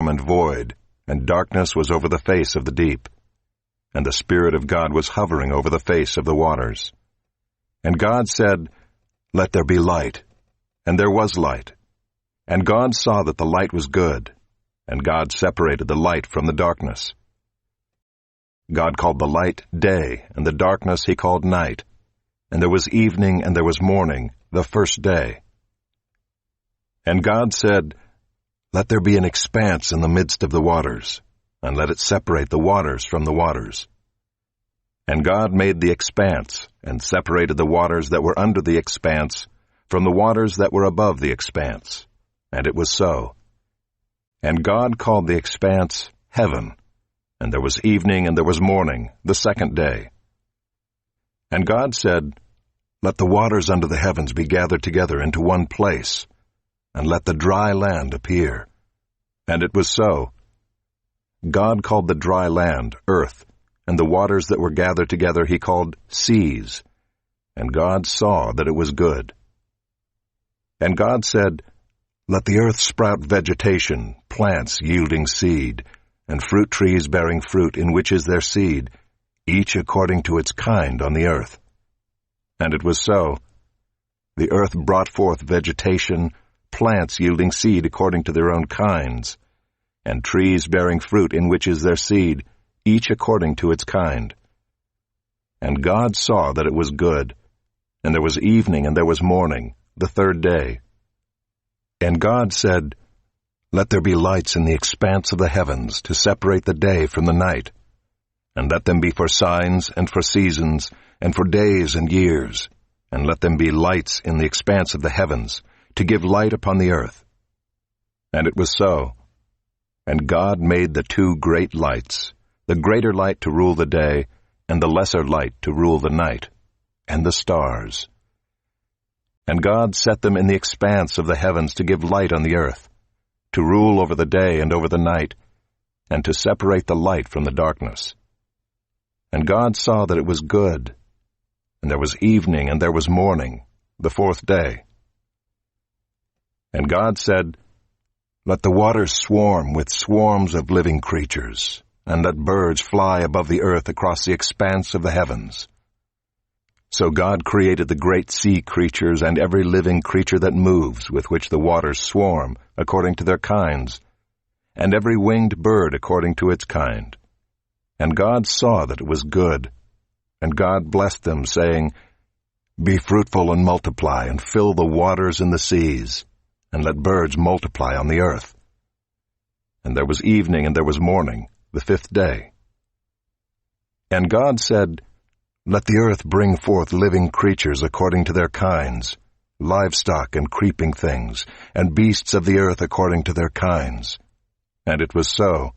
form and void, and darkness was over the face of the deep. And the Spirit of God was hovering over the face of the waters. And God said, "Let there be light." And there was light. And God saw that the light was good, and God separated the light from the darkness. God called the light day, and the darkness he called night. And there was evening and there was morning, the first day. And God said, "Let there be an expanse in the midst of the waters, and let it separate the waters from the waters." And God made the expanse, and separated the waters that were under the expanse from the waters that were above the expanse. And it was so. And God called the expanse heaven. And there was evening and there was morning, the second day. And God said, "Let the waters under the heavens be gathered together into one place, and let the dry land appear." And it was so. God called the dry land earth, and the waters that were gathered together he called seas. And God saw that it was good. And God said, "Let the earth sprout vegetation, plants yielding seed, and fruit trees bearing fruit in which is their seed, each according to its kind on the earth." And it was so. The earth brought forth vegetation, plants yielding seed according to their own kinds, and trees bearing fruit in which is their seed, each according to its kind. And God saw that it was good. And there was evening and there was morning, the third day. And God said, "Let there be lights in the expanse of the heavens to separate the day from the night, and let them be for signs and for seasons and for days and years, and let them be lights in the expanse of the heavens to give light upon the earth." And it was so. And God made the two great lights, the greater light to rule the day, and the lesser light to rule the night, and the stars. And God set them in the expanse of the heavens to give light on the earth, to rule over the day and over the night, and to separate the light from the darkness. And God saw that it was good. And there was evening and there was morning, the fourth day. And God said, "Let the waters swarm with swarms of living creatures, and let birds fly above the earth across the expanse of the heavens." So God created the great sea creatures and every living creature that moves, with which the waters swarm, according to their kinds, and every winged bird according to its kind. And God saw that it was good. And God blessed them, saying, "Be fruitful and multiply, and fill the waters in the seas, and let birds multiply on the earth." And there was evening and there was morning, the fifth day. And God said, "Let the earth bring forth living creatures according to their kinds, livestock and creeping things, and beasts of the earth according to their kinds." And it was so.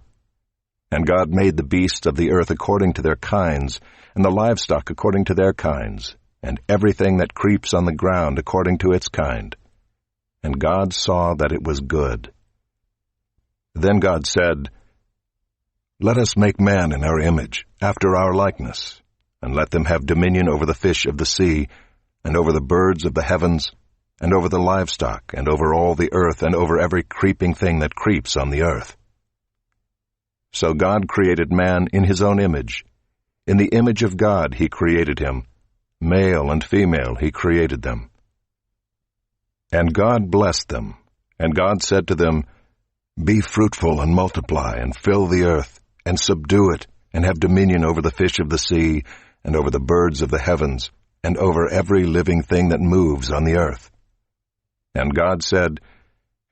And God made the beasts of the earth according to their kinds, and the livestock according to their kinds, and everything that creeps on the ground according to its kind. And God saw that it was good. Then God said, "Let us make man in our image, after our likeness, and let them have dominion over the fish of the sea, and over the birds of the heavens, and over the livestock, and over all the earth, and over every creeping thing that creeps on the earth." So God created man in his own image. In the image of God he created him. Male and female he created them. And God blessed them. And God said to them, "Be fruitful and multiply, and fill the earth, and subdue it, and have dominion over the fish of the sea, and over the birds of the heavens, and over every living thing that moves on the earth." And God said,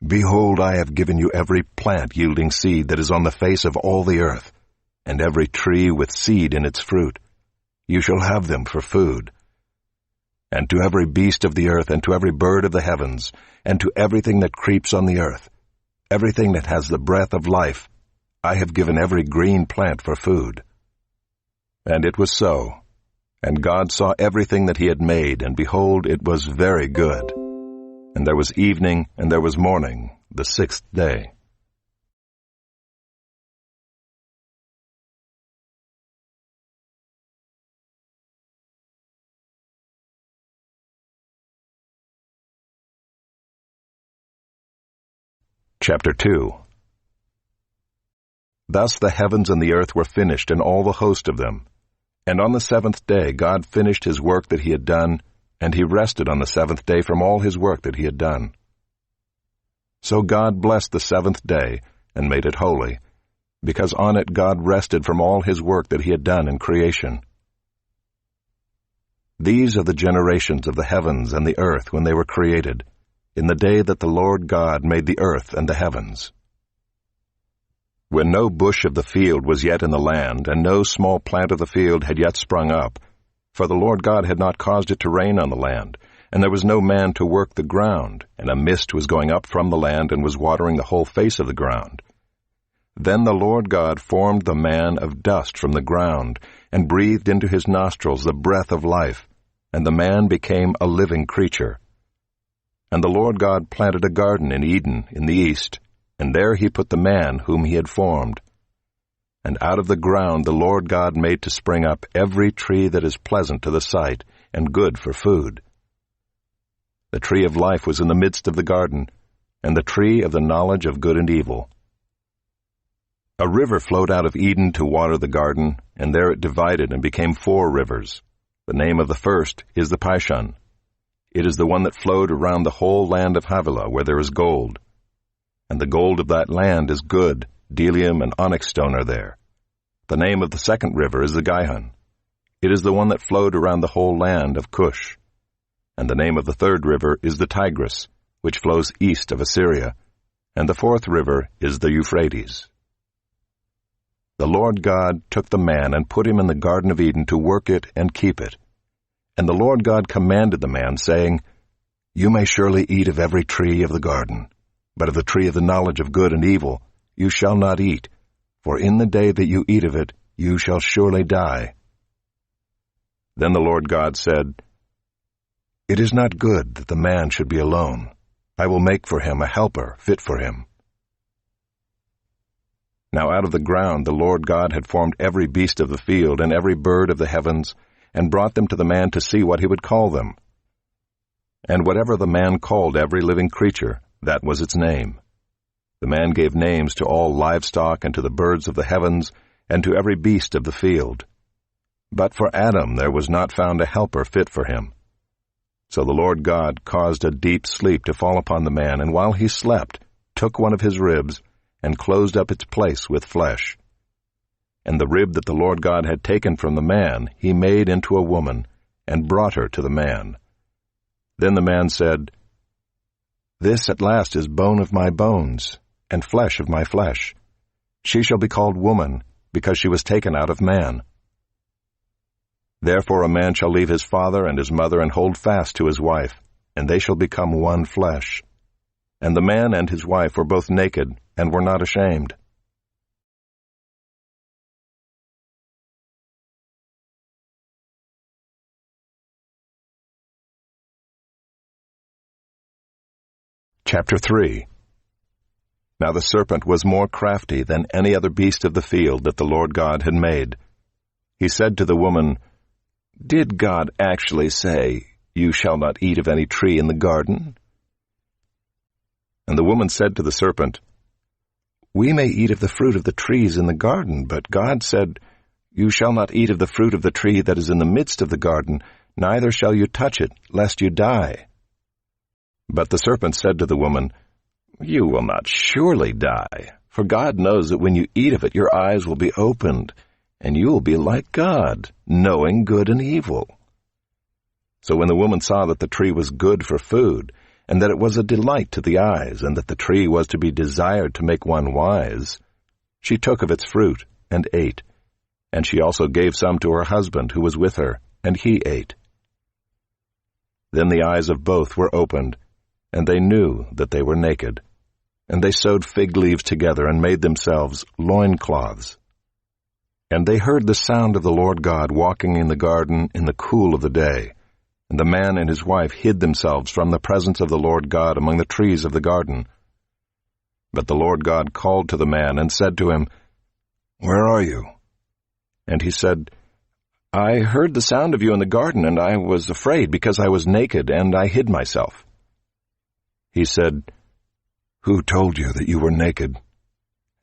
"Behold, I have given you every plant yielding seed that is on the face of all the earth, and every tree with seed in its fruit. You shall have them for food. And to every beast of the earth, and to every bird of the heavens, and to everything that creeps on the earth, everything that has the breath of life, I have given every green plant for food." And it was so. And God saw everything that he had made, and behold, it was very good. And there was evening and there was morning, the sixth day. Chapter 2. Thus the heavens and the earth were finished, and all the host of them. And on the seventh day God finished his work that he had done, and he rested on the seventh day from all his work that he had done. So God blessed the seventh day, and made it holy, because on it God rested from all his work that he had done in creation. These are the generations of the heavens and the earth when they were created, in the day that the Lord God made the earth and the heavens. When no bush of the field was yet in the land, and no small plant of the field had yet sprung up, for the Lord God had not caused it to rain on the land, and there was no man to work the ground, and a mist was going up from the land and was watering the whole face of the ground. Then the Lord God formed the man of dust from the ground, and breathed into his nostrils the breath of life, and the man became a living creature. And the Lord God planted a garden in Eden in the east, and there he put the man whom he had formed. And out of the ground the Lord God made to spring up every tree that is pleasant to the sight, and good for food. The tree of life was in the midst of the garden, and the tree of the knowledge of good and evil. A river flowed out of Eden to water the garden, and there it divided and became 4 rivers. The name of the first is the Pishon. It is the one that flowed around the whole land of Havilah, where there is gold. And the gold of that land is good, bdellium and onyx stone are there. The name of the second river is the Gihon. It is the one that flowed around the whole land of Cush. And the name of the third river is the Tigris, which flows east of Assyria. And the fourth river is the Euphrates. The Lord God took the man and put him in the Garden of Eden to work it and keep it. And the Lord God commanded the man, saying, You may surely eat of every tree of the garden, but of the tree of the knowledge of good and evil you shall not eat, for in the day that you eat of it you shall surely die. Then the Lord God said, It is not good that the man should be alone. I will make for him a helper fit for him. Now out of the ground the Lord God had formed every beast of the field and every bird of the heavens, and brought them to the man to see what he would call them. And whatever the man called every living creature, that was its name. The man gave names to all livestock and to the birds of the heavens and to every beast of the field. But for Adam there was not found a helper fit for him. So the Lord God caused a deep sleep to fall upon the man, and while he slept, took one of his ribs, and closed up its place with flesh. And the rib that the Lord God had taken from the man he made into a woman, and brought her to the man. Then the man said, This at last is bone of my bones, and flesh of my flesh. She shall be called woman, because she was taken out of man. Therefore a man shall leave his father and his mother, and hold fast to his wife, and they shall become one flesh. And the man and his wife were both naked, and were not ashamed. Chapter 3. Now the serpent was more crafty than any other beast of the field that the Lord God had made. He said to the woman, Did God actually say, You shall not eat of any tree in the garden? And the woman said to the serpent, We may eat of the fruit of the trees in the garden, but God said, You shall not eat of the fruit of the tree that is in the midst of the garden, neither shall you touch it, lest you die. But the serpent said to the woman, You will not surely die, for God knows that when you eat of it your eyes will be opened, and you will be like God, knowing good and evil. So when the woman saw that the tree was good for food, and that it was a delight to the eyes, and that the tree was to be desired to make one wise, she took of its fruit and ate, and she also gave some to her husband who was with her, and he ate. Then the eyes of both were opened, and they knew that they were naked. And they sewed fig leaves together and made themselves loincloths. And they heard the sound of the Lord God walking in the garden in the cool of the day. And the man and his wife hid themselves from the presence of the Lord God among the trees of the garden. But the Lord God called to the man and said to him, Where are you? And he said, I heard the sound of you in the garden, and I was afraid because I was naked, and I hid myself. He said, Who told you that you were naked?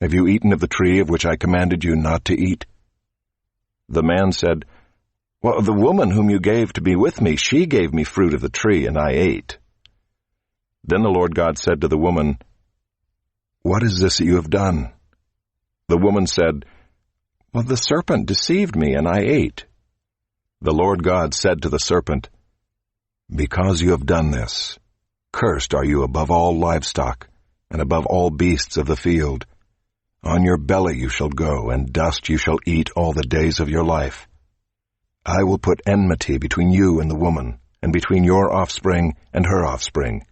Have you eaten of the tree of which I commanded you not to eat?" The man said, "Well, the woman whom you gave to be with me, she gave me fruit of the tree, and I ate." Then the Lord God said to the woman, "What is this that you have done?" The woman said, "Well, the serpent deceived me, and I ate." The Lord God said to the serpent, "Because you have done this, cursed are you above all livestock, and above all beasts of the field. On your belly you shall go, and dust you shall eat all the days of your life. I will put enmity between you and the woman, and between your offspring and her offspring.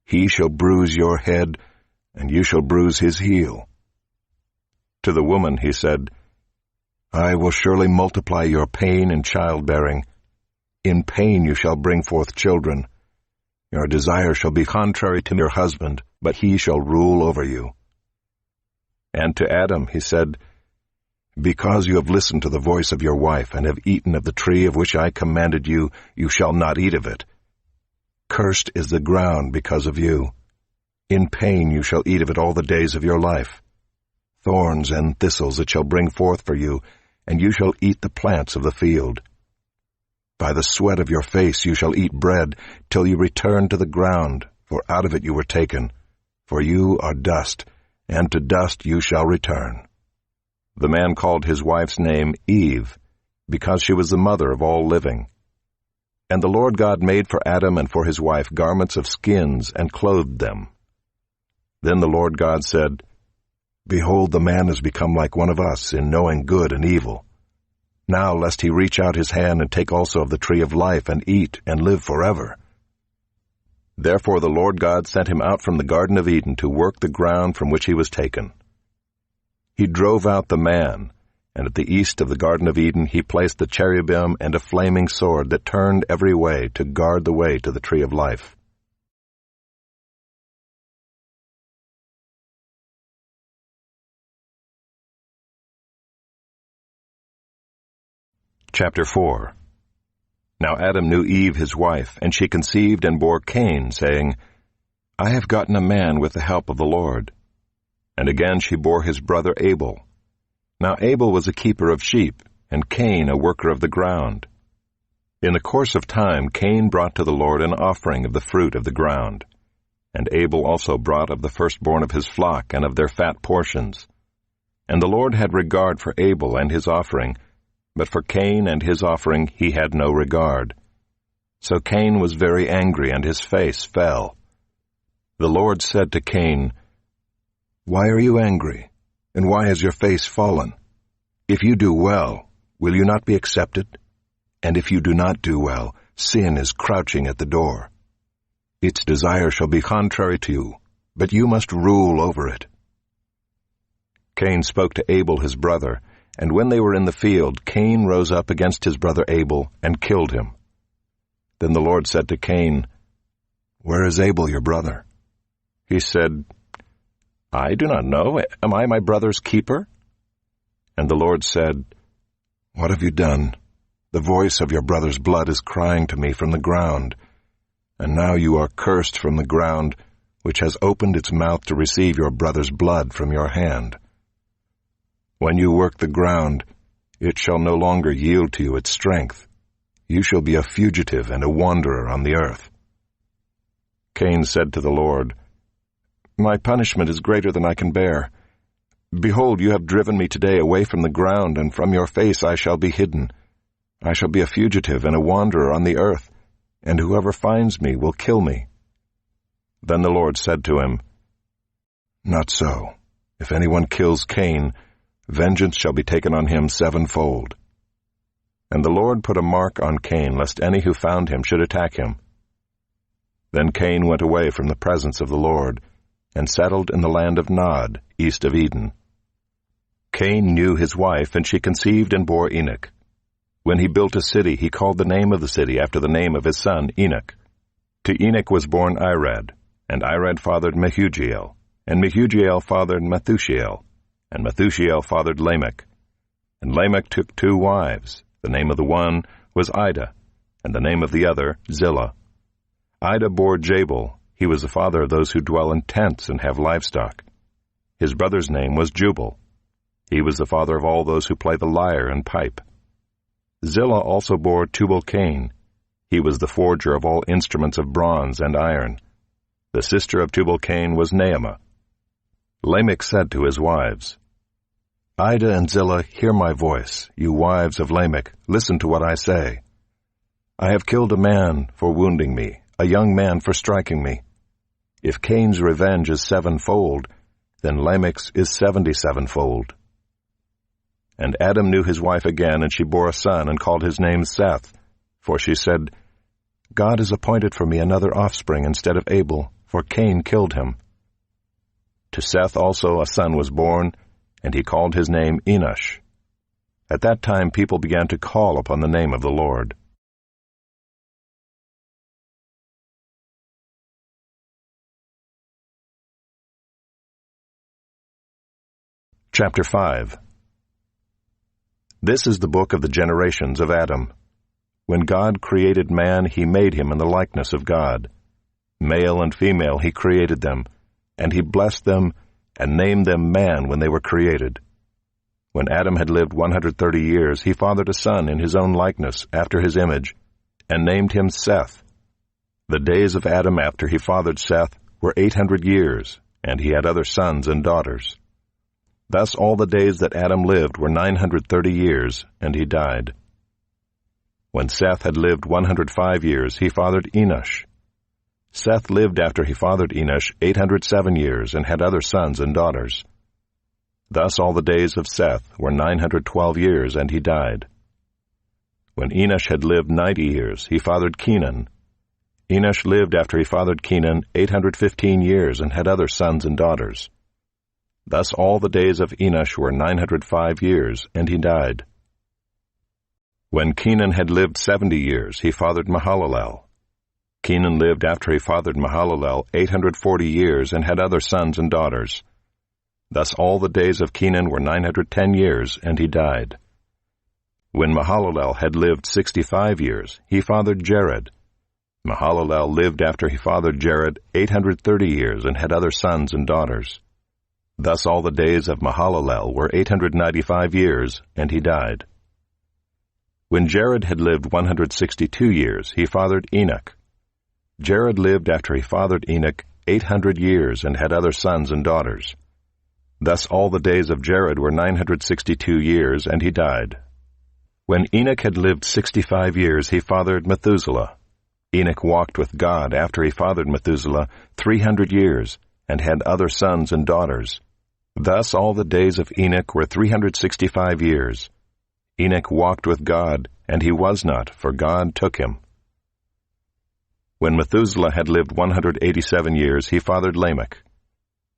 He shall bruise your head, and you shall bruise his heel." To the woman he said, "I will surely multiply your pain in childbearing. In pain you shall bring forth children. Your desire shall be contrary to your husband, but he shall rule over you." And to Adam he said, "Because you have listened to the voice of your wife, and have eaten of the tree of which I commanded you, you shall not eat of it. Cursed is the ground because of you. In pain you shall eat of it all the days of your life. Thorns and thistles it shall bring forth for you, and you shall eat the plants of the field. By the sweat of your face you shall eat bread, till you return to the ground, for out of it you were taken. For you are dust, and to dust you shall return." The man called his wife's name Eve, because she was the mother of all living. And the Lord God made for Adam and for his wife garments of skins, and clothed them. Then the Lord God said, "Behold, the man has become like one of us in knowing good and evil. Now lest he reach out his hand and take also of the tree of life, and eat, and live forever." Therefore the Lord God sent him out from the Garden of Eden to work the ground from which he was taken. He drove out the man, and at the east of the Garden of Eden he placed the cherubim and a flaming sword that turned every way to guard the way to the tree of life. Chapter 4. Now Adam knew Eve his wife, and she conceived and bore Cain, saying, "I have gotten a man with the help of the Lord." And again she bore his brother Abel. Now Abel was a keeper of sheep, and Cain a worker of the ground. In the course of time Cain brought to the Lord an offering of the fruit of the ground. And Abel also brought of the firstborn of his flock and of their fat portions. And the Lord had regard for Abel and his offering, but for Cain and his offering he had no regard. So Cain was very angry, and his face fell. The Lord said to Cain, "Why are you angry, and why has your face fallen? If you do well, will you not be accepted? And if you do not do well, sin is crouching at the door. Its desire shall be contrary to you, but you must rule over it." Cain spoke to Abel his brother, and when they were in the field, Cain rose up against his brother Abel and killed him. Then the Lord said to Cain, "Where is Abel your brother?" He said, "I do not know. Am I my brother's keeper?" And the Lord said, "What have you done? The voice of your brother's blood is crying to me from the ground. And now you are cursed from the ground, which has opened its mouth to receive your brother's blood from your hand. When you work the ground, it shall no longer yield to you its strength. You shall be a fugitive and a wanderer on the earth." Cain said to the Lord, "My punishment is greater than I can bear. Behold, you have driven me today away from the ground, and from your face I shall be hidden. I shall be a fugitive and a wanderer on the earth, and whoever finds me will kill me." Then the Lord said to him, "Not so. If anyone kills Cain, vengeance shall be taken on him sevenfold." And the Lord put a mark on Cain, lest any who found him should attack him. Then Cain went away from the presence of the Lord, and settled in the land of Nod, east of Eden. Cain knew his wife, and she conceived and bore Enoch. When he built a city, he called the name of the city after the name of his son Enoch. To Enoch was born Irad, and Irad fathered Mehujael, and Mehujael fathered Methushael, and Methushael fathered Lamech. And Lamech took 2 wives. The name of the one was Ida, and the name of the other Zillah. Ida bore Jabal. He was the father of those who dwell in tents and have livestock. His brother's name was Jubal. He was the father of all those who play the lyre and pipe. Zillah also bore Tubal-Cain. He was the forger of all instruments of bronze and iron. The sister of Tubal-Cain was Naamah. Lamech said to his wives, Ida and Zillah, hear my voice. You wives of Lamech, listen to what I say. I have killed a man for wounding me, a young man for striking me. If Cain's revenge is sevenfold, then Lamech's is 77-fold. And Adam knew his wife again, and she bore a son, and called his name Seth. For she said, God has appointed for me another offspring instead of Abel, for Cain killed him. To Seth also a son was born, and he called his name Enosh. At that time people began to call upon the name of the Lord. Chapter 5. This is the book of the generations of Adam. When God created man, he made him in the likeness of God. Male and female he created them, and he blessed them and named them man when they were created. When Adam had lived 130 years, he fathered a son in his own likeness, after his image, and named him Seth. The days of Adam after he fathered Seth were 800 years, and he had other sons and daughters. Thus all the days that Adam lived were 930 years, and he died. When Seth had lived 105 years, he fathered Enosh. Seth lived after he fathered Enosh 807 years, and had other sons and daughters. Thus all the days of Seth were 912 years, and he died. When Enosh had lived 90 years, he fathered Kenan. Enosh lived after he fathered Kenan 815 years, and had other sons and daughters. Thus all the days of Enosh were 905 years, and he died. When Kenan had lived 70 years, he fathered Mahalalel. Kenan lived after he fathered Mahalalel 840 years, and had other sons and daughters. Thus all the days of Kenan were 910 years, and he died. When Mahalalel had lived 65 years, he fathered Jared. Mahalalel lived after he fathered Jared 830 years, and had other sons and daughters. Thus all the days of Mahalalel were 895 years, and he died. When Jared had lived 162 years, he fathered Enoch. Jared lived after he fathered Enoch 800 years, and had other sons and daughters. Thus all the days of Jared were 962 years, and he died. When Enoch had lived 65 years, he fathered Methuselah. Enoch walked with God after he fathered Methuselah 300 years, and had other sons and daughters. Thus all the days of Enoch were 365 years. Enoch walked with God, and he was not, for God took him. When Methuselah had lived 187 years, he fathered Lamech.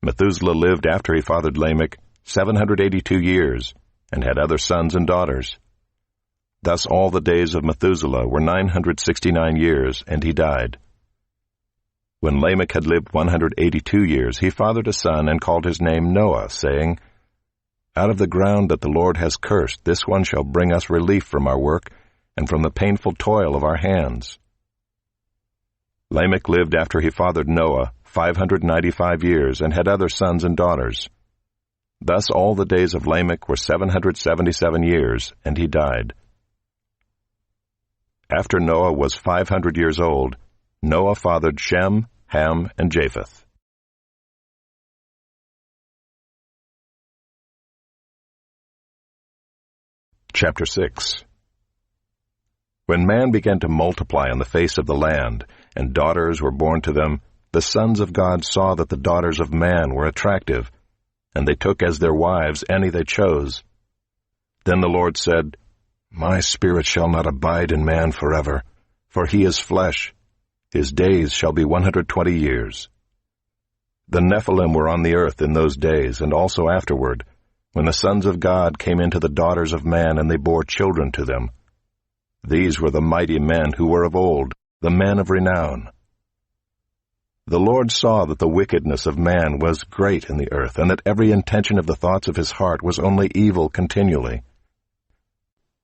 Methuselah lived after he fathered Lamech 782 years, and had other sons and daughters. Thus all the days of Methuselah were 969 years, and he died. When Lamech had lived 182 years, he fathered a son, and called his name Noah, saying, Out of the ground that the Lord has cursed, this one shall bring us relief from our work, and from the painful toil of our hands. Lamech lived after he fathered Noah 595 years, and had other sons and daughters. Thus all the days of Lamech were 777 years, and he died. After Noah was 500 years old, Noah fathered Shem, Ham, and Japheth. Chapter 6. When man began to multiply on the face of the land, and daughters were born to them, the sons of God saw that the daughters of man were attractive, and they took as their wives any they chose. Then the Lord said, My spirit shall not abide in man forever, for he is flesh. His days shall be 120 years. The Nephilim were on the earth in those days, and also afterward, when the sons of God came into the daughters of man, and they bore children to them. These were the mighty men who were of old, the men of renown. The Lord saw that the wickedness of man was great in the earth, and that every intention of the thoughts of his heart was only evil continually.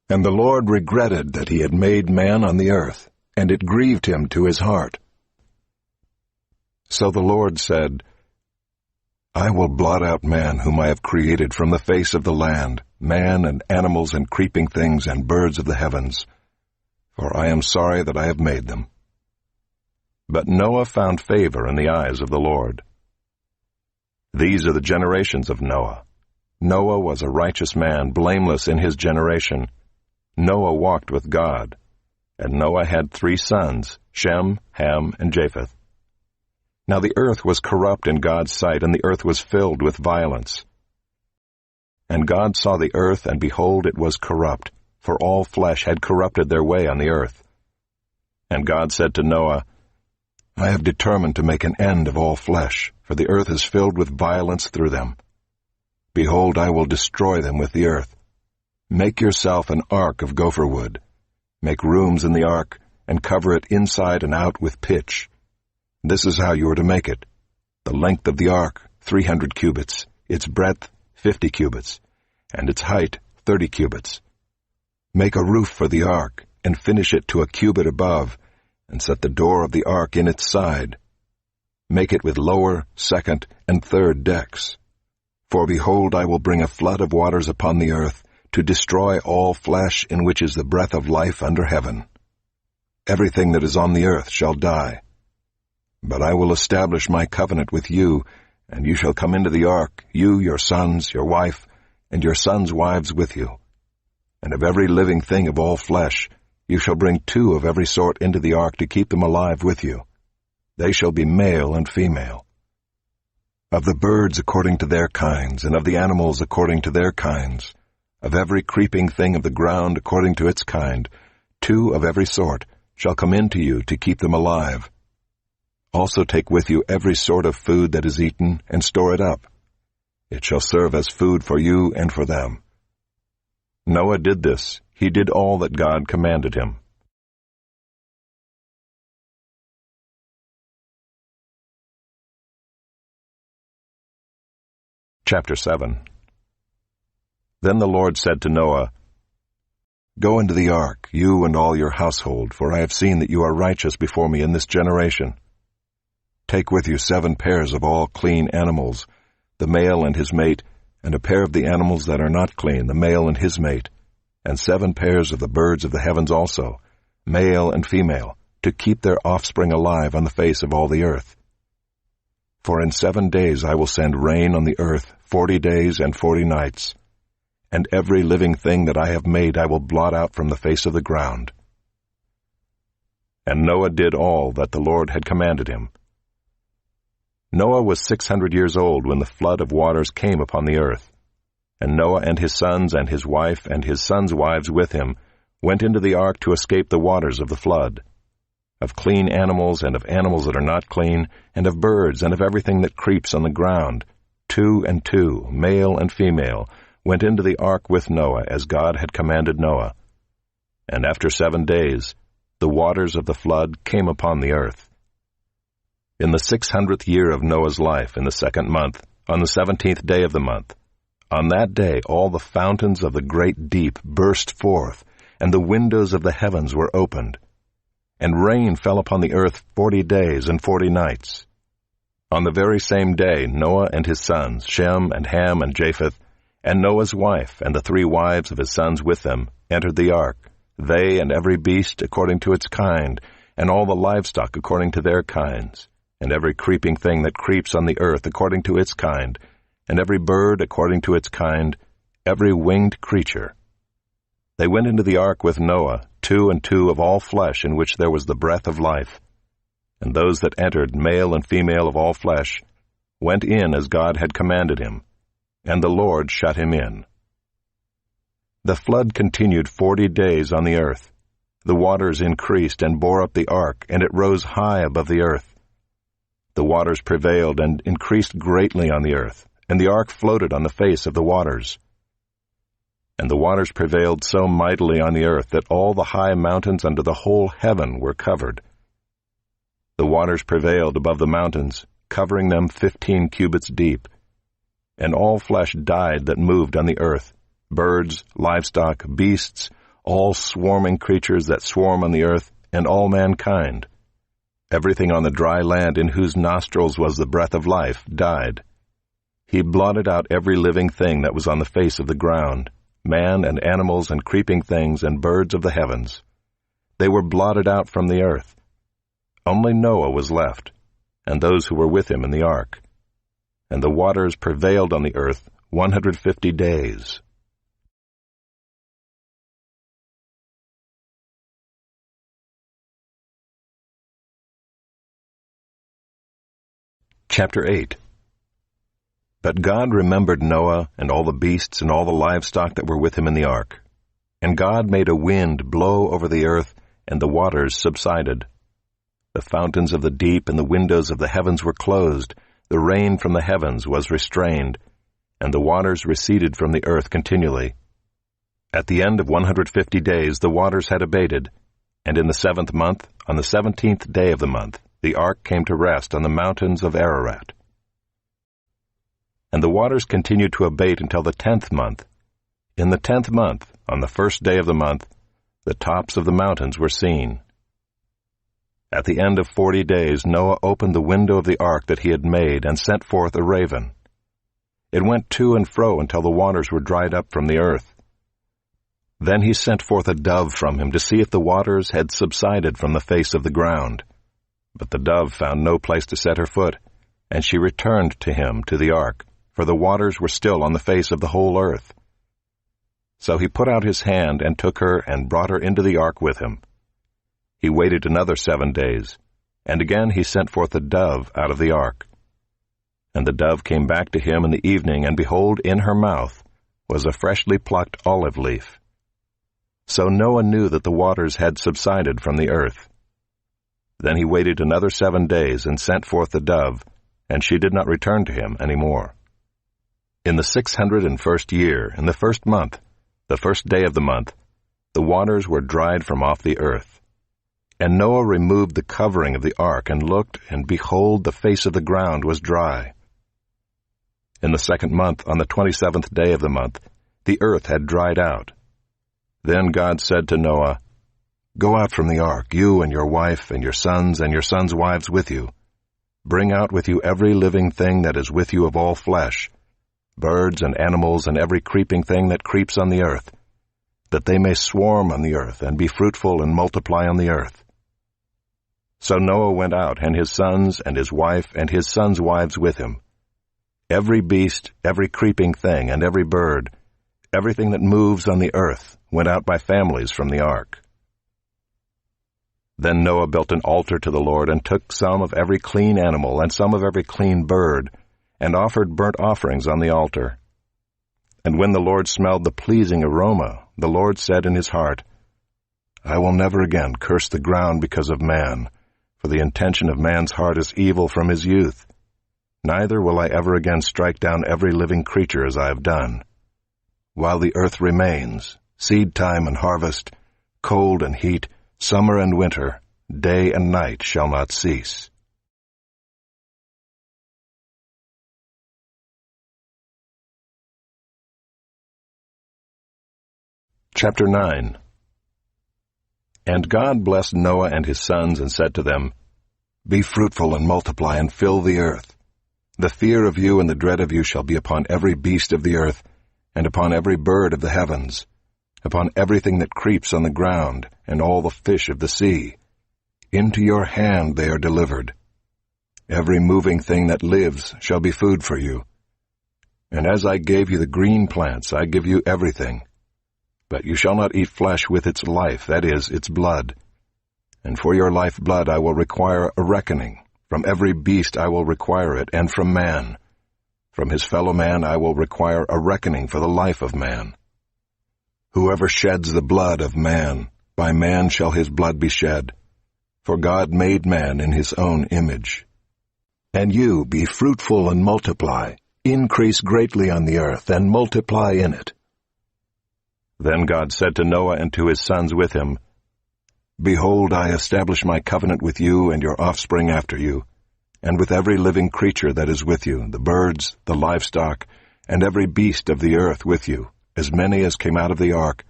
And the Lord regretted that he had made man on the earth, and it grieved him to his heart. So the Lord said, I will blot out man whom I have created from the face of the land, man and animals and creeping things and birds of the heavens, for I am sorry that I have made them. But Noah found favor in the eyes of the Lord. These are the generations of Noah. Noah was a righteous man, blameless in his generation. Noah walked with God, and Noah had 3 sons, Shem, Ham, and Japheth. Now the earth was corrupt in God's sight, and the earth was filled with violence. And God saw the earth, and behold, it was corrupt, for all flesh had corrupted their way on the earth. And God said to Noah, I have determined to make an end of all flesh, for the earth is filled with violence through them. Behold, I will destroy them with the earth. Make yourself an ark of gopher wood. Make rooms in the ark, and cover it inside and out with pitch. This is how you are to make it. The length of the ark, 300 cubits, its breadth, 50 cubits, and its height, 30 cubits. Make a roof for the ark, and finish it to a cubit above, and set the door of the ark in its side. Make it with lower, second, and third decks. For behold, I will bring a flood of waters upon the earth, to destroy all flesh in which is the breath of life under heaven. Everything that is on the earth shall die. But I will establish my covenant with you, and you shall come into the ark, you, your sons, your wife, and your sons' wives with you. And of every living thing of all flesh, you shall bring 2 of every sort into the ark to keep them alive with you. They shall be male and female. Of the birds according to their kinds, and of the animals according to their kinds, of every creeping thing of the ground according to its kind, 2 of every sort shall come into you to keep them alive. Also take with you every sort of food that is eaten, and store it up. It shall serve as food for you and for them. Noah did this. He did all that God commanded him. Chapter 7. Then the Lord said to Noah, Go into the ark, you and all your household, for I have seen that you are righteous before me in this generation. Take with you 7 pairs of all clean animals, the male and his mate, and a pair of the animals that are not clean, the male and his mate, and 7 pairs of the birds of the heavens also, male and female, to keep their offspring alive on the face of all the earth. For in 7 days I will send rain on the earth 40 days and 40 nights, and every living thing that I have made I will blot out from the face of the ground. And Noah did all that the Lord had commanded him. Noah was 600 years old when the flood of waters came upon the earth. And Noah and his sons and his wife and his sons' wives with him went into the ark to escape the waters of the flood. Of clean animals and of animals that are not clean, and of birds and of everything that creeps on the ground, 2 and 2, male and female, went into the ark with Noah as God had commanded Noah. And after 7 days, the waters of the flood came upon the earth. In the 600th year of Noah's life, in the 2nd month, on the 17th day of the month, on that day all the fountains of the great deep burst forth, and the windows of the heavens were opened. And rain fell upon the earth 40 days and 40 nights. On the very same day Noah and his sons, Shem and Ham and Japheth, and Noah's wife and the 3 wives of his sons with them, entered the ark, they and every beast according to its kind, and all the livestock according to their kinds, and every creeping thing that creeps on the earth according to its kind, and every bird according to its kind, every winged creature. They went into the ark with Noah, 2 and 2 of all flesh in which there was the breath of life. And those that entered, male and female of all flesh, went in as God had commanded him, and the Lord shut him in. The flood continued 40 days on the earth. The waters increased and bore up the ark, and it rose high above the earth. The waters prevailed and increased greatly on the earth, and the ark floated on the face of the waters. And the waters prevailed so mightily on the earth that all the high mountains under the whole heaven were covered. The waters prevailed above the mountains, covering them 15 cubits deep. And all flesh died that moved on the earth, birds, livestock, beasts, all swarming creatures that swarm on the earth, and all mankind. Everything on the dry land in whose nostrils was the breath of life died. He blotted out every living thing that was on the face of the ground, man and animals and creeping things and birds of the heavens. They were blotted out from the earth. Only Noah was left, and those who were with him in the ark. And the waters prevailed on the earth 150 days. Chapter 8. But God remembered Noah and all the beasts and all the livestock that were with him in the ark. And God made a wind blow over the earth, and the waters subsided. The fountains of the deep and the windows of the heavens were closed, the rain from the heavens was restrained, and the waters receded from the earth continually. At the end of 150 days the waters had abated, and in the 7th month, on the 17th day of the month, the ark came to rest on the mountains of Ararat. And the waters continued to abate until the 10th month. In the 10th month, on the 1st day of the month, the tops of the mountains were seen. At the end of 40 days Noah opened the window of the ark that he had made and sent forth a raven. It went to and fro until the waters were dried up from the earth. Then he sent forth a dove from him to see if the waters had subsided from the face of the ground. But the dove found no place to set her foot, and she returned to him to the ark, for the waters were still on the face of the whole earth. So he put out his hand and took her and brought her into the ark with him. He waited another 7 days, and again he sent forth a dove out of the ark. And the dove came back to him in the evening, and behold, in her mouth was a freshly plucked olive leaf. So Noah knew that the waters had subsided from the earth. Then he waited another 7 days and sent forth the dove, and she did not return to him any more. In the 601st year, in the 1st month, the 1st day of the month, the waters were dried from off the earth. And Noah removed the covering of the ark, and looked, and behold, the face of the ground was dry. In the 2nd month, on the 27th day of the month, the earth had dried out. Then God said to Noah, "Go out from the ark, you and your wife and your sons wives with you. Bring out with you every living thing that is with you of all flesh, birds and animals and every creeping thing that creeps on the earth, that they may swarm on the earth and be fruitful and multiply on the earth." So Noah went out, and his sons and his wife and his sons' wives with him. Every beast, every creeping thing, and every bird, everything that moves on the earth, went out by families from the ark. Then Noah built an altar to the Lord, and took some of every clean animal and some of every clean bird, and offered burnt offerings on the altar. And when the Lord smelled the pleasing aroma, the Lord said in his heart, "I will never again curse the ground because of man, for the intention of man's heart is evil from his youth. Neither will I ever again strike down every living creature as I have done. While the earth remains, seed time and harvest, cold and heat, summer and winter, day and night shall not cease." Chapter 9. And God blessed Noah and his sons, and said to them, "Be fruitful and multiply, and fill the earth. The fear of you and the dread of you shall be upon every beast of the earth, and upon every bird of the heavens, upon everything that creeps on the ground, and all the fish of the sea. Into your hand they are delivered. Every moving thing that lives shall be food for you. And as I gave you the green plants, I give you everything. But you shall not eat flesh with its life, that is, its blood. And for your lifeblood I will require a reckoning. From every beast I will require it, and from man. From his fellow man I will require a reckoning for the life of man. Whoever sheds the blood of man, by man shall his blood be shed. For God made man in his own image. And you be fruitful and multiply, increase greatly on the earth, and multiply in it." Then God said to Noah and to his sons with him, "Behold, I establish my covenant with you and your offspring after you, and with every living creature that is with you, the birds, the livestock, and every beast of the earth with you, as many as came out of the ark.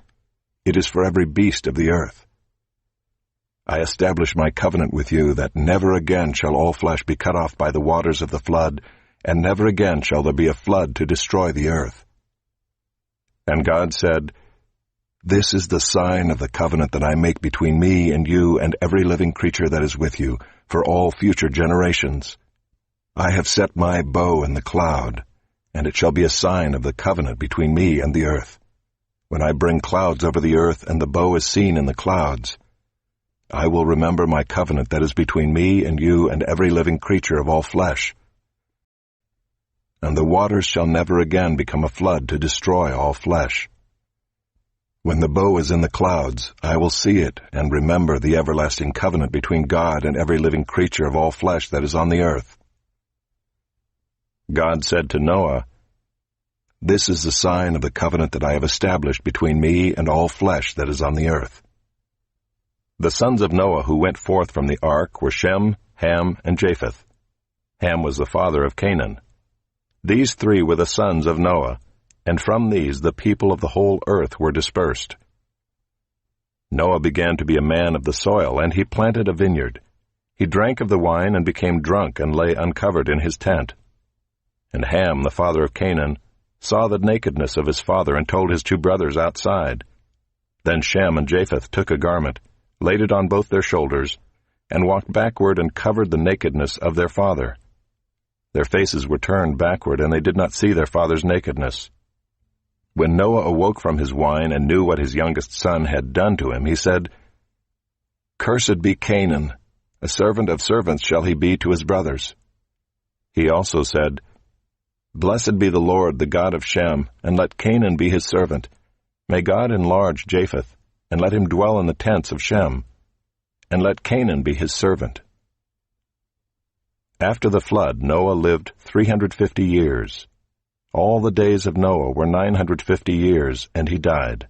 It is for every beast of the earth. I establish my covenant with you, that never again shall all flesh be cut off by the waters of the flood, and never again shall there be a flood to destroy the earth. And God said, This is the sign of the covenant that I make between me and you and every living creature that is with you, for all future generations. I have set my bow in the cloud, and it shall be a sign of the covenant between me and the earth. When I bring clouds over the earth, and the bow is seen in the clouds, I will remember my covenant that is between me and you and every living creature of all flesh. And the waters shall never again become a flood to destroy all flesh. When the bow is in the clouds, I will see it and remember the everlasting covenant between God and every living creature of all flesh that is on the earth. God said to Noah, This is the sign of the covenant that I have established between me and all flesh that is on the earth. The sons of Noah who went forth from the ark were Shem, Ham, and Japheth. Ham was the father of Canaan. These three were the sons of Noah, and from these the people of the whole earth were dispersed. Noah began to be a man of the soil, and he planted a vineyard. He drank of the wine and became drunk and lay uncovered in his tent. And Ham, the father of Canaan, saw the nakedness of his father and told his two brothers outside. Then Shem and Japheth took a garment, laid it on both their shoulders, and walked backward and covered the nakedness of their father. Their faces were turned backward, and they did not see their father's nakedness. When Noah awoke from his wine and knew what his youngest son had done to him, he said, Cursed be Canaan, a servant of servants shall he be to his brothers. He also said, Blessed be the Lord, the God of Shem, and let Canaan be his servant. May God enlarge Japheth, and let him dwell in the tents of Shem, and let Canaan be his servant. After the flood, Noah lived 350 years. All the days of Noah were 950 years, and he died.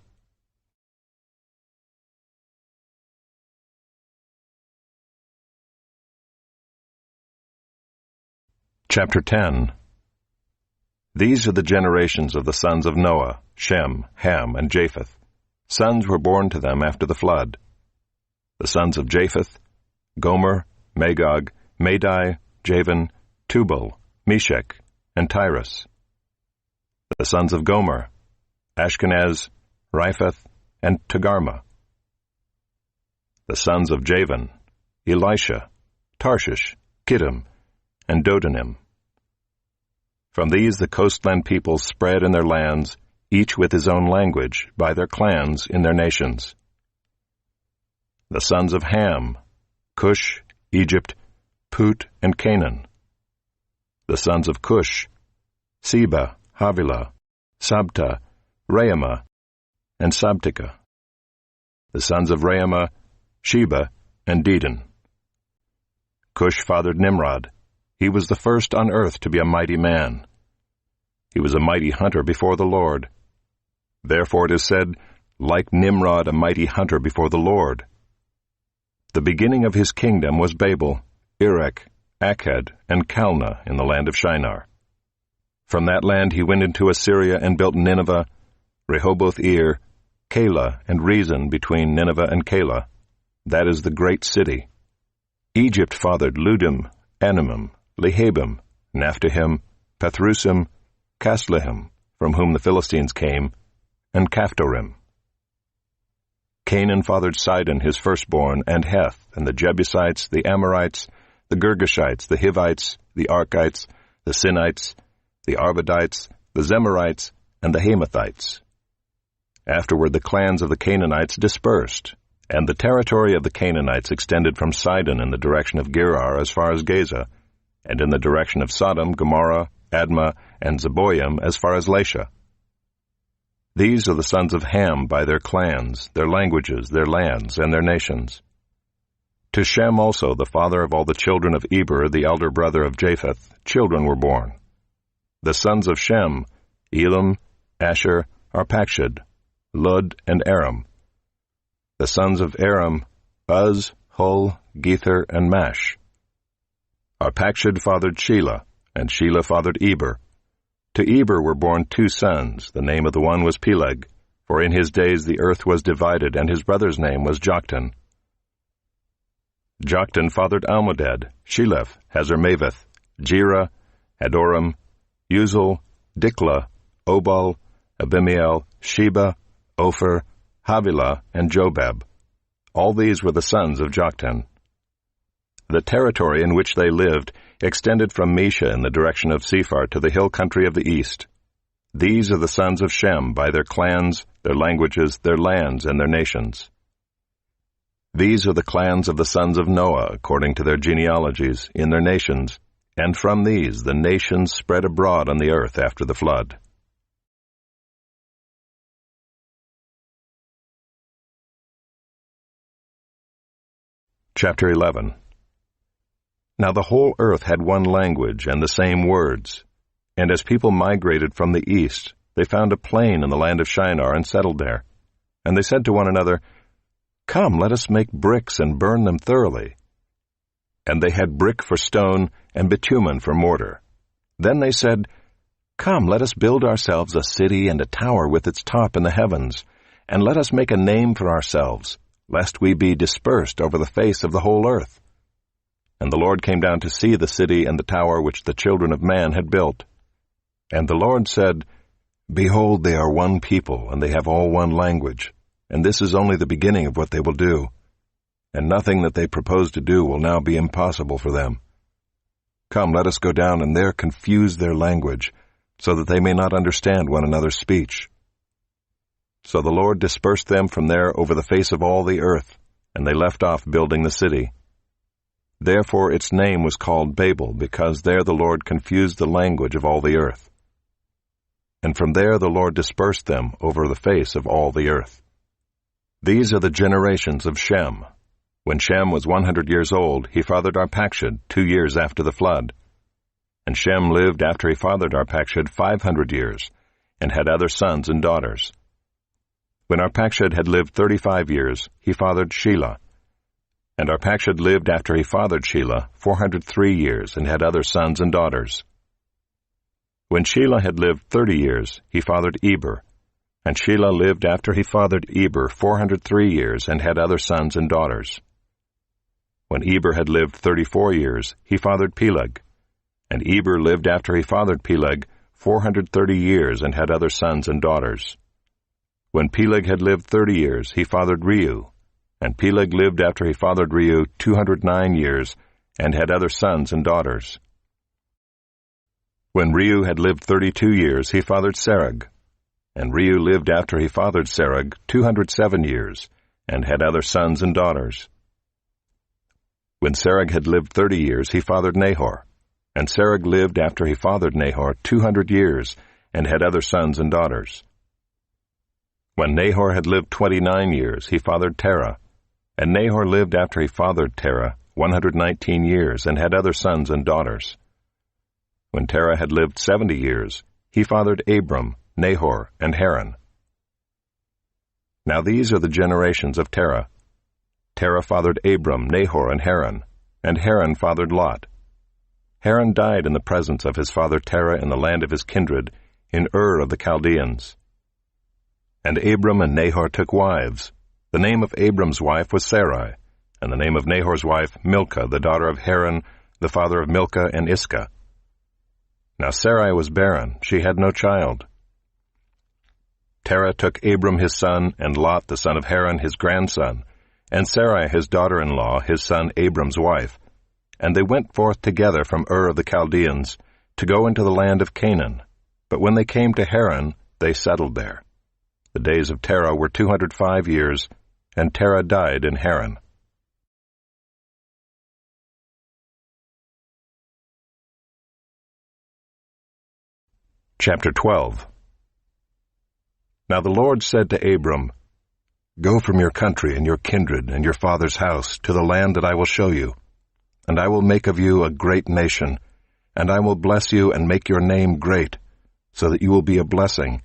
Chapter 10. These are the generations of the sons of Noah, Shem, Ham, and Japheth. Sons were born to them after the flood. The sons of Japheth, Gomer, Magog, Madai, Javan, Tubal, Meshech, and Tyrus. The sons of Gomer, Ashkenaz, Riphath, and Togarmah. The sons of Javan, Elisha, Tarshish, Kittim, and Dodanim. From these the coastland peoples spread in their lands, each with his own language, by their clans in their nations. The sons of Ham, Cush, Egypt, Put, and Canaan. The sons of Cush, Seba, Havilah, Sabta, Raamah, and Sabtika. The sons of Raamah, Sheba, and Dedan. Cush fathered Nimrod. He was the first on earth to be a mighty man. He was a mighty hunter before the Lord. Therefore it is said, Like Nimrod, a mighty hunter before the Lord. The beginning of his kingdom was Babel, Erech, Akkad, and Calneh in the land of Shinar. From that land he went into Assyria and built Nineveh, Rehoboth-ir, Calah, and Rezin between Nineveh and Calah. That is the great city. Egypt fathered Ludim, Anamim, Lehabim, Naphtuhim, Pathrusim, Casluhim, from whom the Philistines came, and Caphtorim. Canaan fathered Sidon his firstborn, and Heth, and the Jebusites, the Amorites, the Girgashites, the Hivites, the Arkites, the Sinites, the Arvadites, the Zemarites, and the Hamathites. Afterward the clans of the Canaanites dispersed, and the territory of the Canaanites extended from Sidon in the direction of Gerar as far as Gaza, and in the direction of Sodom, Gomorrah, Admah, and Zeboim as far as Lasha. These are the sons of Ham by their clans, their languages, their lands, and their nations. To Shem also, the father of all the children of Eber, the elder brother of Japheth, children were born. The sons of Shem, Elam, Asher, Arpachshad, Lud, and Aram. The sons of Aram, Uz, Hul, Gether, and Mash. Arpachshad fathered Shelah, and Shelah fathered Eber. To Eber were born two sons. The name of the one was Peleg, for in his days the earth was divided, and his brother's name was Joktan. Joktan fathered Almodad, Sheleph, Hazarmaveth, Jerah, Adoram, Uzal, Dikla, Obal, Abimael, Sheba, Ophir, Havilah, and Jobab. All these were the sons of Joktan. The territory in which they lived extended from Mesha in the direction of Sephar to the hill country of the east. These are the sons of Shem by their clans, their languages, their lands, and their nations. These are the clans of the sons of Noah according to their genealogies, in their nations, and from these the nations spread abroad on the earth after the flood. Chapter 11. Now the whole earth had one language and the same words. And as people migrated from the east, they found a plain in the land of Shinar and settled there. And they said to one another, "Come, let us make bricks and burn them thoroughly." And they had brick for stone and bitumen for mortar. Then they said, "Come, let us build ourselves a city and a tower with its top in the heavens, and let us make a name for ourselves, lest we be dispersed over the face of the whole earth." And the Lord came down to see the city and the tower which the children of man had built. And the Lord said, "Behold, they are one people, and they have all one language, and this is only the beginning of what they will do. And nothing that they propose to do will now be impossible for them. Come, let us go down and there confuse their language, so that they may not understand one another's speech." So the Lord dispersed them from there over the face of all the earth, and they left off building the city. Therefore its name was called Babel, because there the Lord confused the language of all the earth. And from there the Lord dispersed them over the face of all the earth. These are the generations of Shem. When Shem was 100 years old, he fathered Arpachshad 2 years after the flood. And Shem lived after he fathered Arpachshad 500 years, and had other sons and daughters. When Arpachshad had lived 35 years, he fathered Shelah. And Arpachshad lived after he fathered Shelah 403 years, and had other sons and daughters. When Shelah had lived 30 years, he fathered Eber. And Shelah lived after he fathered Eber 403 years, and had other sons and daughters. When Eber had lived 34 years, he fathered Peleg. And Eber lived after he fathered Peleg 430 years, and had other sons and daughters. When Peleg had lived 30 years, he fathered Reu. And Peleg lived after he fathered Reu 209 years, and had other sons and daughters. When Reu had lived 32 years, he fathered Serug. And Reu lived after he fathered Serug 207 years, and had other sons and daughters. When Serug had lived 30 years, he fathered Nahor. And Serug lived after he fathered Nahor 200 years, and had other sons and daughters. When Nahor had lived 29 years, he fathered Terah. And Nahor lived after he fathered Terah 119 years, and had other sons and daughters. When Terah had lived 70 years, he fathered Abram, Nahor, and Haran. Now these are the generations of Terah. Terah fathered Abram, Nahor, and Haran fathered Lot. Haran died in the presence of his father Terah in the land of his kindred, in Ur of the Chaldeans. And Abram and Nahor took wives. The name of Abram's wife was Sarai, and the name of Nahor's wife Milcah, the daughter of Haran, the father of Milcah and Iscah. Now Sarai was barren, she had no child. Terah took Abram his son, and Lot the son of Haran his grandson, and Sarai his daughter-in-law, his son Abram's wife, and they went forth together from Ur of the Chaldeans to go into the land of Canaan. But when they came to Haran, they settled there. The days of Terah were 205 years, and Terah died in Haran. Chapter 12. Now the Lord said to Abram, "Go from your country and your kindred and your father's house to the land that I will show you, and I will make of you a great nation, and I will bless you and make your name great, so that you will be a blessing.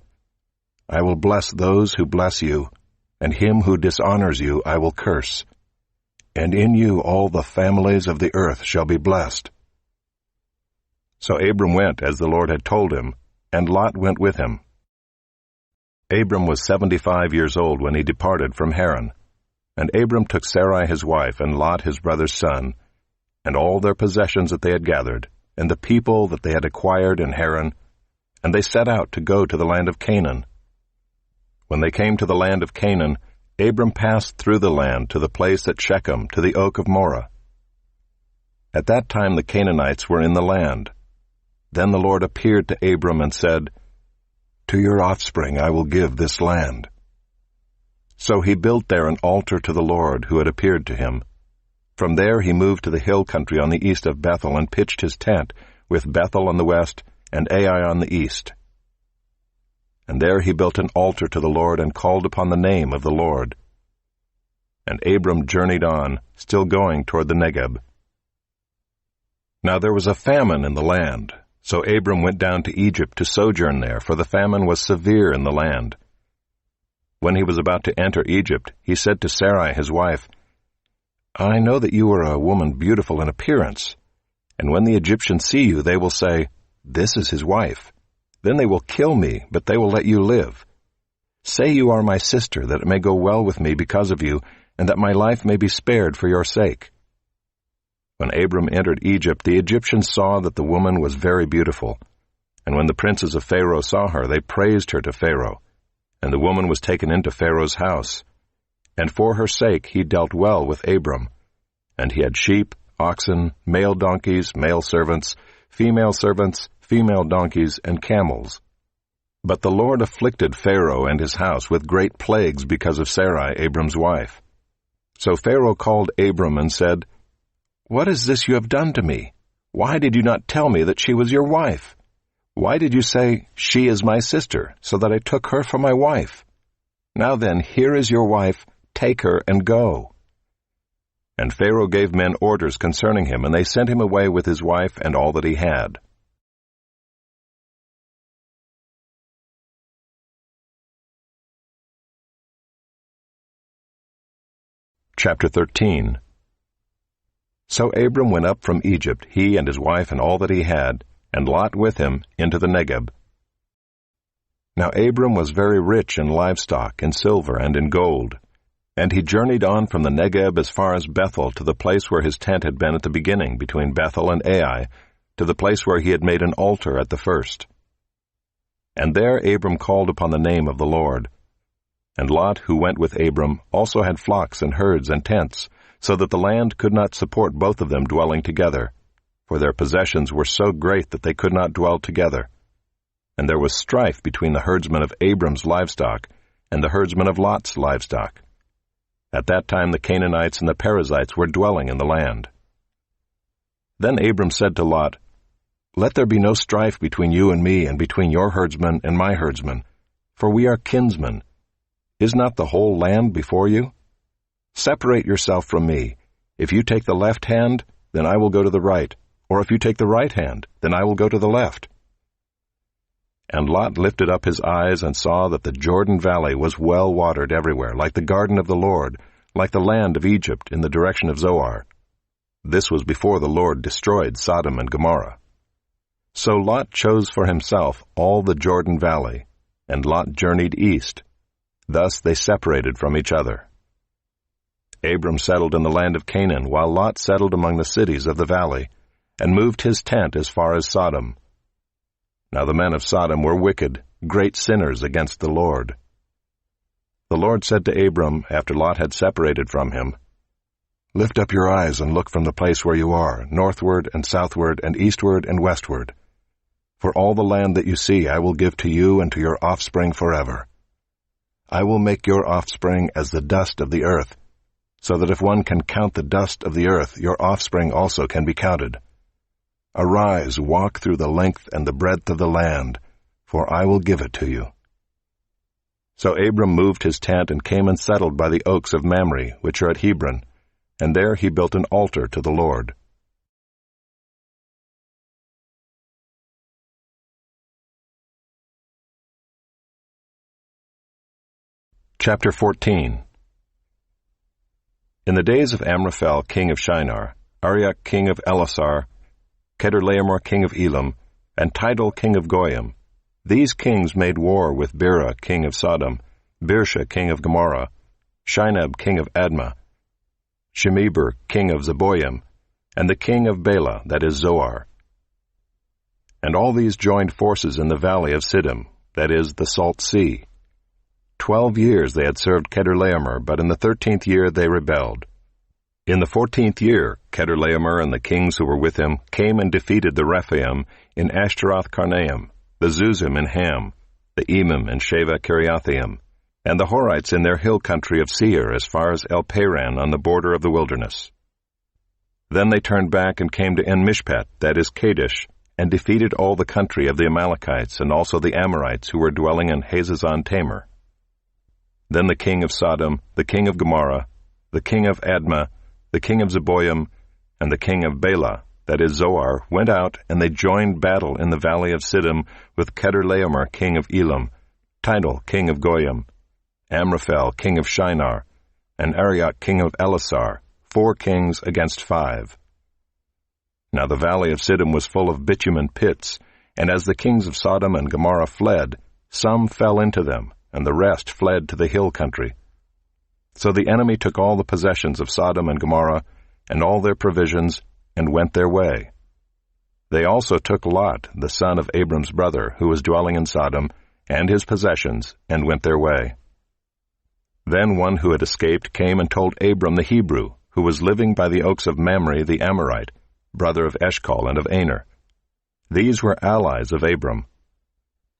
I will bless those who bless you, and him who dishonors you I will curse. And in you all the families of the earth shall be blessed." So Abram went as the Lord had told him, and Lot went with him. Abram was 75 years old when he departed from Haran. And Abram took Sarai his wife, and Lot his brother's son, and all their possessions that they had gathered, and the people that they had acquired in Haran, and they set out to go to the land of Canaan. When they came to the land of Canaan, Abram passed through the land to the place at Shechem, to the oak of Moreh. At that time the Canaanites were in the land. Then the Lord appeared to Abram and said, "To your offspring I will give this land." So he built there an altar to the Lord who had appeared to him. From there he moved to the hill country on the east of Bethel and pitched his tent, with Bethel on the west and Ai on the east. And there he built an altar to the Lord and called upon the name of the Lord. And Abram journeyed on, still going toward the Negeb. Now there was a famine in the land, so Abram went down to Egypt to sojourn there, for the famine was severe in the land. When he was about to enter Egypt, he said to Sarai his wife, "I know that you are a woman beautiful in appearance, and when the Egyptians see you, they will say, 'This is his wife.' Then they will kill me, but they will let you live. Say you are my sister, that it may go well with me because of you, and that my life may be spared for your sake." When Abram entered Egypt, the Egyptians saw that the woman was very beautiful. And when the princes of Pharaoh saw her, they praised her to Pharaoh. And the woman was taken into Pharaoh's house. And for her sake he dealt well with Abram. And he had sheep, oxen, male donkeys, male servants, female donkeys, and camels. But the Lord afflicted Pharaoh and his house with great plagues because of Sarai, Abram's wife. So Pharaoh called Abram and said, "What is this you have done to me? Why did you not tell me that she was your wife? Why did you say, 'She is my sister,' so that I took her for my wife? Now then, here is your wife, take her and go." And Pharaoh gave men orders concerning him, and they sent him away with his wife and all that he had. Chapter 13. So Abram went up from Egypt, he and his wife and all that he had, and Lot with him, into the Negeb. Now Abram was very rich in livestock, in silver, and in gold. And he journeyed on from the Negeb as far as Bethel, to the place where his tent had been at the beginning, between Bethel and Ai, to the place where he had made an altar at the first. And there Abram called upon the name of the Lord. And Lot, who went with Abram, also had flocks and herds and tents, so that the land could not support both of them dwelling together, for their possessions were so great that they could not dwell together. And there was strife between the herdsmen of Abram's livestock and the herdsmen of Lot's livestock. At that time the Canaanites and the Perizzites were dwelling in the land. Then Abram said to Lot, "Let there be no strife between you and me, and between your herdsmen and my herdsmen, for we are kinsmen. Is not the whole land before you? Separate yourself from me. If you take the left hand, then I will go to the right, or if you take the right hand, then I will go to the left." And Lot lifted up his eyes and saw that the Jordan Valley was well watered everywhere, like the garden of the Lord, like the land of Egypt in the direction of Zoar. This was before the Lord destroyed Sodom and Gomorrah. So Lot chose for himself all the Jordan Valley, and Lot journeyed east. Thus they separated from each other. Abram settled in the land of Canaan, while Lot settled among the cities of the valley, and moved his tent as far as Sodom. Now the men of Sodom were wicked, great sinners against the Lord. The Lord said to Abram, after Lot had separated from him, "Lift up your eyes and look from the place where you are, northward and southward and eastward and westward. For all the land that you see I will give to you and to your offspring forever. I will make your offspring as the dust of the earth, so that if one can count the dust of the earth, your offspring also can be counted. Arise, walk through the length and the breadth of the land, for I will give it to you." So Abram moved his tent and came and settled by the oaks of Mamre, which are at Hebron, and there he built an altar to the Lord. Chapter 14. In the days of Amraphel king of Shinar, Arioch king of Elasar, Kedorlaomer king of Elam, and Tidal king of Goyim, these kings made war with Bera king of Sodom, Birsha king of Gomorrah, Shinab king of Admah, Shemeber king of Zeboim, and the king of Bela, that is Zoar. And all these joined forces in the valley of Siddim, that is, the Salt Sea. 12 years they had served Chedorlaomer, but in the 13th year they rebelled. In the 14th year, Chedorlaomer and the kings who were with him came and defeated the Rephaim in Ashtaroth-Karnaim, the Zuzim in Ham, the Emim in Sheva-Kiriathaim, and the Horites in their hill country of Seir as far as El-Paran on the border of the wilderness. Then they turned back and came to En-Mishpat, that is Kadesh, and defeated all the country of the Amalekites and also the Amorites who were dwelling in Hazazon-Tamar. Then the king of Sodom, the king of Gomorrah, the king of Admah, the king of Zeboim, and the king of Bela, that is Zoar, went out, and they joined battle in the valley of Siddim with Chedorlaomer king of Elam, Tidal king of Goyim, Amraphel king of Shinar, and Arioch king of Elasar, 4 kings against 5. Now the valley of Siddim was full of bitumen pits, and as the kings of Sodom and Gomorrah fled, some fell into them, and the rest fled to the hill country. So the enemy took all the possessions of Sodom and Gomorrah, and all their provisions, and went their way. They also took Lot, the son of Abram's brother, who was dwelling in Sodom, and his possessions, and went their way. Then one who had escaped came and told Abram the Hebrew, who was living by the oaks of Mamre the Amorite, brother of Eshcol and of Aner. These were allies of Abram.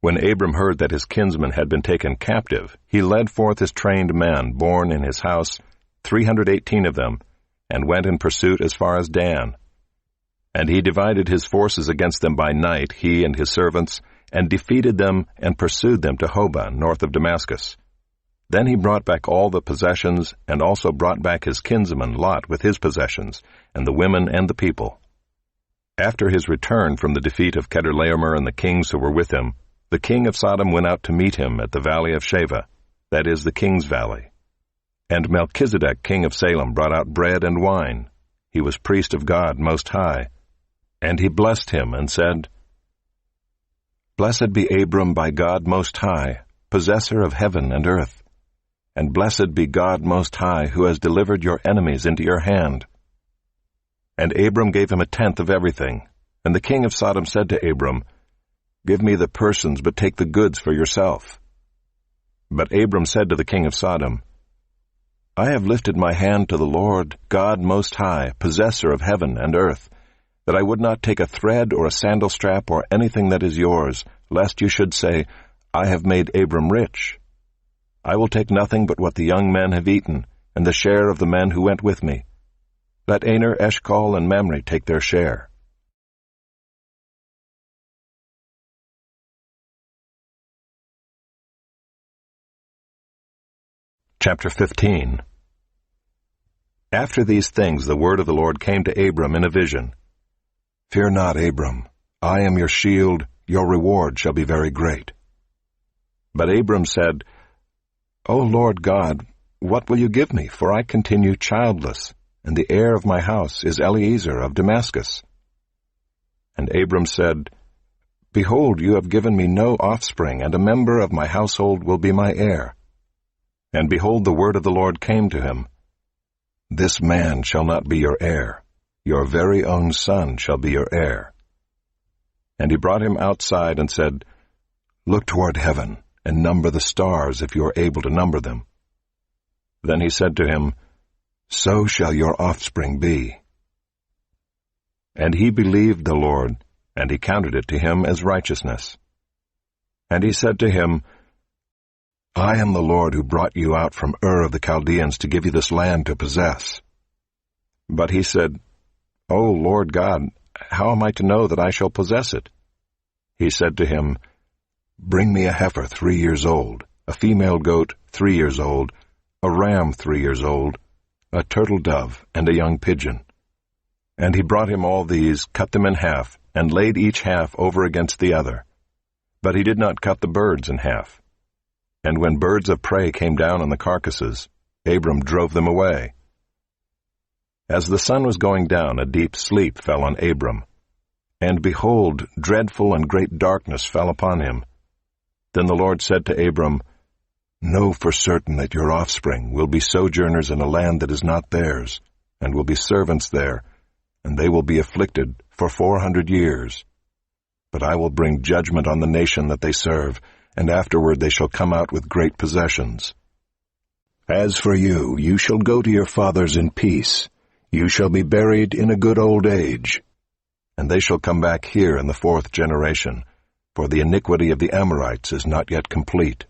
When Abram heard that his kinsman had been taken captive, he led forth his trained men, born in his house, 318 of them, and went in pursuit as far as Dan. And he divided his forces against them by night, he and his servants, and defeated them and pursued them to Hobah, north of Damascus. Then he brought back all the possessions, and also brought back his kinsman Lot with his possessions, and the women and the people. After his return from the defeat of Chedorlaomer and the kings who were with him, the king of Sodom went out to meet him at the valley of Sheva, that is, the king's valley. And Melchizedek king of Salem brought out bread and wine. He was priest of God Most High. And he blessed him and said, Blessed be Abram by God Most High, possessor of heaven and earth. And blessed be God Most High, who has delivered your enemies into your hand. And Abram gave him 1/10 of everything. And the king of Sodom said to Abram, Give me the persons, but take the goods for yourself. But Abram said to the king of Sodom, I have lifted my hand to the Lord, God Most High, possessor of heaven and earth, that I would not take a thread or a sandal strap or anything that is yours, lest you should say, I have made Abram rich. I will take nothing but what the young men have eaten, and the share of the men who went with me. Let Aner, Eshcol, and Mamre take their share. Chapter 15. After these things the word of the Lord came to Abram in a vision. Fear not, Abram. I am your shield. Your reward shall be very great. But Abram said, O Lord God, what will you give me? For I continue childless, and the heir of my house is Eliezer of Damascus. And Abram said, Behold, you have given me no offspring, and a member of my household will be my heir. And behold, the word of the Lord came to him. This man shall not be your heir. Your very own son shall be your heir. And he brought him outside and said, Look toward heaven, and number the stars if you are able to number them. Then he said to him, So shall your offspring be. And he believed the Lord, and he counted it to him as righteousness. And he said to him, I am the Lord who brought you out from Ur of the Chaldeans to give you this land to possess. But he said, O Lord God, how am I to know that I shall possess it? He said to him, Bring me a heifer 3 years old, a female goat 3 years old, a ram 3 years old, a turtle dove, and a young pigeon. And he brought him all these, cut them in half, and laid each half over against the other. But he did not cut the birds in half. And when birds of prey came down on the carcasses, Abram drove them away. As the sun was going down, a deep sleep fell on Abram. And behold, dreadful and great darkness fell upon him. Then the Lord said to Abram, Know for certain that your offspring will be sojourners in a land that is not theirs, and will be servants there, and they will be afflicted for 400 years. But I will bring judgment on the nation that they serve, and afterward they shall come out with great possessions. As for you, you shall go to your fathers in peace. You shall be buried in a good old age. And they shall come back here in the 4th generation, for the iniquity of the Amorites is not yet complete.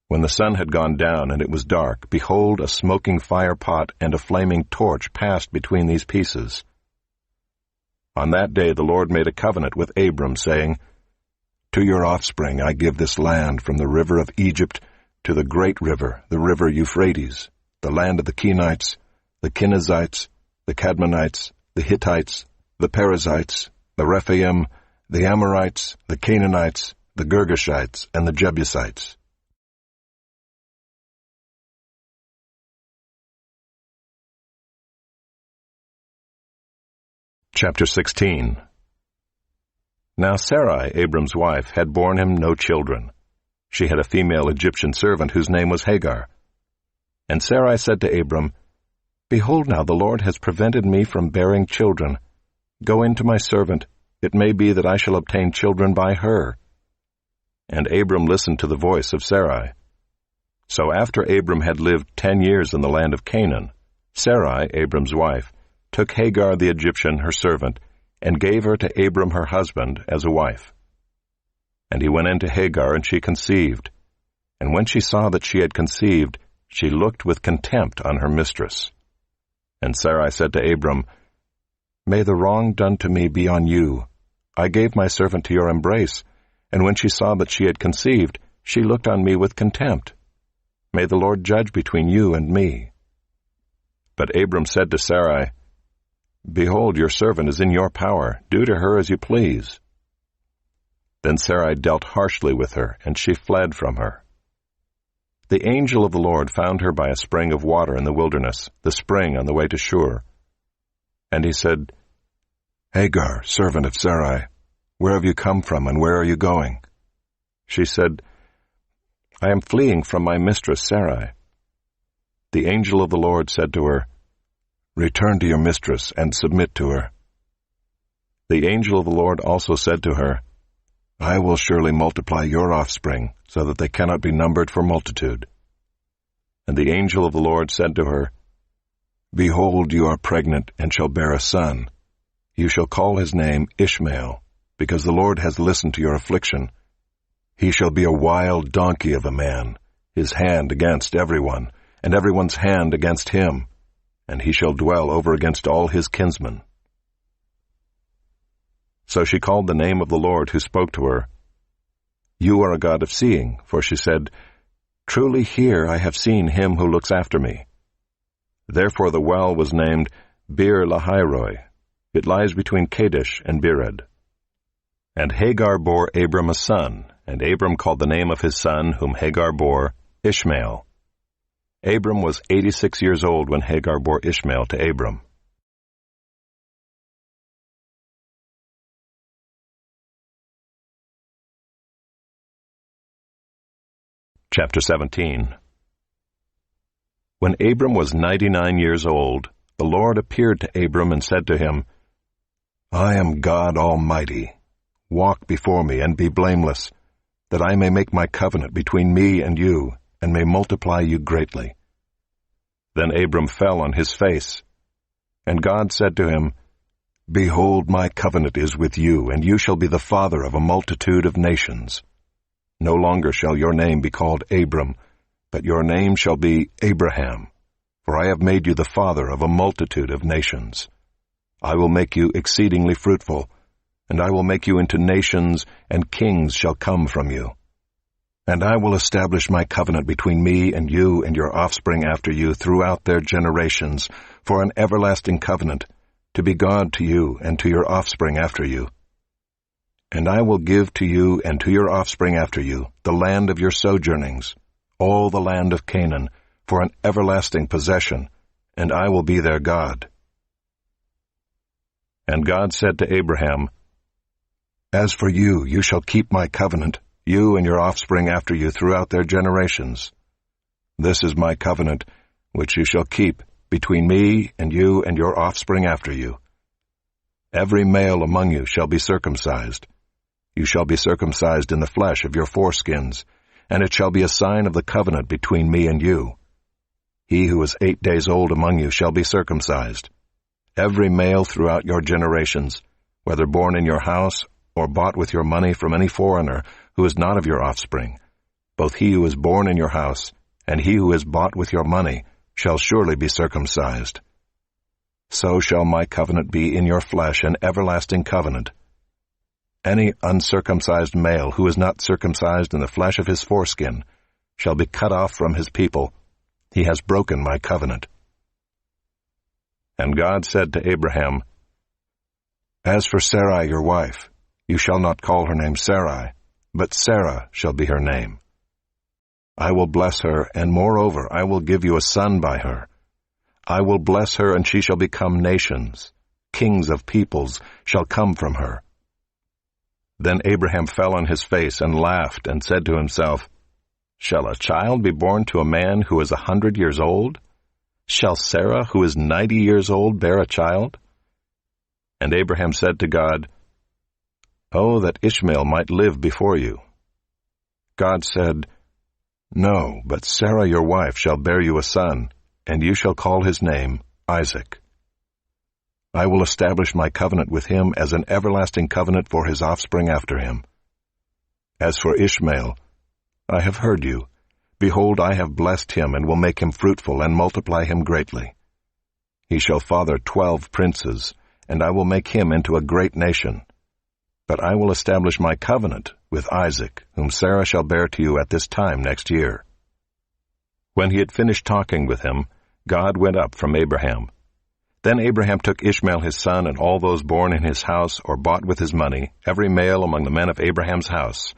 When the sun had gone down and it was dark, behold, a smoking fire pot and a flaming torch passed between these pieces. On that day the Lord made a covenant with Abram, saying, To your offspring I give this land from the river of Egypt to the great river, the river Euphrates, the land of the Kenites, the Kenizzites, the Cadmonites, the Hittites, the Perizzites, the Rephaim, the Amorites, the Canaanites, the Girgashites, and the Jebusites. Chapter 16. Now Sarai, Abram's wife, had borne him no children. She had a female Egyptian servant whose name was Hagar. And Sarai said to Abram, Behold now, the Lord has prevented me from bearing children. Go in to my servant. It may be that I shall obtain children by her. And Abram listened to the voice of Sarai. So after Abram had lived 10 years in the land of Canaan, Sarai, Abram's wife, took Hagar the Egyptian, her servant, and gave her to Abram her husband as a wife. And he went in to Hagar, and she conceived. And when she saw that she had conceived, she looked with contempt on her mistress. And Sarai said to Abram, May the wrong done to me be on you. I gave my servant to your embrace, and when she saw that she had conceived, she looked on me with contempt. May the Lord judge between you and me. But Abram said to Sarai, Behold, your servant is in your power. Do to her as you please. Then Sarai dealt harshly with her, and she fled from her. The angel of the Lord found her by a spring of water in the wilderness, the spring on the way to Shur. And he said, Hagar, servant of Sarai, where have you come from, and where are you going? She said, I am fleeing from my mistress Sarai. The angel of the Lord said to her, Return to your mistress and submit to her. The angel of the Lord also said to her, I will surely multiply your offspring, so that they cannot be numbered for multitude. And the angel of the Lord said to her, Behold, you are pregnant, and shall bear a son. You shall call his name Ishmael, because the Lord has listened to your affliction. He shall be a wild donkey of a man, his hand against everyone, and everyone's hand against him, and he shall dwell over against all his kinsmen. So she called the name of the Lord who spoke to her. You are a God of seeing, for she said, Truly here I have seen him who looks after me. Therefore the well was named Bir Lahairoi. It lies between Kadesh and Bered. And Hagar bore Abram a son, and Abram called the name of his son, whom Hagar bore, Ishmael. Abram was 86 years old when Hagar bore Ishmael to Abram. Chapter 17. When Abram was 99 years old, the Lord appeared to Abram and said to him, I am God Almighty. Walk before me and be blameless, that I may make my covenant between me and you, and may multiply you greatly. Then Abram fell on his face. And God said to him, Behold, my covenant is with you, and you shall be the father of a multitude of nations. No longer shall your name be called Abram, but your name shall be Abraham, for I have made you the father of a multitude of nations. I will make you exceedingly fruitful, and I will make you into nations, and kings shall come from you. And I will establish my covenant between me and you and your offspring after you throughout their generations, for an everlasting covenant, to be God to you and to your offspring after you. And I will give to you and to your offspring after you the land of your sojournings, all the land of Canaan, for an everlasting possession, and I will be their God. And God said to Abraham, As for you, you shall keep my covenant, you and your offspring after you throughout their generations. This is my covenant, which you shall keep between me and you and your offspring after you. Every male among you shall be circumcised. You shall be circumcised in the flesh of your foreskins, and it shall be a sign of the covenant between me and you. He who is 8 days old among you shall be circumcised. Every male throughout your generations, whether born in your house or bought with your money from any foreigner who is not of your offspring, both he who is born in your house and he who is bought with your money shall surely be circumcised. So shall my covenant be in your flesh, an everlasting covenant. Any uncircumcised male who is not circumcised in the flesh of his foreskin shall be cut off from his people. He has broken my covenant. And God said to Abraham, As for Sarai your wife, you shall not call her name Sarai, but Sarah shall be her name. I will bless her, and moreover I will give you a son by her. I will bless her, and she shall become nations. Kings of peoples shall come from her. Then Abraham fell on his face and laughed, and said to himself, Shall a child be born to a man who is 100 years old? Shall Sarah, who is 90 years old, bear a child? And Abraham said to God, Oh, that Ishmael might live before you. God said, No, but Sarah your wife shall bear you a son, and you shall call his name Isaac. I will establish my covenant with him as an everlasting covenant for his offspring after him. As for Ishmael, I have heard you. Behold, I have blessed him, and will make him fruitful, and multiply him greatly. He shall father 12 princes, and I will make him into a great nation. But I will establish my covenant with Isaac, whom Sarah shall bear to you at this time next year. When he had finished talking with him, God went up from Abraham. Then Abraham took Ishmael his son, and all those born in his house or bought with his money, every male among the men of Abraham's house,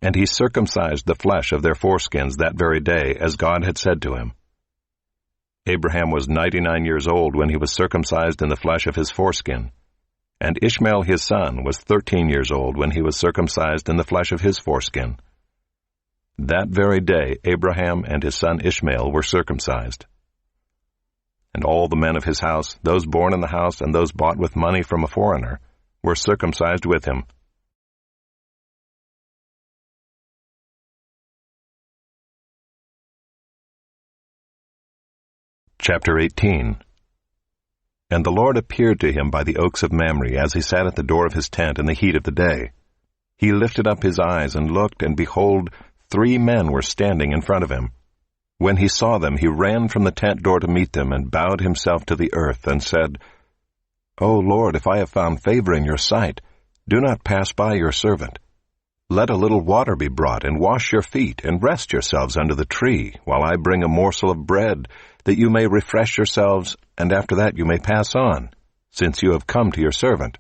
and he circumcised the flesh of their foreskins that very day, as God had said to him. Abraham was 99 years old when he was circumcised in the flesh of his foreskin, and Ishmael his son was 13 years old when he was circumcised in the flesh of his foreskin. That very day Abraham and his son Ishmael were circumcised. And all the men of his house, those born in the house and those bought with money from a foreigner, were circumcised with him. Chapter 18. And the Lord appeared to him by the oaks of Mamre as he sat at the door of his tent in the heat of the day. He lifted up his eyes and looked, and behold, 3 men were standing in front of him. When he saw them, he ran from the tent door to meet them, and bowed himself to the earth, and said, O Lord, if I have found favor in your sight, do not pass by your servant. Let a little water be brought, and wash your feet, and rest yourselves under the tree, while I bring a morsel of bread, that you may refresh yourselves, and after that you may pass on, since you have come to your servant.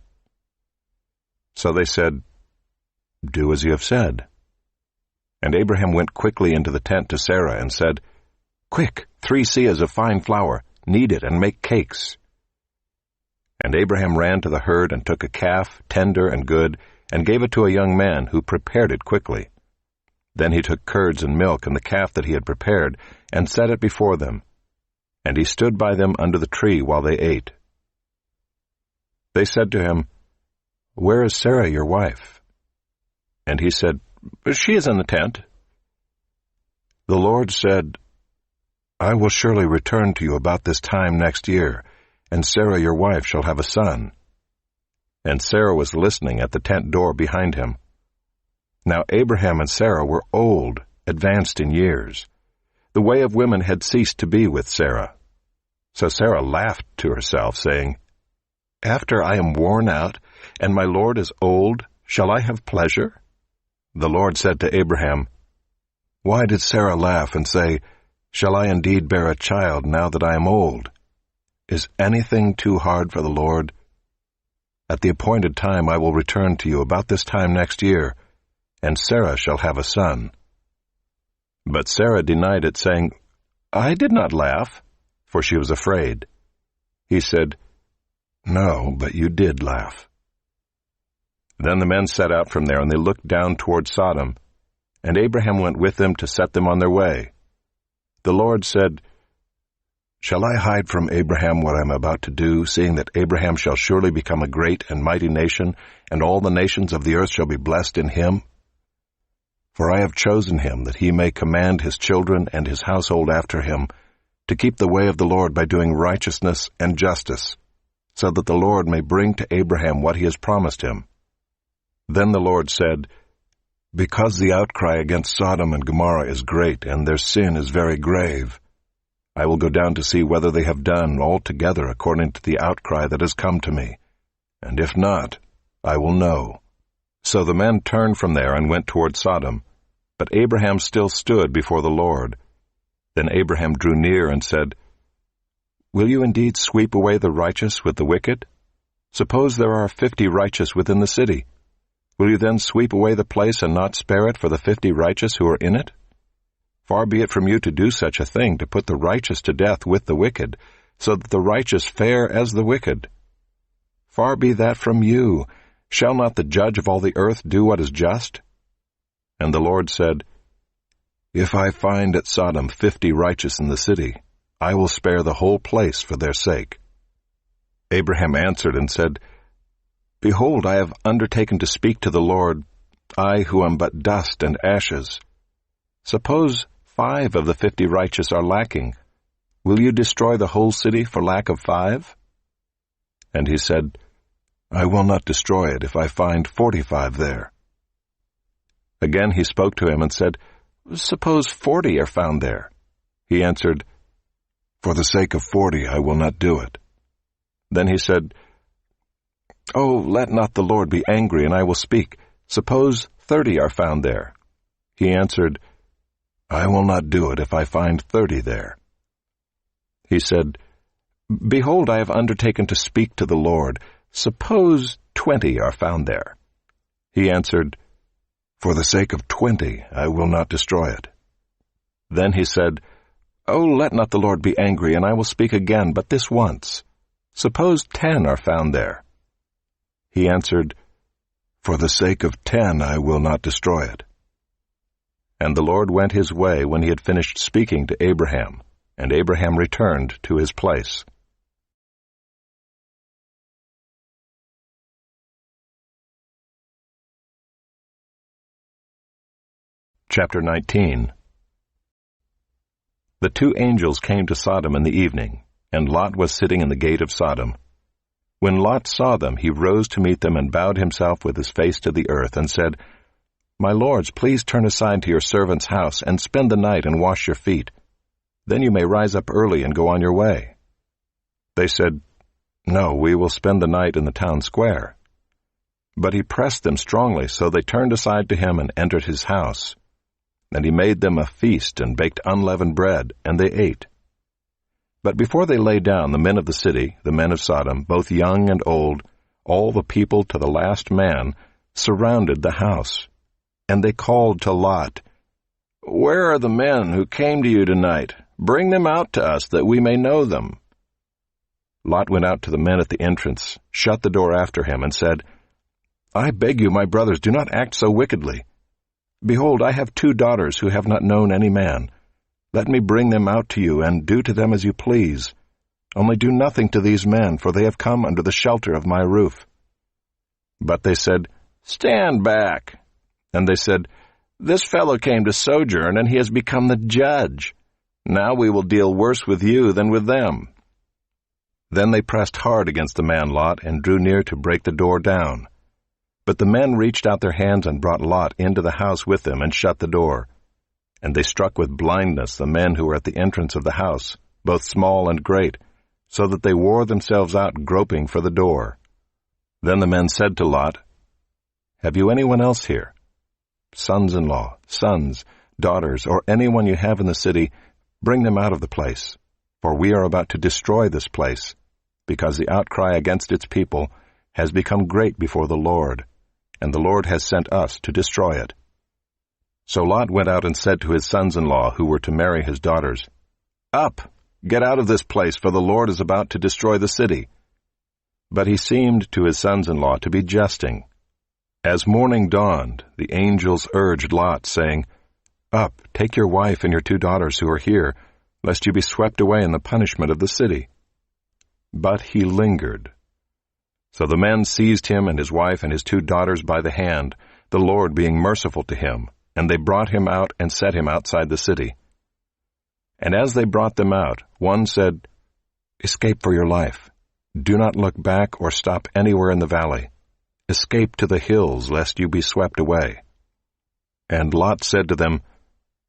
So they said, Do as you have said. And Abraham went quickly into the tent to Sarah, and said, Quick, 3 seahs of fine flour, knead it, and make cakes. And Abraham ran to the herd, and took a calf, tender and good, and gave it to a young man, who prepared it quickly. Then he took curds and milk and the calf that he had prepared, and set it before them. And he stood by them under the tree while they ate. They said to him, Where is Sarah your wife? And he said, She is in the tent. The Lord said, I will surely return to you about this time next year, and Sarah your wife shall have a son. And Sarah was listening at the tent door behind him. Now Abraham and Sarah were old, advanced in years. The way of women had ceased to be with Sarah. So Sarah laughed to herself, saying, After I am worn out, and my Lord is old, shall I have pleasure? The Lord said to Abraham, Why did Sarah laugh and say, Shall I indeed bear a child now that I am old? Is anything too hard for the Lord? At the appointed time I will return to you about this time next year, and Sarah shall have a son. But Sarah denied it, saying, I did not laugh, for she was afraid. He said, No, but you did laugh. Then the men set out from there, and they looked down toward Sodom, and Abraham went with them to set them on their way. The Lord said, Shall I hide from Abraham what I am about to do, seeing that Abraham shall surely become a great and mighty nation, and all the nations of the earth shall be blessed in him? For I have chosen him, that he may command his children and his household after him, to keep the way of the Lord by doing righteousness and justice, so that the Lord may bring to Abraham what he has promised him. Then the Lord said, Because the outcry against Sodom and Gomorrah is great, and their sin is very grave, I will go down to see whether they have done altogether according to the outcry that has come to me, and if not, I will know. So the men turned from there and went toward Sodom, but Abraham still stood before the Lord. Then Abraham drew near and said, Will you indeed sweep away the righteous with the wicked? Suppose there are 50 righteous within the city. Will you then sweep away the place and not spare it for the 50 righteous who are in it? Far be it from you to do such a thing, to put the righteous to death with the wicked, so that the righteous fare as the wicked. Far be that from you. Shall not the judge of all the earth do what is just? And the Lord said, If I find at Sodom 50 righteous in the city, I will spare the whole place for their sake. Abraham answered and said, Behold, I have undertaken to speak to the Lord, I who am but dust and ashes. Suppose 5 of the 50 righteous are lacking. Will you destroy the whole city for lack of 5? And he said, I will not destroy it if I find 45 there. Again he spoke to him and said, Suppose 40 are found there. He answered, For the sake of 40 I will not do it. Then he said, Oh, let not the Lord be angry, and I will speak. Suppose 30 are found there. He answered, I will not do it if I find 30 there. He said, Behold, I have undertaken to speak to the Lord. Suppose 20 are found there. He answered, For the sake of 20 I will not destroy it. Then he said, Oh, let not the Lord be angry, and I will speak again, but this once. Suppose 10 are found there. He answered, For the sake of 10 I will not destroy it. And the Lord went his way when he had finished speaking to Abraham, and Abraham returned to his place. Chapter 19. The 2 angels came to Sodom in the evening, and Lot was sitting in the gate of Sodom. When Lot saw them, he rose to meet them and bowed himself with his face to the earth, and said, My lords, please turn aside to your servant's house, and spend the night and wash your feet. Then you may rise up early and go on your way. They said, No, we will spend the night in the town square. But he pressed them strongly, so they turned aside to him and entered his house. And he made them a feast and baked unleavened bread, and they ate. But before they lay down, the men of the city, the men of Sodom, both young and old, all the people to the last man, surrounded the house. And they called to Lot, Where are the men who came to you tonight? Bring them out to us, that we may know them. Lot went out to the men at the entrance, shut the door after him, and said, I beg you, my brothers, do not act so wickedly. Behold, I have 2 daughters who have not known any man. Let me bring them out to you, and do to them as you please. Only do nothing to these men, for they have come under the shelter of my roof. But they said, Stand back. And they said, This fellow came to sojourn, and he has become the judge. Now we will deal worse with you than with them. Then they pressed hard against the man Lot, and drew near to break the door down. But the men reached out their hands and brought Lot into the house with them, and shut the door. And they struck with blindness the men who were at the entrance of the house, both small and great, so that they wore themselves out groping for the door. Then the men said to Lot, Have you anyone else here? Sons-in-law, sons, daughters, or anyone you have in the city, bring them out of the place, for we are about to destroy this place, because the outcry against its people has become great before the Lord, and the Lord has sent us to destroy it. So Lot went out and said to his sons-in-law who were to marry his daughters, Up, get out of this place, for the Lord is about to destroy the city. But he seemed to his sons-in-law to be jesting. As morning dawned, the angels urged Lot, saying, Up, take your wife and your 2 daughters who are here, lest you be swept away in the punishment of the city." But he lingered. So the men seized him and his wife and his 2 daughters by the hand, the Lord being merciful to him, and they brought him out and set him outside the city. And as they brought them out, one said, "Escape for your life. Do not look back or stop anywhere in the valley. Escape to the hills, lest you be swept away." And Lot said to them,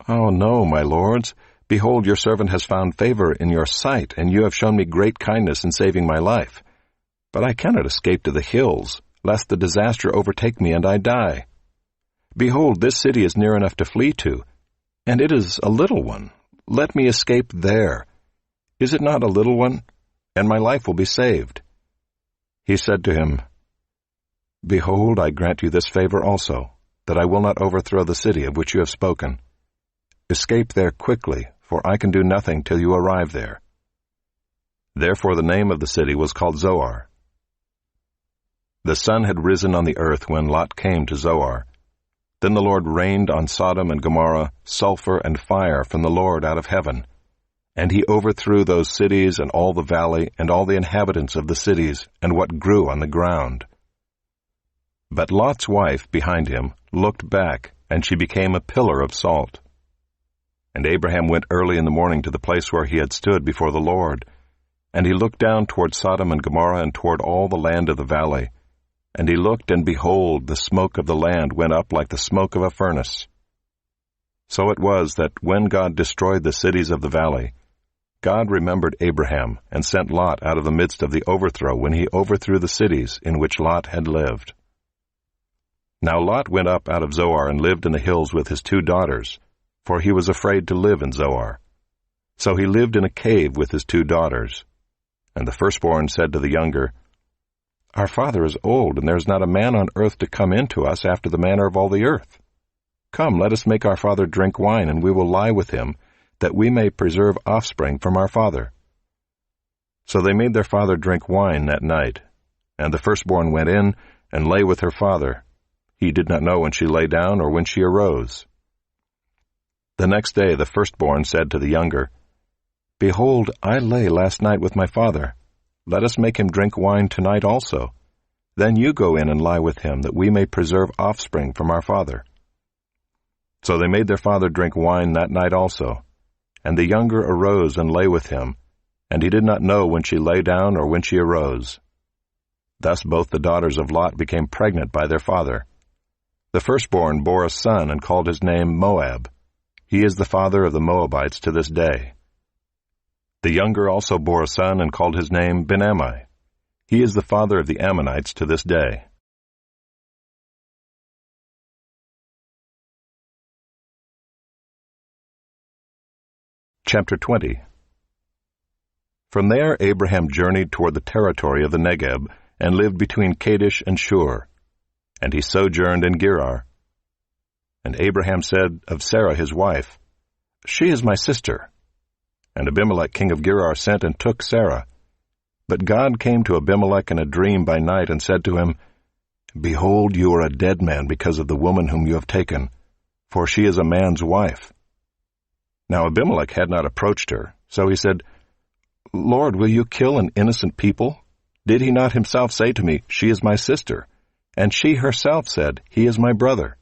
"Oh, no, my lords. Behold, your servant has found favor in your sight, and you have shown me great kindness in saving my life. But I cannot escape to the hills, lest the disaster overtake me and I die. Behold, this city is near enough to flee to, and it is a little one. Let me escape there. Is it not a little one? And my life will be saved." He said to him, "Behold, I grant you this favor also, that I will not overthrow the city of which you have spoken. Escape there quickly, for I can do nothing till you arrive there." Therefore the name of the city was called Zoar. The sun had risen on the earth when Lot came to Zoar. Then the Lord rained on Sodom and Gomorrah sulfur and fire from the Lord out of heaven. And he overthrew those cities and all the valley and all the inhabitants of the cities and what grew on the ground. But Lot's wife behind him looked back, and she became a pillar of salt. And Abraham went early in the morning to the place where he had stood before the Lord. And he looked down toward Sodom and Gomorrah and toward all the land of the valley. And he looked, and behold, the smoke of the land went up like the smoke of a furnace. So it was that when God destroyed the cities of the valley, God remembered Abraham and sent Lot out of the midst of the overthrow when he overthrew the cities in which Lot had lived. Now Lot went up out of Zoar and lived in the hills with his 2 daughters, for he was afraid to live in Zoar. So he lived in a cave with his 2 daughters. And the firstborn said to the younger, "Our father is old, and there is not a man on earth to come in to us after the manner of all the earth. Come, let us make our father drink wine, and we will lie with him, that we may preserve offspring from our father." So they made their father drink wine that night. And the firstborn went in and lay with her father. He did not know when she lay down or when she arose. The next day the firstborn said to the younger, "Behold, I lay last night with my father. Let us make him drink wine tonight also. Then you go in and lie with him, that we may preserve offspring from our father." So they made their father drink wine that night also. And the younger arose and lay with him, and he did not know when she lay down or when she arose. Thus both the daughters of Lot became pregnant by their father. The firstborn bore a son and called his name Moab. He is the father of the Moabites to this day. The younger also bore a son and called his name Ben-Ammi. He is the father of the Ammonites to this day. Chapter 20. From there Abraham journeyed toward the territory of the Negeb, and lived between Kadesh and Shur. And he sojourned in Gerar. And Abraham said of Sarah his wife, "She is my sister." And Abimelech king of Gerar sent and took Sarah. But God came to Abimelech in a dream by night, and said to him, "Behold, you are a dead man because of the woman whom you have taken, for she is a man's wife." Now Abimelech had not approached her, so he said, "Lord, will you kill an innocent people? Did he not himself say to me, 'She is my sister'? And she herself said, 'He is my brother.'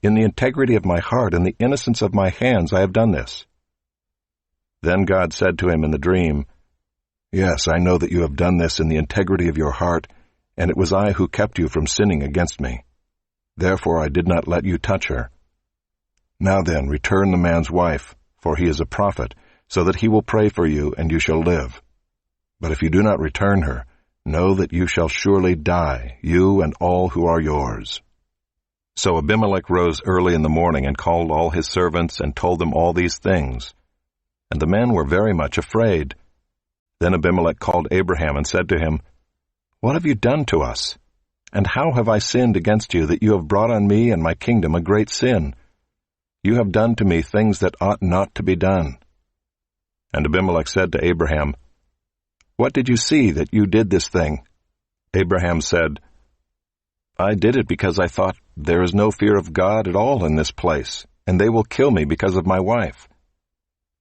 In the integrity of my heart and the innocence of my hands I have done this." Then God said to him in the dream, "Yes, I know that you have done this in the integrity of your heart, and it was I who kept you from sinning against me. Therefore I did not let you touch her. Now then, return the man's wife, for he is a prophet, so that he will pray for you, and you shall live. But if you do not return her, know that you shall surely die, you and all who are yours." So Abimelech rose early in the morning and called all his servants and told them all these things. And the men were very much afraid. Then Abimelech called Abraham and said to him, "What have you done to us? And how have I sinned against you, that you have brought on me and my kingdom a great sin? You have done to me things that ought not to be done." And Abimelech said to Abraham, "What did you see that you did this thing?" Abraham said, "I did it because I thought, there is no fear of God at all in this place, and they will kill me because of my wife.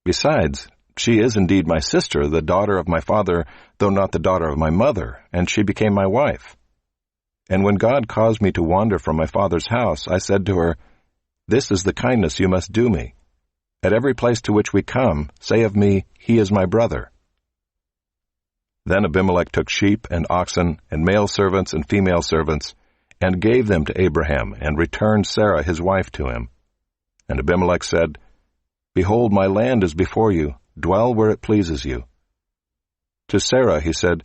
Besides, She is indeed my sister, the daughter of my father, though not the daughter of my mother, and she became my wife. And when God caused me to wander from my father's house, I said to her, This is the kindness you must do me. At every place to which we come, say of me, He is my brother. Then Abimelech took sheep and oxen and male servants and female servants, and gave them to Abraham, and returned Sarah his wife to him. And Abimelech said, Behold, my land is before you, dwell where it pleases you. To Sarah he said,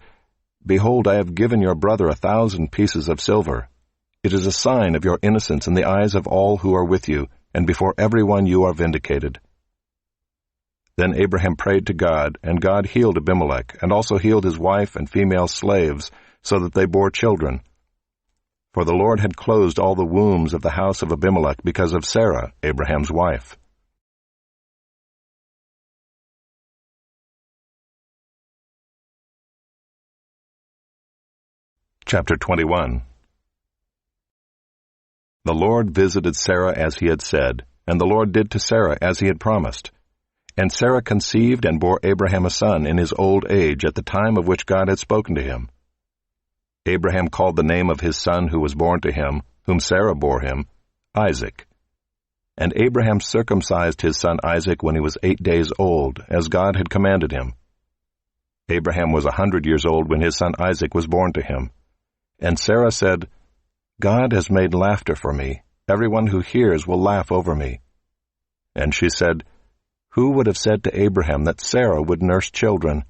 Behold, I have given your brother 1,000 pieces of silver. It is a sign of your innocence in the eyes of all who are with you, and before everyone you are vindicated. Then Abraham prayed to God, and God healed Abimelech, and also healed his wife and female slaves, so that they bore children. For the Lord had closed all the wombs of the house of Abimelech because of Sarah, Abraham's wife. Chapter 21. The Lord visited Sarah as he had said, and the Lord did to Sarah as he had promised. And Sarah conceived and bore Abraham a son in his old age at the time of which God had spoken to him. Abraham called the name of his son who was born to him, whom Sarah bore him, Isaac. And Abraham circumcised his son Isaac when he was 8 days old, as God had commanded him. Abraham was 100 years old when his son Isaac was born to him. And Sarah said, God has made laughter for me. Everyone who hears will laugh over me. And she said, Who would have said to Abraham that Sarah would nurse children?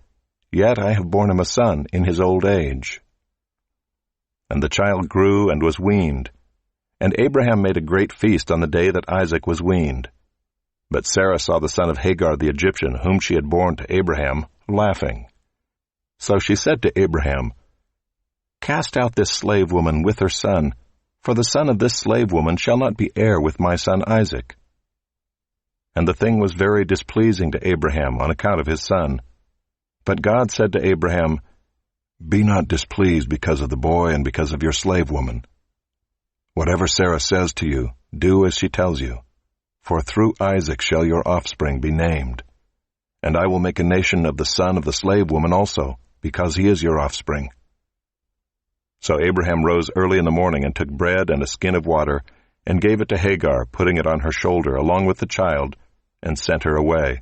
Yet I have borne him a son in his old age. And the child grew and was weaned. And Abraham made a great feast on the day that Isaac was weaned. But Sarah saw the son of Hagar the Egyptian, whom she had borne to Abraham, laughing. So she said to Abraham, Cast out this slave woman with her son, for the son of this slave woman shall not be heir with my son Isaac. And the thing was very displeasing to Abraham on account of his son. But God said to Abraham, Be not displeased because of the boy and because of your slave woman. Whatever Sarah says to you, do as she tells you, for through Isaac shall your offspring be named. And I will make a nation of the son of the slave woman also, because he is your offspring. So Abraham rose early in the morning and took bread and a skin of water, and gave it to Hagar, putting it on her shoulder along with the child, and sent her away.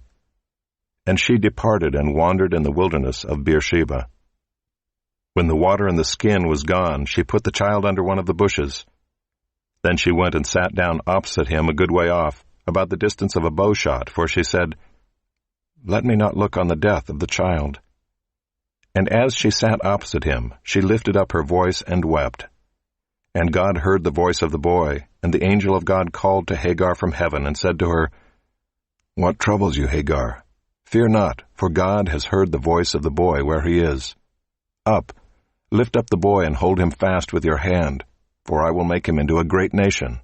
And she departed and wandered in the wilderness of Beersheba. When the water in the skin was gone, she put the child under one of the bushes. Then she went and sat down opposite him a good way off, about the distance of a bow shot, for she said, Let me not look on the death of the child. And as she sat opposite him, she lifted up her voice and wept. And God heard the voice of the boy, and the angel of God called to Hagar from heaven and said to her, What troubles you, Hagar? Fear not, for God has heard the voice of the boy where he is. Up, lift up the boy and hold him fast with your hand, for I will make him into a great nation.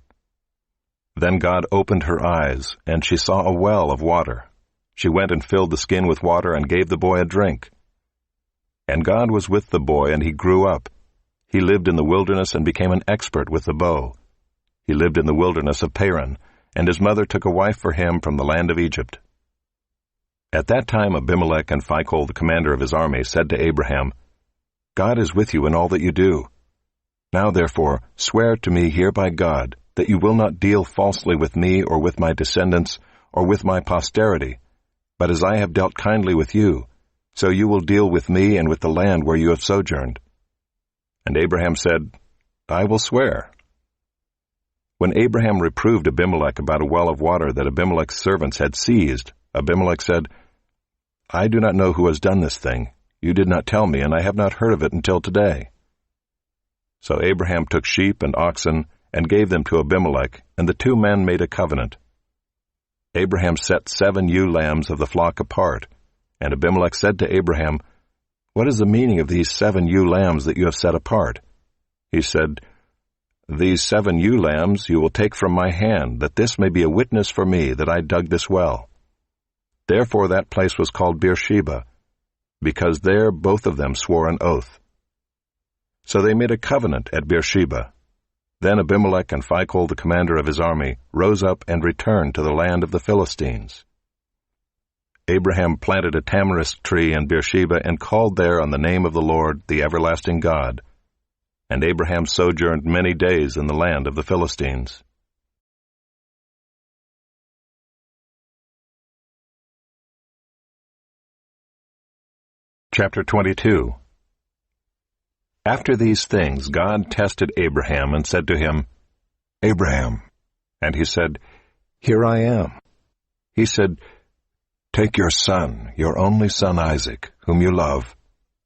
Then God opened her eyes, and she saw a well of water. She went and filled the skin with water and gave the boy a drink. And God was with the boy, and he grew up. He lived in the wilderness and became an expert with the bow. He lived in the wilderness of Paran, and his mother took a wife for him from the land of Egypt. At that time Abimelech and Phicol, the commander of his army, said to Abraham, God is with you in all that you do. Now therefore swear to me here by God that you will not deal falsely with me or with my descendants or with my posterity, but as I have dealt kindly with you, so you will deal with me and with the land where you have sojourned. And Abraham said, I will swear. When Abraham reproved Abimelech about a well of water that Abimelech's servants had seized, Abimelech said, I do not know who has done this thing. You did not tell me, and I have not heard of it until today. So Abraham took sheep and oxen and gave them to Abimelech, and the two men made a covenant. Abraham set 7 ewe lambs of the flock apart, and Abimelech said to Abraham, What is the meaning of these 7 ewe lambs that you have set apart? He said, These 7 ewe lambs you will take from my hand, that this may be a witness for me that I dug this well. Therefore that place was called Beersheba, because there both of them swore an oath. So they made a covenant at Beersheba. Then Abimelech and Phicol, the commander of his army, rose up and returned to the land of the Philistines. Abraham planted a tamarisk tree in Beersheba and called there on the name of the Lord, the everlasting God. And Abraham sojourned many days in the land of the Philistines. Chapter 22. After these things God tested Abraham and said to him, "Abraham." And he said, "Here I am." He said, "Take your son, your only son Isaac, whom you love,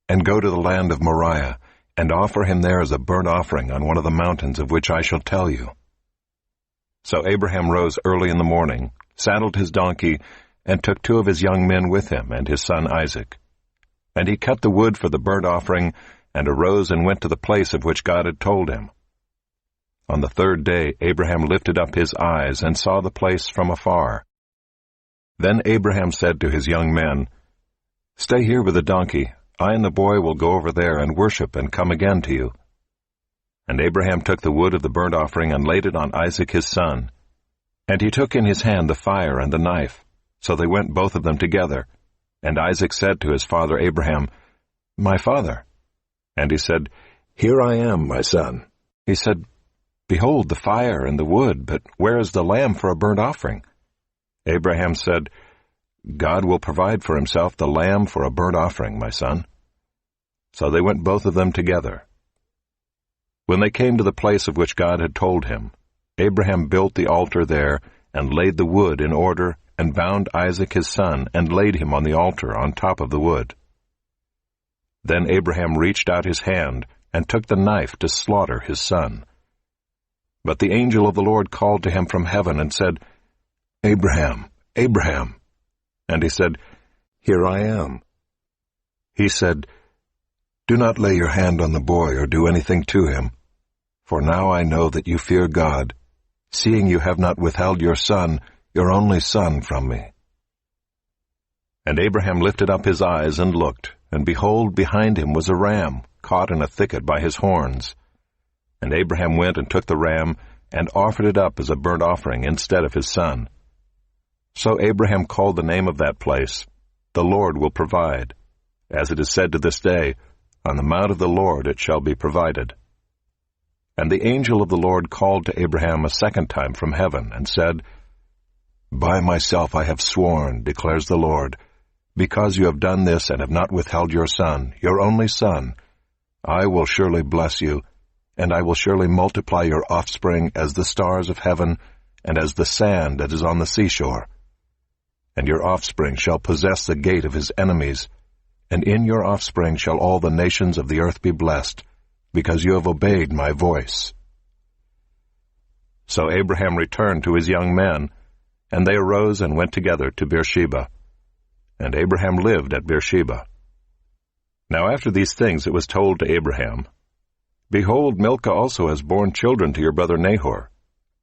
and go to the land of Moriah, and offer him there as a burnt offering on one of the mountains of which I shall tell you." So Abraham rose early in the morning, saddled his donkey, and took 2 of his young men with him and his son Isaac. And he cut the wood for the burnt offering, and arose and went to the place of which God had told him. On the 3rd day Abraham lifted up his eyes and saw the place from afar. Then Abraham said to his young men, "Stay here with the donkey. I and the boy will go over there and worship and come again to you." And Abraham took the wood of the burnt offering and laid it on Isaac his son. And he took in his hand the fire and the knife. So they went both of them together. And Isaac said to his father Abraham, "My father." And he said, "Here I am, my son." He said, "Behold the fire and the wood, but where is the lamb for a burnt offering?" Abraham said, "God will provide for himself the lamb for a burnt offering, my son." So they went both of them together. When they came to the place of which God had told him, Abraham built the altar there, and laid the wood in order, and bound Isaac his son, and laid him on the altar on top of the wood. Then Abraham reached out his hand, and took the knife to slaughter his son. But the angel of the Lord called to him from heaven, and said, "Abraham, Abraham." And he said, "Here I am." He said, "Do not lay your hand on the boy or do anything to him, for now I know that you fear God, seeing you have not withheld your son, your only son, from me." And Abraham lifted up his eyes and looked, and behold, behind him was a ram, caught in a thicket by his horns. And Abraham went and took the ram, and offered it up as a burnt offering instead of his son. So Abraham called the name of that place, "The Lord will provide." As it is said to this day, "On the mount of the Lord it shall be provided." And the angel of the Lord called to Abraham a second time from heaven, and said, "By myself I have sworn, declares the Lord, because you have done this and have not withheld your son, your only son, I will surely bless you, and I will surely multiply your offspring as the stars of heaven and as the sand that is on the seashore. And your offspring shall possess the gate of his enemies, and in your offspring shall all the nations of the earth be blessed, because you have obeyed my voice." So Abraham returned to his young men, and they arose and went together to Beersheba. And Abraham lived at Beersheba. Now after these things it was told to Abraham, "Behold, Milcah also has borne children to your brother Nahor,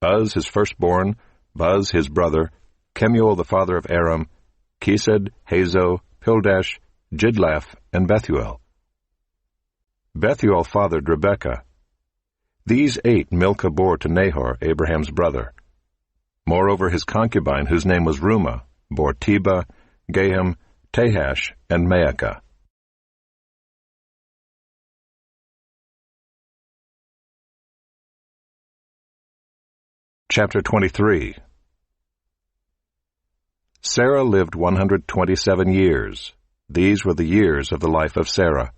Uz his firstborn, Buz his brother, Kemuel the father of Aram, Kesed, Hazo, Pildash, Jidlaph, and Bethuel. Bethuel fathered Rebekah. These 8 Milcah bore to Nahor, Abraham's brother. Moreover his concubine, whose name was Reumah, bore Tebah, Gaham, Tahash, and Maacah. Chapter 23. Sarah lived 127 years. These were the years of the life of Sarah.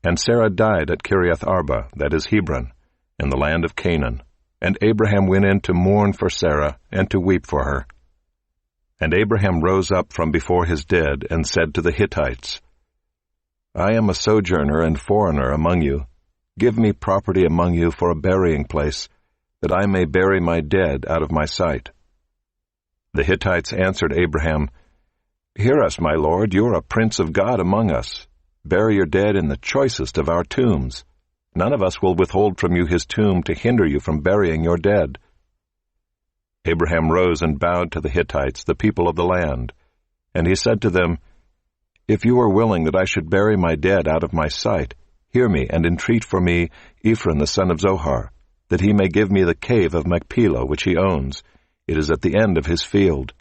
And Sarah died at Kiriath Arba, that is Hebron, in the land of Canaan. And Abraham went in to mourn for Sarah, and to weep for her. And Abraham rose up from before his dead, and said to the Hittites, I am a sojourner and foreigner among you. Give me property among you for a burying place, that I may bury my dead out of my sight. The Hittites answered Abraham, Hear us, my lord, you are a prince of God among us. Bury your dead in the choicest of our tombs. None of us will withhold from you his tomb to hinder you from burying your dead. Abraham rose and bowed to the Hittites, the people of the land. And he said to them, If you are willing that I should bury my dead out of my sight, hear me and entreat for me Ephron the son of Zohar, that he may give me the cave of Machpelah which he owns. It is at the end of his field.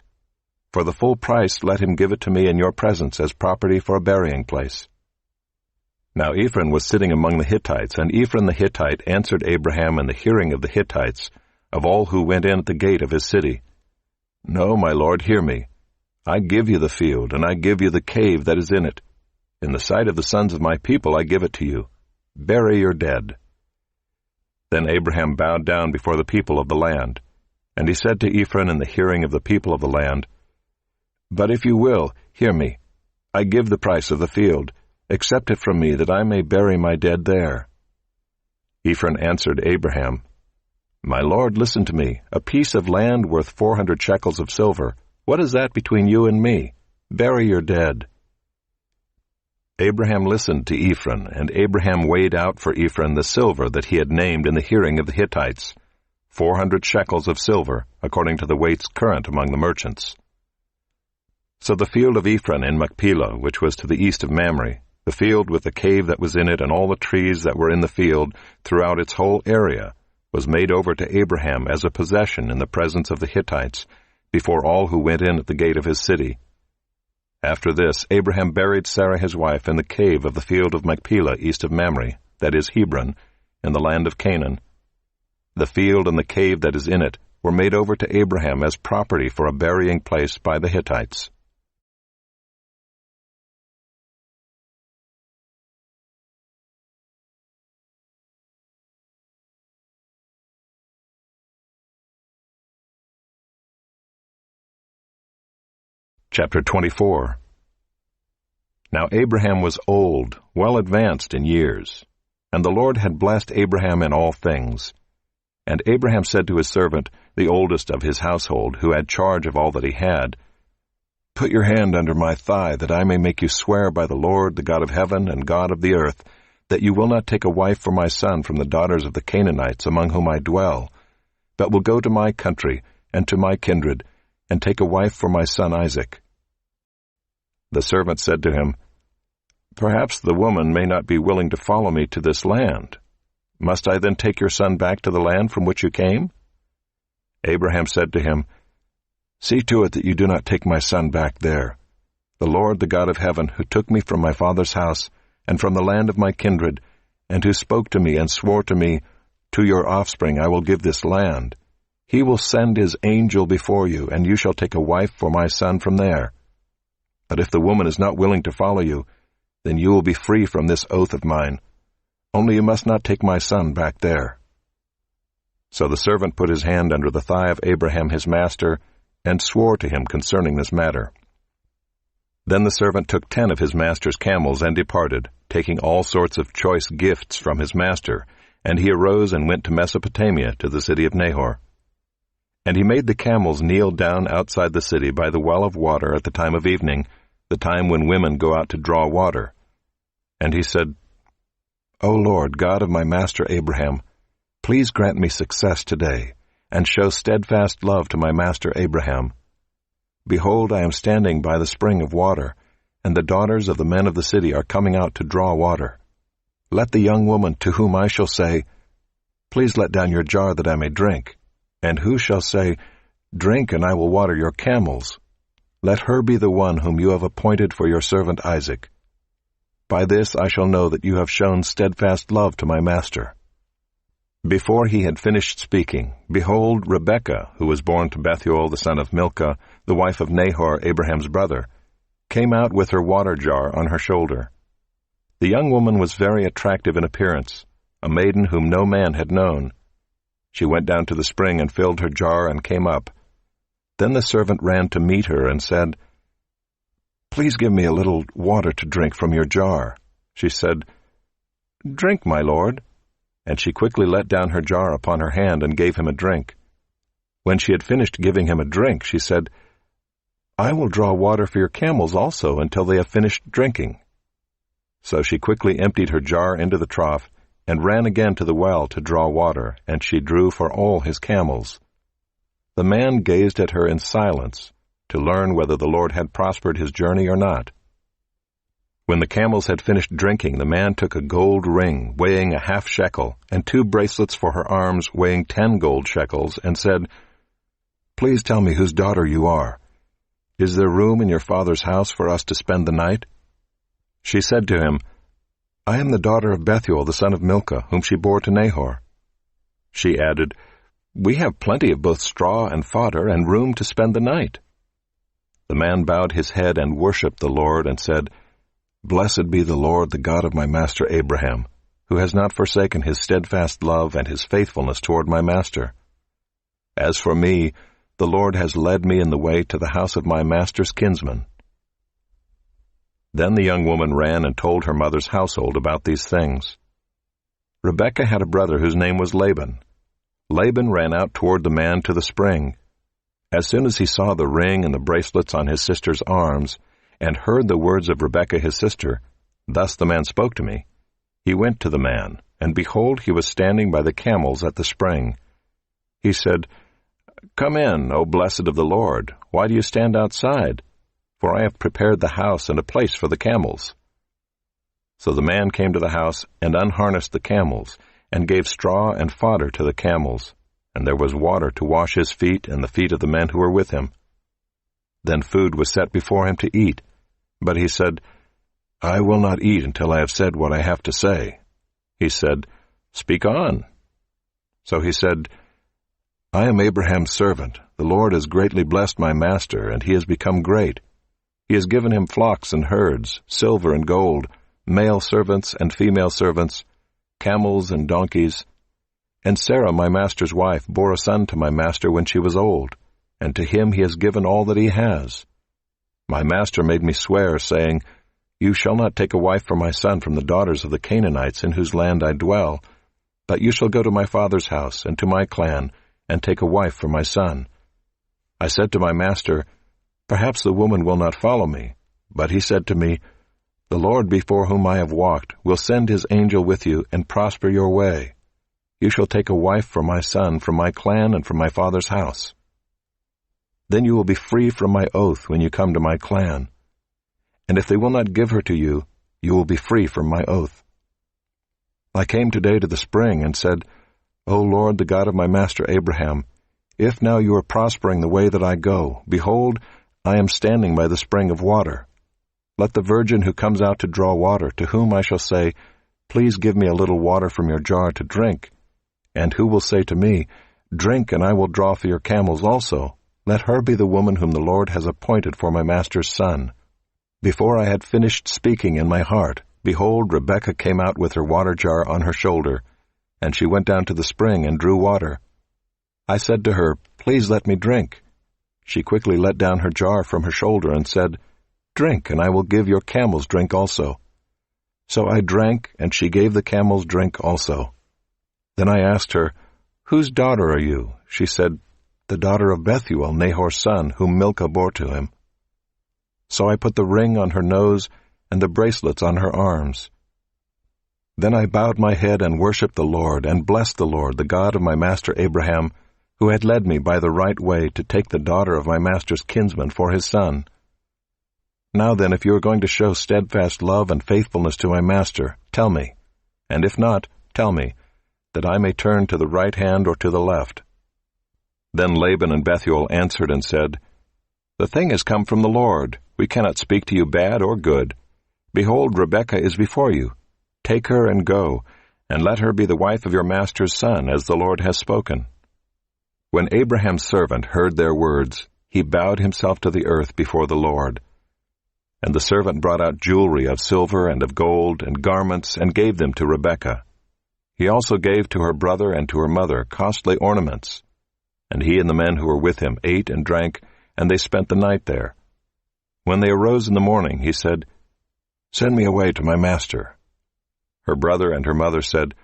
For the full price let him give it to me in your presence as property for a burying place." Now Ephron was sitting among the Hittites, and Ephron the Hittite answered Abraham in the hearing of the Hittites, of all who went in at the gate of his city, "No, my lord, hear me. I give you the field, and I give you the cave that is in it. In the sight of the sons of my people I give it to you. Bury your dead." Then Abraham bowed down before the people of the land, and he said to Ephron in the hearing of the people of the land, "But if you will, hear me. I give the price of the field. Accept it from me, that I may bury my dead there." Ephron answered Abraham, "My lord, listen to me. A piece of land worth 400 shekels of silver. What is that between you and me? Bury your dead." Abraham listened to Ephron, and Abraham weighed out for Ephron the silver that he had named in the hearing of the Hittites, 400 shekels of silver, according to the weights current among the merchants. So the field of Ephron in Machpelah, which was to the east of Mamre, the field with the cave that was in it and all the trees that were in the field throughout its whole area, was made over to Abraham as a possession in the presence of the Hittites, before all who went in at the gate of his city. After this, Abraham buried Sarah his wife in the cave of the field of Machpelah east of Mamre, that is Hebron, in the land of Canaan. The field and the cave that is in it were made over to Abraham as property for a burying place by the Hittites. Chapter 24. Now Abraham was old, well advanced in years, and the Lord had blessed Abraham in all things. And Abraham said to his servant, the oldest of his household, who had charge of all that he had, "Put your hand under my thigh, that I may make you swear by the Lord, the God of heaven and God of the earth, that you will not take a wife for my son from the daughters of the Canaanites among whom I dwell, but will go to my country and to my kindred, and take a wife for my son Isaac." The servant said to him, "Perhaps the woman may not be willing to follow me to this land. Must I then take your son back to the land from which you came?" Abraham said to him, "See to it that you do not take my son back there. The Lord, the God of heaven, who took me from my father's house and from the land of my kindred, and who spoke to me and swore to me, 'To your offspring I will give this land,' he will send his angel before you, and you shall take a wife for my son from there. But if the woman is not willing to follow you, then you will be free from this oath of mine. Only you must not take my son back there." So the servant put his hand under the thigh of Abraham his master, and swore to him concerning this matter. Then the servant took 10 of his master's camels and departed, taking all sorts of choice gifts from his master, and he arose and went to Mesopotamia, to the city of Nahor. And he made the camels kneel down outside the city by the well of water at the time of evening, the time when women go out to draw water. And he said, "O Lord, God of my master Abraham, please grant me success today, and show steadfast love to my master Abraham. Behold, I am standing by the spring of water, and the daughters of the men of the city are coming out to draw water. Let the young woman to whom I shall say, 'Please let down your jar that I may drink,' and who shall say, 'Drink, and I will water your camels,' let her be the one whom you have appointed for your servant Isaac. By this I shall know that you have shown steadfast love to my master." Before he had finished speaking, behold, Rebekah, who was born to Bethuel the son of Milcah, the wife of Nahor, Abraham's brother, came out with her water jar on her shoulder. The young woman was very attractive in appearance, a maiden whom no man had known. She went down to the spring and filled her jar and came up. Then the servant ran to meet her and said, "Please give me a little water to drink from your jar." She said, "Drink, my lord." And she quickly let down her jar upon her hand and gave him a drink. When she had finished giving him a drink, she said, "I will draw water for your camels also until they have finished drinking." So she quickly emptied her jar into the trough and ran again to the well to draw water, and she drew for all his camels. The man gazed at her in silence to learn whether the Lord had prospered his journey or not. When the camels had finished drinking, the man took a gold ring weighing a half shekel and 2 bracelets for her arms weighing 10 gold shekels and said, "Please tell me whose daughter you are. "Is there room in your father's house for us to spend the night?" She said to him, "I am the daughter of Bethuel, the son of Milcah, whom she bore to Nahor." She added, "We have plenty of both straw and fodder, and room to spend the night." The man bowed his head and worshipped the Lord, and said, "Blessed be the Lord, the God of my master Abraham, who has not forsaken his steadfast love and his faithfulness toward my master. As for me, the Lord has led me in the way to the house of my master's kinsman." Then the young woman ran and told her mother's household about these things. Rebekah had a brother whose name was Laban. Laban ran out toward the man to the spring. As soon as he saw the ring and the bracelets on his sister's arms, and heard the words of Rebekah his sister, "Thus the man spoke to me," he went to the man, and behold, he was standing by the camels at the spring. He said, "Come in, O blessed of the Lord. Why do you stand outside? For I have prepared the house and a place for the camels." So the man came to the house and unharnessed the camels, and gave straw and fodder to the camels, and there was water to wash his feet and the feet of the men who were with him. Then food was set before him to eat, but he said, "I will not eat until I have said what I have to say." He said, "Speak on." So he said, "I am Abraham's servant. The Lord has greatly blessed my master, and he has become great. He has given him flocks and herds, silver and gold, male servants and female servants, camels and donkeys. And Sarah, my master's wife, bore a son to my master when she was old, and to him he has given all that he has. My master made me swear, saying, 'You shall not take a wife for my son from the daughters of the Canaanites in whose land I dwell, but you shall go to my father's house and to my clan, and take a wife for my son.' I said to my master, 'Perhaps the woman will not follow me.' But he said to me, 'The Lord before whom I have walked will send his angel with you and prosper your way. You shall take a wife for my son from my clan and from my father's house. Then you will be free from my oath when you come to my clan. And if they will not give her to you, you will be free from my oath.' I came today to the spring and said, 'O Lord, the God of my master Abraham, if now you are prospering the way that I go, behold, I am standing by the spring of water. Let the virgin who comes out to draw water, to whom I shall say, Please give me a little water from your jar to drink, and who will say to me, Drink, and I will draw for your camels also, let her be the woman whom the Lord has appointed for my master's son.' Before I had finished speaking in my heart, behold, Rebekah came out with her water jar on her shoulder, and she went down to the spring and drew water. I said to her, 'Please let me drink.' She quickly let down her jar from her shoulder and said, 'Drink, and I will give your camels drink also.' So I drank, and she gave the camels drink also. Then I asked her, 'Whose daughter are you?' She said, 'The daughter of Bethuel, Nahor's son, whom Milcah bore to him.' So I put the ring on her nose and the bracelets on her arms. Then I bowed my head and worshipped the Lord, and blessed the Lord, the God of my master Abraham, who had led me by the right way to take the daughter of my master's kinsman for his son. Now then, if you are going to show steadfast love and faithfulness to my master, tell me, and if not, tell me, that I may turn to the right hand or to the left." Then Laban and Bethuel answered and said, "The thing has come from the Lord. We cannot speak to you bad or good. Behold, Rebekah is before you. Take her and go, and let her be the wife of your master's son, as the Lord has spoken." When Abraham's servant heard their words, he bowed himself to the earth before the Lord. And the servant brought out jewelry of silver and of gold and garments and gave them to Rebekah. He also gave to her brother and to her mother costly ornaments. And he and the men who were with him ate and drank, and they spent the night there. When they arose in the morning, he said, "Send me away to my master." Her brother and her mother said,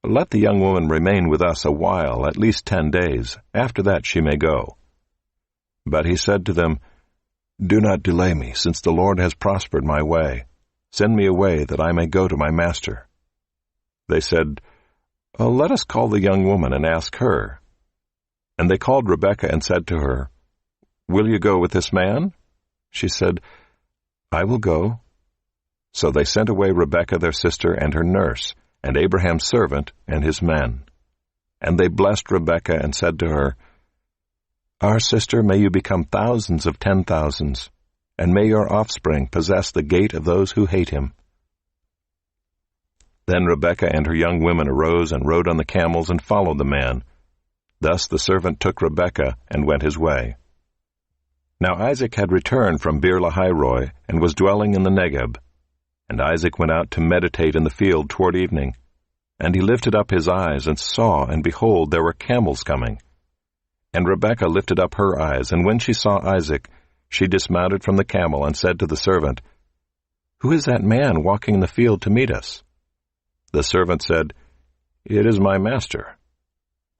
"Let the young woman remain with us a while, at least 10 days. After that she may go." But he said to them, "Do not delay me, since the Lord has prospered my way. Send me away, that I may go to my master." They said, "Let us call the young woman and ask her." And they called Rebekah and said to her, "Will you go with this man?" She said, "I will go." So they sent away Rebekah their sister and her nurse, and Abraham's servant and his men. And they blessed Rebekah and said to her, Our sister, may you become thousands of 10,000s, and may your offspring possess the gate of those who hate him." Then Rebekah and her young women arose and rode on the camels and followed the man. Thus the servant took Rebekah and went his way. Now Isaac had returned from Beer-lahai-roi and was dwelling in the Negeb. And Isaac went out to meditate in the field toward evening. And he lifted up his eyes and saw, and behold, there were camels coming. And Rebekah lifted up her eyes, and when she saw Isaac, she dismounted from the camel and said to the servant, "Who is that man walking in the field to meet us?" The servant said, "It is my master."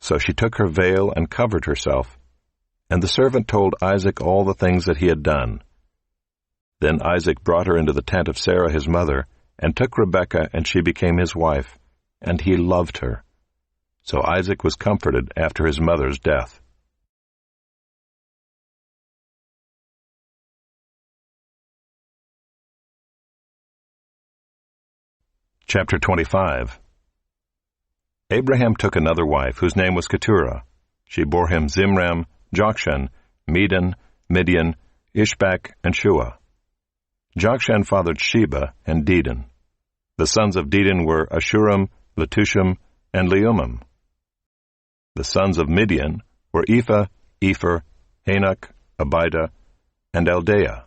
So she took her veil and covered herself. And the servant told Isaac all the things that he had done. Then Isaac brought her into the tent of Sarah his mother, and took Rebekah, and she became his wife, and he loved her. So Isaac was comforted after his mother's death. Chapter 25. Abraham took another wife, whose name was Keturah. She bore him Zimram, Jokshan, Medan, Midian, Ishbak, and Shua. Jokshan fathered Sheba and Dedan. The sons of Dedan were Ashuram, Letushim, and Leumim. The sons of Midian were Ephah, Epher, Hanok, Abida, and Eldaah.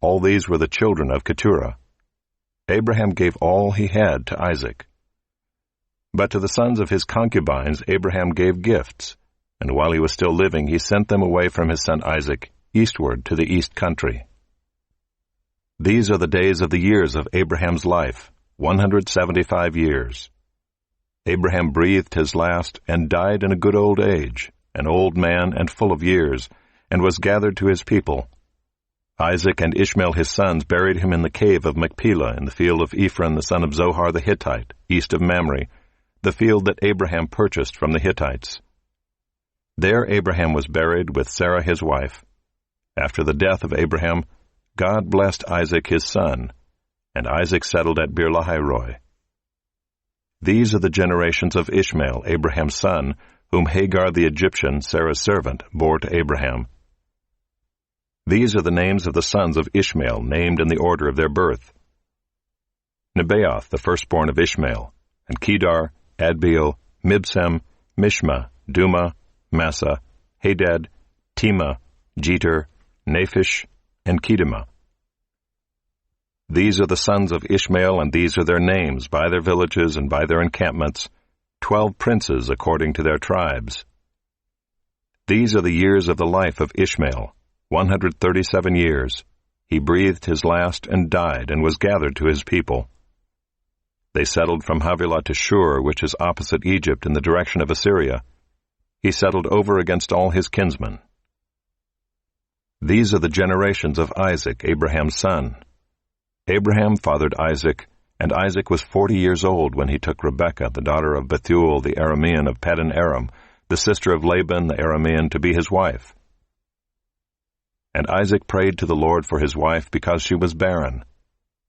All these were the children of Keturah. Abraham gave all he had to Isaac. But to the sons of his concubines Abraham gave gifts, and while he was still living he sent them away from his son Isaac eastward to the east country. These are the days of the years of Abraham's life, 175 years. Abraham breathed his last and died in a good old age, an old man and full of years, and was gathered to his people. Isaac and Ishmael his sons buried him in the cave of Machpelah in the field of Ephron the son of Zohar the Hittite, east of Mamre, the field that Abraham purchased from the Hittites. There Abraham was buried with Sarah his wife. After the death of Abraham, God blessed Isaac his son, and Isaac settled at Beer-lahai-roi. These are the generations of Ishmael, Abraham's son, whom Hagar the Egyptian, Sarah's servant, bore to Abraham. These are the names of the sons of Ishmael, named in the order of their birth. Nebaioth, the firstborn of Ishmael, and Kedar, Adbeel, Mibsam, Mishma, Duma, Massa, Hadad, Tema, Jeter, Naphish, and Kedema. These are the sons of Ishmael, and these are their names, by their villages and by their encampments, 12 princes according to their tribes. These are the years of the life of Ishmael, 137 years. He breathed his last and died, and was gathered to his people. They settled from Havilah to Shur, which is opposite Egypt in the direction of Assyria. He settled over against all his kinsmen. These are the generations of Isaac, Abraham's son. Abraham fathered Isaac, and Isaac was 40 years old when he took Rebekah, the daughter of Bethuel the Aramean of Paddan Aram, the sister of Laban the Aramean, to be his wife. And Isaac prayed to the Lord for his wife because she was barren.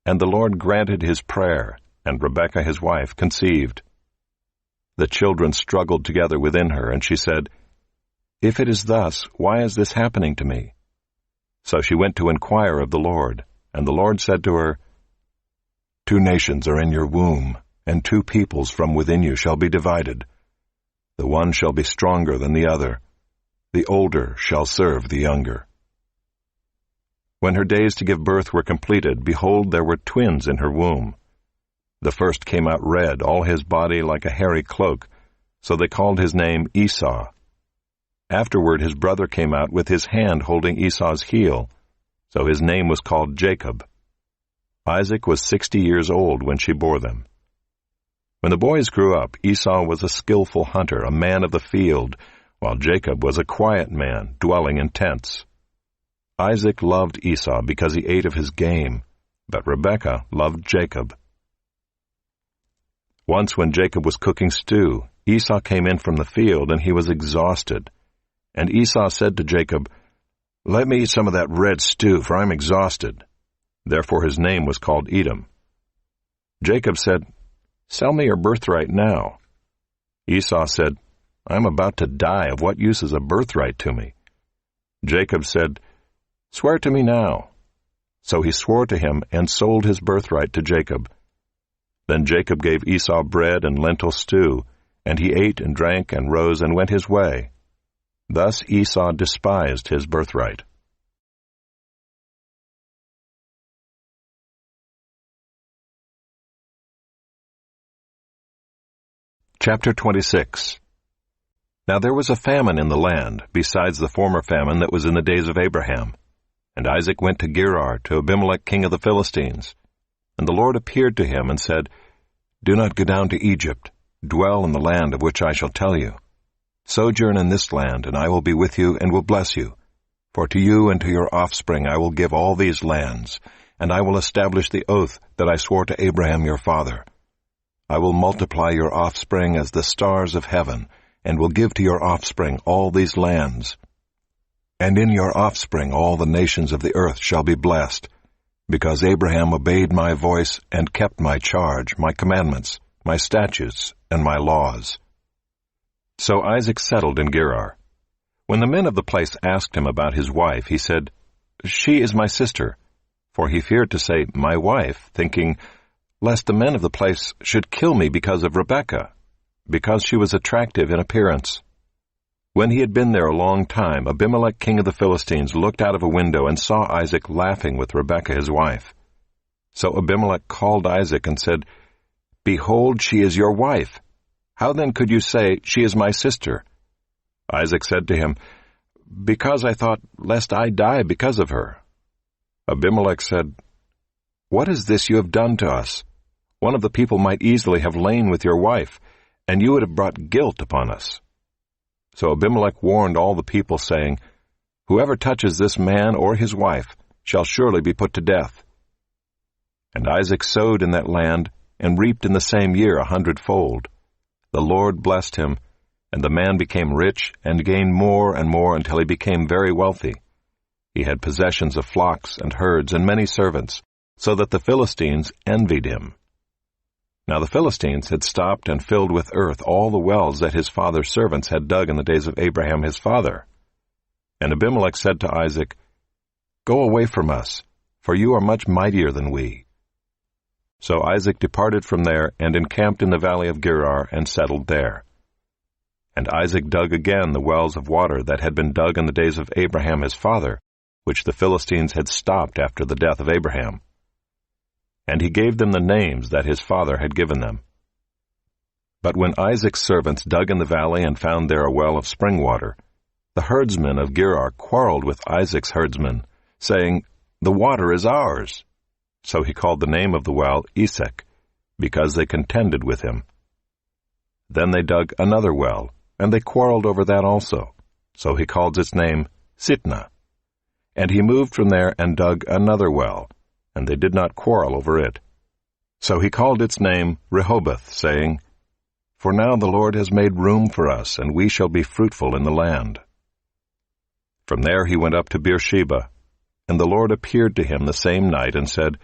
And the Lord granted his prayer, and Rebekah his wife conceived. The children struggled together within her, and she said, "If it is thus, why is this happening to me?" So she went to inquire of the Lord, and the Lord said to her, "2 nations are in your womb, and 2 peoples from within you shall be divided. The one shall be stronger than the other. The older shall serve the younger." When her days to give birth were completed, behold, there were twins in her womb. The first came out red, all his body like a hairy cloak, so they called his name Esau. Afterward his brother came out with his hand holding Esau's heel, so his name was called Jacob. Isaac was 60 years old when she bore them. When the boys grew up, Esau was a skillful hunter, a man of the field, while Jacob was a quiet man, dwelling in tents. Isaac loved Esau because he ate of his game, but Rebekah loved Jacob. Once when Jacob was cooking stew, Esau came in from the field, and he was exhausted. And Esau said to Jacob, "Let me eat some of that red stew, for I am exhausted." Therefore his name was called Edom. Jacob said, "Sell me your birthright now." Esau said, I am about to die. Of what use is a birthright to me?" Jacob said, "Swear to me now." So he swore to him and sold his birthright to Jacob. Then Jacob gave Esau bread and lentil stew, and he ate and drank and rose and went his way. Thus Esau despised his birthright. Chapter 26. Now there was a famine in the land, besides the former famine that was in the days of Abraham. And Isaac went to Gerar, to Abimelech king of the Philistines. And the Lord appeared to him and said, "Do not go down to Egypt. Dwell in the land of which I shall tell you. Sojourn in this land, and I will be with you and will bless you. For to you and to your offspring I will give all these lands, and I will establish the oath that I swore to Abraham your father. I will multiply your offspring as the stars of heaven, and will give to your offspring all these lands. And in your offspring all the nations of the earth shall be blessed, because Abraham obeyed my voice and kept my charge, my commandments, my statutes, and my laws." So Isaac settled in Gerar. When the men of the place asked him about his wife, he said, "She is my sister," for he feared to say, "my wife," thinking, lest the men of the place should kill me because of Rebekah, because she was attractive in appearance. When he had been there a long time, Abimelech king of the Philistines looked out of a window and saw Isaac laughing with Rebekah his wife. So Abimelech called Isaac and said, "Behold, she is your wife. How then could you say, 'She is my sister'?" Isaac said to him, "Because I thought, lest I die because of her." Abimelech said, "What is this you have done to us? One of the people might easily have lain with your wife, and you would have brought guilt upon us." So Abimelech warned all the people, saying, "Whoever touches this man or his wife shall surely be put to death." And Isaac sowed in that land, and reaped in the same year 100-fold. The Lord blessed him, and the man became rich, and gained more and more until he became very wealthy. He had possessions of flocks and herds and many servants, so that the Philistines envied him. Now the Philistines had stopped and filled with earth all the wells that his father's servants had dug in the days of Abraham his father. And Abimelech said to Isaac, "Go away from us, for you are much mightier than we." So Isaac departed from there and encamped in the valley of Gerar and settled there. And Isaac dug again the wells of water that had been dug in the days of Abraham his father, which the Philistines had stopped after the death of Abraham. And he gave them the names that his father had given them. But when Isaac's servants dug in the valley and found there a well of spring water, the herdsmen of Gerar quarreled with Isaac's herdsmen, saying, "The water is ours." So he called the name of the well Esek, because they contended with him. Then they dug another well, and they quarreled over that also. So he called its name Sitnah. And he moved from there and dug another well, and they did not quarrel over it. So he called its name Rehoboth, saying, "For now the Lord has made room for us, and we shall be fruitful in the land." From there he went up to Beersheba, and the Lord appeared to him the same night and said,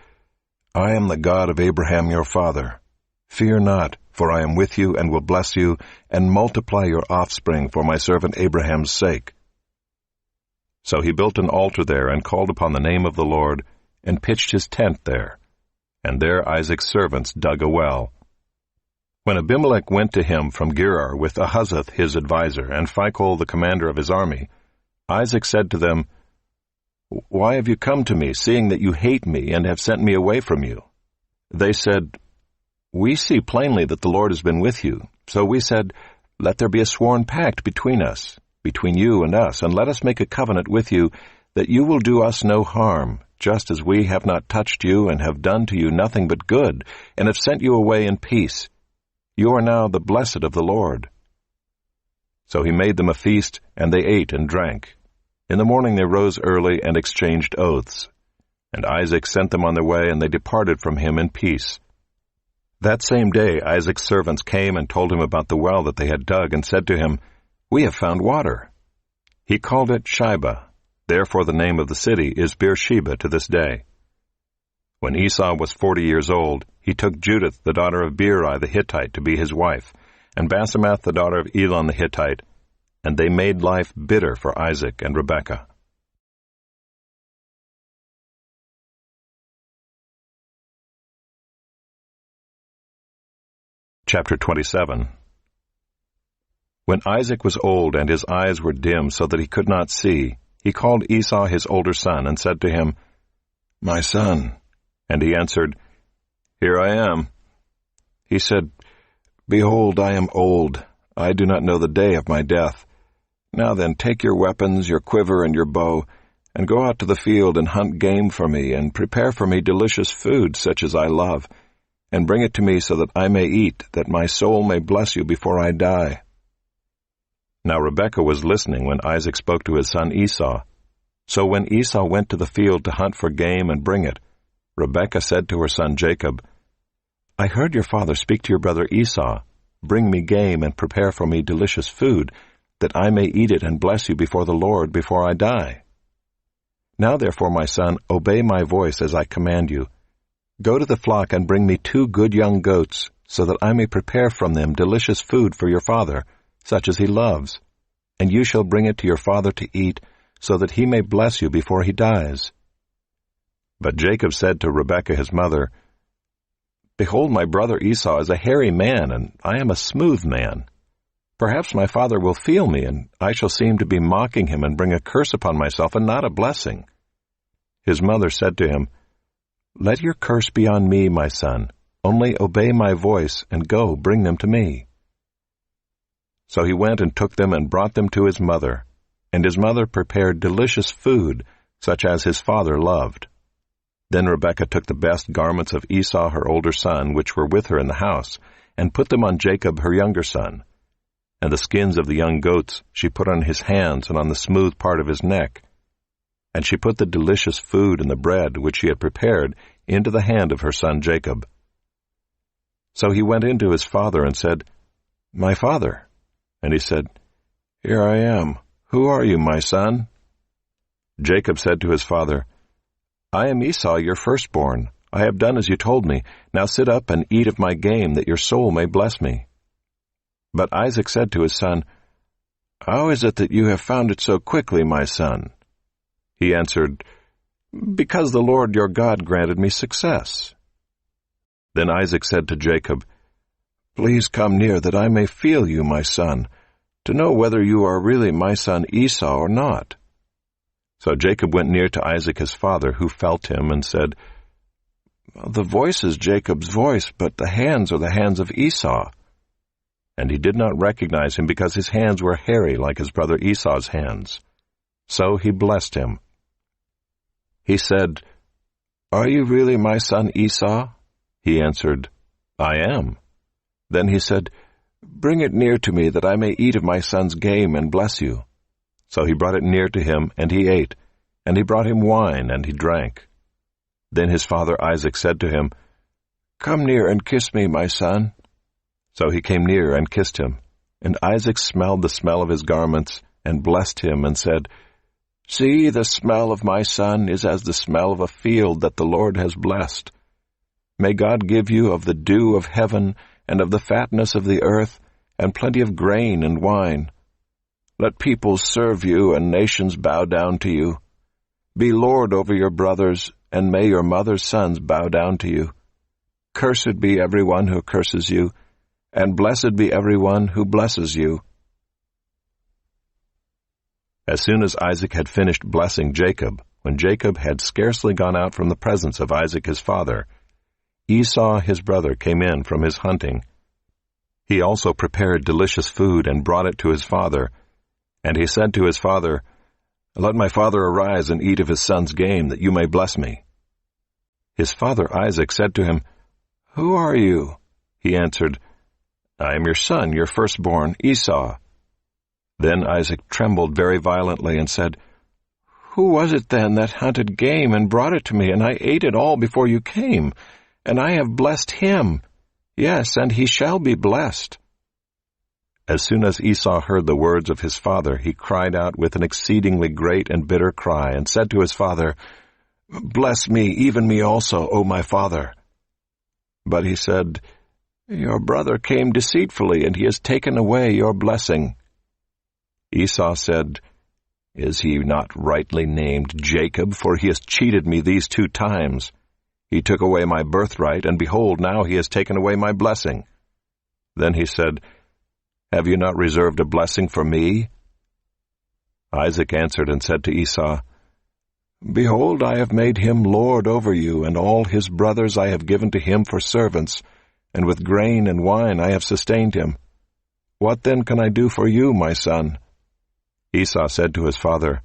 "I am the God of Abraham your father. Fear not, for I am with you and will bless you, and multiply your offspring for my servant Abraham's sake." So he built an altar there and called upon the name of the Lord, and pitched his tent there. And there Isaac's servants dug a well. When Abimelech went to him from Gerar with Ahuzzath his adviser, and Phicol the commander of his army, Isaac said to them, "Why have you come to me, seeing that you hate me and have sent me away from you?" They said, "We see plainly that the Lord has been with you. So we said, 'Let there be a sworn pact between us, between you and us, and let us make a covenant with you, that you will do us no harm, just as we have not touched you and have done to you nothing but good, and have sent you away in peace. You are now the blessed of the Lord.'" So he made them a feast, and they ate and drank. In the morning they rose early and exchanged oaths. And Isaac sent them on their way, and they departed from him in peace. That same day Isaac's servants came and told him about the well that they had dug, and said to him, "We have found water." He called it Shibah. Therefore the name of the city is Beersheba to this day. When Esau was 40 years old, he took Judith the daughter of Beeri the Hittite to be his wife, and Basemath the daughter of Elon the Hittite, and they made life bitter for Isaac and Rebekah. Chapter 27. When Isaac was old and his eyes were dim so that he could not see, he called Esau his older son and said to him, "My son." And he answered, "Here I am." He said, "Behold, I am old. I do not know the day of my death. Now then, take your weapons, your quiver, and your bow, and go out to the field and hunt game for me, and prepare for me delicious food such as I love, and bring it to me so that I may eat, that my soul may bless you before I die." Now Rebekah was listening when Isaac spoke to his son Esau. So when Esau went to the field to hunt for game and bring it, Rebekah said to her son Jacob, "I heard your father speak to your brother Esau, 'Bring me game and prepare for me delicious food, that I may eat it and bless you before the Lord before I die.' Now therefore, my son, obey my voice as I command you. Go to the flock and bring me 2 good young goats, so that I may prepare from them delicious food for your father, such as he loves, and you shall bring it to your father to eat, so that he may bless you before he dies." But Jacob said to Rebekah his mother, "Behold, my brother Esau is a hairy man, and I am a smooth man. Perhaps my father will feel me, and I shall seem to be mocking him and bring a curse upon myself and not a blessing." His mother said to him, "Let your curse be on me, my son. Only obey my voice, and go, bring them to me." So he went and took them and brought them to his mother, and his mother prepared delicious food, such as his father loved. Then Rebekah took the best garments of Esau her older son, which were with her in the house, and put them on Jacob her younger son. And the skins of the young goats she put on his hands and on the smooth part of his neck. And she put the delicious food and the bread which she had prepared into the hand of her son Jacob. So he went in to his father and said, "My father." And he said, "Here I am. Who are you, my son?" Jacob said to his father, "I am Esau, your firstborn. I have done as you told me. Now sit up and eat of my game, that your soul may bless me." But Isaac said to his son, "How is it that you have found it so quickly, my son?" He answered, "Because the Lord your God granted me success." Then Isaac said to Jacob, "Please come near, that I may feel you, my son, to know whether you are really my son Esau or not." So Jacob went near to Isaac his father, who felt him, and said, "The voice is Jacob's voice, but the hands are the hands of Esau." And he did not recognize him, because his hands were hairy like his brother Esau's hands. So he blessed him. He said, "Are you really my son Esau?" He answered, "I am." Then he said, "Bring it near to me, that I may eat of my son's game and bless you." So he brought it near to him, and he ate, and he brought him wine, and he drank. Then his father Isaac said to him, "Come near and kiss me, my son." So he came near and kissed him, and Isaac smelled the smell of his garments, and blessed him, and said, "See, the smell of my son is as the smell of a field that the Lord has blessed. May God give you of the dew of heaven, and of the fatness of the earth, and plenty of grain and wine. Let peoples serve you, and nations bow down to you. Be lord over your brothers, and may your mother's sons bow down to you. Cursed be everyone who curses you, and blessed be everyone who blesses you." As soon as Isaac had finished blessing Jacob, when Jacob had scarcely gone out from the presence of Isaac his father, Esau his brother came in from his hunting. He also prepared delicious food and brought it to his father. And he said to his father, "Let my father arise and eat of his son's game, that you may bless me." His father Isaac said to him, "Who are you?" He answered, "I am your son, your firstborn, Esau." Then Isaac trembled very violently and said, "Who was it then that hunted game and brought it to me, and I ate it all before you came? And I have blessed him. Yes, and he shall be blessed." As soon as Esau heard the words of his father, he cried out with an exceedingly great and bitter cry, and said to his father, "Bless me, even me also, O my father." But he said, "Your brother came deceitfully, and he has taken away your blessing." Esau said, "Is he not rightly named Jacob? For he has cheated me these 2 times. He took away my birthright, and behold, now he has taken away my blessing." Then he said, "Have you not reserved a blessing for me?" Isaac answered and said to Esau, "Behold, I have made him lord over you, and all his brothers I have given to him for servants, and with grain and wine I have sustained him. What then can I do for you, my son?" Esau said to his father,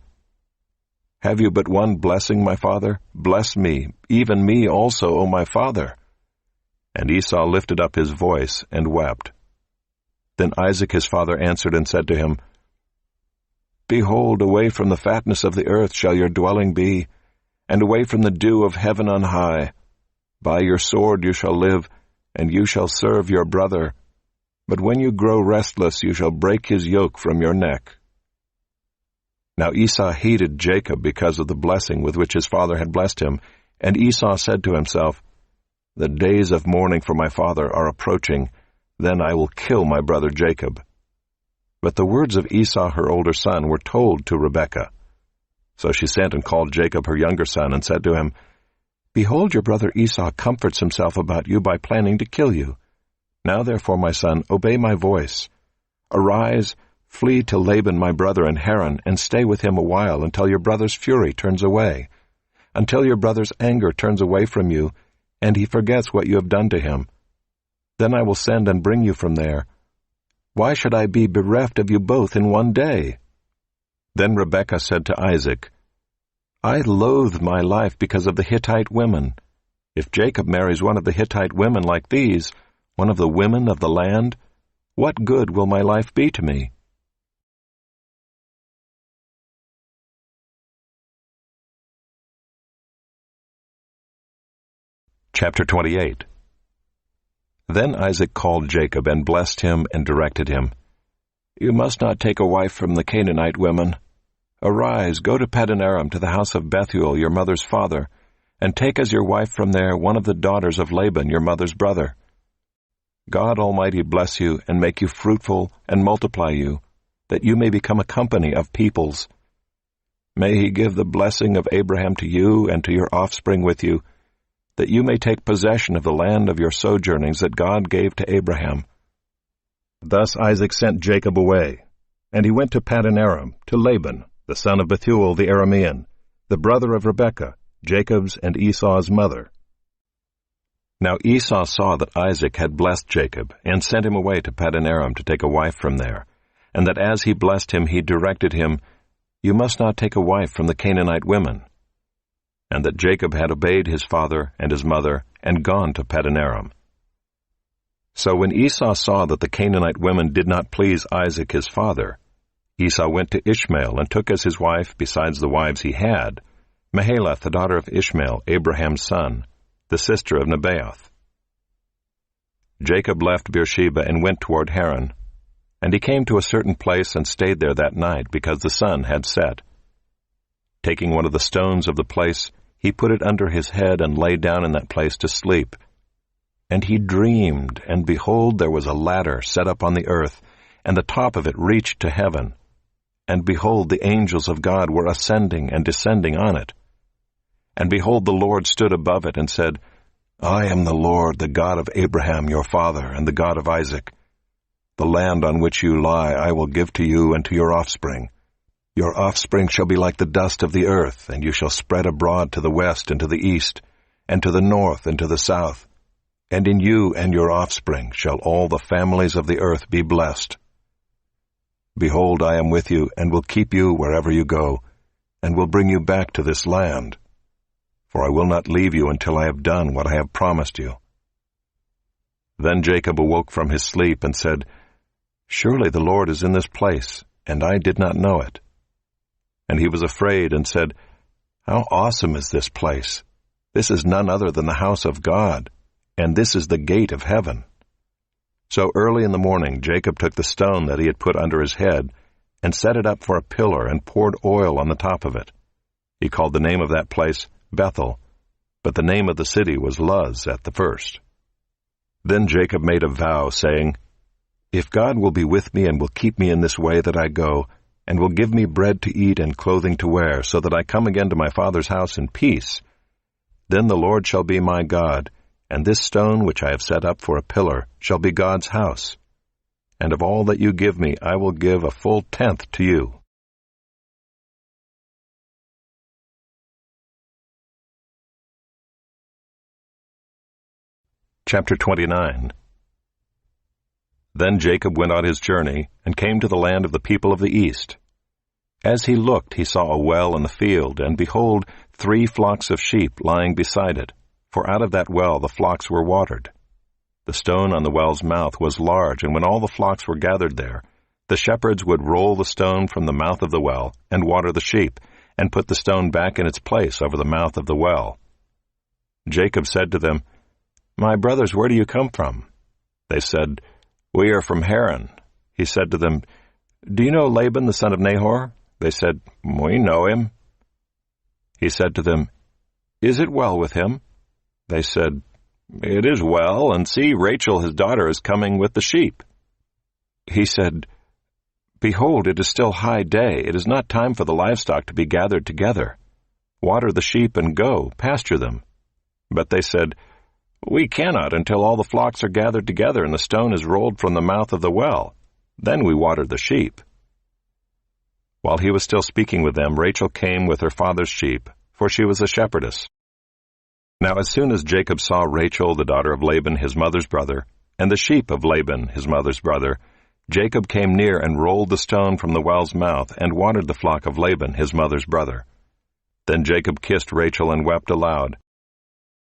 "Have you but one blessing, my father? Bless me, even me also, O my father." And Esau lifted up his voice and wept. Then Isaac his father answered and said to him, "Behold, away from the fatness of the earth shall your dwelling be, and away from the dew of heaven on high. By your sword you shall live, and you shall serve your brother. But when you grow restless, you shall break his yoke from your neck." Now Esau hated Jacob because of the blessing with which his father had blessed him, and Esau said to himself, "The days of mourning for my father are approaching, then I will kill my brother Jacob." But the words of Esau her older son were told to Rebekah. So she sent and called Jacob her younger son, and said to him, "Behold, your brother Esau comforts himself about you by planning to kill you. Now therefore, my son, obey my voice. Arise, flee to Laban my brother in Haran, and stay with him a while until your brother's fury turns away, until your brother's anger turns away from you, and he forgets what you have done to him. Then I will send and bring you from there. Why should I be bereft of you both in one day?" Then Rebekah said to Isaac, "I loathe my life because of the Hittite women. If Jacob marries one of the Hittite women like these, one of the women of the land, what good will my life be to me?" Chapter 28. Then Isaac called Jacob and blessed him and directed him, "You must not take a wife from the Canaanite women. Arise, go to Paddan-aram to the house of Bethuel, your mother's father, and take as your wife from there one of the daughters of Laban, your mother's brother. God Almighty bless you and make you fruitful and multiply you, that you may become a company of peoples. May he give the blessing of Abraham to you and to your offspring with you, that you may take possession of the land of your sojournings that God gave to Abraham." Thus Isaac sent Jacob away, and he went to Paddan-aram, to Laban, the son of Bethuel the Aramean, the brother of Rebekah, Jacob's and Esau's mother. Now Esau saw that Isaac had blessed Jacob, and sent him away to Paddan-aram to take a wife from there, and that as he blessed him he directed him, "You must not take a wife from the Canaanite women," and that Jacob had obeyed his father and his mother, and gone to Paddan-aram. So when Esau saw that the Canaanite women did not please Isaac his father, Esau went to Ishmael, and took as his wife, besides the wives he had, Mahalath the daughter of Ishmael, Abraham's son, the sister of Nebaioth. Jacob left Beersheba and went toward Haran, and he came to a certain place and stayed there that night, because the sun had set. Taking one of the stones of the place, he put it under his head and lay down in that place to sleep. And he dreamed, and behold, there was a ladder set up on the earth, and the top of it reached to heaven. And behold, the angels of God were ascending and descending on it. And behold, the Lord stood above it and said, "I am the Lord, the God of Abraham your father, and the God of Isaac. The land on which you lie I will give to you and to your offspring. Your offspring shall be like the dust of the earth, and you shall spread abroad to the west and to the east, and to the north and to the south. And in you and your offspring shall all the families of the earth be blessed. Behold, I am with you, and will keep you wherever you go, and will bring you back to this land. For I will not leave you until I have done what I have promised you." Then Jacob awoke from his sleep and said, "Surely the Lord is in this place, and I did not know it." And he was afraid and said, "How awesome is this place! This is none other than the house of God, and this is the gate of heaven." So early in the morning Jacob took the stone that he had put under his head, and set it up for a pillar, and poured oil on the top of it. He called the name of that place Bethel, but the name of the city was Luz at the first. Then Jacob made a vow, saying, "If God will be with me and will keep me in this way that I go, and will give me bread to eat and clothing to wear, so that I come again to my father's house in peace, then the Lord shall be my God, and this stone which I have set up for a pillar shall be God's house. And of all that you give me I will give a full tenth to you." Chapter 29. Then Jacob went on his journey, and came to the land of the people of the east. As he looked, he saw a well in the field, and behold, 3 flocks of sheep lying beside it, for out of that well the flocks were watered. The stone on the well's mouth was large, and when all the flocks were gathered there, the shepherds would roll the stone from the mouth of the well, and water the sheep, and put the stone back in its place over the mouth of the well. Jacob said to them, "My brothers, where do you come from?" They said, "We are from Haran." He said to them, "Do you know Laban the son of Nahor?" They said, "We know him." He said to them, "Is it well with him?" They said, "It is well, and see, Rachel his daughter is coming with the sheep." He said, "Behold, it is still high day. It is not time for the livestock to be gathered together. Water the sheep and go, pasture them." But they said, "We cannot until all the flocks are gathered together and the stone is rolled from the mouth of the well. Then we water the sheep." While he was still speaking with them, Rachel came with her father's sheep, for she was a shepherdess. Now as soon as Jacob saw Rachel, the daughter of Laban his mother's brother, and the sheep of Laban his mother's brother, Jacob came near and rolled the stone from the well's mouth, and watered the flock of Laban his mother's brother. Then Jacob kissed Rachel and wept aloud.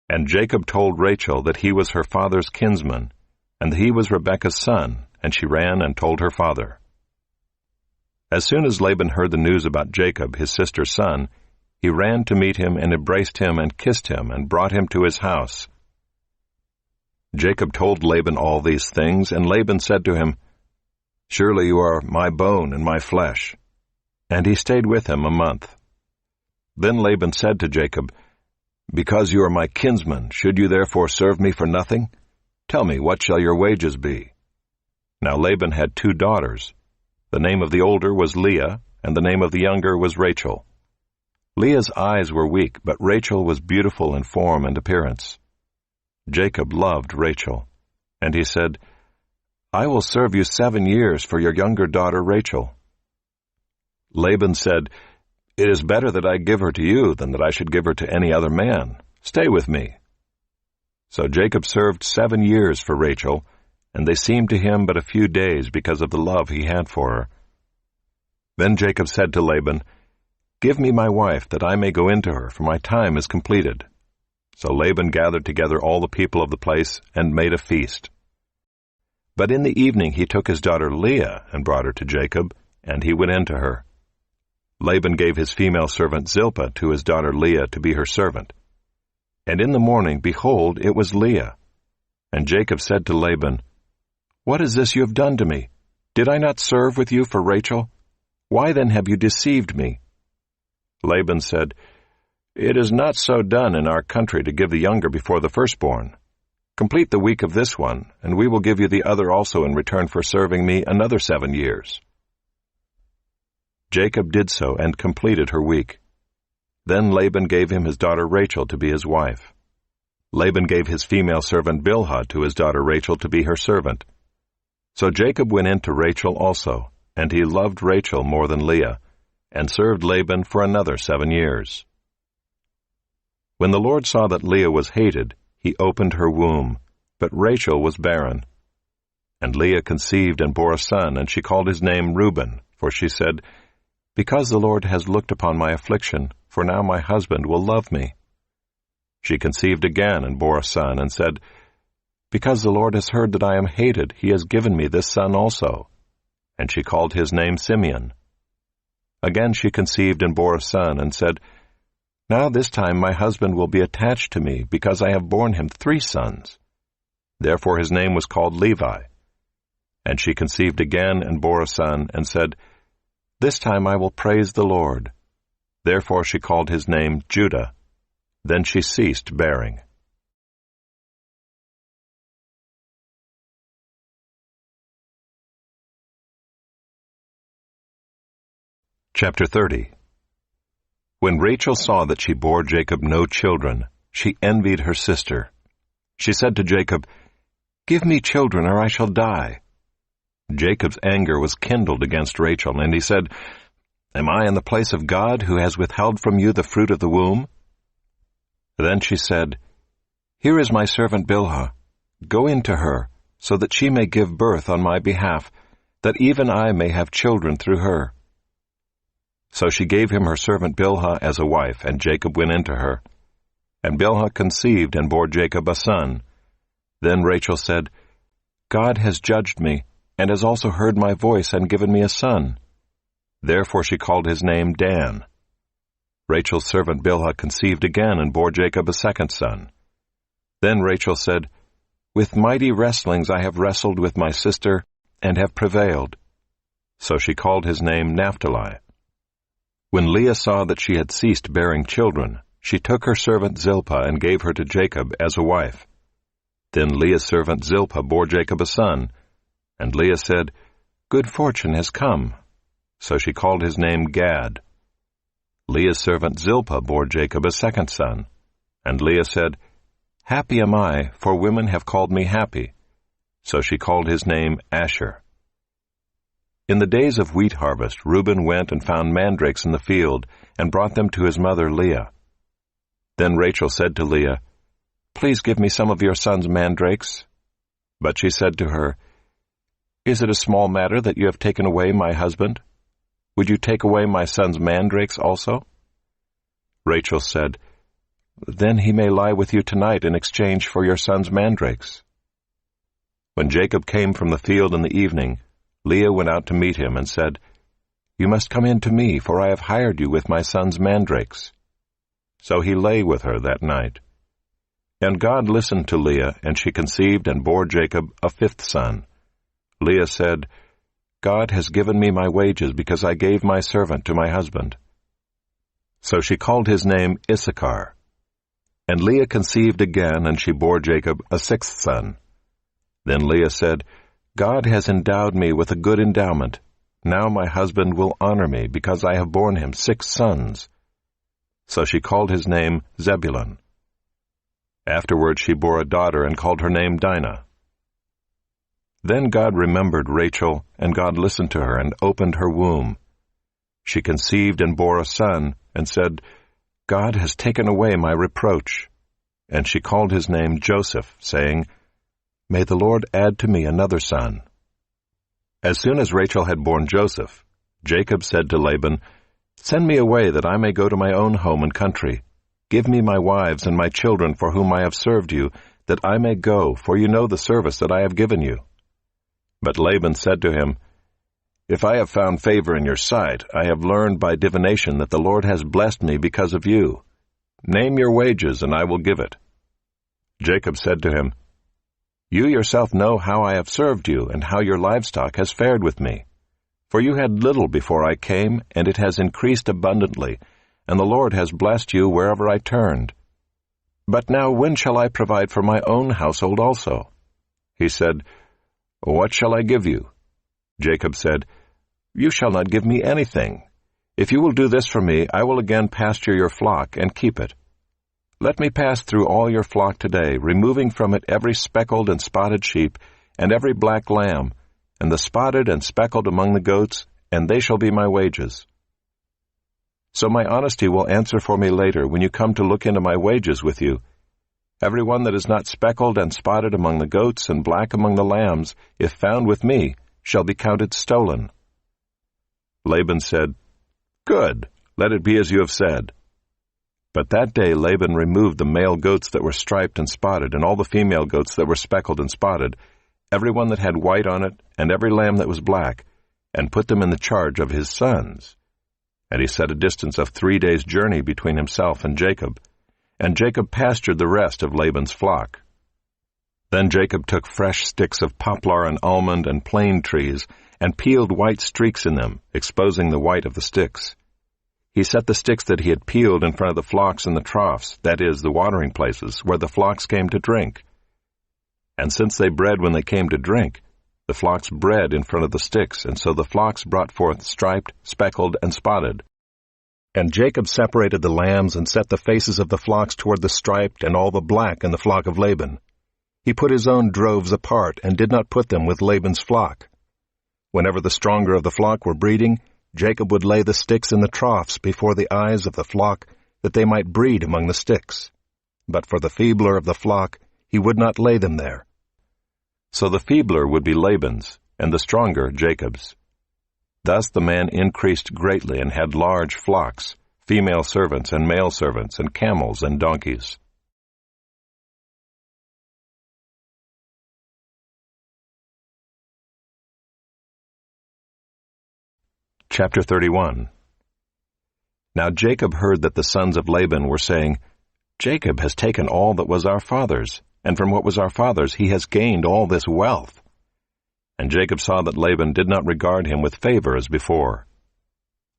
And Jacob told Rachel that he was her father's kinsman, and that he was Rebekah's son, and she ran and told her father. As soon as Laban heard the news about Jacob, his sister's son, he ran to meet him and embraced him and kissed him and brought him to his house. Jacob told Laban all these things, and Laban said to him, "Surely you are my bone and my flesh." And he stayed with him a month. Then Laban said to Jacob, "Because you are my kinsman, should you therefore serve me for nothing? Tell me, what shall your wages be?" Now Laban had 2 daughters. The name of the older was Leah, and the name of the younger was Rachel. Leah's eyes were weak, but Rachel was beautiful in form and appearance. Jacob loved Rachel, and he said, "I will serve you 7 years for your younger daughter Rachel." Laban said, "It is better that I give her to you than that I should give her to any other man. Stay with me." So Jacob served 7 years for Rachel, and they seemed to him but a few days because of the love he had for her. Then Jacob said to Laban, "Give me my wife, that I may go into her, for my time is completed." So Laban gathered together all the people of the place and made a feast. But in the evening he took his daughter Leah and brought her to Jacob, and he went in to her. Laban gave his female servant Zilpah to his daughter Leah to be her servant. And in the morning, behold, it was Leah. And Jacob said to Laban, "What is this you have done to me? Did I not serve with you for Rachel? Why then have you deceived me?" Laban said, "It is not so done in our country to give the younger before the firstborn. Complete the week of this one, and we will give you the other also in return for serving me another 7 years." Jacob did so and completed her week. Then Laban gave him his daughter Rachel to be his wife. Laban gave his female servant Bilhah to his daughter Rachel to be her servant. So Jacob went in to Rachel also, and he loved Rachel more than Leah, and served Laban for another 7 years. When the Lord saw that Leah was hated, he opened her womb, but Rachel was barren. And Leah conceived and bore a son, and she called his name Reuben, for she said, "Because the Lord has looked upon my affliction, for now my husband will love me." She conceived again and bore a son, and said, "Because the Lord has heard that I am hated, he has given me this son also." And she called his name Simeon. Again she conceived and bore a son, and said, "Now this time my husband will be attached to me, because I have borne him 3 sons. Therefore his name was called Levi. And she conceived again and bore a son, and said, "This time I will praise the Lord." Therefore she called his name Judah. Then she ceased bearing. Chapter 30. When Rachel saw that she bore Jacob no children, she envied her sister. She said to Jacob, "Give me children, or I shall die." Jacob's anger was kindled against Rachel, and he said, "Am I in the place of God, who has withheld from you the fruit of the womb?" Then she said, "Here is my servant Bilhah. Go in to her, so that she may give birth on my behalf, that even I may have children through her." So she gave him her servant Bilhah as a wife, and Jacob went in to her. And Bilhah conceived and bore Jacob a son. Then Rachel said, "God has judged me, and has also heard my voice and given me a son." Therefore she called his name Dan. Rachel's servant Bilhah conceived again and bore Jacob a second son. Then Rachel said, "With mighty wrestlings I have wrestled with my sister, and have prevailed." So she called his name Naphtali. When Leah saw that she had ceased bearing children, she took her servant Zilpah and gave her to Jacob as a wife. Then Leah's servant Zilpah bore Jacob a son, and Leah said, "Good fortune has come." So she called his name Gad. Leah's servant Zilpah bore Jacob a second son, and Leah said, "Happy am I, for women have called me happy." So she called his name Asher. In the days of wheat harvest, Reuben went and found mandrakes in the field, and brought them to his mother Leah. Then Rachel said to Leah, "Please give me some of your son's mandrakes." But she said to her, "Is it a small matter that you have taken away my husband? Would you take away my son's mandrakes also?" Rachel said, "Then he may lie with you tonight in exchange for your son's mandrakes." When Jacob came from the field in the evening, Leah went out to meet him and said, "You must come in to me, for I have hired you with my son's mandrakes." So he lay with her that night. And God listened to Leah, and she conceived and bore Jacob a fifth son. Leah said, "God has given me my wages, because I gave my servant to my husband." So she called his name Issachar. And Leah conceived again, and she bore Jacob a sixth son. Then Leah said, "God has endowed me with a good endowment. Now my husband will honor me, because I have borne him 6 sons." So she called his name Zebulun. Afterward she bore a daughter, and called her name Dinah. Then God remembered Rachel, and God listened to her, and opened her womb. She conceived and bore a son, and said, "God has taken away my reproach." And she called his name Joseph, saying, "May the Lord add to me another son." As soon as Rachel had borne Joseph, Jacob said to Laban, "Send me away, that I may go to my own home and country. Give me my wives and my children for whom I have served you, that I may go, for you know the service that I have given you." But Laban said to him, "If I have found favor in your sight, I have learned by divination that the Lord has blessed me because of you. Name your wages, and I will give it." Jacob said to him, "You yourself know how I have served you, and how your livestock has fared with me. For you had little before I came, and it has increased abundantly, and the Lord has blessed you wherever I turned. But now when shall I provide for my own household also?" He said, "What shall I give you?" Jacob said, "You shall not give me anything. If you will do this for me, I will again pasture your flock and keep it. Let me pass through all your flock today, removing from it every speckled and spotted sheep, and every black lamb, and the spotted and speckled among the goats, and they shall be my wages. So my honesty will answer for me later, when you come to look into my wages with you. Every one that is not speckled and spotted among the goats, and black among the lambs, if found with me, shall be counted stolen." Laban said, "Good, let it be as you have said." But that day Laban removed the male goats that were striped and spotted, and all the female goats that were speckled and spotted, every one that had white on it, and every lamb that was black, and put them in the charge of his sons. And he set a distance of 3 days' journey between himself and Jacob pastured the rest of Laban's flock. Then Jacob took fresh sticks of poplar and almond and plane trees, and peeled white streaks in them, exposing the white of the sticks. He set the sticks that he had peeled in front of the flocks in the troughs, that is, the watering places, where the flocks came to drink. And since they bred when they came to drink, The flocks bred in front of the sticks, and so the flocks brought forth striped, speckled, and spotted. And Jacob separated the lambs and set the faces of the flocks toward the striped and all the black in the flock of Laban. He put his own droves apart and did not put them with Laban's flock. Whenever the stronger of the flock were breeding, Jacob would lay the sticks in the troughs before the eyes of the flock, that they might breed among the sticks. But for the feebler of the flock, he would not lay them there. So the feebler would be Laban's, and the stronger Jacob's. Thus the man increased greatly and had large flocks, female servants and male servants, and camels and donkeys. Chapter 31. Now Jacob heard that the sons of Laban were saying, Jacob has taken all that was our father's, and from what was our father's he has gained all this wealth. And Jacob saw that Laban did not regard him with favor as before.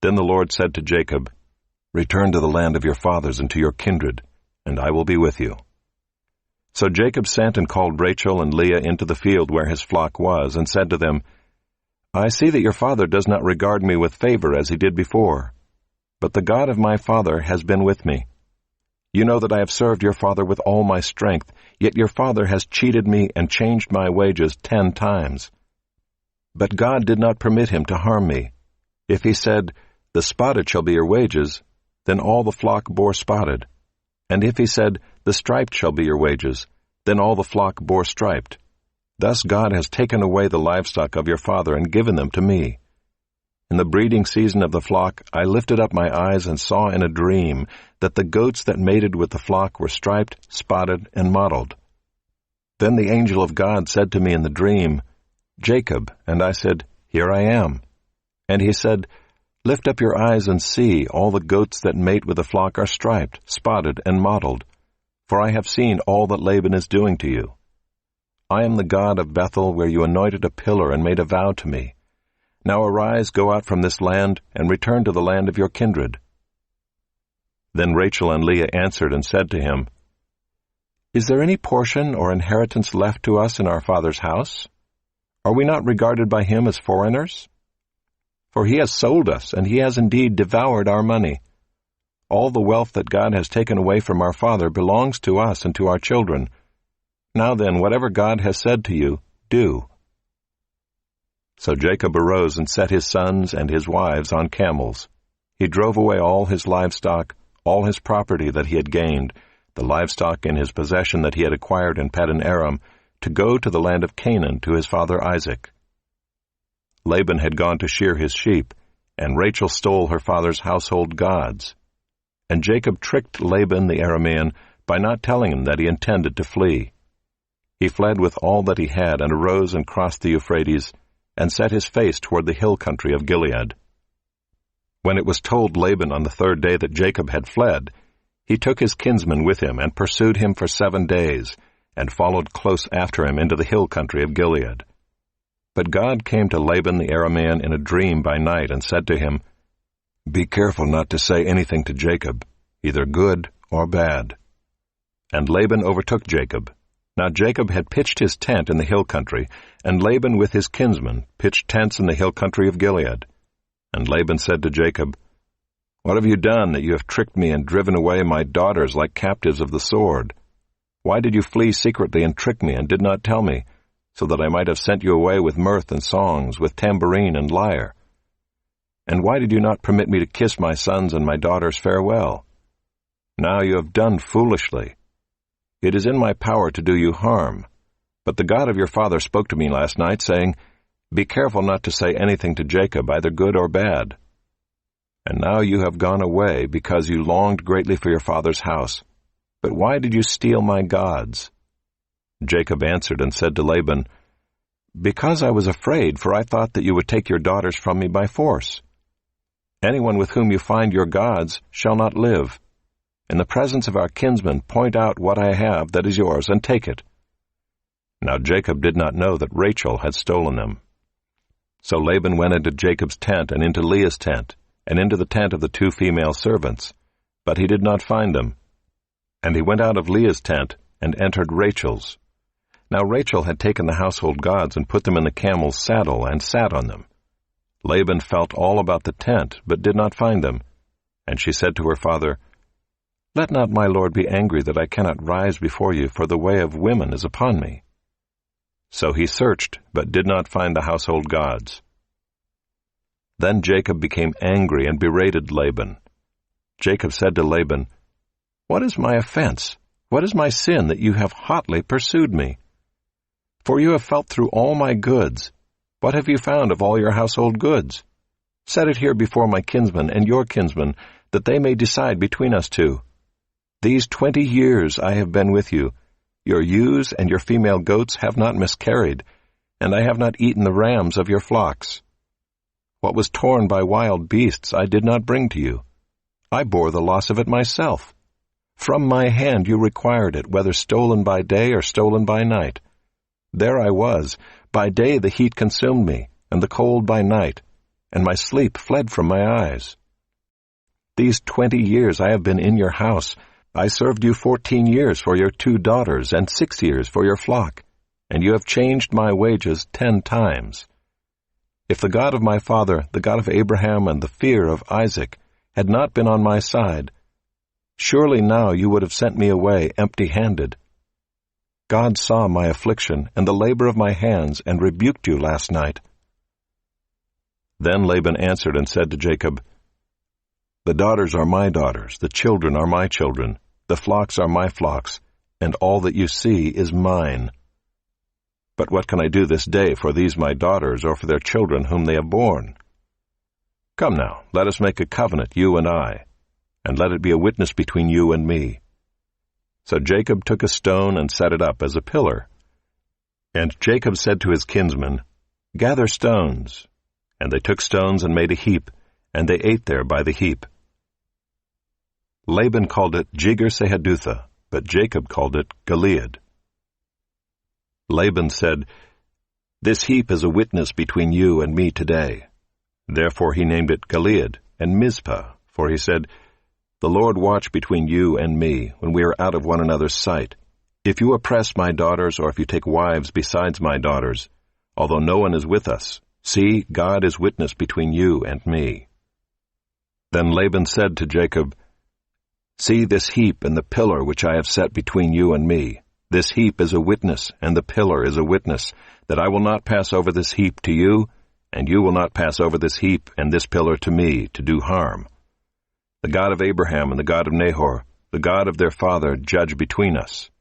Then the Lord said to Jacob, Return to the land of your fathers and to your kindred, and I will be with you. So Jacob sent and called Rachel and Leah into the field where his flock was, and said to them, I see that your father does not regard me with favor as he did before, but the God of my father has been with me. You know that I have served your father with all my strength, yet your father has cheated me and changed my wages 10 times. But God did not permit him to harm me. If he said, The spotted shall be your wages, then all the flock bore spotted. And if he said, The striped shall be your wages, then all the flock bore striped. Thus God has taken away the livestock of your father and given them to me. In the breeding season of the flock, I lifted up my eyes and saw in a dream that the goats that mated with the flock were striped, spotted, and mottled. Then the angel of God said to me in the dream, Jacob, and I said, Here I am. And he said, Lift up your eyes and see, all the goats that mate with the flock are striped, spotted, and mottled, for I have seen all that Laban is doing to you. I am the God of Bethel, where you anointed a pillar and made a vow to me. Now arise, go out from this land, and return to the land of your kindred. Then Rachel and Leah answered and said to him, Is there any portion or inheritance left to us in our father's house? Are we not regarded by him as foreigners? For he has sold us, and he has indeed devoured our money. All the wealth that God has taken away from our father belongs to us and to our children. Now then, whatever God has said to you, do. So Jacob arose and set his sons and his wives on camels. He drove away all his livestock, all his property that he had gained, the livestock in his possession that he had acquired in Paddan Aram, to go to the land of Canaan to his father Isaac. Laban had gone to shear his sheep, and Rachel stole her father's household gods. And Jacob tricked Laban the Aramean by not telling him that he intended to flee. He fled with all that he had, and arose and crossed the Euphrates, and set his face toward the hill country of Gilead. When it was told Laban on the 3rd day that Jacob had fled, he took his kinsman with him, and pursued him for 7 days, and followed close after him into the hill country of Gilead. But God came to Laban the Aramean in a dream by night, and said to him, Be careful not to say anything to Jacob, either good or bad. And Laban overtook Jacob. Now Jacob had pitched his tent in the hill country, and Laban with his kinsmen pitched tents in the hill country of Gilead. And Laban said to Jacob, What have you done that you have tricked me and driven away my daughters like captives of the sword? Why did you flee secretly and trick me and did not tell me, so that I might have sent you away with mirth and songs, with tambourine and lyre? And why did you not permit me to kiss my sons and my daughters farewell? Now you have done foolishly. It is in my power to do you harm. But the God of your father spoke to me last night, saying, Be careful not to say anything to Jacob, either good or bad. And now you have gone away, because you longed greatly for your father's house. But why did you steal my gods? Jacob answered and said to Laban, Because I was afraid, for I thought that you would take your daughters from me by force. Anyone with whom you find your gods shall not live. In the presence of our kinsmen, point out what I have that is yours, and take it. Now Jacob did not know that Rachel had stolen them. So Laban went into Jacob's tent, and into Leah's tent, and into the tent of the 2 female servants, but he did not find them. And he went out of Leah's tent, and entered Rachel's. Now Rachel had taken the household gods and put them in the camel's saddle and sat on them. Laban felt all about the tent, but did not find them. And she said to her father, "Let not my lord be angry that I cannot rise before you, for the way of women is upon me." So he searched, but did not find the household gods. Then Jacob became angry and berated Laban. Jacob said to Laban, "What is my offense? What is my sin that you have hotly pursued me? For you have felt through all my goods. What have you found of all your household goods? Set it here before my kinsmen and your kinsmen, that they may decide between us two. These 20 years I have been with you. Your ewes and your female goats have not miscarried, and I have not eaten the rams of your flocks. What was torn by wild beasts I did not bring to you. I bore the loss of it myself. From my hand you required it, whether stolen by day or stolen by night. There I was. By day the heat consumed me, and the cold by night, and my sleep fled from my eyes. These 20 years I have been in your house. I served you 14 years for your 2 daughters, and 6 years for your flock, and you have changed my wages 10 times. If the God of my father, the God of Abraham, and the fear of Isaac had not been on my side, surely now you would have sent me away empty-handed. God saw my affliction and the labor of my hands, and rebuked you last night." Then Laban answered and said to Jacob, "The daughters are my daughters, the children are my children, the flocks are my flocks, and all that you see is mine. But what can I do this day for these my daughters, or for their children whom they have borne? Come now, let us make a covenant, you and I, and let it be a witness between you and me." So Jacob took a stone and set it up as a pillar. And Jacob said to his kinsmen, "Gather stones." And they took stones and made a heap, and they ate there by the heap. Laban called it Jegar-sahadutha, but Jacob called it Gilead. Laban said, "This heap is a witness between you and me today." Therefore he named it Gilead and Mizpah, for he said, "The Lord watch between you and me, when we are out of one another's sight. If you oppress my daughters, or if you take wives besides my daughters, although no one is with us, see, God is witness between you and me." Then Laban said to Jacob, "See this heap and the pillar which I have set between you and me. This heap is a witness, and the pillar is a witness, that I will not pass over this heap to you, and you will not pass over this heap and this pillar to me, to do harm. The God of Abraham and the God of Nahor, the God of their father, judge between us."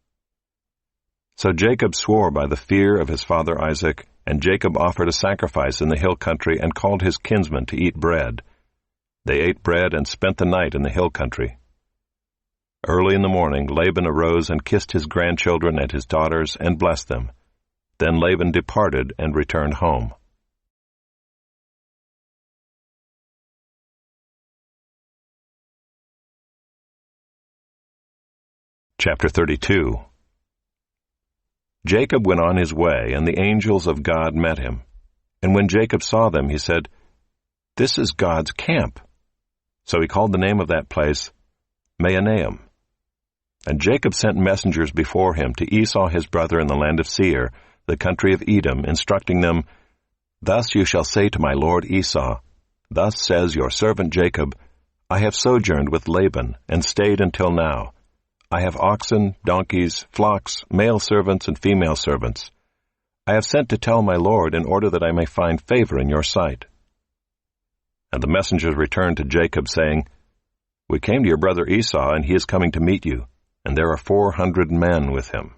So Jacob swore by the fear of his father Isaac, and Jacob offered a sacrifice in the hill country and called his kinsmen to eat bread. They ate bread and spent the night in the hill country. Early in the morning Laban arose and kissed his grandchildren and his daughters and blessed them. Then Laban departed and returned home. Chapter 32. Jacob went on his way, and the angels of God met him. And when Jacob saw them, he said, "This is God's camp." So he called the name of that place Mahanaim. And Jacob sent messengers before him to Esau his brother in the land of Seir, the country of Edom, instructing them, "Thus you shall say to my lord Esau, Thus says your servant Jacob, I have sojourned with Laban, and stayed until now. I have oxen, donkeys, flocks, male servants, and female servants. I have sent to tell my lord in order that I may find favor in your sight." And the messengers returned to Jacob, saying, "We came to your brother Esau, and he is coming to meet you, and there are 400 men with him."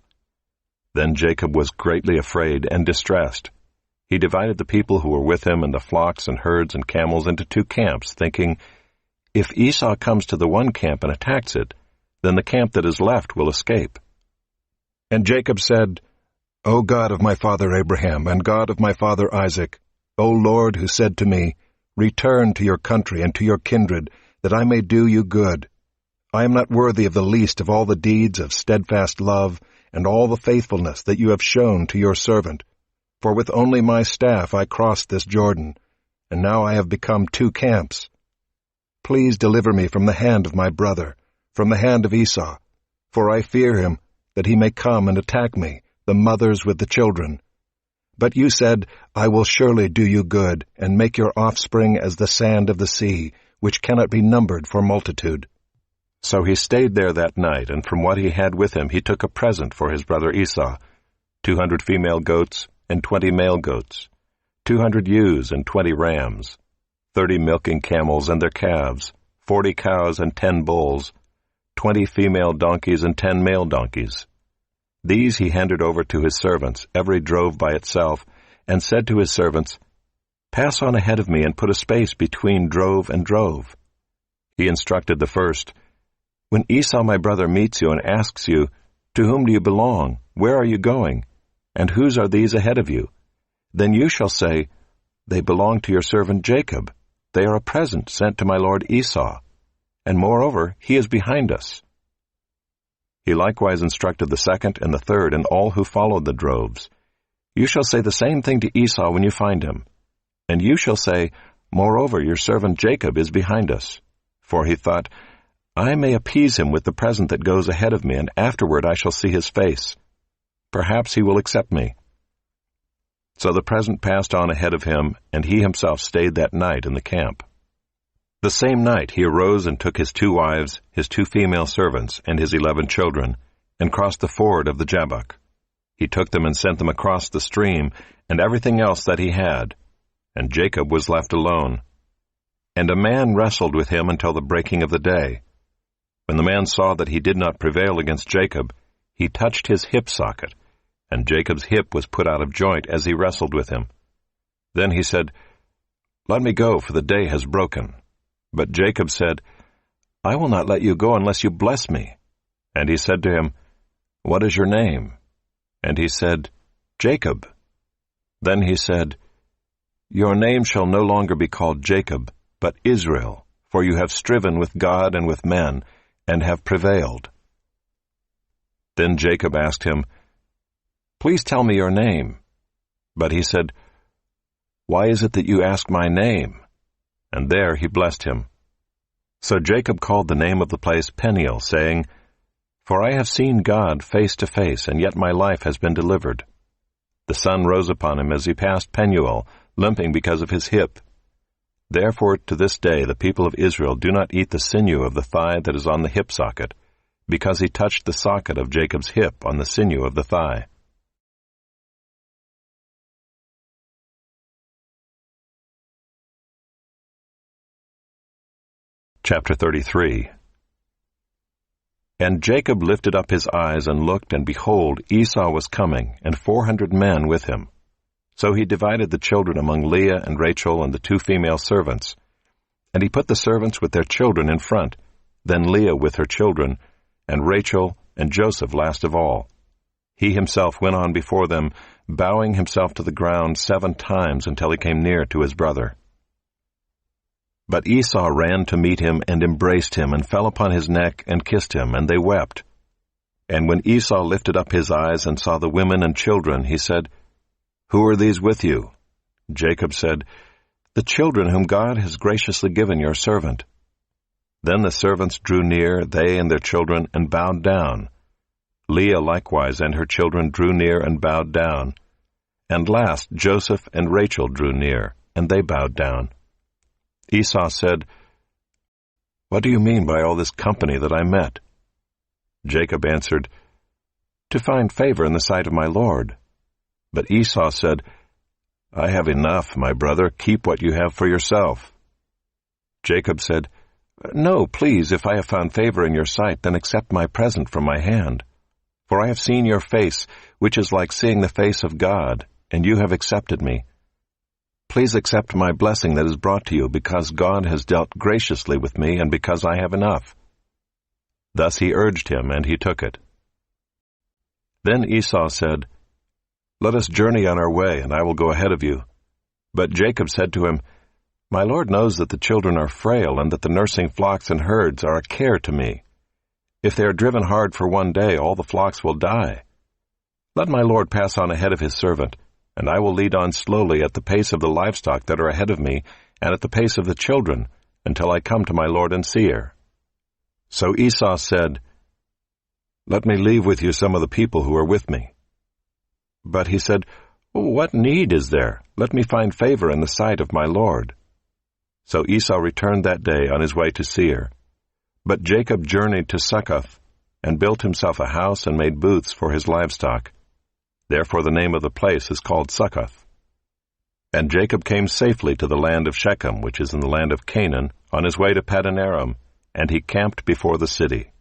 Then Jacob was greatly afraid and distressed. He divided the people who were with him and the flocks and herds and camels into 2 camps, thinking, "If Esau comes to the one camp and attacks it, then the camp that is left will escape." And Jacob said, "O God of my father Abraham, and God of my father Isaac, O Lord, who said to me, Return to your country and to your kindred, that I may do you good. I am not worthy of the least of all the deeds of steadfast love and all the faithfulness that you have shown to your servant. For with only my staff I crossed this Jordan, and now I have become 2 camps. Please deliver me from the hand of my brother, from the hand of Esau, for I fear him, that he may come and attack me, the mothers with the children. But you said, I will surely do you good, and make your offspring as the sand of the sea, which cannot be numbered for multitude. So he stayed there that night, and from what he had with him he took a present for his brother Esau, 200 female goats and 20 male goats, 200 ewes and 20 rams, 30 milking camels and their calves, 40 cows and 10 bulls, 20 female donkeys and 10 male donkeys. These he handed over to his servants, every drove by itself, and said to his servants, Pass on ahead of me and put a space between drove and drove. He instructed the first, When Esau my brother meets you and asks you, To whom do you belong? Where are you going? And whose are these ahead of you? Then you shall say, They belong to your servant Jacob. They are a present sent to my lord Esau. And moreover, he is behind us. He likewise instructed the second and the third and all who followed the droves. You shall say the same thing to Esau when you find him. And you shall say, Moreover, your servant Jacob is behind us. For he thought, I may appease him with the present that goes ahead of me, and afterward I shall see his face. Perhaps he will accept me. So the present passed on ahead of him, and he himself stayed that night in the camp. The same night he arose and took his 2 wives, his 2 female servants, and his 11 children, and crossed the ford of the Jabbok. He took them and sent them across the stream, and everything else that he had. And Jacob was left alone. And a man wrestled with him until the breaking of the day. When the man saw that he did not prevail against Jacob, he touched his hip socket, and Jacob's hip was put out of joint as he wrestled with him. Then he said, Let me go, for the day has broken. But Jacob said, I will not let you go unless you bless me. And he said to him, What is your name? And he said, Jacob. Then he said, Your name shall no longer be called Jacob, but Israel, for you have striven with God and with men, and have prevailed. Then Jacob asked him, Please tell me your name. But he said, Why is it that you ask my name? And there he blessed him. So Jacob called the name of the place Peniel, saying, For I have seen God face to face, and yet my life has been delivered. The sun rose upon him as he passed Penuel, limping because of his hip. Therefore to this day the people of Israel do not eat the sinew of the thigh that is on the hip socket, because he touched the socket of Jacob's hip on the sinew of the thigh. Chapter 33. And Jacob lifted up his eyes and looked, and behold, Esau was coming, and 400 men with him. So he divided the children among Leah and Rachel and the 2 female servants. And he put the servants with their children in front, then Leah with her children, and Rachel and Joseph last of all. He himself went on before them, bowing himself to the ground 7 times until he came near to his brother. But Esau ran to meet him and embraced him and fell upon his neck and kissed him, and they wept. And when Esau lifted up his eyes and saw the women and children, he said, Who are these with you? Jacob said, The children whom God has graciously given your servant. Then the servants drew near, they and their children, and bowed down. Leah likewise and her children drew near and bowed down. And last Joseph and Rachel drew near, and they bowed down. Esau said, What do you mean by all this company that I met? Jacob answered, To find favor in the sight of my lord. But Esau said, I have enough, my brother, keep what you have for yourself. Jacob said, No, please, if I have found favor in your sight, then accept my present from my hand. For I have seen your face, which is like seeing the face of God, and you have accepted me. Please accept my blessing that is brought to you, because God has dealt graciously with me, and because I have enough. Thus he urged him, and he took it. Then Esau said, Let us journey on our way, and I will go ahead of you. But Jacob said to him, My Lord knows that the children are frail, and that the nursing flocks and herds are a care to me. If they are driven hard for one day, all the flocks will die. Let my Lord pass on ahead of his servant, and I will lead on slowly at the pace of the livestock that are ahead of me, and at the pace of the children, until I come to my lord and seer. So Esau said, Let me leave with you some of the people who are with me. But he said, "What need is there? Let me find favor in the sight of my Lord." So Esau returned that day on his way to Seir. But Jacob journeyed to Succoth, and built himself a house and made booths for his livestock. Therefore the name of the place is called Succoth. And Jacob came safely to the land of Shechem, which is in the land of Canaan, on his way to Paddan Aram, and he camped before the city.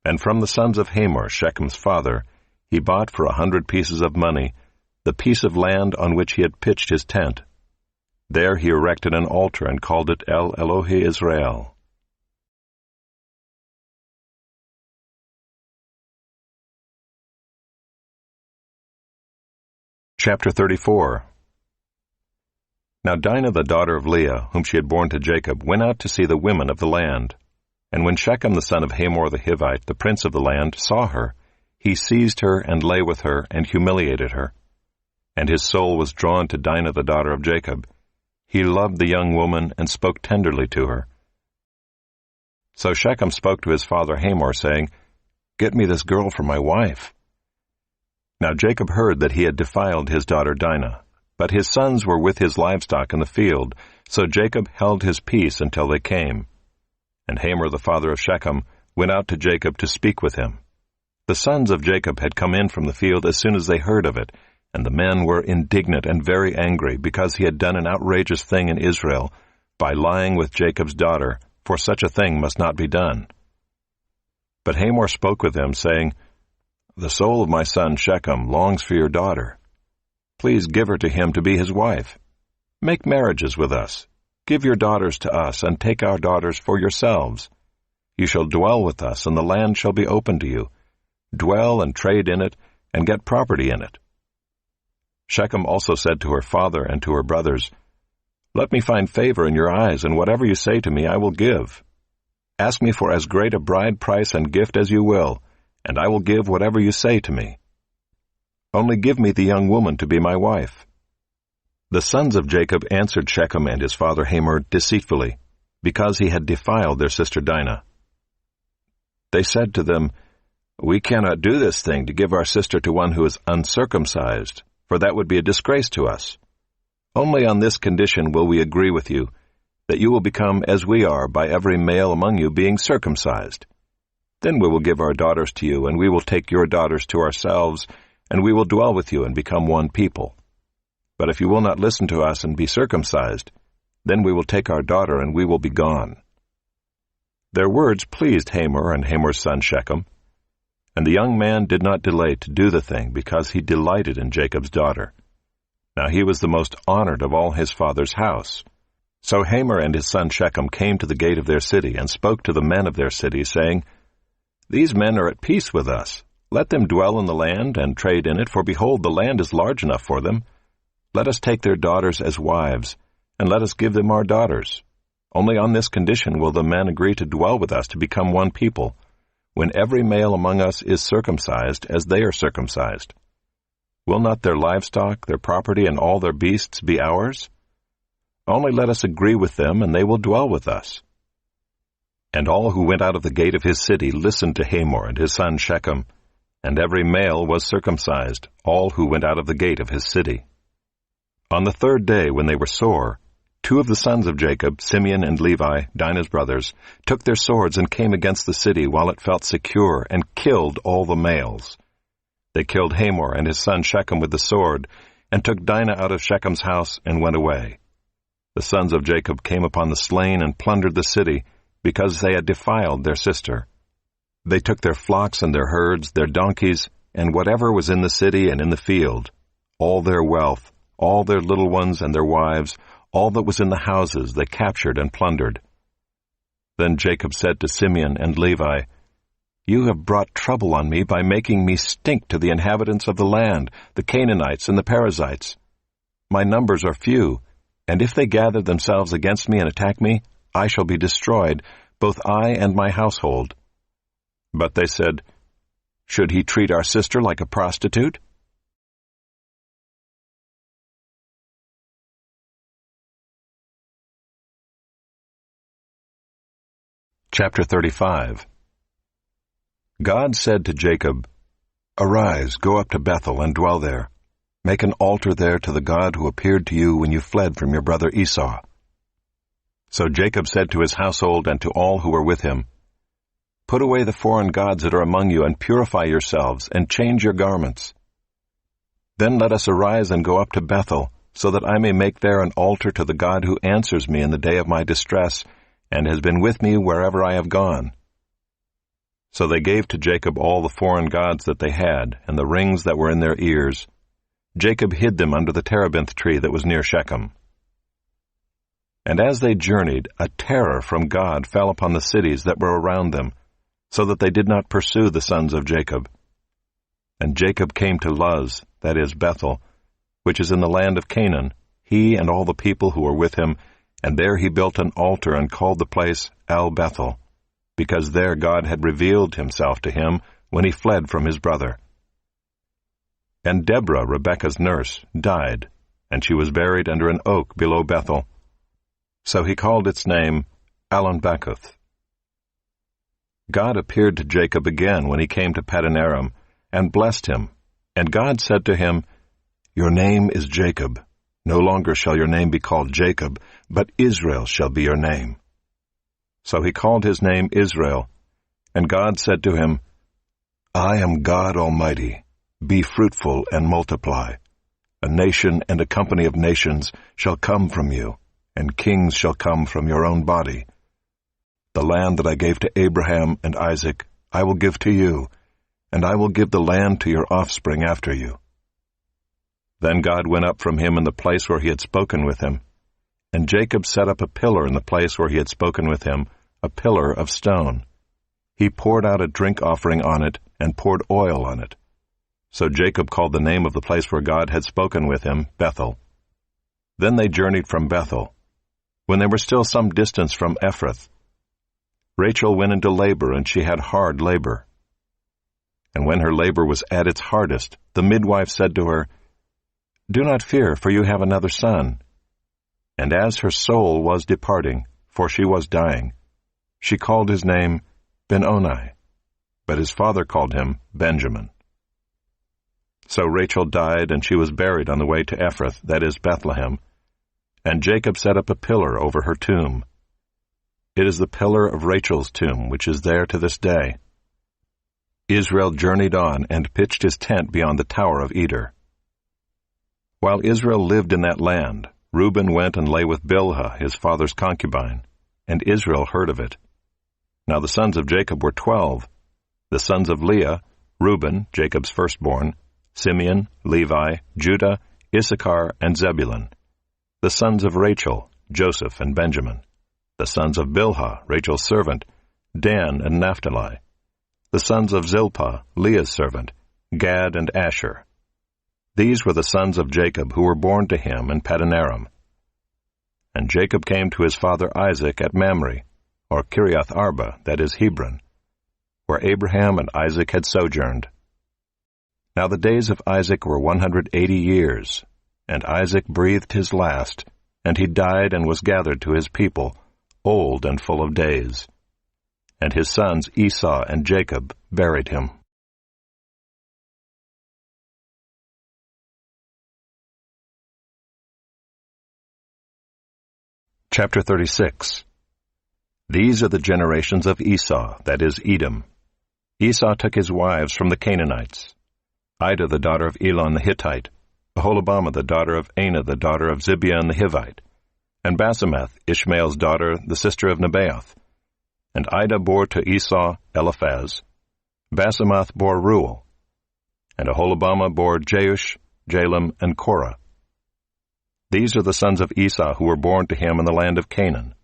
And from the sons of Hamor, Shechem's father, he bought for 100 pieces of money the piece of land on which he had pitched his tent. There he erected an altar and called it El Elohe Israel. Chapter 34. Now Dinah the daughter of Leah, whom she had borne to Jacob, went out to see the women of the land. And when Shechem the son of Hamor the Hivite, the prince of the land, saw her, he seized her and lay with her and humiliated her. And his soul was drawn to Dinah the daughter of Jacob. He loved the young woman and spoke tenderly to her. So Shechem spoke to his father Hamor, saying, "Get me this girl for my wife." Now Jacob heard that he had defiled his daughter Dinah, but his sons were with his livestock in the field, so Jacob held his peace until they came. And Hamor the father of Shechem went out to Jacob to speak with him. The sons of Jacob had come in from the field as soon as they heard of it, and the men were indignant and very angry, because he had done an outrageous thing in Israel by lying with Jacob's daughter, for such a thing must not be done. But Hamor spoke with them, saying, "The soul of my son Shechem longs for your daughter. Please give her to him to be his wife. Make marriages with us. Give your daughters to us, and take our daughters for yourselves. You shall dwell with us, and the land shall be open to you. Dwell and trade in it, and get property in it." Shechem also said to her father and to her brothers, "Let me find favor in your eyes, and whatever you say to me I will give. Ask me for as great a bride price and gift as you will, and I will give whatever you say to me. Only give me the young woman to be my wife." The sons of Jacob answered Shechem and his father Hamor deceitfully, because he had defiled their sister Dinah. They said to them, "We cannot do this thing to give our sister to one who is uncircumcised, for that would be a disgrace to us. Only on this condition will we agree with you, that you will become as we are by every male among you being circumcised. Then we will give our daughters to you, and we will take your daughters to ourselves, and we will dwell with you and become one people. But if you will not listen to us and be circumcised, then we will take our daughter and we will be gone." Their words pleased Hamor and Hamor's son Shechem, and the young man did not delay to do the thing, because he delighted in Jacob's daughter. Now he was the most honored of all his father's house. So Hamor and his son Shechem came to the gate of their city, and spoke to the men of their city, saying, "These men are at peace with us. Let them dwell in the land and trade in it, for behold, the land is large enough for them. Let us take their daughters as wives, and let us give them our daughters. Only on this condition will the men agree to dwell with us to become one people, when every male among us is circumcised as they are circumcised. Will not their livestock, their property, and all their beasts be ours? Only let us agree with them, and they will dwell with us." And all who went out of the gate of his city listened to Hamor and his son Shechem, and every male was circumcised, all who went out of the gate of his city. On the third day, when they were sore, 2 of the sons of Jacob, Simeon and Levi, Dinah's brothers, took their swords and came against the city while it felt secure, and killed all the males. They killed Hamor and his son Shechem with the sword, and took Dinah out of Shechem's house and went away. The sons of Jacob came upon the slain and plundered the city, because they had defiled their sister. They took their flocks and their herds, their donkeys, and whatever was in the city and in the field, all their wealth, all their little ones and their wives, all that was in the houses they captured and plundered. Then Jacob said to Simeon and Levi, "You have brought trouble on me by making me stink to the inhabitants of the land, the Canaanites and the Perizzites. My numbers are few, and if they gather themselves against me and attack me, I shall be destroyed, both I and my household." But they said, "Should he treat our sister like a prostitute?" Chapter 35. God said to Jacob, "Arise, go up to Bethel and dwell there, Make an altar there to the God who appeared to you when you fled from your brother Esau." So Jacob said to his household and to all who were with him, "Put away the foreign gods that are among you, and purify yourselves, and change your garments. Then let us arise and go up to Bethel, so that I may make there an altar to the God who answers me in the day of my distress, and has been with me wherever I have gone." So they gave to Jacob all the foreign gods that they had, and the rings that were in their ears. Jacob hid them under the terebinth tree that was near Shechem. And as they journeyed, a terror from God fell upon the cities that were around them, so that they did not pursue the sons of Jacob. And Jacob came to Luz, that is Bethel, which is in the land of Canaan, he and all the people who were with him, and there he built an altar and called the place El-Bethel, because there God had revealed himself to him when he fled from his brother. And Deborah, Rebekah's nurse, died, and she was buried under an oak below Bethel. So he called its name Allon-Bacuth. God appeared to Jacob again when he came to Paddan-aram, and blessed him. And God said to him, "Your name is Jacob. No longer shall your name be called Jacob, but Israel shall be your name." So he called his name Israel. And God said to him, "I am God Almighty. Be fruitful and multiply. A nation and a company of nations shall come from you, and kings shall come from your own body. The land that I gave to Abraham and Isaac I will give to you, and I will give the land to your offspring after you." Then God went up from him in the place where he had spoken with him, and Jacob set up a pillar in the place where he had spoken with him, a pillar of stone. He poured out a drink offering on it, and poured oil on it. So Jacob called the name of the place where God had spoken with him Bethel. Then they journeyed from Bethel. When they were still some distance from Ephrath, Rachel went into labor, and she had hard labor. And when her labor was at its hardest, the midwife said to her, "Do not fear, for you have another son." And as her soul was departing, for she was dying, she called his name Ben-Oni, but his father called him Benjamin. So Rachel died, and she was buried on the way to Ephrath, that is Bethlehem, and Jacob set up a pillar over her tomb. It is the pillar of Rachel's tomb, which is there to this day. Israel journeyed on and pitched his tent beyond the tower of Eder. While Israel lived in that land, Reuben went and lay with Bilhah, his father's concubine, and Israel heard of it. Now the sons of Jacob were 12. The sons of Leah, Reuben, Jacob's firstborn, Simeon, Levi, Judah, Issachar, and Zebulun. The sons of Rachel, Joseph and Benjamin. The sons of Bilhah, Rachel's servant, Dan and Naphtali. The sons of Zilpah, Leah's servant, Gad and Asher. These were the sons of Jacob who were born to him in Paddan-aram. And Jacob came to his father Isaac at Mamre, or Kiriath Arba, that is Hebron, where Abraham and Isaac had sojourned. Now the days of Isaac were 180 years, and Isaac breathed his last, and he died and was gathered to his people, old and full of days. And his sons Esau and Jacob buried him. Chapter 36. These are the generations of Esau, that is Edom. Esau took his wives from the Canaanites: Ida the daughter of Elon the Hittite, Aholibamah the daughter of Anah the daughter of Zibeon the Hivite, and Basemath, Ishmael's daughter, the sister of Nebaioth. And Ida bore to Esau Eliphaz. Basemath bore Reuel. And Aholibamah bore Jeush, Jalam, and Korah. These are the sons of Esau who were born to him in the land of Canaan.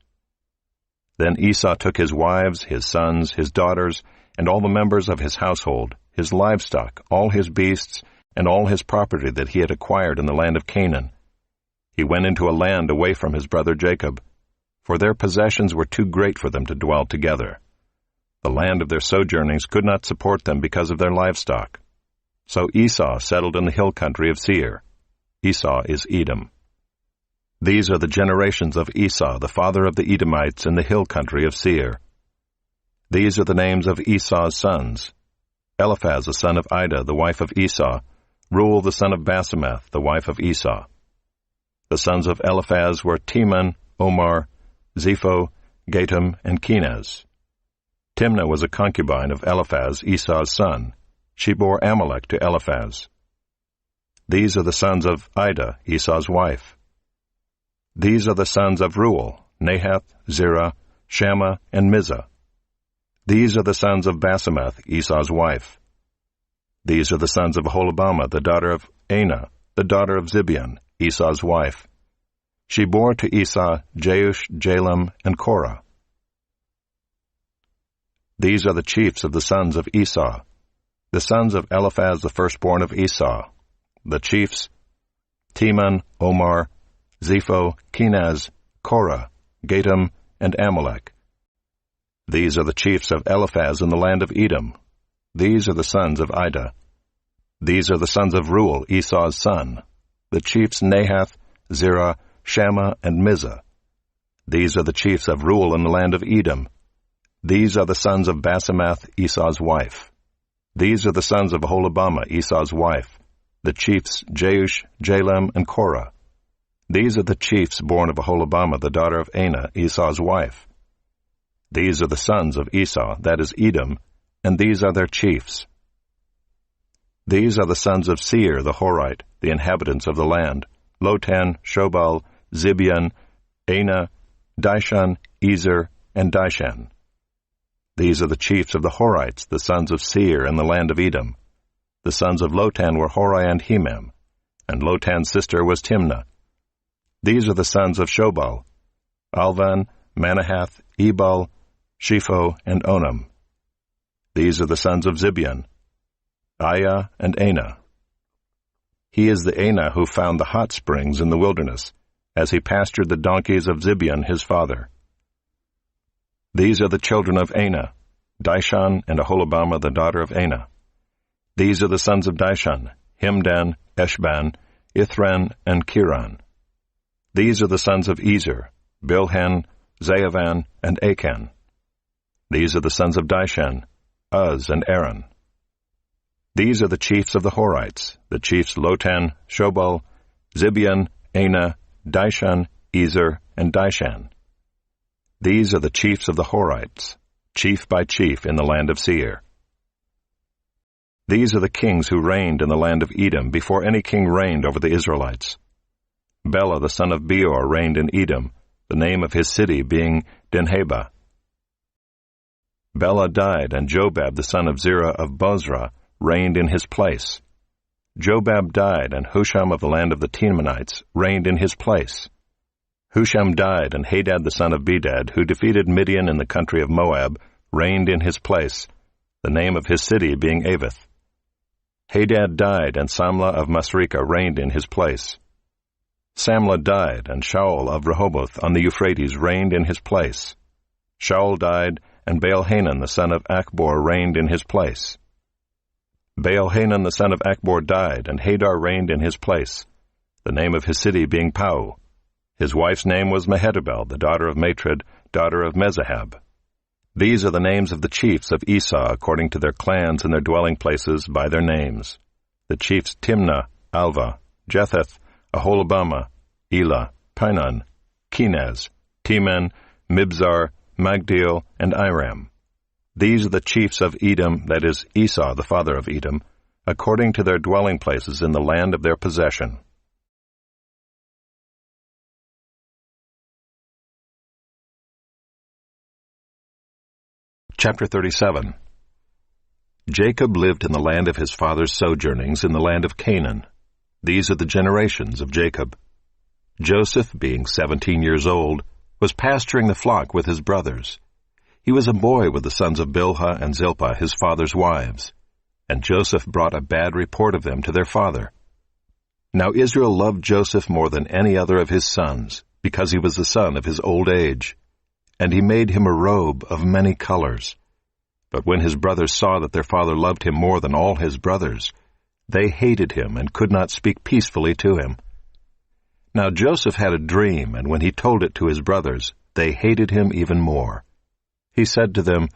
Then Esau took his wives, his sons, his daughters, and all the members of his household, his livestock, all his beasts, and all his property that he had acquired in the land of Canaan. He went into a land away from his brother Jacob, for their possessions were too great for them to dwell together. The land of their sojournings could not support them because of their livestock. So Esau settled in the hill country of Seir. Esau is Edom. These are the generations of Esau, the father of the Edomites, in the hill country of Seir. These are the names of Esau's sons: Eliphaz the son of Ida, the wife of Esau, Reuel the son of Basemath, the wife of Esau. The sons of Eliphaz were Teman, Omar, Zepho, Gatam, and Kenaz. Timnah was a concubine of Eliphaz, Esau's son. She bore Amalek to Eliphaz. These are the sons of Ida, Esau's wife. These are the sons of Reuel, Nahath, Zerah, Shammah, and Mizah. These are the sons of Basemath, Esau's wife. These are the sons of Aholibamah, the daughter of Anah, the daughter of Zibeon, Esau's wife. She bore to Esau Jeush, Jalam, and Korah. These are the chiefs of the sons of Esau, the sons of Eliphaz the firstborn of Esau, the chiefs, Teman, Omar, Zepho, Kenaz, Korah, Gatam, and Amalek. These are the chiefs of Eliphaz in the land of Edom. These are the sons of Ida. These are the sons of Reuel, Esau's son, the chiefs Nahath, Zerah, Shammah, and Mizah. These are the chiefs of Reuel in the land of Edom. These are the sons of Basemath, Esau's wife. These are the sons of Aholibamah, Esau's wife, the chiefs Jeush, Jalam, and Korah. These are the chiefs born of Aholibamah, the daughter of Anah, Esau's wife. These are the sons of Esau, that is Edom, and these are their chiefs. These are the sons of Seir the Horite, the inhabitants of the land, Lotan, Shobal, Zibeon, Anah, Dishon, Ezer, and Dishan. These are the chiefs of the Horites, the sons of Seir in the land of Edom. The sons of Lotan were Hori and Hemam, and Lotan's sister was Timnah. These are the sons of Shobal, Alvan, Manahath, Ebal, Shepho, and Onam. These are the sons of Zibeon, Aiah and Anah. He is the Anah who found the hot springs in the wilderness, as he pastured the donkeys of Zibeon his father. These are the children of Anah, Dishon and Aholibamah the daughter of Anah. These are the sons of Dishon, Himdan, Eshban, Ithran, and Kiran. These are the sons of Ezer, Bilhan, Zaavan, and Achan. These are the sons of Dishan, Uz and Aaron. These are the chiefs of the Horites, the chiefs Lotan, Shobal, Zibeon, Anah, Dishon, Ezer, and Dishan. These are the chiefs of the Horites, chief by chief in the land of Seir. These are the kings who reigned in the land of Edom before any king reigned over the Israelites. Bela the son of Beor reigned in Edom, the name of his city being Dinhabah. Bela died, and Jobab the son of Zerah of Bozrah reigned in his place. Jobab died, and Husham of the land of the Temanites reigned in his place. Husham died, and Hadad the son of Bedad, who defeated Midian in the country of Moab, reigned in his place, the name of his city being Avith. Hadad died, and Samlah of Masrekah reigned in his place. Samlah died, and Shaul of Rehoboth on the Euphrates reigned in his place. Shaul died, and Baal-Hanan the son of Achbor reigned in his place. Baal-Hanan the son of Achbor died, and Hadar reigned in his place, the name of his city being Pau. His wife's name was Mehetabel, the daughter of Matred, daughter of Mezahab. These are the names of the chiefs of Esau according to their clans and their dwelling places by their names. The chiefs Timnah, Alva, Jetheth, Aholibamah, Elah, Pinon, Kenaz, Teman, Mibzar, Magdiel, and Iram. These are the chiefs of Edom, that is, Esau, the father of Edom, according to their dwelling places in the land of their possession. Chapter 37. Jacob lived in the land of his father's sojournings in the land of Canaan. These are the generations of Jacob. Joseph, being 17 years old, was pasturing the flock with his brothers. He was a boy with the sons of Bilhah and Zilpah, his father's wives. And Joseph brought a bad report of them to their father. Now Israel loved Joseph more than any other of his sons, because he was the son of his old age. And he made him a robe of many colors. But when his brothers saw that their father loved him more than all his brothers, they hated him and could not speak peacefully to him. Now Joseph had a dream, and when he told it to his brothers, they hated him even more. He said to them,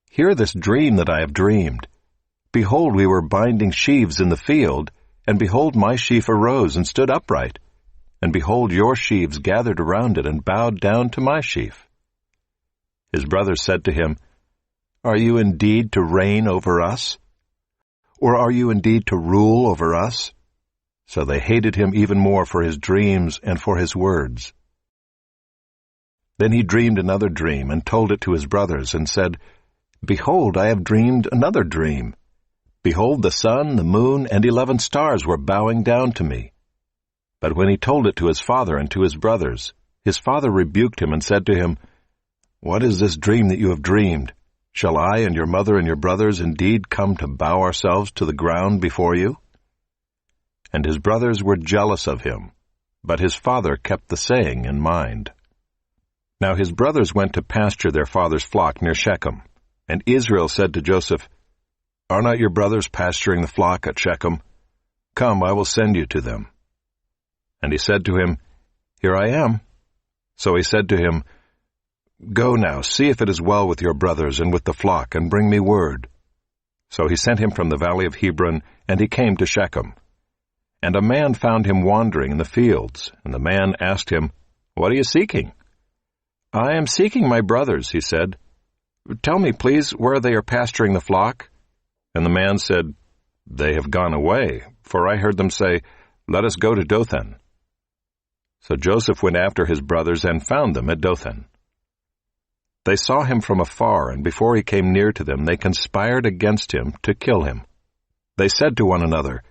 "Hear this dream that I have dreamed. Behold, we were binding sheaves in the field, and behold, my sheaf arose and stood upright, and behold, your sheaves gathered around it and bowed down to my sheaf. His brothers said to him, Are you indeed to reign over us? Or are you indeed to rule over us? So they hated him even more for his dreams and for his words. Then he dreamed another dream and told it to his brothers and said, Behold, I have dreamed another dream. Behold, the sun, the moon, and 11 stars were bowing down to me. But when he told it to his father and to his brothers, his father rebuked him and said to him, What is this dream that you have dreamed? Shall I and your mother and your brothers indeed come to bow ourselves to the ground before you? And his brothers were jealous of him, but his father kept the saying in mind. Now his brothers went to pasture their father's flock near Shechem, and Israel said to Joseph, Are not your brothers pasturing the flock at Shechem? Come, I will send you to them. And he said to him, Here I am. So he said to him, Go now, see if it is well with your brothers and with the flock, and bring me word. So he sent him from the valley of Hebron, and he came to Shechem. And a man found him wandering in the fields, and the man asked him, What are you seeking? I am seeking my brothers, he said. Tell me, please, where they are pasturing the flock. And the man said, They have gone away, for I heard them say, Let us go to Dothan. So Joseph went after his brothers and found them at Dothan. They saw him from afar, and before he came near to them, they conspired against him to kill him. They said to one another,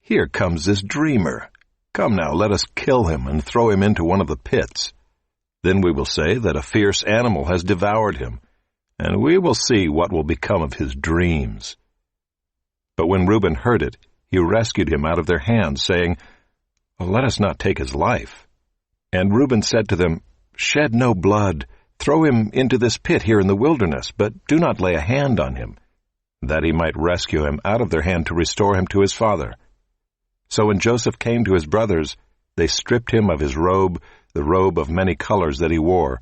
Here comes this dreamer. Come now, let us kill him and throw him into one of the pits. Then we will say that a fierce animal has devoured him, and we will see what will become of his dreams. But when Reuben heard it, he rescued him out of their hands, saying, Let us not take his life. And Reuben said to them, Shed no blood. Throw him into this pit here in the wilderness, but do not lay a hand on him, that he might rescue him out of their hand to restore him to his father. So when Joseph came to his brothers, they stripped him of his robe, the robe of many colors that he wore,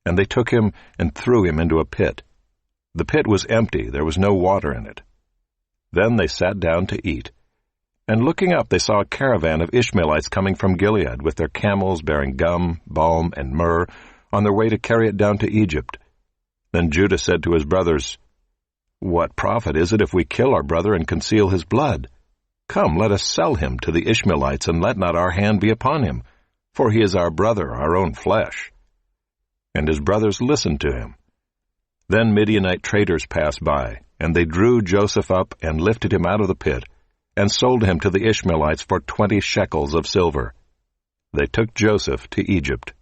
and they took him and threw him into a pit. The pit was empty, there was no water in it. Then they sat down to eat. And looking up, they saw a caravan of Ishmaelites coming from Gilead, with their camels bearing gum, balm, and myrrh, on their way to carry it down to Egypt. Then Judah said to his brothers, What profit is it if we kill our brother and conceal his blood? Come, let us sell him to the Ishmaelites, and let not our hand be upon him, for he is our brother, our own flesh. And his brothers listened to him. Then Midianite traders passed by, and they drew Joseph up and lifted him out of the pit, and sold him to the Ishmaelites for 20 shekels of silver. They took Joseph to Egypt.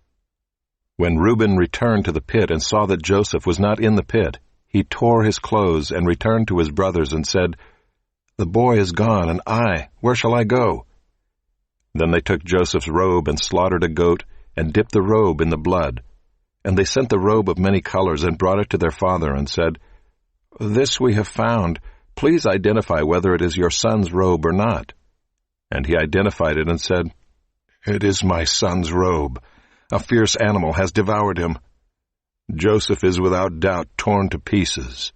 When Reuben returned to the pit and saw that Joseph was not in the pit, he tore his clothes and returned to his brothers and said, The boy is gone, and where shall I go? Then they took Joseph's robe and slaughtered a goat and dipped the robe in the blood. And they sent the robe of many colors and brought it to their father and said, This we have found. Please identify whether it is your son's robe or not. And he identified it and said, It is my son's robe. A fierce animal has devoured him. Joseph is without doubt torn to pieces.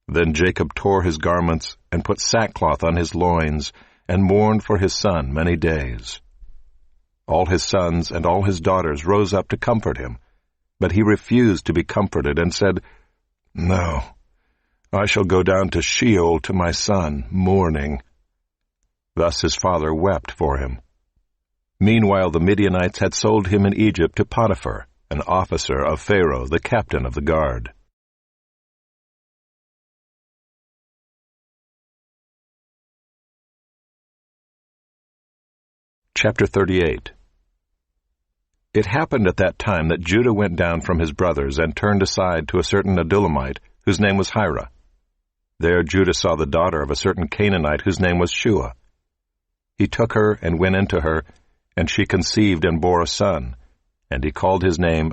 Then Jacob tore his garments and put sackcloth on his loins and mourned for his son many days. All his sons and all his daughters rose up to comfort him, but he refused to be comforted and said, No, I shall go down to Sheol to my son, mourning. Thus his father wept for him. Meanwhile the Midianites had sold him in Egypt to Potiphar, an officer of Pharaoh, the captain of the guard. Chapter 38. It happened at that time that Judah went down from his brothers and turned aside to a certain Adullamite, whose name was Hira. There Judah saw the daughter of a certain Canaanite whose name was Shua. He took her and went into her, and she conceived and bore a son, and he called his name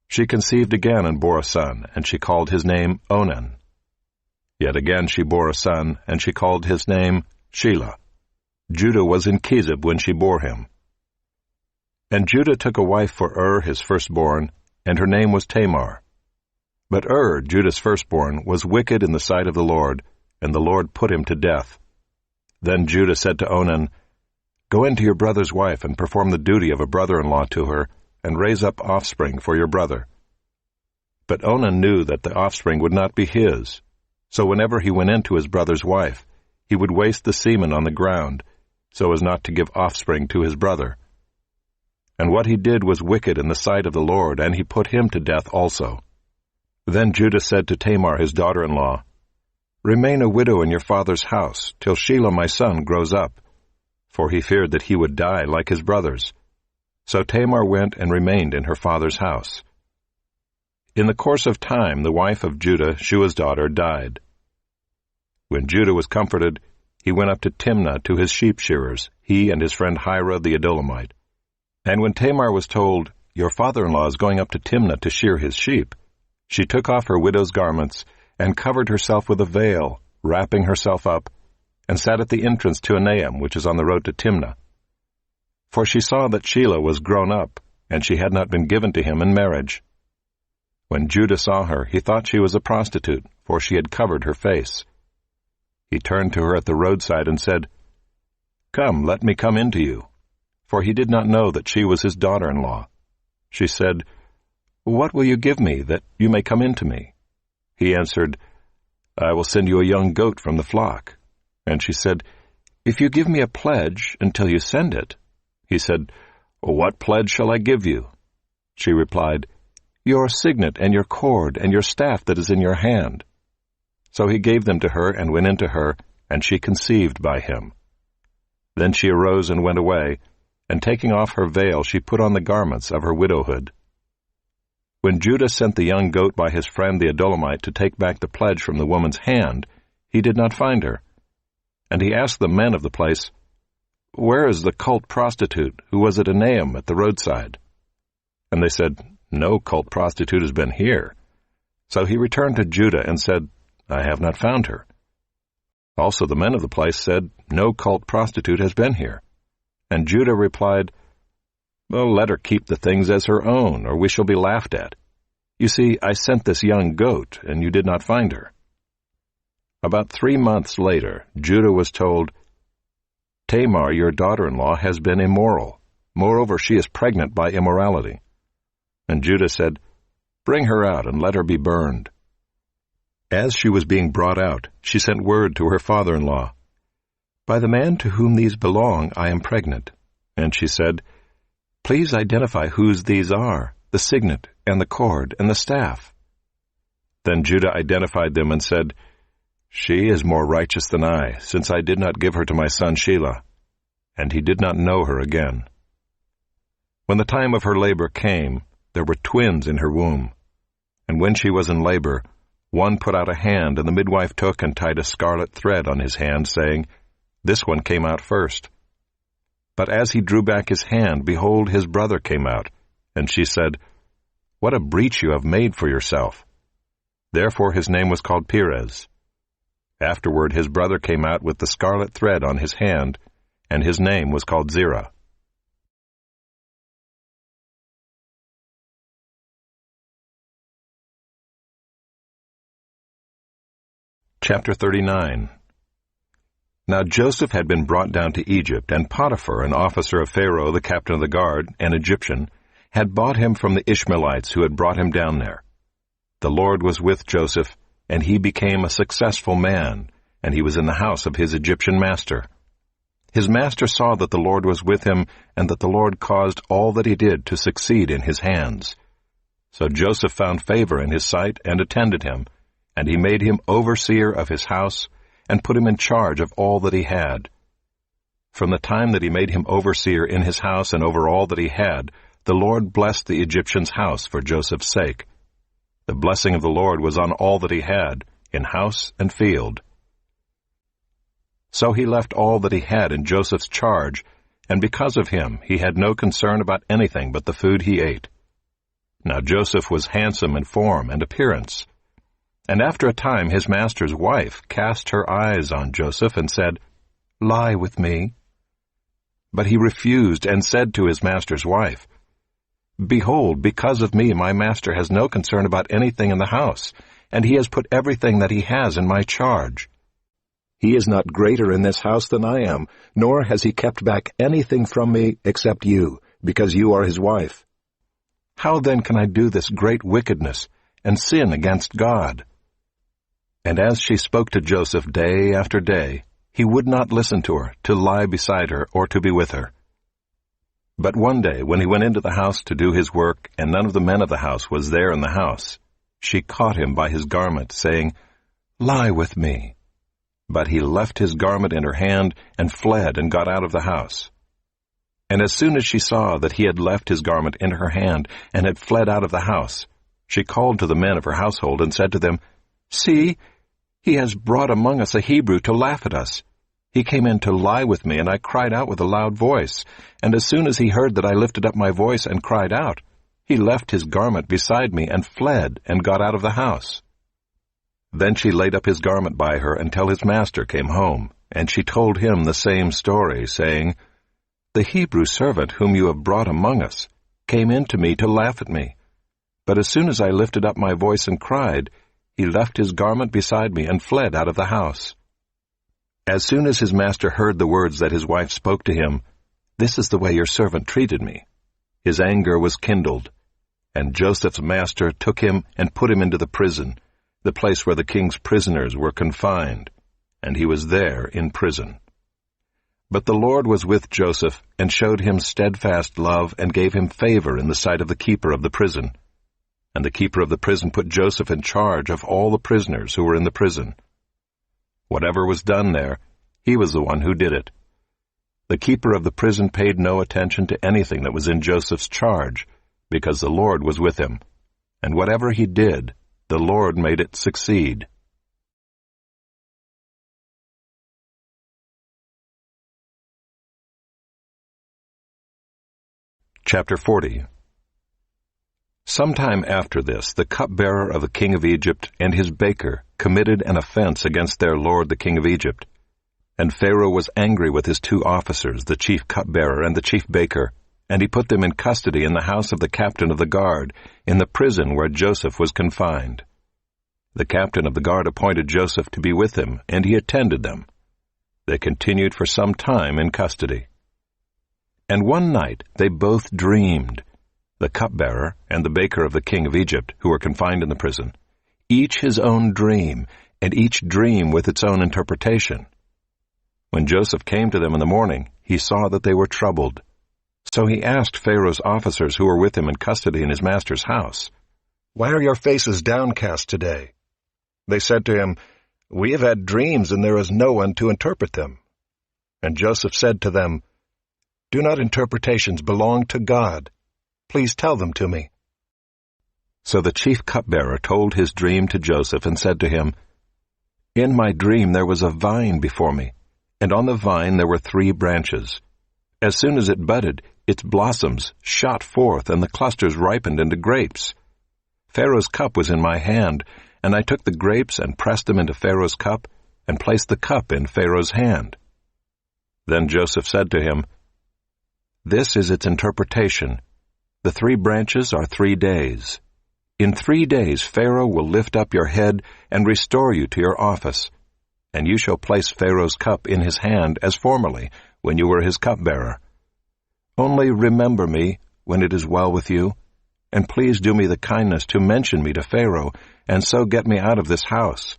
She conceived again and bore a son, and she called his name Onan. Yet again she bore a son, and she called his name Shelah. Judah was in Chezib when she bore him. And Judah took a wife for his firstborn, and her name was Tamar. But Judah's firstborn, was wicked in the sight of the Lord, and the Lord put him to death. Then Judah said to Onan, "Go into your brother's wife and perform the duty of a brother-in-law to her, and raise up offspring for your brother." But Onan knew that the offspring would not be his, so whenever he went into his brother's wife, he would waste the semen on the ground, so as not to give offspring to his brother. And what he did was wicked in the sight of the Lord, and he put him to death also. Then Judah said to Tamar his daughter-in-law, "Remain a widow in your father's house, till Shelah my son grows up," for he feared that he would die like his brothers. So Tamar went and remained in her father's house. In the course of time the wife of Judah, Shua's daughter, died. When Judah was comforted, he went up to Timnah to his sheep shearers, he and his friend Hira the Adullamite. And when Tamar was told, "Your father-in-law is going up to Timnah to shear his sheep," she took off her widow's garments and covered herself with a veil, wrapping herself up, and sat at the entrance to Enaim, which is on the road to Timnah. For she saw that Shelah was grown up, and she had not been given to him in marriage. When Judah saw her, he thought she was a prostitute, for she had covered her face. He turned to her at the roadside and said, "Come, let me come in to you," for he did not know that she was his daughter-in-law. She said, "What will you give me, that you may come in to me?" He answered, "I will send you a young goat from the flock." And she said, "If you give me a pledge until you send it." He said, "What pledge shall I give you?" She replied, "Your signet and your cord and your staff that is in your hand." So he gave them to her and went into her, and she conceived by him. Then she arose and went away, and taking off her veil she put on the garments of her widowhood. When Judah sent the young goat by his friend the Adullamite to take back the pledge from the woman's hand, he did not find her. And he asked the men of the place, "Where is the cult prostitute who was at Enaim at the roadside?" And they said, "No cult prostitute has been here." So he returned to Judah and said, "I have not found her." Also the men of the place said, "No cult prostitute has been here." And Judah replied, "Well, let her keep the things as her own, or we shall be laughed at. You see, I sent this young goat, and you did not find her." About 3 months later, Judah was told, "Tamar, your daughter-in-law, has been immoral. Moreover, she is pregnant by immorality." And Judah said, "Bring her out and let her be burned." As she was being brought out, she sent word to her father-in-law, "By the man to whom these belong, I am pregnant." And she said, "Please identify whose these are, the signet and the cord and the staff." Then Judah identified them and said, "She is more righteous than I, since I did not give her to my son Shelah." And he did not know her again. When the time of her labor came, there were twins in her womb. And when she was in labor, one put out a hand, and the midwife took and tied a scarlet thread on his hand, saying, "This one came out first." But as he drew back his hand, behold, his brother came out. And she said, "What a breach you have made for yourself." Therefore his name was called Perez. Afterward his brother came out with the scarlet thread on his hand, and his name was called Zerah. Chapter 39. Now Joseph had been brought down to Egypt, and Potiphar, an officer of Pharaoh, the captain of the guard, an Egyptian, had bought him from the Ishmaelites who had brought him down there. The Lord was with Joseph, and he became a successful man, and he was in the house of his Egyptian master. His master saw that the Lord was with him, and that the Lord caused all that he did to succeed in his hands. So Joseph found favor in his sight and attended him, and he made him overseer of his house, and put him in charge of all that he had. From the time that he made him overseer in his house and over all that he had, the Lord blessed the Egyptian's house for Joseph's sake. The blessing of the Lord was on all that he had, in house and field. So he left all that he had in Joseph's charge, and because of him he had no concern about anything but the food he ate. Now Joseph was handsome in form and appearance. And after a time his master's wife cast her eyes on Joseph and said, "Lie with me." But he refused and said to his master's wife, "Behold, because of me my master has no concern about anything in the house, and he has put everything that he has in my charge." He is not greater in this house than I am, nor has he kept back anything from me except you, because you are his wife. How then can I do this great wickedness and sin against God?" And as she spoke to Joseph day after day, he would not listen to her, to lie beside her, or to be with her. But one day, when he went into the house to do his work, and none of the men of the house was there in the house, she caught him by his garment, saying, "Lie with me." But he left his garment in her hand and fled and got out of the house. And as soon as she saw that he had left his garment in her hand and had fled out of the house, she called to the men of her household and said to them, "See, he has brought among us a Hebrew to laugh at us. He came in to lie with me, and I cried out with a loud voice. And as soon as he heard that I lifted up my voice and cried out, he left his garment beside me and fled and got out of the house." Then she laid up his garment by her until his master came home, and she told him the same story, saying, "The Hebrew servant whom you have brought among us came in to me to laugh at me. But as soon as I lifted up my voice and cried, he left his garment beside me and fled out of the house." As soon as his master heard the words that his wife spoke to him, "This is the way your servant treated me," his anger was kindled, and Joseph's master took him and put him into the prison, the place where the king's prisoners were confined, and he was there in prison. But the Lord was with Joseph and showed him steadfast love and gave him favor in the sight of the keeper of the prison. And the keeper of the prison put Joseph in charge of all the prisoners who were in the prison. Whatever was done there, he was the one who did it. The keeper of the prison paid no attention to anything that was in Joseph's charge, because the Lord was with him, and whatever he did, the Lord made it succeed. Chapter 40. Sometime after this, the cupbearer of the king of Egypt and his baker committed an offense against their lord the king of Egypt. And Pharaoh was angry with his two officers, the chief cupbearer and the chief baker, and he put them in custody in the house of the captain of the guard, in the prison where Joseph was confined. The captain of the guard appointed Joseph to be with him, and he attended them. They continued for some time in custody. And one night they both dreamed, the cupbearer and the baker of the king of Egypt, who were confined in the prison, each his own dream, and each dream with its own interpretation. When Joseph came to them in the morning, he saw that they were troubled. So he asked Pharaoh's officers who were with him in custody in his master's house, "Why are your faces downcast today?" They said to him, "We have had dreams, and there is no one to interpret them." And Joseph said to them, "Do not interpretations belong to God? Please tell them to me." So the chief cupbearer told his dream to Joseph and said to him, "In my dream there was a vine before me, and on the vine there were 3 branches. As soon as it budded, its blossoms shot forth, and the clusters ripened into grapes. Pharaoh's cup was in my hand, and I took the grapes and pressed them into Pharaoh's cup, and placed the cup in Pharaoh's hand." Then Joseph said to him, "This is its interpretation. The 3 branches are 3 days. In 3 days Pharaoh will lift up your head and restore you to your office, and you shall place Pharaoh's cup in his hand as formerly, when you were his cupbearer. Only remember me when it is well with you, and please do me the kindness to mention me to Pharaoh, and so get me out of this house.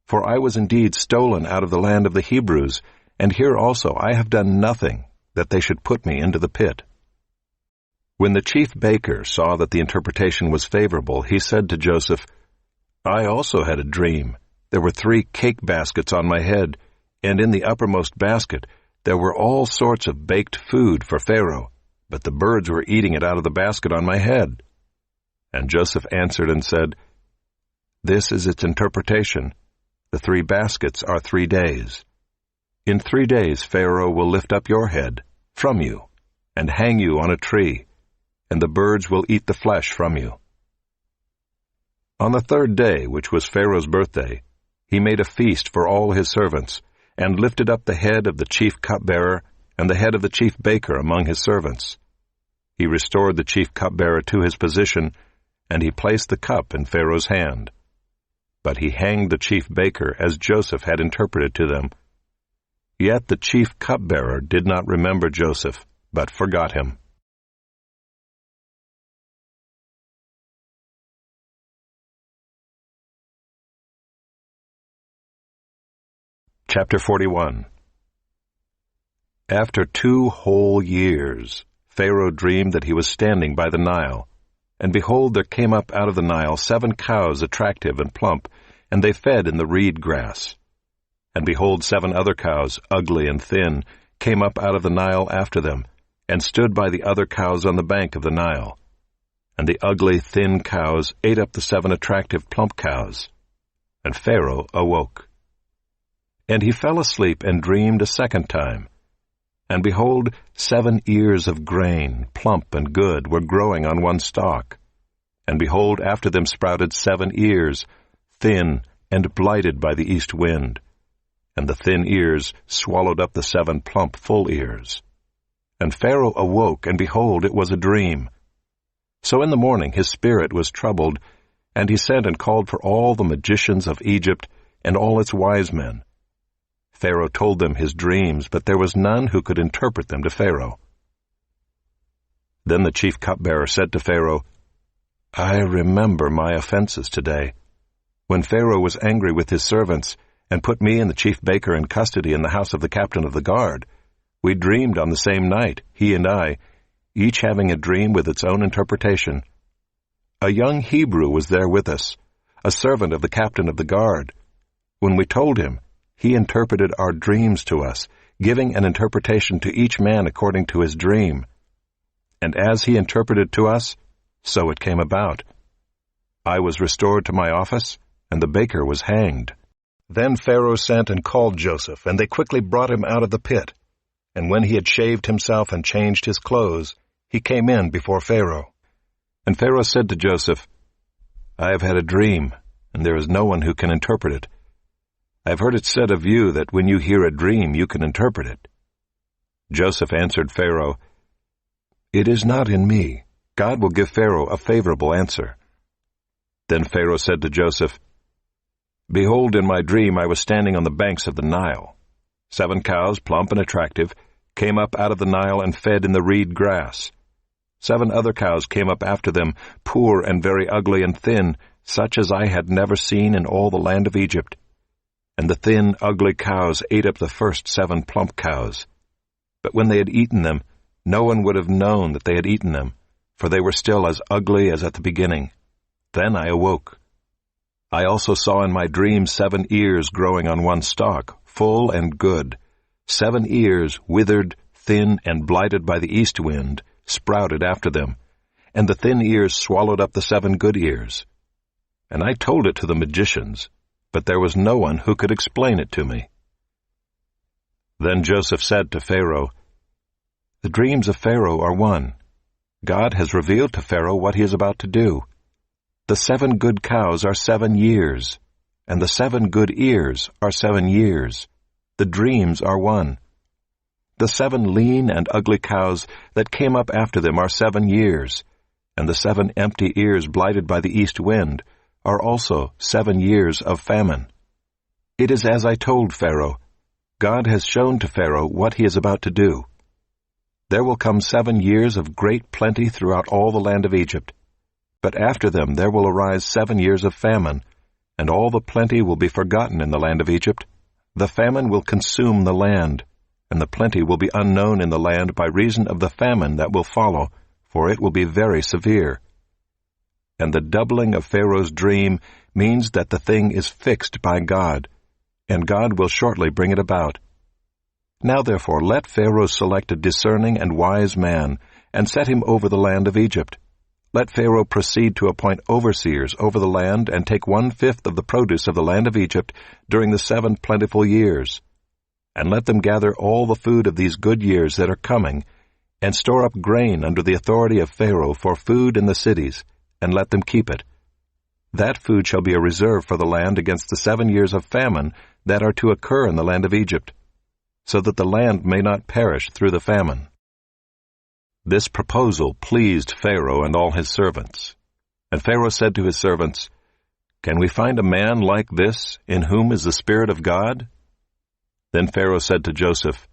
For I was indeed stolen out of the land of the Hebrews, and here also I have done nothing that they should put me into the pit." When the chief baker saw that the interpretation was favorable, he said to Joseph, "I also had a dream. There were 3 cake baskets on my head, and in the uppermost basket there were all sorts of baked food for Pharaoh, but the birds were eating it out of the basket on my head." And Joseph answered and said, "This is its interpretation. The 3 baskets are 3 days. In 3 days Pharaoh will lift up your head from you and hang you on a tree, and the birds will eat the flesh from you." On the 3rd day, which was Pharaoh's birthday, he made a feast for all his servants, and lifted up the head of the chief cupbearer and the head of the chief baker among his servants. He restored the chief cupbearer to his position, and he placed the cup in Pharaoh's hand. But he hanged the chief baker as Joseph had interpreted to them. Yet the chief cupbearer did not remember Joseph, but forgot him. Chapter 41. After 2 whole years, Pharaoh dreamed that he was standing by the Nile. And behold, there came up out of the Nile 7 cows attractive and plump, and they fed in the reed grass. And behold, 7 other cows, ugly and thin, came up out of the Nile after them, and stood by the other cows on the bank of the Nile. And the ugly, thin cows ate up the 7 attractive, plump cows. And Pharaoh awoke. And he fell asleep and dreamed a second time. And behold, 7 ears of grain, plump and good, were growing on one stalk. And behold, after them sprouted 7 ears, thin and blighted by the east wind. And the thin ears swallowed up the 7 plump, full ears. And Pharaoh awoke, and behold, it was a dream. So in the morning his spirit was troubled, and he sent and called for all the magicians of Egypt and all its wise men. Pharaoh told them his dreams, but there was none who could interpret them to Pharaoh. Then the chief cupbearer said to Pharaoh, I remember my offenses today, when Pharaoh was angry with his servants, and put me and the chief baker in custody in the house of the captain of the guard. We dreamed on the same night, he and I, each having a dream with its own interpretation. A young Hebrew was there with us, a servant of the captain of the guard. When we told him, he interpreted our dreams to us, giving an interpretation to each man according to his dream. And as he interpreted to us, so it came about. I was restored to my office, and the baker was hanged. Then Pharaoh sent and called Joseph, and they quickly brought him out of the pit. And when he had shaved himself and changed his clothes, he came in before Pharaoh. And Pharaoh said to Joseph, I have had a dream, and there is no one who can interpret it. I have heard it said of you that when you hear a dream, you can interpret it. Joseph answered Pharaoh, It is not in me. God will give Pharaoh a favorable answer. Then Pharaoh said to Joseph, Behold, in my dream I was standing on the banks of the Nile. 7 cows, plump and attractive, came up out of the Nile and fed in the reed grass. 7 other cows came up after them, poor and very ugly and thin, such as I had never seen in all the land of Egypt. And the thin, ugly cows ate up the first 7 plump cows. But when they had eaten them, no one would have known that they had eaten them, for they were still as ugly as at the beginning. Then I awoke. I also saw in my dream 7 ears growing on one stalk, full and good. 7 ears, withered, thin, and blighted by the east wind, sprouted after them, and the thin ears swallowed up the 7 good ears. And I told it to the magicians, but there was no one who could explain it to me. Then Joseph said to Pharaoh, The dreams of Pharaoh are one. God has revealed to Pharaoh what he is about to do. The 7 good cows are 7 years, and the 7 good ears are 7 years. The dreams are one. The 7 lean and ugly cows that came up after them are 7 years, and the 7 empty ears blighted by the east wind are also 7 years of famine. It is as I told Pharaoh. God has shown to Pharaoh what he is about to do. There will come 7 years of great plenty throughout all the land of Egypt. But after them there will arise 7 years of famine, and all the plenty will be forgotten in the land of Egypt. The famine will consume the land, and the plenty will be unknown in the land by reason of the famine that will follow, for it will be very severe. And the doubling of Pharaoh's dream means that the thing is fixed by God, and God will shortly bring it about. Now therefore let Pharaoh select a discerning and wise man, and set him over the land of Egypt. Let Pharaoh proceed to appoint overseers over the land, and take 1/5 of the produce of the land of Egypt during the 7 plentiful years. And let them gather all the food of these good years that are coming, and store up grain under the authority of Pharaoh for food in the cities, and let them keep it. That food shall be a reserve for the land against the 7 years of famine that are to occur in the land of Egypt, so that the land may not perish through the famine. This proposal pleased Pharaoh and all his servants. And Pharaoh said to his servants, "Can we find a man like this, in whom is the Spirit of God?" Then Pharaoh said to Joseph,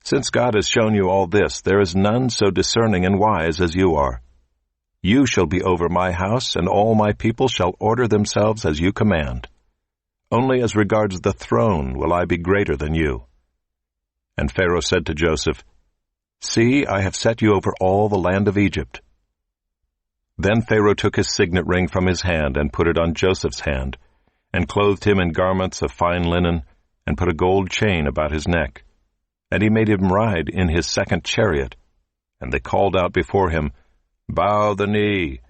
"Since God has shown you all this, there is none so discerning and wise as you are. You shall be over my house, and all my people shall order themselves as you command. Only as regards the throne will I be greater than you." And Pharaoh said to Joseph, "See, I have set you over all the land of Egypt." Then Pharaoh took his signet ring from his hand and put it on Joseph's hand, and clothed him in garments of fine linen, and put a gold chain about his neck. And he made him ride in his second chariot. And they called out before him, "Bow the knee."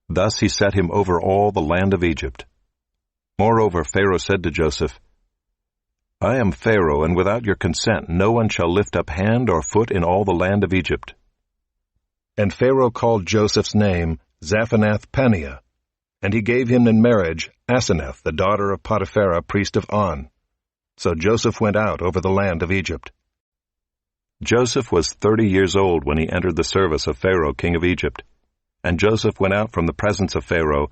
Thus he set him over all the land of Egypt. Moreover, Pharaoh said to Joseph, "I am Pharaoh, and without your consent no one shall lift up hand or foot in all the land of Egypt." And Pharaoh called Joseph's name Zaphanath-Paneah, and he gave him in marriage Asenath, the daughter of Potiphera, priest of On. So Joseph went out over the land of Egypt. Joseph was 30 years old when he entered the service of Pharaoh, king of Egypt. And Joseph went out from the presence of Pharaoh,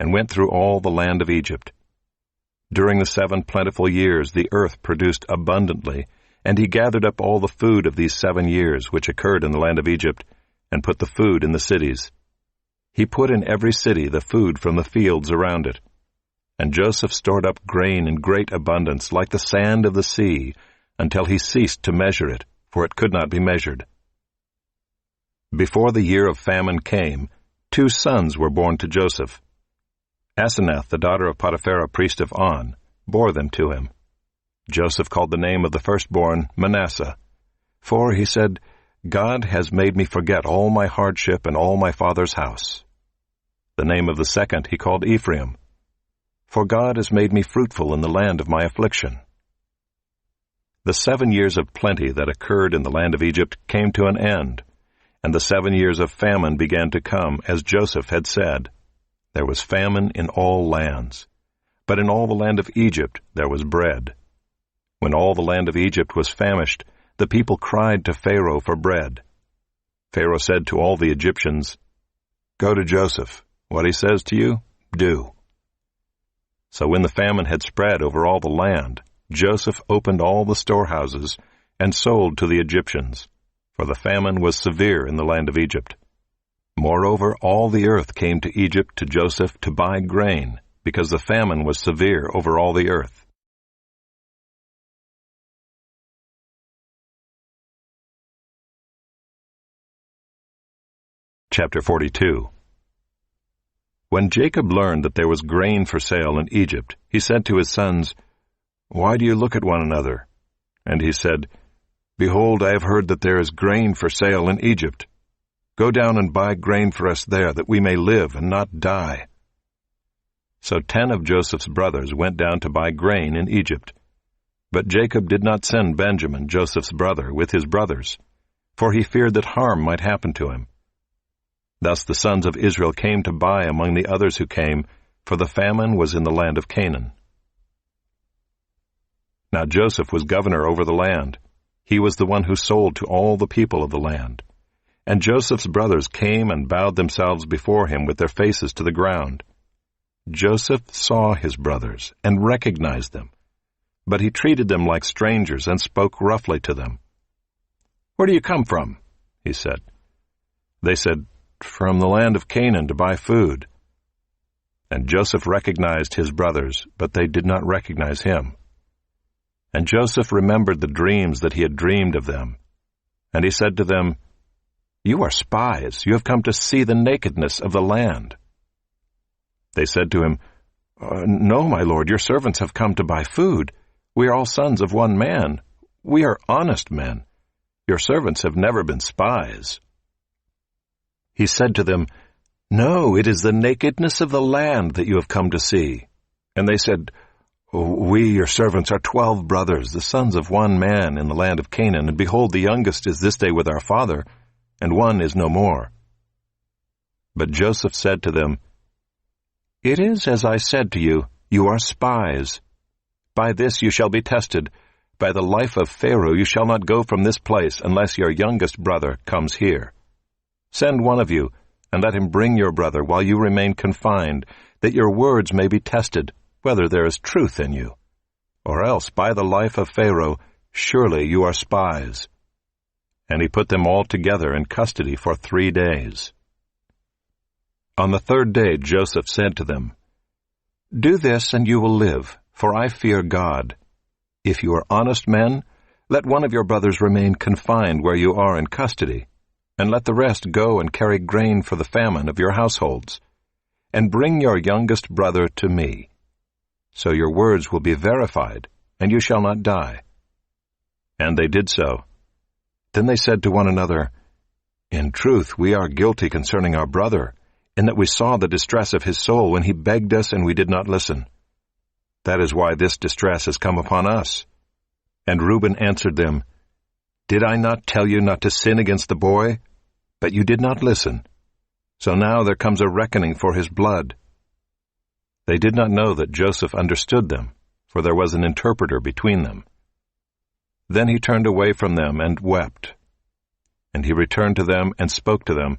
and went through all the land of Egypt. During the 7 plentiful years the earth produced abundantly, and he gathered up all the food of these 7 years which occurred in the land of Egypt, and put the food in the cities. He put in every city the food from the fields around it. And Joseph stored up grain in great abundance, like the sand of the sea, until he ceased to measure it, for it could not be measured. Before the year of famine came, 2 sons were born to Joseph. Asenath, the daughter of Potiphera, priest of On, bore them to him. Joseph called the name of the firstborn Manasseh, for, he said, "God has made me forget all my hardship and all my father's house." The name of the second he called Ephraim, for God has made me fruitful in the land of my affliction. The 7 years of plenty that occurred in the land of Egypt came to an end, and the 7 years of famine began to come, as Joseph had said. There was famine in all lands, but in all the land of Egypt there was bread. When all the land of Egypt was famished, the people cried to Pharaoh for bread. Pharaoh said to all the Egyptians, "Go to Joseph. What he says to you, do." So when the famine had spread over all the land, Joseph opened all the storehouses and sold to the Egyptians, for the famine was severe in the land of Egypt. Moreover, all the earth came to Egypt to Joseph to buy grain, because the famine was severe over all the earth. Chapter 42. When Jacob learned that there was grain for sale in Egypt, he said to his sons, "Why do you look at one another?" And he said, "Behold, I have heard that there is grain for sale in Egypt. Go down and buy grain for us there, that we may live and not die." So 10 of Joseph's brothers went down to buy grain in Egypt. But Jacob did not send Benjamin, Joseph's brother, with his brothers, for he feared that harm might happen to him. Thus the sons of Israel came to buy among the others who came, for the famine was in the land of Canaan. Now Joseph was governor over the land. He was the one who sold to all the people of the land. And Joseph's brothers came and bowed themselves before him with their faces to the ground. Joseph saw his brothers and recognized them, but he treated them like strangers and spoke roughly to them. "Where do you come from?" he said. They said, "From the land of Canaan to buy food." And Joseph recognized his brothers, but they did not recognize him. And Joseph remembered the dreams that he had dreamed of them. And he said to them, "You are spies. You have come to see the nakedness of the land." They said to him, "No, my lord, your servants have come to buy food. We are all sons of one man. We are honest men. Your servants have never been spies." He said to them, "No, it is the nakedness of the land that you have come to see." And they said, "We, your servants, are 12 brothers, the sons of one man in the land of Canaan, and behold, the youngest is this day with our father, and one is no more." But Joseph said to them, "It is as I said to you, you are spies. By this you shall be tested. By the life of Pharaoh you shall not go from this place unless your youngest brother comes here. Send one of you, and let him bring your brother while you remain confined, that your words may be tested, whether there is truth in you. Or else, by the life of Pharaoh, surely you are spies." And he put them all together in custody for 3 days. On the 3rd day Joseph said to them, "Do this, and you will live, for I fear God. If you are honest men, let one of your brothers remain confined where you are in custody, and let the rest go and carry grain for the famine of your households, and bring your youngest brother to me. So your words will be verified, and you shall not die." And they did so. Then they said to one another, "In truth, we are guilty concerning our brother, in that we saw the distress of his soul when he begged us and we did not listen. That is why this distress has come upon us." And Reuben answered them, "Did I not tell you not to sin against the boy? But you did not listen. So now there comes a reckoning for his blood." They did not know that Joseph understood them, for there was an interpreter between them. Then he turned away from them and wept. And he returned to them and spoke to them.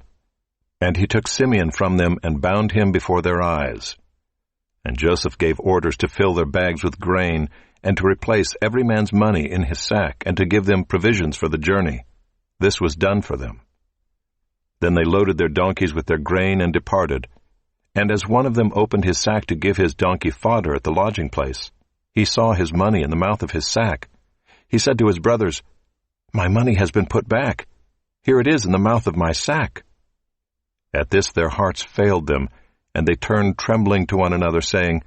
And he took Simeon from them and bound him before their eyes. And Joseph gave orders to fill their bags with grain, and to replace every man's money in his sack, and to give them provisions for the journey. This was done for them. Then they loaded their donkeys with their grain and departed. And as one of them opened his sack to give his donkey fodder at the lodging place, he saw his money in the mouth of his sack. He said to his brothers, "My money has been put back. Here it is in the mouth of my sack." At this their hearts failed them, and they turned trembling to one another, saying,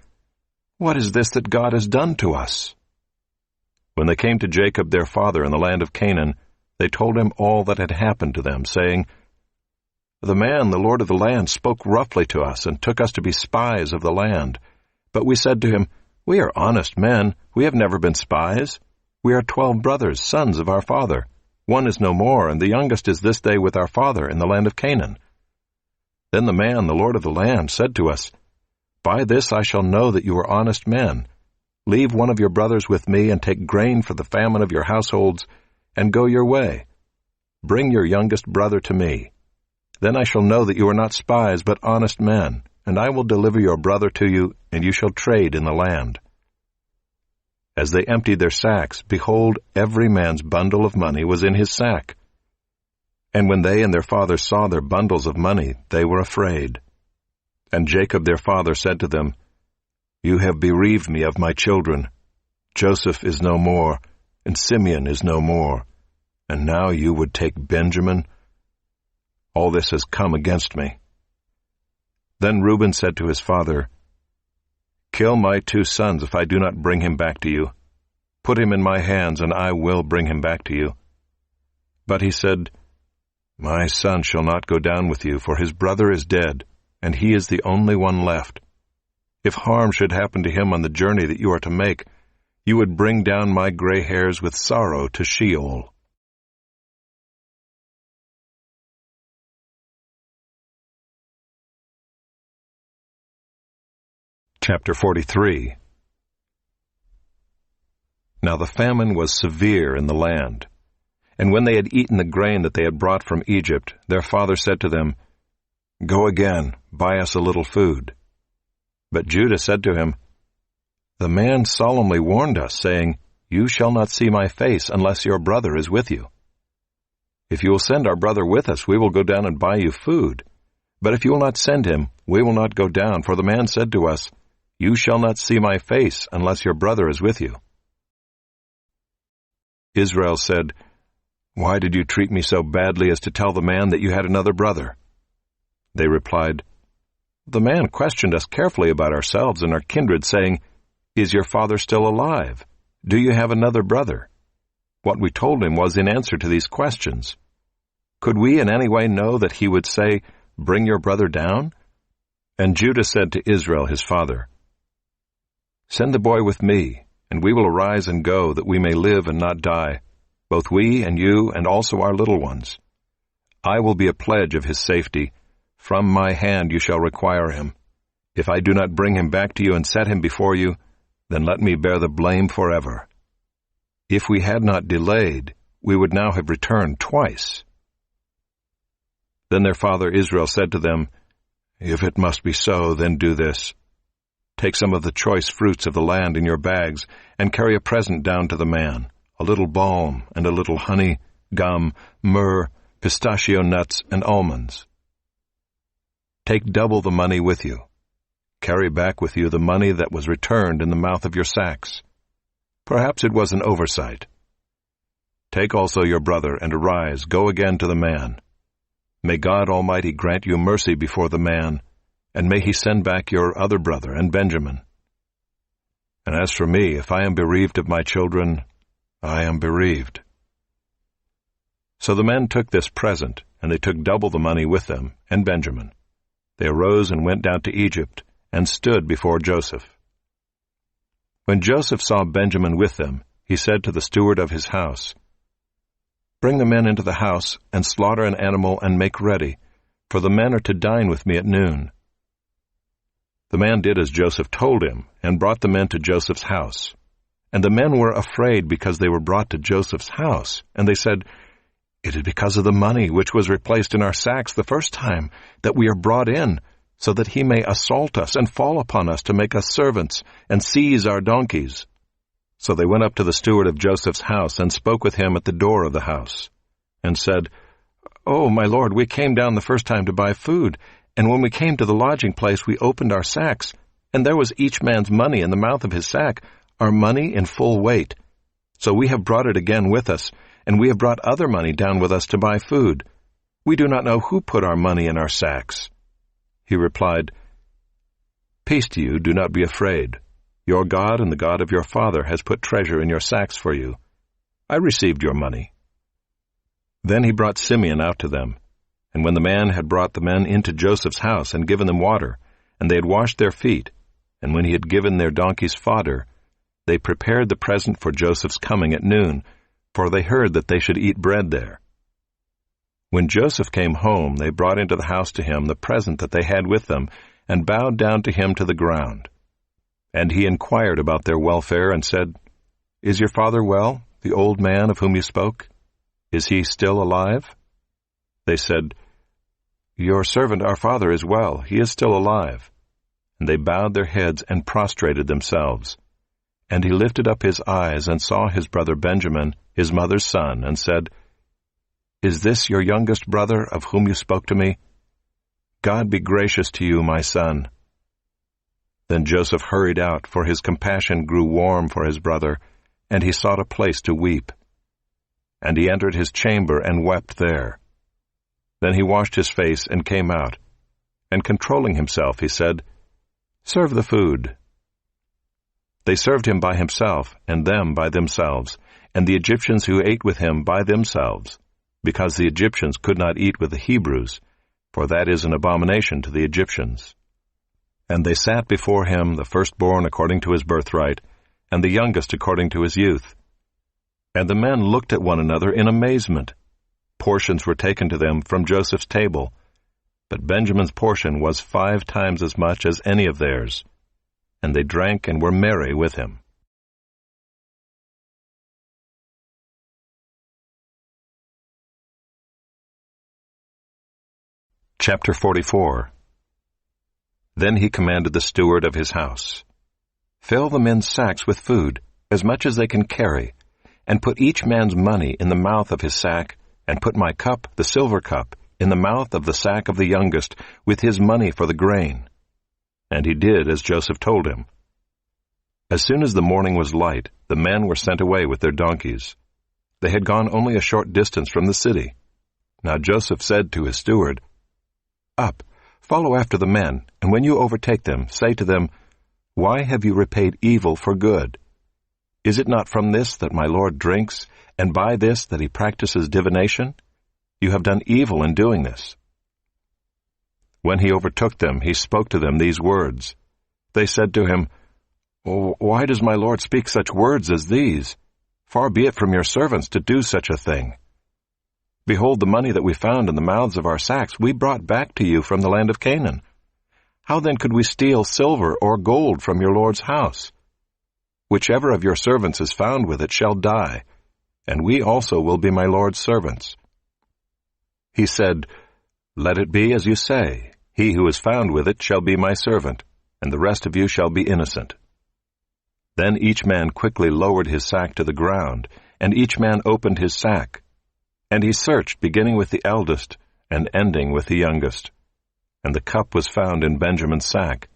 "What is this that God has done to us?" When they came to Jacob their father in the land of Canaan, they told him all that had happened to them, saying, "The man, the lord of the land, spoke roughly to us and took us to be spies of the land. But we said to him, 'We are honest men. We have never been spies. We are 12 brothers, sons of our father. One is no more, and the youngest is this day with our father in the land of Canaan.' Then the man, the lord of the land, said to us, 'By this I shall know that you are honest men. Leave one of your brothers with me, and take grain for the famine of your households, and go your way. Bring your youngest brother to me. Then I shall know that you are not spies, but honest men, and I will deliver your brother to you, and you shall trade in the land.' As they emptied their sacks, behold, every man's bundle of money was in his sack. And when they and their father saw their bundles of money, they were afraid. And Jacob their father said to them, 'You have bereaved me of my children. Joseph is no more, and Simeon is no more, and now you would take Benjamin? All this has come against me.' Then Reuben said to his father, 'Kill my 2 sons if I do not bring him back to you. Put him in my hands, and I will bring him back to you.' But he said, 'My son shall not go down with you, for his brother is dead, and he is the only one left. If harm should happen to him on the journey that you are to make, you would bring down my gray hairs with sorrow to Sheol.'" Chapter 43. Now the famine was severe in the land. And when they had eaten the grain that they had brought from Egypt, their father said to them, "Go again, buy us a little food." But Judah said to him, "The man solemnly warned us, saying, 'You shall not see my face unless your brother is with you.' If you will send our brother with us, we will go down and buy you food. But if you will not send him, we will not go down, for the man said to us, 'You shall not see my face unless your brother is with you.'" Israel said, "Why did you treat me so badly as to tell the man that you had another brother?" They replied, "The man questioned us carefully about ourselves and our kindred, saying, 'Is your father still alive? Do you have another brother?' What we told him was in answer to these questions. Could we in any way know that he would say, 'Bring your brother down'?" And Judah said to Israel his father, "Send the boy with me, and we will arise and go, that we may live and not die, both we and you and also our little ones. I will be a pledge of his safety. From my hand you shall require him. If I do not bring him back to you and set him before you, then let me bear the blame forever. If we had not delayed, we would now have returned twice." Then their father Israel said to them, "If it must be so, then do this. Take some of the choice fruits of the land in your bags, and carry a present down to the man, a little balm, and a little honey, gum, myrrh, pistachio nuts, and almonds. Take double the money with you. Carry back with you the money that was returned in the mouth of your sacks. Perhaps it was an oversight. Take also your brother, and arise, go again to the man. May God Almighty grant you mercy before the man, and may he send back your other brother and Benjamin. And as for me, if I am bereaved of my children, I am bereaved. So the men took this present, and they took double the money with them, and Benjamin. They arose and went down to Egypt, and stood before Joseph. When Joseph saw Benjamin with them, he said to the steward of his house, "Bring the men into the house, and slaughter an animal and make ready, for the men are to dine with me at noon." The man did as Joseph told him, and brought the men to Joseph's house. And the men were afraid because they were brought to Joseph's house. And they said, "It is because of the money which was replaced in our sacks the first time that we are brought in, so that he may assault us and fall upon us to make us servants and seize our donkeys." So they went up to the steward of Joseph's house and spoke with him at the door of the house, and said, "Oh, my lord, we came down the first time to buy food, and when we came to the lodging place we opened our sacks, and there was each man's money in the mouth of his sack, our money in full weight. So we have brought it again with us, and we have brought other money down with us to buy food. We do not know who put our money in our sacks." He replied, "Peace to you, do not be afraid. Your God and the God of your father has put treasure in your sacks for you. I received your money." Then he brought Simeon out to them. And when the man had brought the men into Joseph's house and given them water, and they had washed their feet, and when he had given their donkeys fodder, they prepared the present for Joseph's coming at noon, for they heard that they should eat bread there. When Joseph came home, they brought into the house to him the present that they had with them, and bowed down to him to the ground. And he inquired about their welfare, and said, "Is your father well, the old man of whom you spoke? Is he still alive?" They said, "Your servant our father is well, he is still alive." And they bowed their heads and prostrated themselves. And he lifted up his eyes and saw his brother Benjamin, his mother's son, and said, "Is this your youngest brother of whom you spoke to me? God be gracious to you, my son." Then Joseph hurried out, for his compassion grew warm for his brother, and he sought a place to weep. And he entered his chamber and wept there. Then he washed his face and came out, and controlling himself, he said, "Serve the food." They served him by himself, and them by themselves, and the Egyptians who ate with him by themselves, because the Egyptians could not eat with the Hebrews, for that is an abomination to the Egyptians. And they sat before him, the firstborn according to his birthright, and the youngest according to his youth. And the men looked at one another in amazement. Portions were taken to them from Joseph's table, but Benjamin's portion was 5 times as much as any of theirs. And they drank and were merry with him. Chapter 44. Then he commanded the steward of his house, "Fill the men's sacks with food, as much as they can carry, and put each man's money in the mouth of his sack, and put my cup, the silver cup, in the mouth of the sack of the youngest, with his money for the grain." And he did as Joseph told him. As soon as the morning was light, the men were sent away with their donkeys. They had gone only a short distance from the city. Now Joseph said to his steward, "Up, follow after the men, and when you overtake them, say to them, 'Why have you repaid evil for good? Is it not from this that my Lord drinks, and by this that he practices divination? You have done evil in doing this.'" When he overtook them, he spoke to them these words. They said to him, "Why does my Lord speak such words as these? Far be it from your servants to do such a thing. Behold, the money that we found in the mouths of our sacks we brought back to you from the land of Canaan. How then could we steal silver or gold from your Lord's house? Whichever of your servants is found with it shall die, and we also will be my Lord's servants." He said, "Let it be as you say. He who is found with it shall be my servant, and the rest of you shall be innocent." Then each man quickly lowered his sack to the ground, and each man opened his sack. And he searched, beginning with the eldest and ending with the youngest. And the cup was found in Benjamin's sack.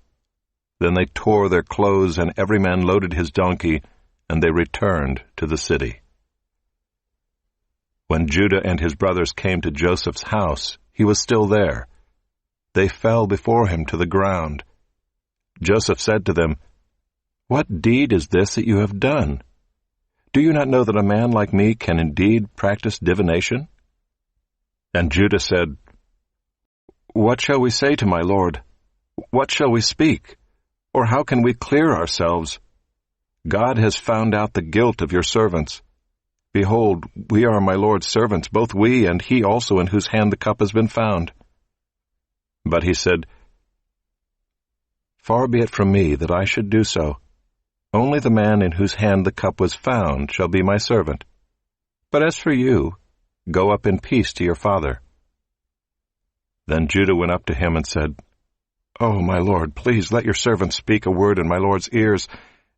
Then they tore their clothes, and every man loaded his donkey, and they returned to the city. When Judah and his brothers came to Joseph's house, he was still there. They fell before him to the ground. Joseph said to them, "What deed is this that you have done? Do you not know that a man like me can indeed practice divination?" And Judah said, "What shall we say to my lord? What shall we speak? Or how can we clear ourselves? God has found out the guilt of your servants. Behold, we are my lord's servants, both we and he also in whose hand the cup has been found." But he said, "Far be it from me that I should do so. Only the man in whose hand the cup was found shall be my servant. But as for you, go up in peace to your father." Then Judah went up to him and said, "Oh, my lord, please let your servant speak a word in my lord's ears,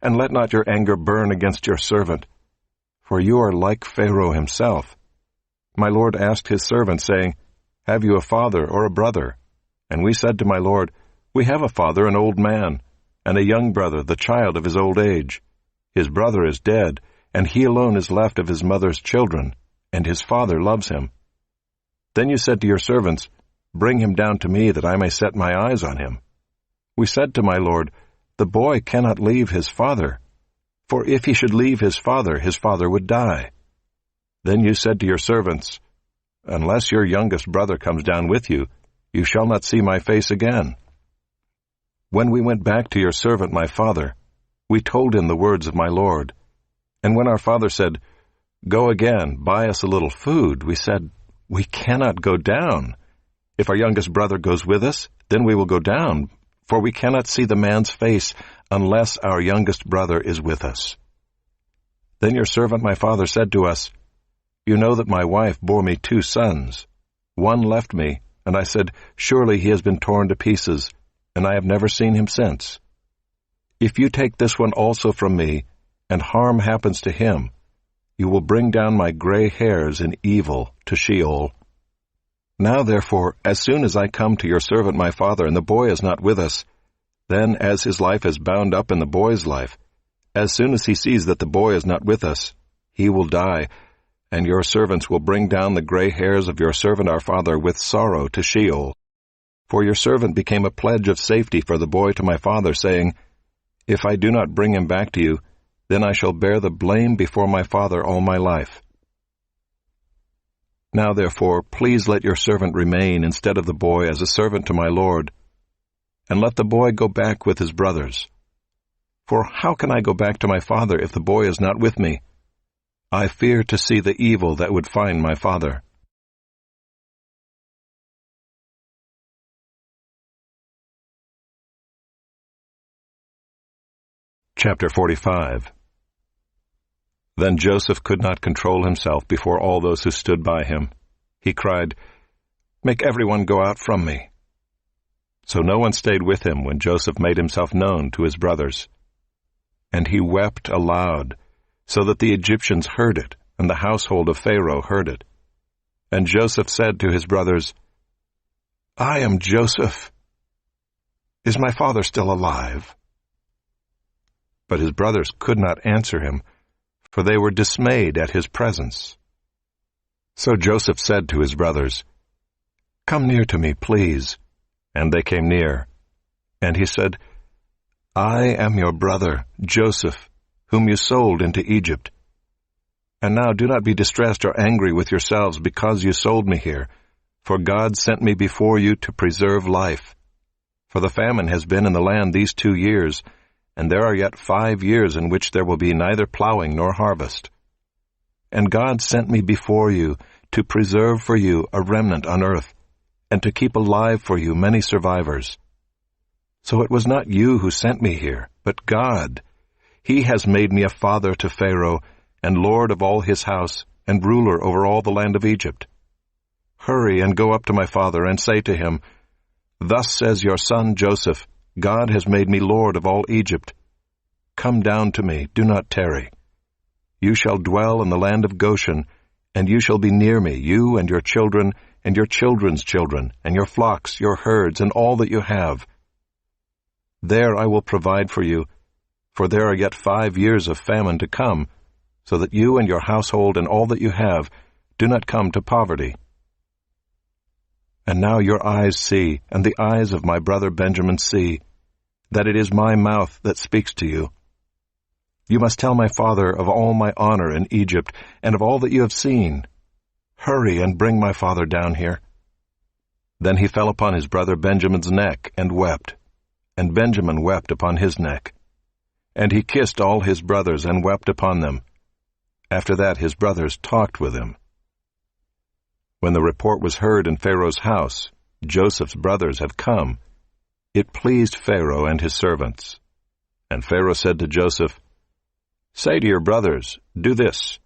and let not your anger burn against your servant. For you are like Pharaoh himself. My lord asked his servant, saying, 'Have you a father or a brother?' And we said to my lord, 'We have a father, an old man, and a young brother, the child of his old age. His brother is dead, and he alone is left of his mother's children, and his father loves him.' Then you said to your servants, 'Bring him down to me, that I may set my eyes on him.' We said to my lord, 'The boy cannot leave his father, for if he should leave his father would die.' Then you said to your servants, 'Unless your youngest brother comes down with you, you shall not see my face again.' When we went back to your servant my father, we told him the words of my lord. And when our father said, 'Go again, buy us a little food,' we said, 'We cannot go down. If our youngest brother goes with us, then we will go down, for we cannot see the man's face unless our youngest brother is with us.' Then your servant my father said to us, 'You know that my wife bore me 2 sons. One left me, and I said, Surely he has been torn to pieces, and I have never seen him since. If you take this one also from me, and harm happens to him, you will bring down my gray hairs in evil to Sheol. Now therefore, as soon as I come to your servant my father, and the boy is not with us, then as his life is bound up in the boy's life, as soon as he sees that the boy is not with us, he will die, and your servants will bring down the gray hairs of your servant our father with sorrow to Sheol. For your servant became a pledge of safety for the boy to my father, saying, If I do not bring him back to you, then I shall bear the blame before my father all my life. Now therefore, please let your servant remain instead of the boy as a servant to my lord, and let the boy go back with his brothers. For how can I go back to my father if the boy is not with me? I fear to see the evil that would find my father." Chapter 45. Then Joseph could not control himself before all those who stood by him. He cried, "Make everyone go out from me." So no one stayed with him when Joseph made himself known to his brothers. And he wept aloud, so that the Egyptians heard it, and the household of Pharaoh heard it. And Joseph said to his brothers, "I am Joseph. Is my father still alive?" But his brothers could not answer him, for they were dismayed at his presence. So Joseph said to his brothers, "Come near to me, please." And they came near. And he said, "I am your brother, Joseph, whom you sold into Egypt. And now do not be distressed or angry with yourselves because you sold me here, for God sent me before you to preserve life. For the famine has been in the land these 2 years, and there are yet 5 years in which there will be neither plowing nor harvest. And God sent me before you to preserve for you a remnant on earth, and to keep alive for you many survivors. So it was not you who sent me here, but God. He has made me a father to Pharaoh, and lord of all his house, and ruler over all the land of Egypt. Hurry and go up to my father, and say to him, Thus says your son Joseph, God has made me lord of all Egypt. Come down to me, do not tarry. You shall dwell in the land of Goshen, and you shall be near me, you and your children, and your children's children, and your flocks, your herds, and all that you have. There I will provide for you, for there are yet 5 years of famine to come, so that you and your household and all that you have do not come to poverty. And now your eyes see, and the eyes of my brother Benjamin see, that it is my mouth that speaks to you. You must tell my father of all my honor in Egypt, and of all that you have seen. Hurry and bring my father down here. Then he fell upon his brother Benjamin's neck and wept, and Benjamin wept upon his neck. And he kissed all his brothers and wept upon them. After that his brothers talked with him. When the report was heard in Pharaoh's house, Joseph's brothers have come, it pleased Pharaoh and his servants. And Pharaoh said to Joseph, Say to your brothers, do this,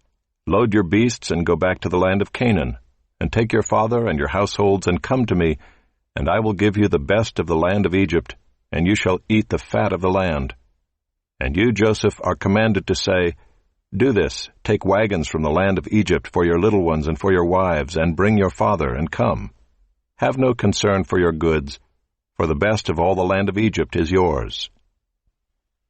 load your beasts and go back to the land of Canaan, and take your father and your households and come to me, and I will give you the best of the land of Egypt, and you shall eat the fat of the land. And you, Joseph, are commanded to say, Do this, take wagons from the land of Egypt for your little ones and for your wives, and bring your father, and come. Have no concern for your goods, for the best of all the land of Egypt is yours.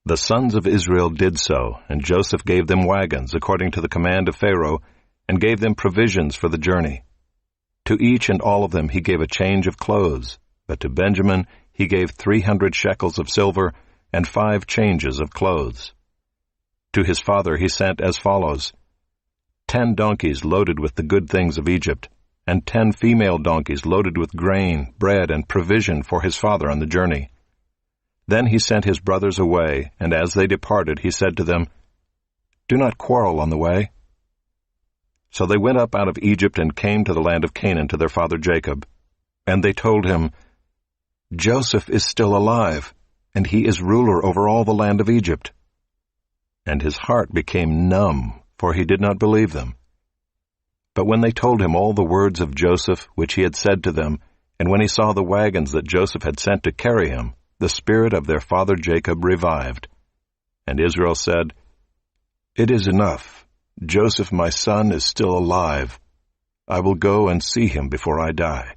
The sons of Israel did so, and Joseph gave them wagons according to the command of Pharaoh, and gave them provisions for the journey. To each and all of them he gave a change of clothes, but to Benjamin he gave 300 shekels of silver and 5 changes of clothes. To his father he sent as follows: 10 donkeys loaded with the good things of Egypt, and 10 female donkeys loaded with grain, bread, and provision for his father on the journey. Then he sent his brothers away, and as they departed he said to them, Do not quarrel on the way. So they went up out of Egypt and came to the land of Canaan to their father Jacob. And they told him, Joseph is still alive, and he is ruler over all the land of Egypt. And his heart became numb, for he did not believe them. But when they told him all the words of Joseph which he had said to them, and when he saw the wagons that Joseph had sent to carry him, the spirit of their father Jacob revived. And Israel said, It is enough. Joseph my son is still alive. I will go and see him before I die.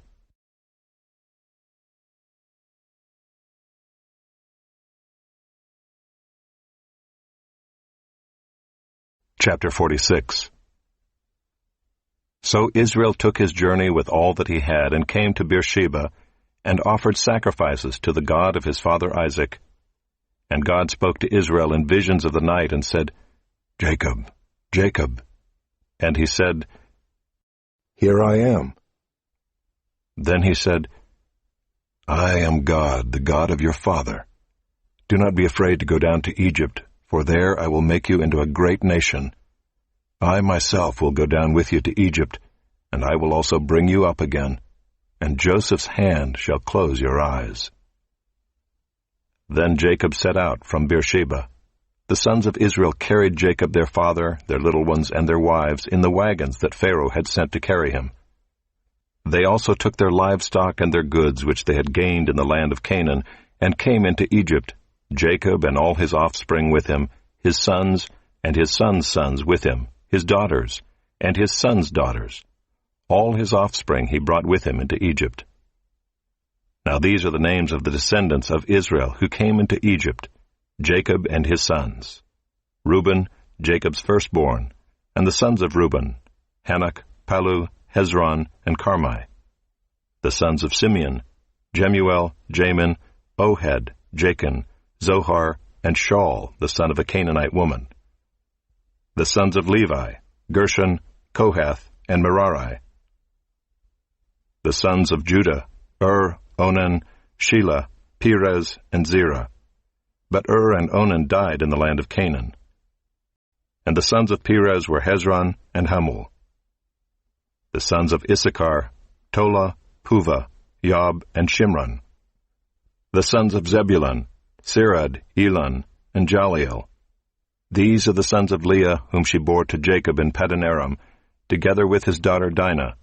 Chapter 46. So Israel took his journey with all that he had, and came to Beersheba, and offered sacrifices to the God of his father Isaac. And God spoke to Israel in visions of the night, and said, Jacob, Jacob. And he said, Here I am. Then he said, I am God, the God of your father. Do not be afraid to go down to Egypt, for there I will make you into a great nation. I myself will go down with you to Egypt, and I will also bring you up again, and Joseph's hand shall close your eyes. Then Jacob set out from Beersheba. The sons of Israel carried Jacob their father, their little ones, and their wives in the wagons that Pharaoh had sent to carry him. They also took their livestock and their goods which they had gained in the land of Canaan, and came into Egypt, Jacob and all his offspring with him, his sons and his sons' sons with him, his daughters and his sons' daughters. All his offspring he brought with him into Egypt. Now these are the names of the descendants of Israel who came into Egypt, Jacob and his sons: Reuben, Jacob's firstborn, and the sons of Reuben, Hanok, Palu, Hezron, and Carmi. The sons of Simeon, Jemuel, Jamin, Ohad, Jachin, Zohar, and Shaul, the son of a Canaanite woman. The sons of Levi, Gershon, Kohath, and Merari. The sons of Judah, Onan, Shelah, Perez, and Zerah. But and Onan died in the land of Canaan. And the sons of Perez were Hezron and Hamul. The sons of Issachar, Tola, Puvah, Yob, and Shimron. The sons of Zebulun, Sirad, Elon, and Jaliel. These are the sons of Leah, whom she bore to Jacob in Paddan-aram, together with his daughter Dinah.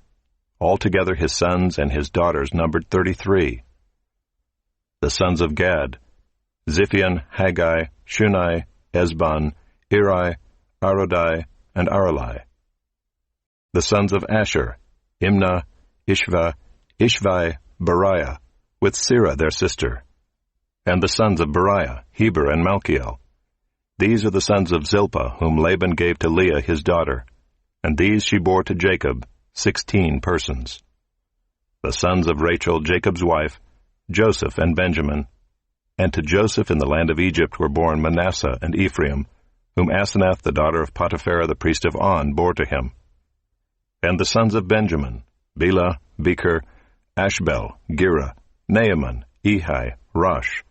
Altogether his sons and his daughters numbered 33. The sons of Gad, Ziphion, Haggai, Shunai, Esbon, Eri, Arodai, and Aralai. The sons of Asher, Imnah, Ishva, Ishvai, Beriah, with Serah their sister. And the sons of Beriah, Heber and Malchiel. These are the sons of Zilpah, whom Laban gave to Leah his daughter, and these she bore to Jacob, 16 persons. The sons of Rachel, Jacob's wife, Joseph and Benjamin. And to Joseph in the land of Egypt were born Manasseh and Ephraim, whom Asenath the daughter of Potipharah the priest of On bore to him. And the sons of Benjamin, Bela, Becher, Ashbel, Gera, Naaman, Ehi, Rosh,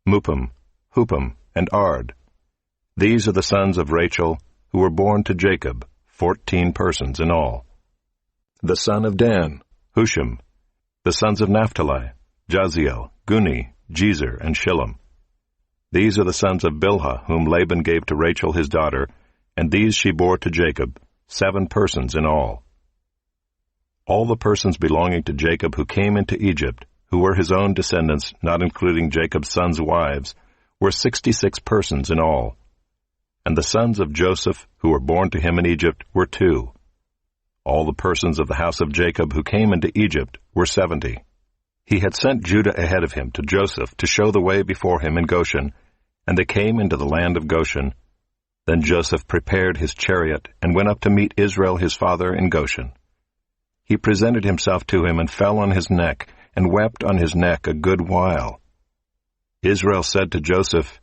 Mupim, Hupim, and Ard. These are the sons of Rachel, who were born to Jacob, 14 persons in all. The son of Dan, Hushim. The sons of Naphtali, Jaziel, Guni, Jezer, and Shillem. These are the sons of Bilhah, whom Laban gave to Rachel his daughter, and these she bore to Jacob, 7 persons in all. All the persons belonging to Jacob who came into Egypt, who were his own descendants, not including Jacob's sons' wives, were 66 persons in all. And the sons of Joseph, who were born to him in Egypt, were 2. All the persons of the house of Jacob who came into Egypt were 70. He had sent Judah ahead of him to Joseph to show the way before him in Goshen, and they came into the land of Goshen. Then Joseph prepared his chariot and went up to meet Israel his father in Goshen. He presented himself to him and fell on his neck, and wept on his neck a good while. Israel said to Joseph,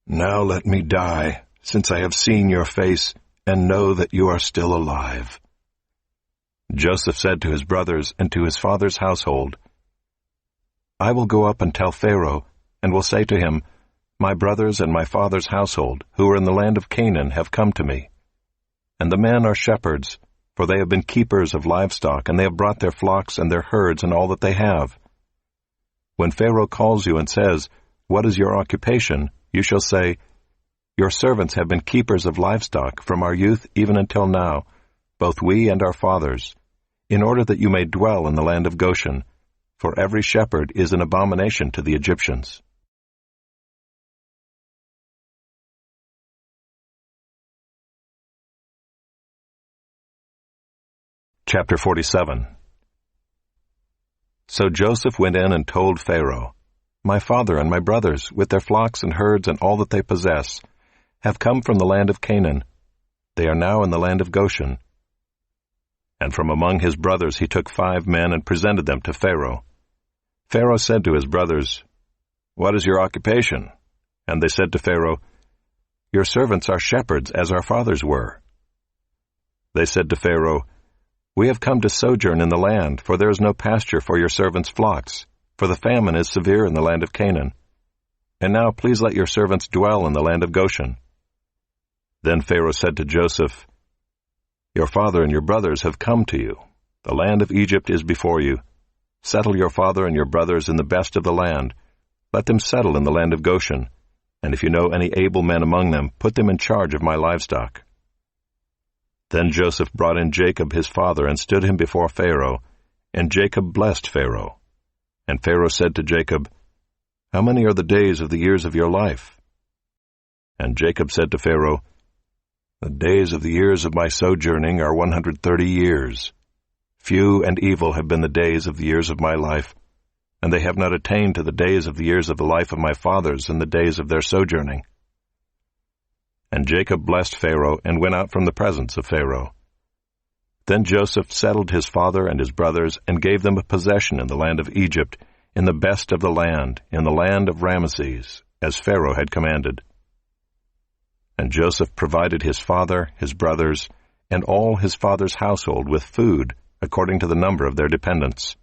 "Now let me die, since I have seen your face, and know that you are still alive." Joseph said to his brothers and to his father's household, "I will go up and tell Pharaoh, and will say to him, My brothers and my father's household, who are in the land of Canaan, have come to me. And the men are shepherds, for they have been keepers of livestock, and they have brought their flocks and their herds and all that they have. When Pharaoh calls you and says, What is your occupation? You shall say, Your servants have been keepers of livestock from our youth even until now, both we and our fathers, in order that you may dwell in the land of Goshen, for every shepherd is an abomination to the Egyptians." Chapter 47. So Joseph went in and told Pharaoh, "My father and my brothers, with their flocks and herds and all that they possess, have come from the land of Canaan. They are now in the land of Goshen." And from among his brothers he took 5 men and presented them to Pharaoh. Pharaoh said to his brothers, "What is your occupation?" And they said to Pharaoh, "Your servants are shepherds, as our fathers were." They said to Pharaoh, "We have come to sojourn in the land, for there is no pasture for your servants' flocks, for the famine is severe in the land of Canaan. And now please let your servants dwell in the land of Goshen." Then Pharaoh said to Joseph, "Your father and your brothers have come to you. The land of Egypt is before you. Settle your father and your brothers in the best of the land. Let them settle in the land of Goshen, and if you know any able men among them, put them in charge of my livestock." Then Joseph brought in Jacob his father and stood him before Pharaoh, and Jacob blessed Pharaoh. And Pharaoh said to Jacob, "How many are the days of the years of your life?" And Jacob said to Pharaoh, "The days of the years of my sojourning are 130 years. Few and evil have been the days of the years of my life, and they have not attained to the days of the years of the life of my fathers in the days of their sojourning." And Jacob blessed Pharaoh and went out from the presence of Pharaoh. Then Joseph settled his father and his brothers and gave them a possession in the land of Egypt, in the best of the land, in the land of Ramesses, as Pharaoh had commanded. And Joseph provided his father, his brothers, and all his father's household with food, according to the number of their dependents.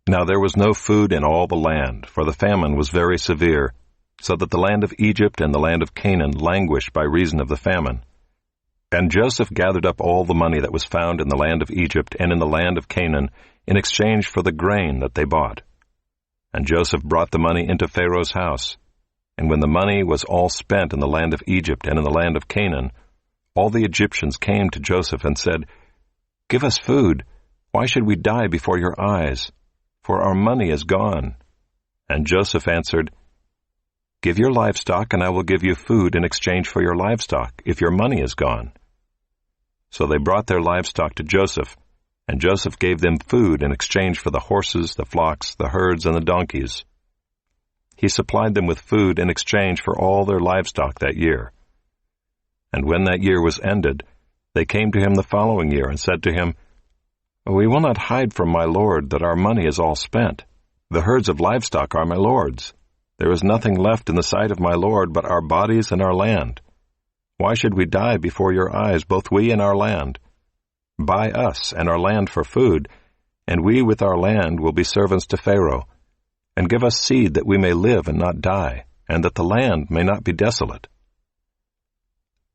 Now there was no food in all the land, for the famine was very severe, so that the land of Egypt and the land of Canaan languished by reason of the famine. And Joseph gathered up all the money that was found in the land of Egypt and in the land of Canaan in exchange for the grain that they bought. And Joseph brought the money into Pharaoh's house. And when the money was all spent in the land of Egypt and in the land of Canaan, all the Egyptians came to Joseph and said, "Give us food. Why should we die before your eyes? For our money is gone." And Joseph answered, "Give your livestock, and I will give you food in exchange for your livestock, if your money is gone." So they brought their livestock to Joseph, and Joseph gave them food in exchange for the horses, the flocks, the herds, and the donkeys. He supplied them with food in exchange for all their livestock that year. And when that year was ended, they came to him the following year and said to him, "We will not hide from my lord that our money is all spent. The herds of livestock are my lord's. There is nothing left in the sight of my lord but our bodies and our land. Why should we die before your eyes, both we and our land? Buy us and our land for food, and we with our land will be servants to Pharaoh. And give us seed that we may live and not die, and that the land may not be desolate."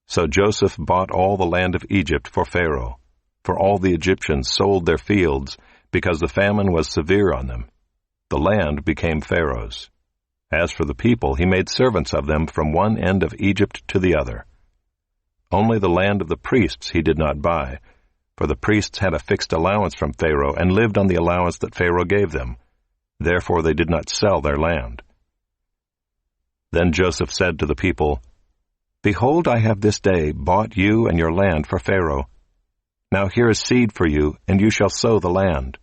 So Joseph bought all the land of Egypt for Pharaoh, for all the Egyptians sold their fields, because the famine was severe on them. The land became Pharaoh's. As for the people, he made servants of them from one end of Egypt to the other. Only the land of the priests he did not buy, for the priests had a fixed allowance from Pharaoh and lived on the allowance that Pharaoh gave them. Therefore they did not sell their land. Then Joseph said to the people, "Behold, I have this day bought you and your land for Pharaoh. Now here is seed for you, and you shall sow the land.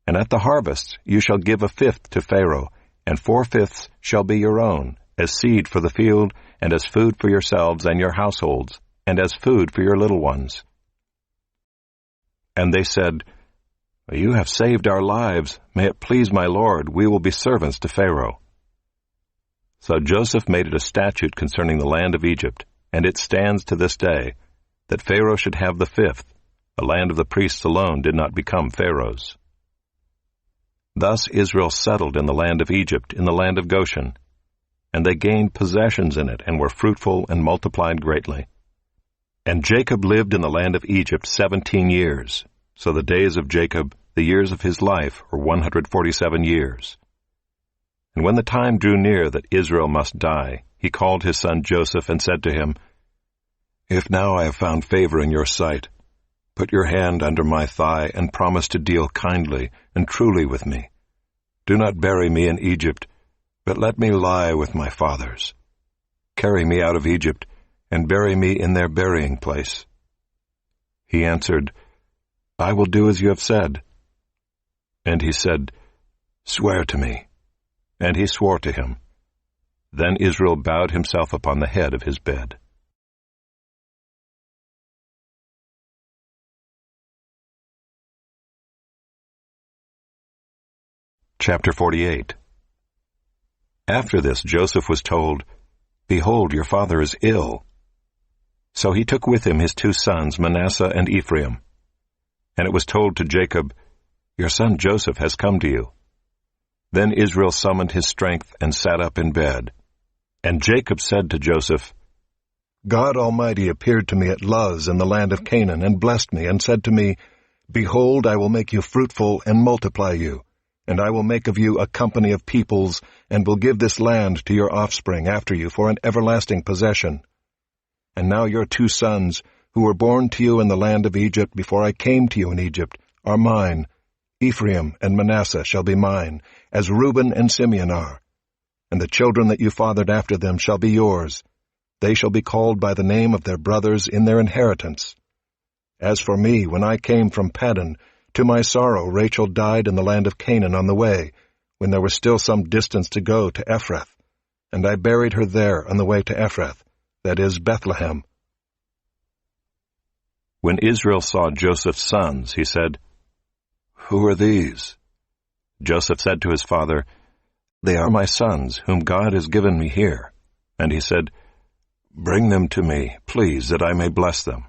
And at the harvest you shall give a fifth to Pharaoh, and 4/5 shall be your own, as seed for the field, and as food for yourselves and your households, and as food for your little ones." And they said, "You have saved our lives. May it please my lord, we will be servants to Pharaoh." So Joseph made it a statute concerning the land of Egypt, and it stands to this day, that Pharaoh should have the fifth. The land of the priests alone did not become Pharaoh's. Thus Israel settled in the land of Egypt, in the land of Goshen, and they gained possessions in it, and were fruitful and multiplied greatly. And Jacob lived in the land of Egypt 17 years. So the days of Jacob, the years of his life, were 147 years. And when the time drew near that Israel must die, he called his son Joseph and said to him, "If now I have found favor in your sight, put your hand under my thigh and promise to deal kindly and truly with me. Do not bury me in Egypt, but let me lie with my fathers. Carry me out of Egypt and bury me in their burying place." He answered, "I will do as you have said." And he said, "Swear to me." And he swore to him. Then Israel bowed himself upon the head of his bed. Chapter 48. After this Joseph was told, "Behold, your father is ill." So he took with him his 2 sons, Manasseh and Ephraim. And it was told to Jacob, "Your son Joseph has come to you." Then Israel summoned his strength and sat up in bed. And Jacob said to Joseph, "God Almighty appeared to me at Luz in the land of Canaan, and blessed me, and said to me, Behold, I will make you fruitful and multiply you, and I will make of you a company of peoples, and will give this land to your offspring after you for an everlasting possession. And now your 2 sons, who were born to you in the land of Egypt before I came to you in Egypt, are mine. Ephraim and Manasseh shall be mine, as Reuben and Simeon are. And the children that you fathered after them shall be yours. They shall be called by the name of their brothers in their inheritance. As for me, when I came from Paddan, to my sorrow Rachel died in the land of Canaan on the way, when there was still some distance to go to Ephrath. And I buried her there on the way to Ephrath, that is, Bethlehem." When Israel saw Joseph's sons, he said, "Who are these?" Joseph said to his father, "They are my sons, whom God has given me here." And he said, "Bring them to me, please, that I may bless them."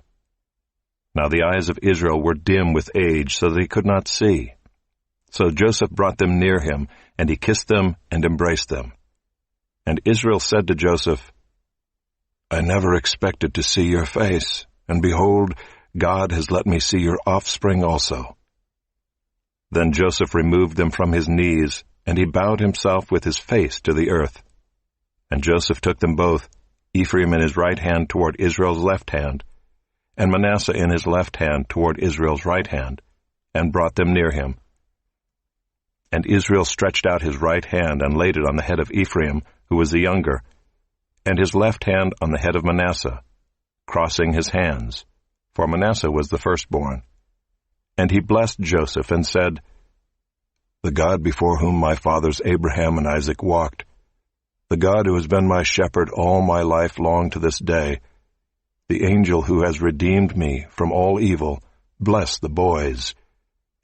Now the eyes of Israel were dim with age, so that he could not see. So Joseph brought them near him, and he kissed them and embraced them. And Israel said to Joseph, "I never expected to see your face, and behold, God has let me see your offspring also." Then Joseph removed them from his knees, and he bowed himself with his face to the earth. And Joseph took them both, Ephraim in his right hand toward Israel's left hand, and Manasseh in his left hand toward Israel's right hand, and brought them near him. And Israel stretched out his right hand and laid it on the head of Ephraim, who was the younger, and his left hand on the head of Manasseh, crossing his hands, for Manasseh was the firstborn. And he blessed Joseph and said, "The God before whom my fathers Abraham and Isaac walked, the God who has been my shepherd all my life long to this day, the angel who has redeemed me from all evil, bless the boys,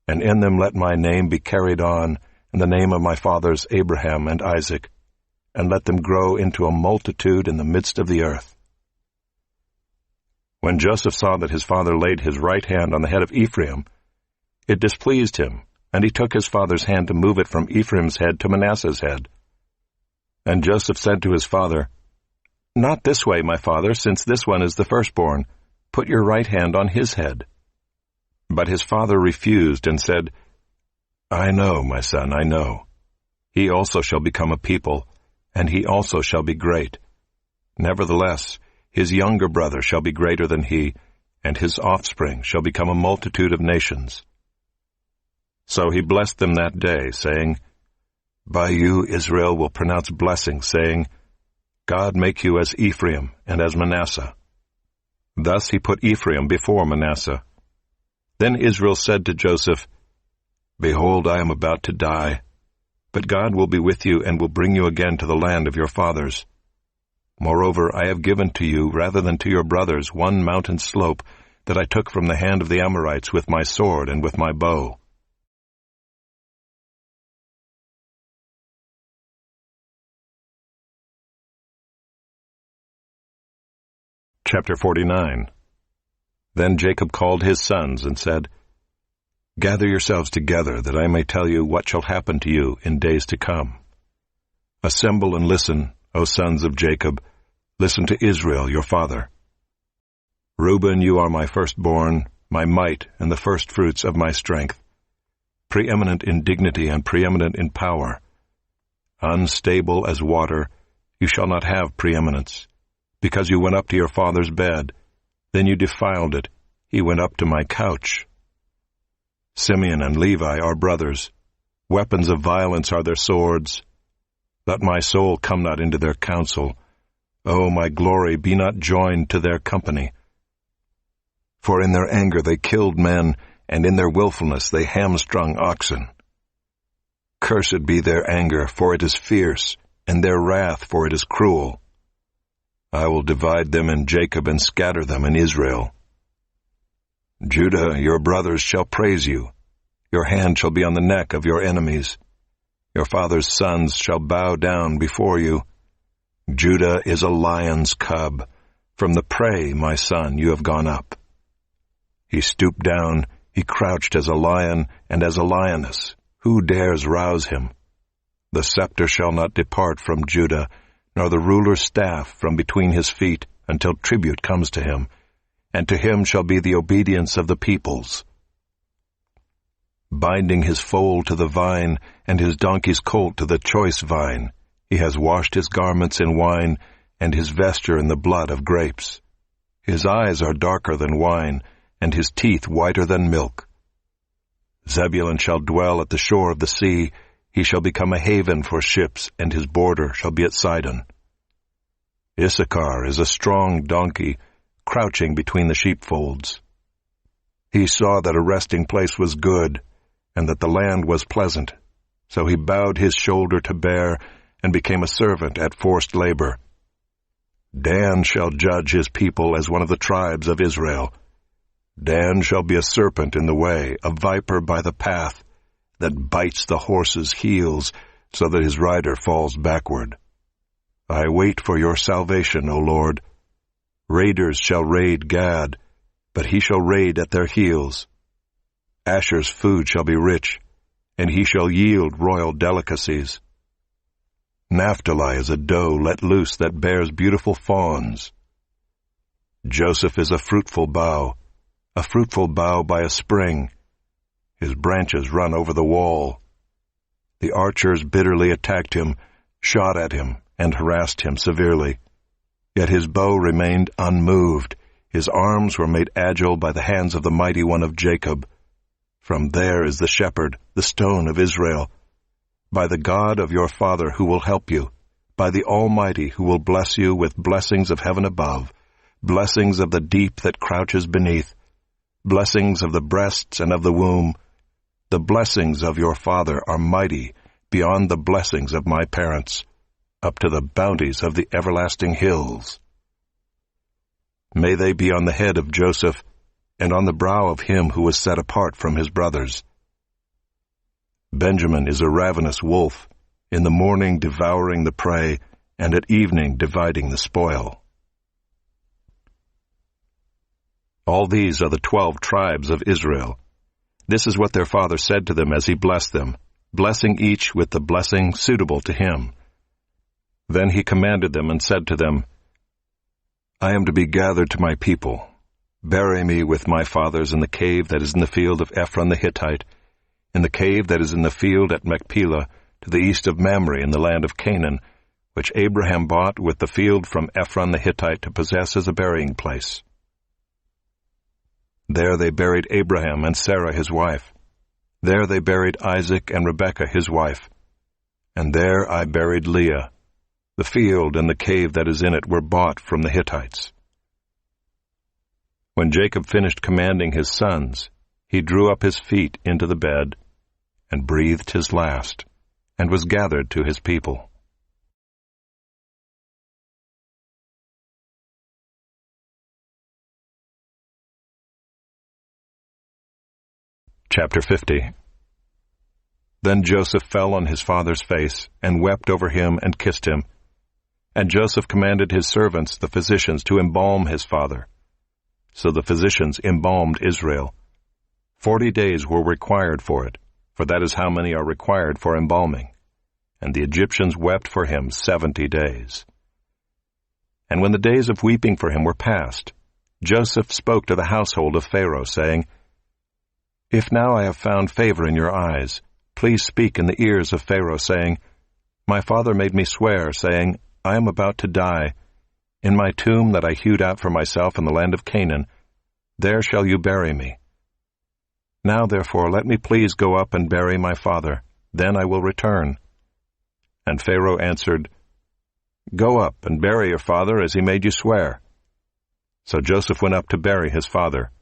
and in them let my name be carried on, and the name of my fathers Abraham and Isaac, and let them grow into a multitude in the midst of the earth." When Joseph saw that his father laid his right hand on the head of Ephraim, it displeased him, and he took his father's hand to move it from Ephraim's head to Manasseh's head. And Joseph said to his father, "Not this way, my father, since this one is the firstborn. Put your right hand on his head." But his father refused and said, "I know, my son, I know. He also shall become a people, and he also shall be great. Nevertheless, his younger brother shall be greater than he, and his offspring shall become a multitude of nations." So he blessed them that day, saying, "By you Israel will pronounce blessing, saying, God make you as Ephraim and as Manasseh." Thus he put Ephraim before Manasseh. Then Israel said to Joseph, "Behold, I am about to die, but God will be with you and will bring you again to the land of your fathers. Moreover, I have given to you, rather than to your brothers, one mountain slope that I took from the hand of the Amorites with my sword and with my bow." Chapter 49. Then Jacob called his sons and said, "Gather yourselves together, that I may tell you what shall happen to you in days to come. Assemble and listen, O sons of Jacob, listen to Israel your father. Reuben, you are my firstborn, my might, and the firstfruits of my strength, preeminent in dignity and preeminent in power. Unstable as water, you shall not have preeminence. Because you went up to your father's bed, then you defiled it. He went up to my couch. Simeon and Levi are brothers. Weapons of violence are their swords. Let my soul come not into their counsel. O my glory, be not joined to their company. For in their anger they killed men, and in their willfulness they hamstrung oxen. Cursed be their anger, for it is fierce, and their wrath, for it is cruel. I will divide them in Jacob and scatter them in Israel. Judah, your brothers shall praise you. Your hand shall be on the neck of your enemies. Your father's sons shall bow down before you. Judah is a lion's cub. From the prey, my son, you have gone up. He stooped down, he crouched as a lion and as a lioness. Who dares rouse him? The scepter shall not depart from Judah, nor the ruler's staff from between his feet, until tribute comes to him, and to him shall be the obedience of the peoples. Binding his foal to the vine, and his donkey's colt to the choice vine, he has washed his garments in wine, and his vesture in the blood of grapes. His eyes are darker than wine, and his teeth whiter than milk. Zebulun shall dwell at the shore of the sea. He shall become a haven for ships, and his border shall be at Sidon. Issachar is a strong donkey, crouching between the sheepfolds. He saw that a resting place was good, and that the land was pleasant. So he bowed his shoulder to bear, and became a servant at forced labor. Dan shall judge his people as one of the tribes of Israel. Dan shall be a serpent in the way, a viper by the path, that bites the horse's heels, so that his rider falls backward. I wait for your salvation, O Lord. Raiders shall raid Gad, but he shall raid at their heels. Asher's food shall be rich, and he shall yield royal delicacies. Naphtali is a doe let loose that bears beautiful fawns. Joseph is a fruitful bough by a spring. His branches run over the wall. The archers bitterly attacked him, shot at him, and harassed him severely. Yet his bow remained unmoved. His arms were made agile by the hands of the mighty one of Jacob. From there is the shepherd, the stone of Israel. By the God of your father who will help you, by the Almighty, who will bless you with blessings of heaven above, blessings of the deep that crouches beneath, blessings of the breasts and of the womb. The blessings of your father are mighty beyond the blessings of my parents, up to the bounties of the everlasting hills. May they be on the head of Joseph, and on the brow of him who was set apart from his brothers. Benjamin is a ravenous wolf, in the morning devouring the prey, and at evening dividing the spoil. All these are the 12 tribes of Israel. This is what their father said to them as he blessed them, blessing each with the blessing suitable to him. Then he commanded them and said to them, I am to be gathered to my people. Bury me with my fathers in the cave that is in the field of Ephron the Hittite, in the cave that is in the field at Machpelah, to the east of Mamre in the land of Canaan, which Abraham bought with the field from Ephron the Hittite to possess as a burying place. There they buried Abraham and Sarah his wife. There they buried Isaac and Rebekah his wife. And there I buried Leah. The field and the cave that is in it were bought from the Hittites. When Jacob finished commanding his sons, he drew up his feet into the bed and breathed his last, and was gathered to his people. Chapter 50. Then Joseph fell on his father's face, and wept over him and kissed him. And Joseph commanded his servants, the physicians, to embalm his father. So the physicians embalmed Israel. 40 days were required for it, for that is how many are required for embalming. And the Egyptians wept for him 70 days. And when the days of weeping for him were past, Joseph spoke to the household of Pharaoh, saying, If now I have found favor in your eyes, please speak in the ears of Pharaoh, saying, My father made me swear, saying, I am about to die. In my tomb that I hewed out for myself in the land of Canaan, there shall you bury me. Now therefore let me please go up and bury my father, then I will return. And Pharaoh answered, Go up and bury your father as he made you swear. So Joseph went up to bury his father.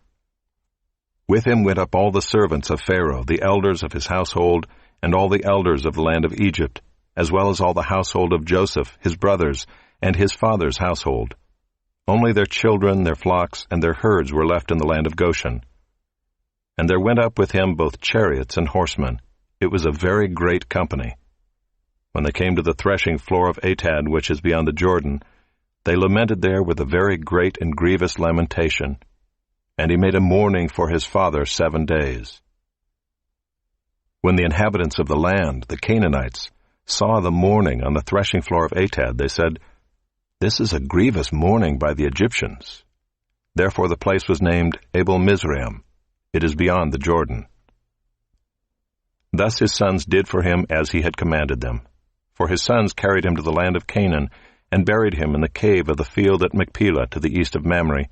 With him went up all the servants of Pharaoh, the elders of his household, and all the elders of the land of Egypt, as well as all the household of Joseph, his brothers, and his father's household. Only their children, their flocks, and their herds were left in the land of Goshen. And there went up with him both chariots and horsemen. It was a very great company. When they came to the threshing floor of Atad, which is beyond the Jordan, they lamented there with a very great and grievous lamentation. And he made a mourning for his father 7 days. When the inhabitants of the land, the Canaanites, saw the mourning on the threshing floor of Atad, they said, This is a grievous mourning by the Egyptians. Therefore the place was named Abel-Mizraim. It is beyond the Jordan. Thus his sons did for him as he had commanded them. For his sons carried him to the land of Canaan, and buried him in the cave of the field at Machpelah to the east of Mamre,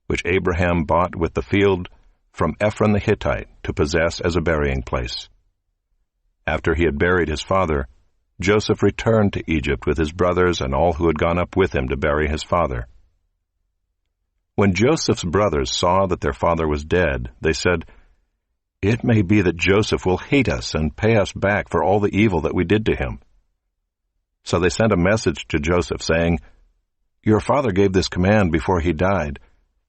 which Abraham bought with the field from Ephron the Hittite to possess as a burying place. After he had buried his father, Joseph returned to Egypt with his brothers and all who had gone up with him to bury his father. When Joseph's brothers saw that their father was dead, they said, It may be that Joseph will hate us and pay us back for all the evil that we did to him. So they sent a message to Joseph, saying, Your father gave this command before he died.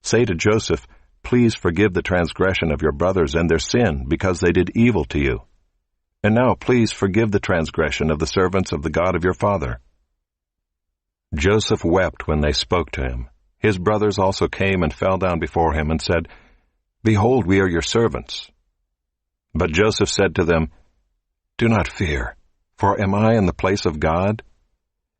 Say to Joseph, Please forgive the transgression of your brothers and their sin, because they did evil to you. And now please forgive the transgression of the servants of the God of your father. Joseph wept when they spoke to him. His brothers also came and fell down before him and said, Behold, we are your servants. But Joseph said to them, Do not fear, for am I in the place of God?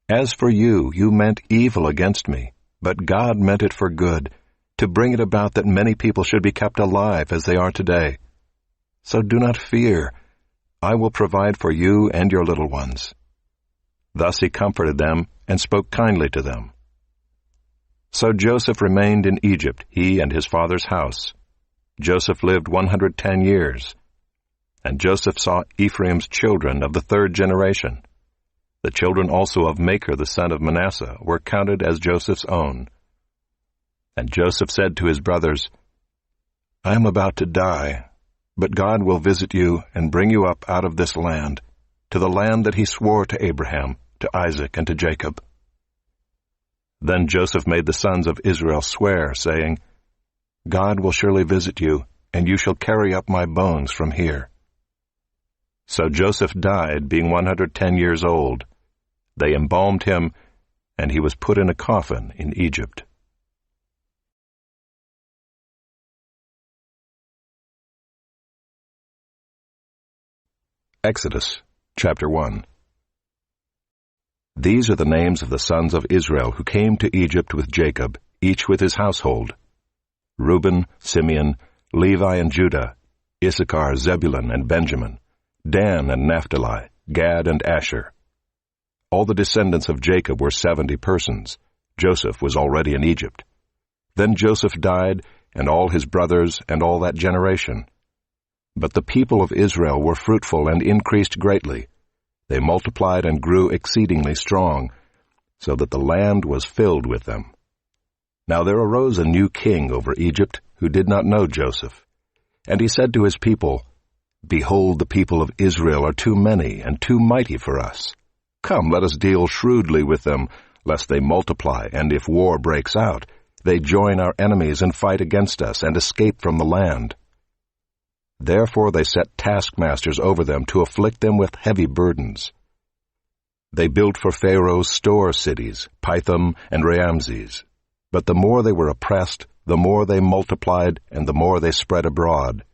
As for you, you meant evil against me, but God meant it for good, to bring it about that many people should be kept alive as they are today. So do not fear. I will provide for you and your little ones. Thus he comforted them and spoke kindly to them. So Joseph remained in Egypt, he and his father's house. Joseph lived 110 years. And Joseph saw Ephraim's children of the 3rd generation. The children also of Machir the son of Manasseh were counted as Joseph's own. And Joseph said to his brothers, I am about to die, but God will visit you and bring you up out of this land, to the land that he swore to Abraham, to Isaac, and to Jacob. Then Joseph made the sons of Israel swear, saying, God will surely visit you, and you shall carry up my bones from here. So Joseph died, being 110 years old. They embalmed him, and he was put in a coffin in Egypt. Exodus, chapter 1. These are the names of the sons of Israel who came to Egypt with Jacob, each with his household: Reuben, Simeon, Levi and Judah, Issachar, Zebulun and Benjamin, Dan and Naphtali, Gad and Asher. All the descendants of Jacob were 70 persons. Joseph was already in Egypt. Then Joseph died, and all his brothers, and all that generation. But the people of Israel were fruitful and increased greatly. They multiplied and grew exceedingly strong, so that the land was filled with them. Now there arose a new king over Egypt, who did not know Joseph. And he said to his people, Behold, the people of Israel are too many and too mighty for us. Come, let us deal shrewdly with them, lest they multiply, and if war breaks out, they join our enemies and fight against us, and escape from the land. Therefore they set taskmasters over them to afflict them with heavy burdens. They built for Pharaoh store cities, Pithom and Ramses. But the more they were oppressed, the more they multiplied, and the more they spread abroad.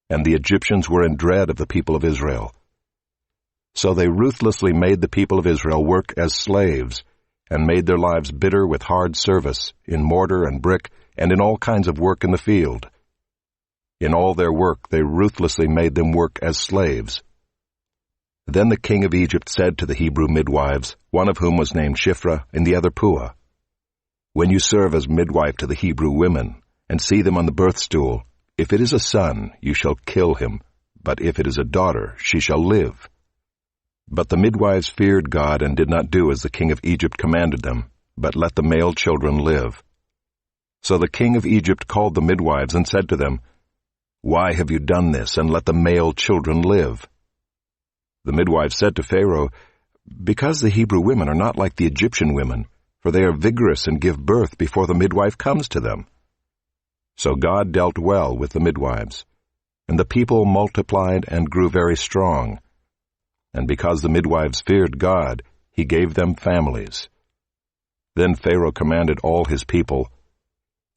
And the Egyptians were in dread of the people of Israel. So they ruthlessly made the people of Israel work as slaves, and made their lives bitter with hard service, in mortar and brick, and in all kinds of work in the field. In all their work they ruthlessly made them work as slaves. Then the king of Egypt said to the Hebrew midwives, one of whom was named Shiphrah, and the other Puah, When you serve as midwife to the Hebrew women, and see them on the birth stool, if it is a son, you shall kill him, but if it is a daughter, she shall live. But the midwives feared God and did not do as the king of Egypt commanded them, but let the male children live. So the king of Egypt called the midwives and said to them, Why have you done this, and let the male children live? The midwives said to Pharaoh, Because the Hebrew women are not like the Egyptian women, for they are vigorous and give birth before the midwife comes to them. So God dealt well with the midwives, and the people multiplied and grew very strong. And because the midwives feared God, he gave them families. Then Pharaoh commanded all his people,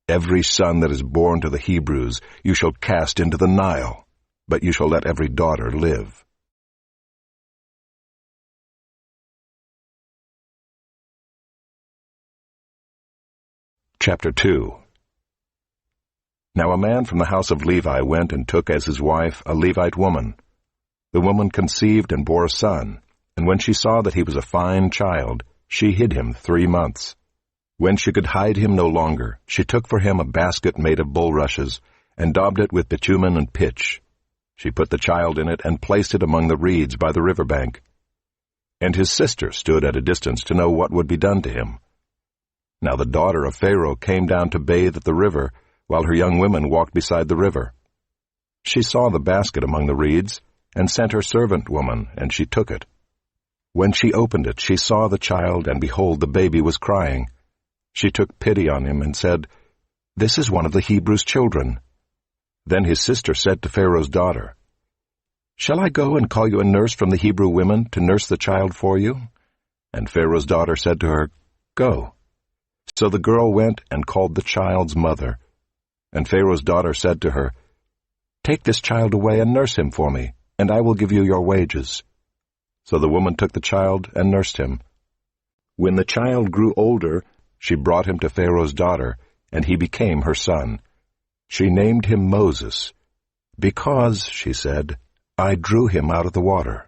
Every son that is born to the Hebrews you shall cast into the Nile, but you shall let every daughter live. Chapter 2. Now a man from the house of Levi went and took as his wife a Levite woman. The woman conceived and bore a son, and when she saw that he was a fine child, she hid him 3 months. When she could hide him no longer, she took for him a basket made of bulrushes, and daubed it with bitumen and pitch. She put the child in it and placed it among the reeds by the river bank. And his sister stood at a distance to know what would be done to him. Now the daughter of Pharaoh came down to bathe at the river, while her young women walked beside the river. She saw the basket among the reeds, and sent her servant woman, and she took it. When she opened it, she saw the child, and behold, the baby was crying. She took pity on him, and said, This is one of the Hebrews' children. Then his sister said to Pharaoh's daughter, Shall I go and call you a nurse from the Hebrew women to nurse the child for you? And Pharaoh's daughter said to her, Go. So the girl went and called the child's mother. And Pharaoh's daughter said to her, Take this child away and nurse him for me, and I will give you your wages. So the woman took the child and nursed him. When the child grew older, she brought him to Pharaoh's daughter, and he became her son. She named him Moses, because, she said, I drew him out of the water.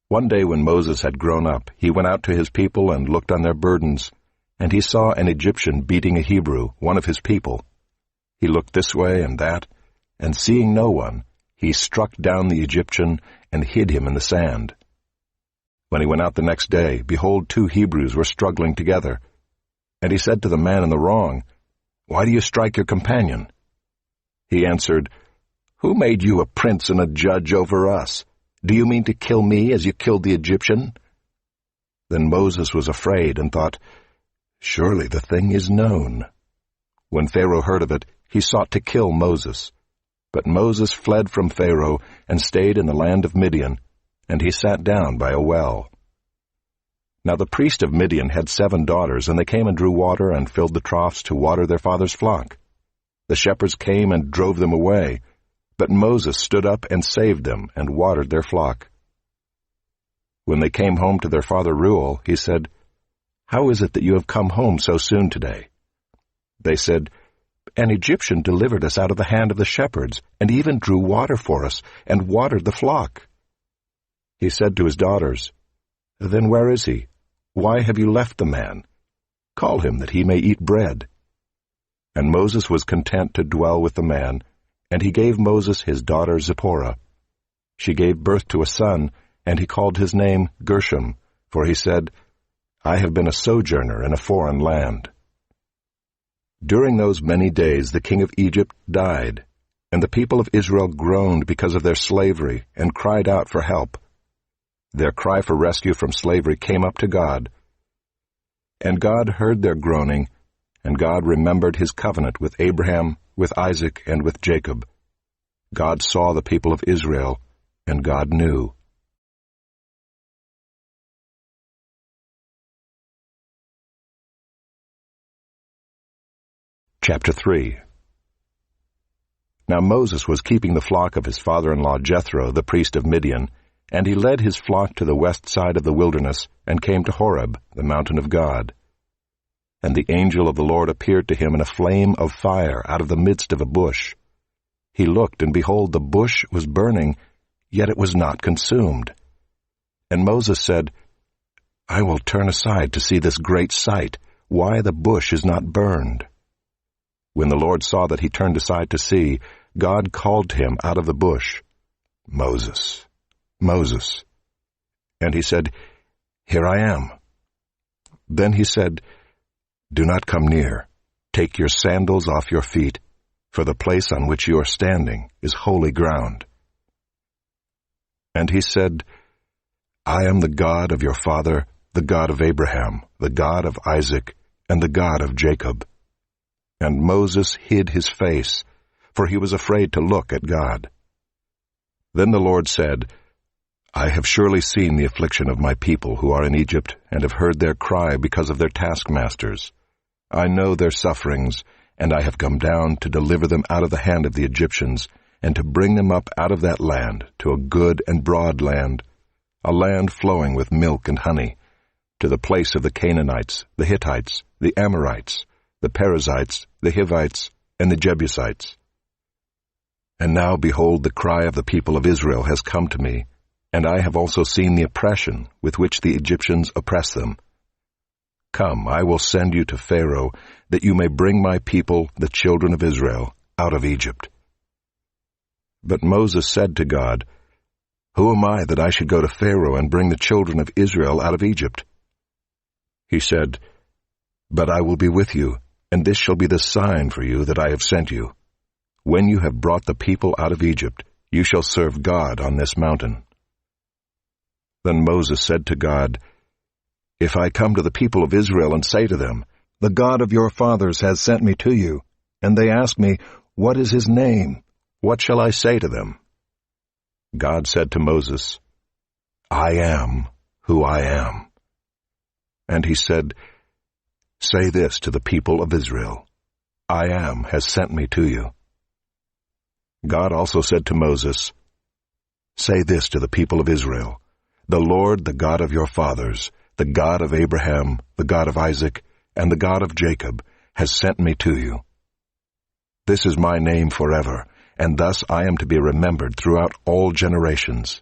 One day when Moses had grown up, he went out to his people and looked on their burdens, and he saw an Egyptian beating a Hebrew, one of his people. He looked this way and that, and seeing no one, he struck down the Egyptian and hid him in the sand. When he went out the next day, behold, 2 Hebrews were struggling together. And he said to the man in the wrong, Why do you strike your companion? He answered, Who made you a prince and a judge over us? Do you mean to kill me as you killed the Egyptian? Then Moses was afraid and thought, Surely the thing is known. When Pharaoh heard of it, he sought to kill Moses. But Moses fled from Pharaoh and stayed in the land of Midian, and he sat down by a well. Now the priest of Midian had 7 daughters, and they came and drew water and filled the troughs to water their father's flock. The shepherds came and drove them away, but Moses stood up and saved them and watered their flock. When they came home to their father Reuel, he said, How is it that you have come home so soon today? They said, An Egyptian delivered us out of the hand of the shepherds, and even drew water for us, and watered the flock. He said to his daughters, Then where is he? Why have you left the man? Call him that he may eat bread. And Moses was content to dwell with the man, and he gave Moses his daughter Zipporah. She gave birth to a son, and he called his name Gershom, for he said, I have been a sojourner in a foreign land. During those many days the king of Egypt died, and the people of Israel groaned because of their slavery and cried out for help. Their cry for rescue from slavery came up to God. And God heard their groaning, and God remembered his covenant with Abraham, with Isaac, and with Jacob. God saw the people of Israel, and God knew. Chapter 3. Now Moses was keeping the flock of his father-in-law Jethro, the priest of Midian, and he led his flock to the west side of the wilderness, and came to Horeb, the mountain of God. And the angel of the Lord appeared to him in a flame of fire out of the midst of a bush. He looked, and behold, the bush was burning, yet it was not consumed. And Moses said, I will turn aside to see this great sight, why the bush is not burned. When the Lord saw that he turned aside to see, God called to him out of the bush, Moses, Moses. And he said, Here I am. Then he said, Do not come near. Take your sandals off your feet, for the place on which you are standing is holy ground. And he said, I am the God of your father, the God of Abraham, the God of Isaac, and the God of Jacob. And Moses hid his face, for he was afraid to look at God. Then the Lord said, I have surely seen the affliction of my people who are in Egypt, and have heard their cry because of their taskmasters. I know their sufferings, and I have come down to deliver them out of the hand of the Egyptians, and to bring them up out of that land to a good and broad land, a land flowing with milk and honey, to the place of the Canaanites, the Hittites, the Amorites, the Perizzites, the Hivites, and the Jebusites. And now, behold, the cry of the people of Israel has come to me, and I have also seen the oppression with which the Egyptians oppress them. Come, I will send you to Pharaoh, that you may bring my people, the children of Israel, out of Egypt. But Moses said to God, Who am I that I should go to Pharaoh and bring the children of Israel out of Egypt? He said, But I will be with you, and this shall be the sign for you that I have sent you. When you have brought the people out of Egypt, you shall serve God on this mountain. Then Moses said to God, If I come to the people of Israel and say to them, The God of your fathers has sent me to you, and they ask me, What is his name? What shall I say to them? God said to Moses, I am who I am. And he said, Say this to the people of Israel, I am has sent me to you. God also said to Moses, Say this to the people of Israel, The Lord, the God of your fathers, the God of Abraham, the God of Isaac, and the God of Jacob, has sent me to you. This is my name forever, and thus I am to be remembered throughout all generations.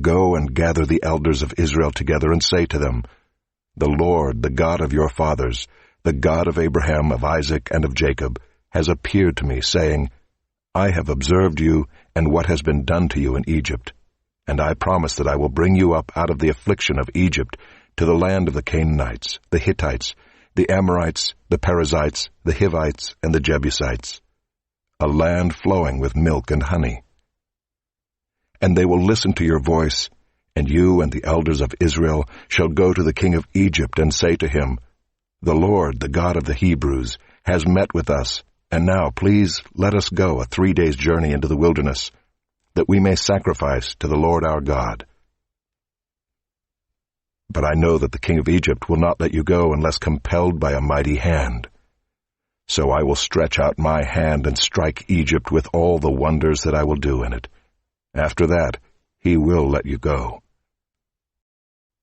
Go and gather the elders of Israel together and say to them, The Lord, the God of your fathers, the God of Abraham, of Isaac, and of Jacob, has appeared to me, saying, I have observed you and what has been done to you in Egypt, And I promise that I will bring you up out of the affliction of Egypt to the land of the Canaanites, the Hittites, the Amorites, the Perizzites, the Hivites, and the Jebusites, a land flowing with milk and honey. And they will listen to your voice, and you and the elders of Israel shall go to the king of Egypt and say to him, The Lord, the God of the Hebrews, has met with us, and now please let us go a 3 days' journey into the wilderness, that we may sacrifice to the Lord our God. But I know that the king of Egypt will not let you go unless compelled by a mighty hand. So I will stretch out my hand and strike Egypt with all the wonders that I will do in it. After that, he will let you go.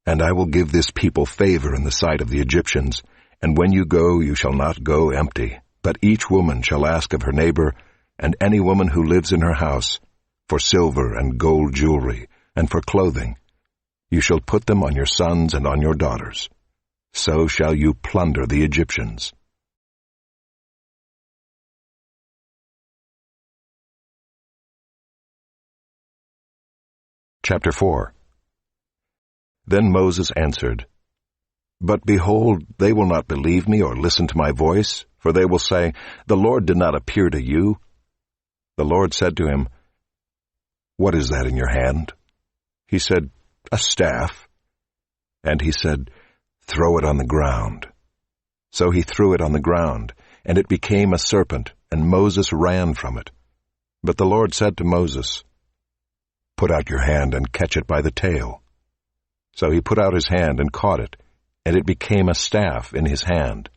And I will give this people favor in the sight of the Egyptians, and when you go, you shall not go empty, but each woman shall ask of her neighbor, and any woman who lives in her house, for silver and gold jewelry, and for clothing. You shall put them on your sons and on your daughters. So shall you plunder the Egyptians. Chapter 4. Then Moses answered, But behold, they will not believe me or listen to my voice, for they will say, The Lord did not appear to you. The Lord said to him, What is that in your hand? He said, A staff. And he said, Throw it on the ground. So he threw it on the ground, and it became a serpent, and Moses ran from it. But the Lord said to Moses, Put out your hand and catch it by the tail. So he put out his hand and caught it, and it became a staff in his hand.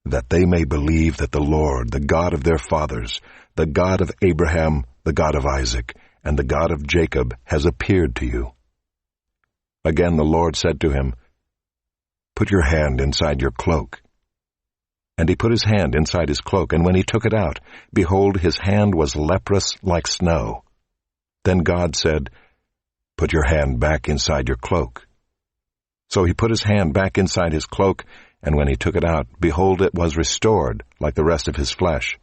That they may believe that the Lord, the God of their fathers, the God of Abraham, the God of Isaac, and the God of Jacob, has appeared to you. Again the Lord said to him, Put your hand inside your cloak. And he put his hand inside his cloak, and when he took it out, behold, his hand was leprous like snow. Then God said, Put your hand back inside your cloak. So he put his hand back inside his cloak, and when he took it out, behold, it was restored like the rest of his flesh.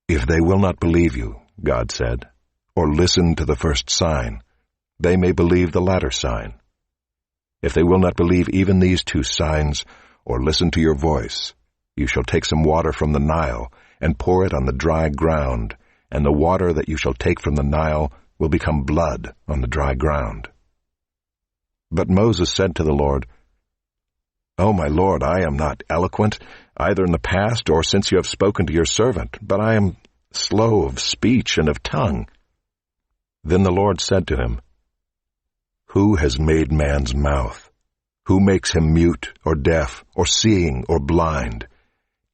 If they will not believe you, God said, or listen to the first sign, they may believe the latter sign. If they will not believe even these 2 signs, or listen to your voice, you shall take some water from the Nile, and pour it on the dry ground, and the water that you shall take from the Nile will become blood on the dry ground. But Moses said to the Lord, O my Lord, I am not eloquent, either in the past or since you have spoken to your servant, but I am slow of speech and of tongue. Then the Lord said to him, Who has made man's mouth? Who makes him mute or deaf or seeing or blind?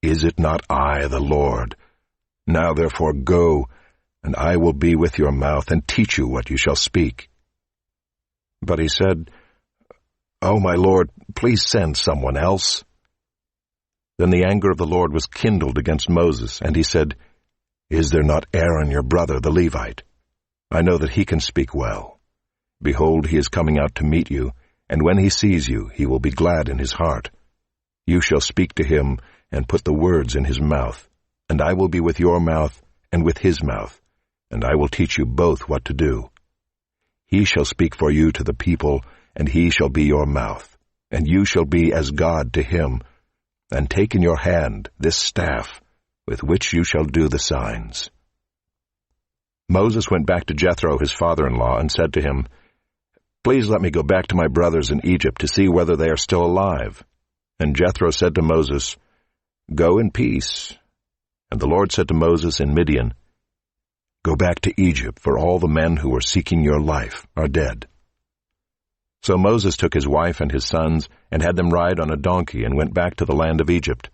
Is it not I, the Lord? Now therefore go, and I will be with your mouth and teach you what you shall speak. But he said, O my Lord, please send someone else. Then the anger of the Lord was kindled against Moses, and he said, Is there not Aaron your brother, the Levite? I know that he can speak well. Behold, he is coming out to meet you, and when he sees you, he will be glad in his heart. You shall speak to him, and put the words in his mouth, and I will be with your mouth and with his mouth, and I will teach you both what to do. He shall speak for you to the people, and he shall be your mouth, and you shall be as God to him, and take in your hand this staff, with which you shall do the signs. Moses went back to Jethro his father-in-law, and said to him, Please let me go back to my brothers in Egypt to see whether they are still alive. And Jethro said to Moses, Go in peace. And the Lord said to Moses in Midian, Go back to Egypt, for all the men who were seeking your life are dead. So Moses took his wife and his sons, and had them ride on a donkey, and went back to the land of Egypt.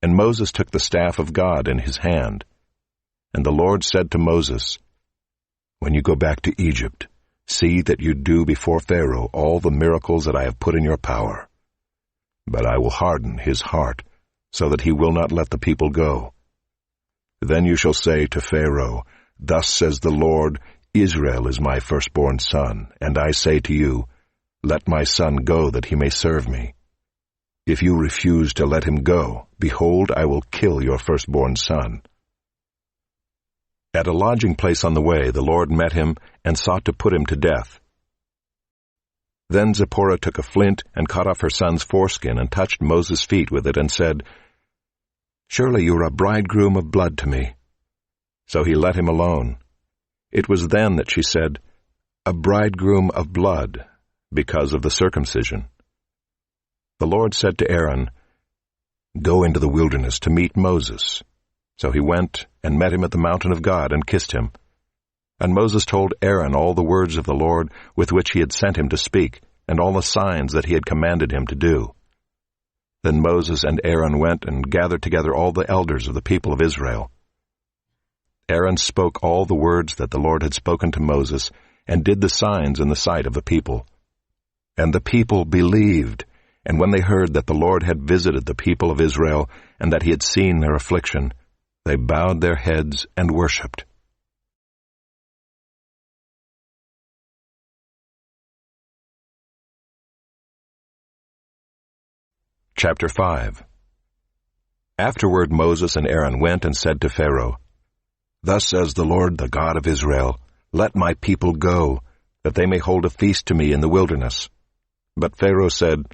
And Moses took the staff of God in his hand. And the Lord said to Moses, When you go back to Egypt, see that you do before Pharaoh all the miracles that I have put in your power. But I will harden his heart, so that he will not let the people go. Then you shall say to Pharaoh, Thus says the Lord, Israel is my firstborn son, and I say to you, Let my son go that he may serve me. If you refuse to let him go, behold, I will kill your firstborn son. At a lodging place on the way, the Lord met him and sought to put him to death. Then Zipporah took a flint and cut off her son's foreskin and touched Moses' feet with it and said, "Surely you are a bridegroom of blood to me." So he let him alone. It was then that she said, "A bridegroom of blood," because of the circumcision. The Lord said to Aaron, "Go into the wilderness to meet Moses." So he went and met him at the mountain of God and kissed him. And Moses told Aaron all the words of the Lord with which he had sent him to speak, and all the signs that he had commanded him to do. Then Moses and Aaron went and gathered together all the elders of the people of Israel. Aaron spoke all the words that the Lord had spoken to Moses, and did the signs in the sight of the people. And the people believed, and when they heard that the Lord had visited the people of Israel, and that he had seen their affliction, they bowed their heads and worshipped. Chapter 5. Afterward Moses and Aaron went and said to Pharaoh, "Thus says the Lord, the God of Israel, Let my people go, that they may hold a feast to me in the wilderness." But Pharaoh said,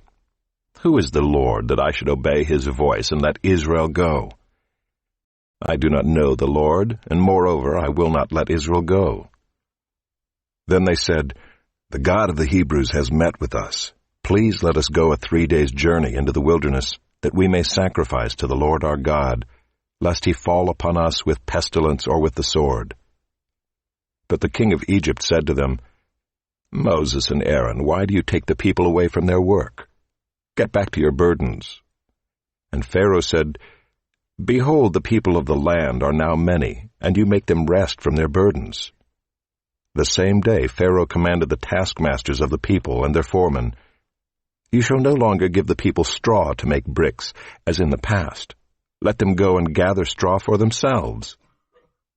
"Who is the Lord, that I should obey his voice and let Israel go? I do not know the Lord, and moreover I will not let Israel go." Then they said, "The God of the Hebrews has met with us. Please let us go a 3 days' journey into the wilderness, that we may sacrifice to the Lord our God, lest he fall upon us with pestilence or with the sword." But the king of Egypt said to them, "Moses and Aaron, why do you take the people away from their work? Get back to your burdens." And Pharaoh said, "Behold, the people of the land are now many, and you make them rest from their burdens." The same day Pharaoh commanded the taskmasters of the people and their foremen, "You shall no longer give the people straw to make bricks, as in the past. Let them go and gather straw for themselves.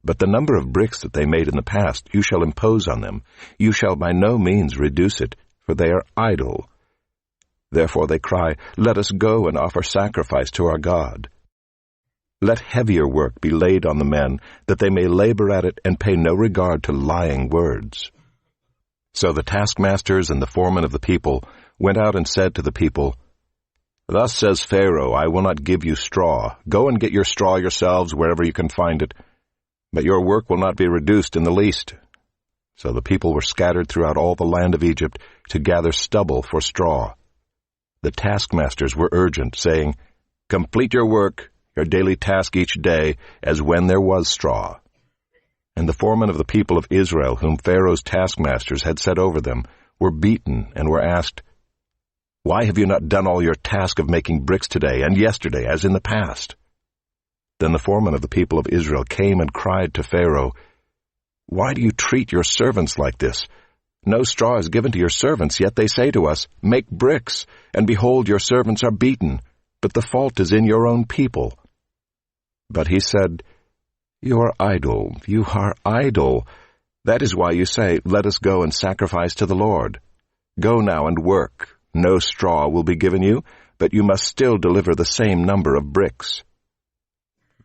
But the number of bricks that they made in the past you shall impose on them. You shall by no means reduce it, for they are idle. Therefore they cry, 'Let us go and offer sacrifice to our God.' Let heavier work be laid on the men, that they may labor at it and pay no regard to lying words." So the taskmasters and the foremen of the people went out and said to the people, "Thus says Pharaoh, I will not give you straw. Go and get your straw yourselves wherever you can find it. But your work will not be reduced in the least." So the people were scattered throughout all the land of Egypt to gather stubble for straw. The taskmasters were urgent, saying, "Complete your work, your daily task each day, as when there was straw." And the foremen of the people of Israel, whom Pharaoh's taskmasters had set over them, were beaten and were asked, "Why have you not done all your task of making bricks today and yesterday, as in the past?" Then the foreman of the people of Israel came and cried to Pharaoh, "Why do you treat your servants like this? No straw is given to your servants, yet they say to us, 'Make bricks,' and behold, your servants are beaten, but the fault is in your own people." But he said, "You are idle, you are idle. That is why you say, 'Let us go and sacrifice to the Lord.' Go now and work. No straw will be given you, but you must still deliver the same number of bricks."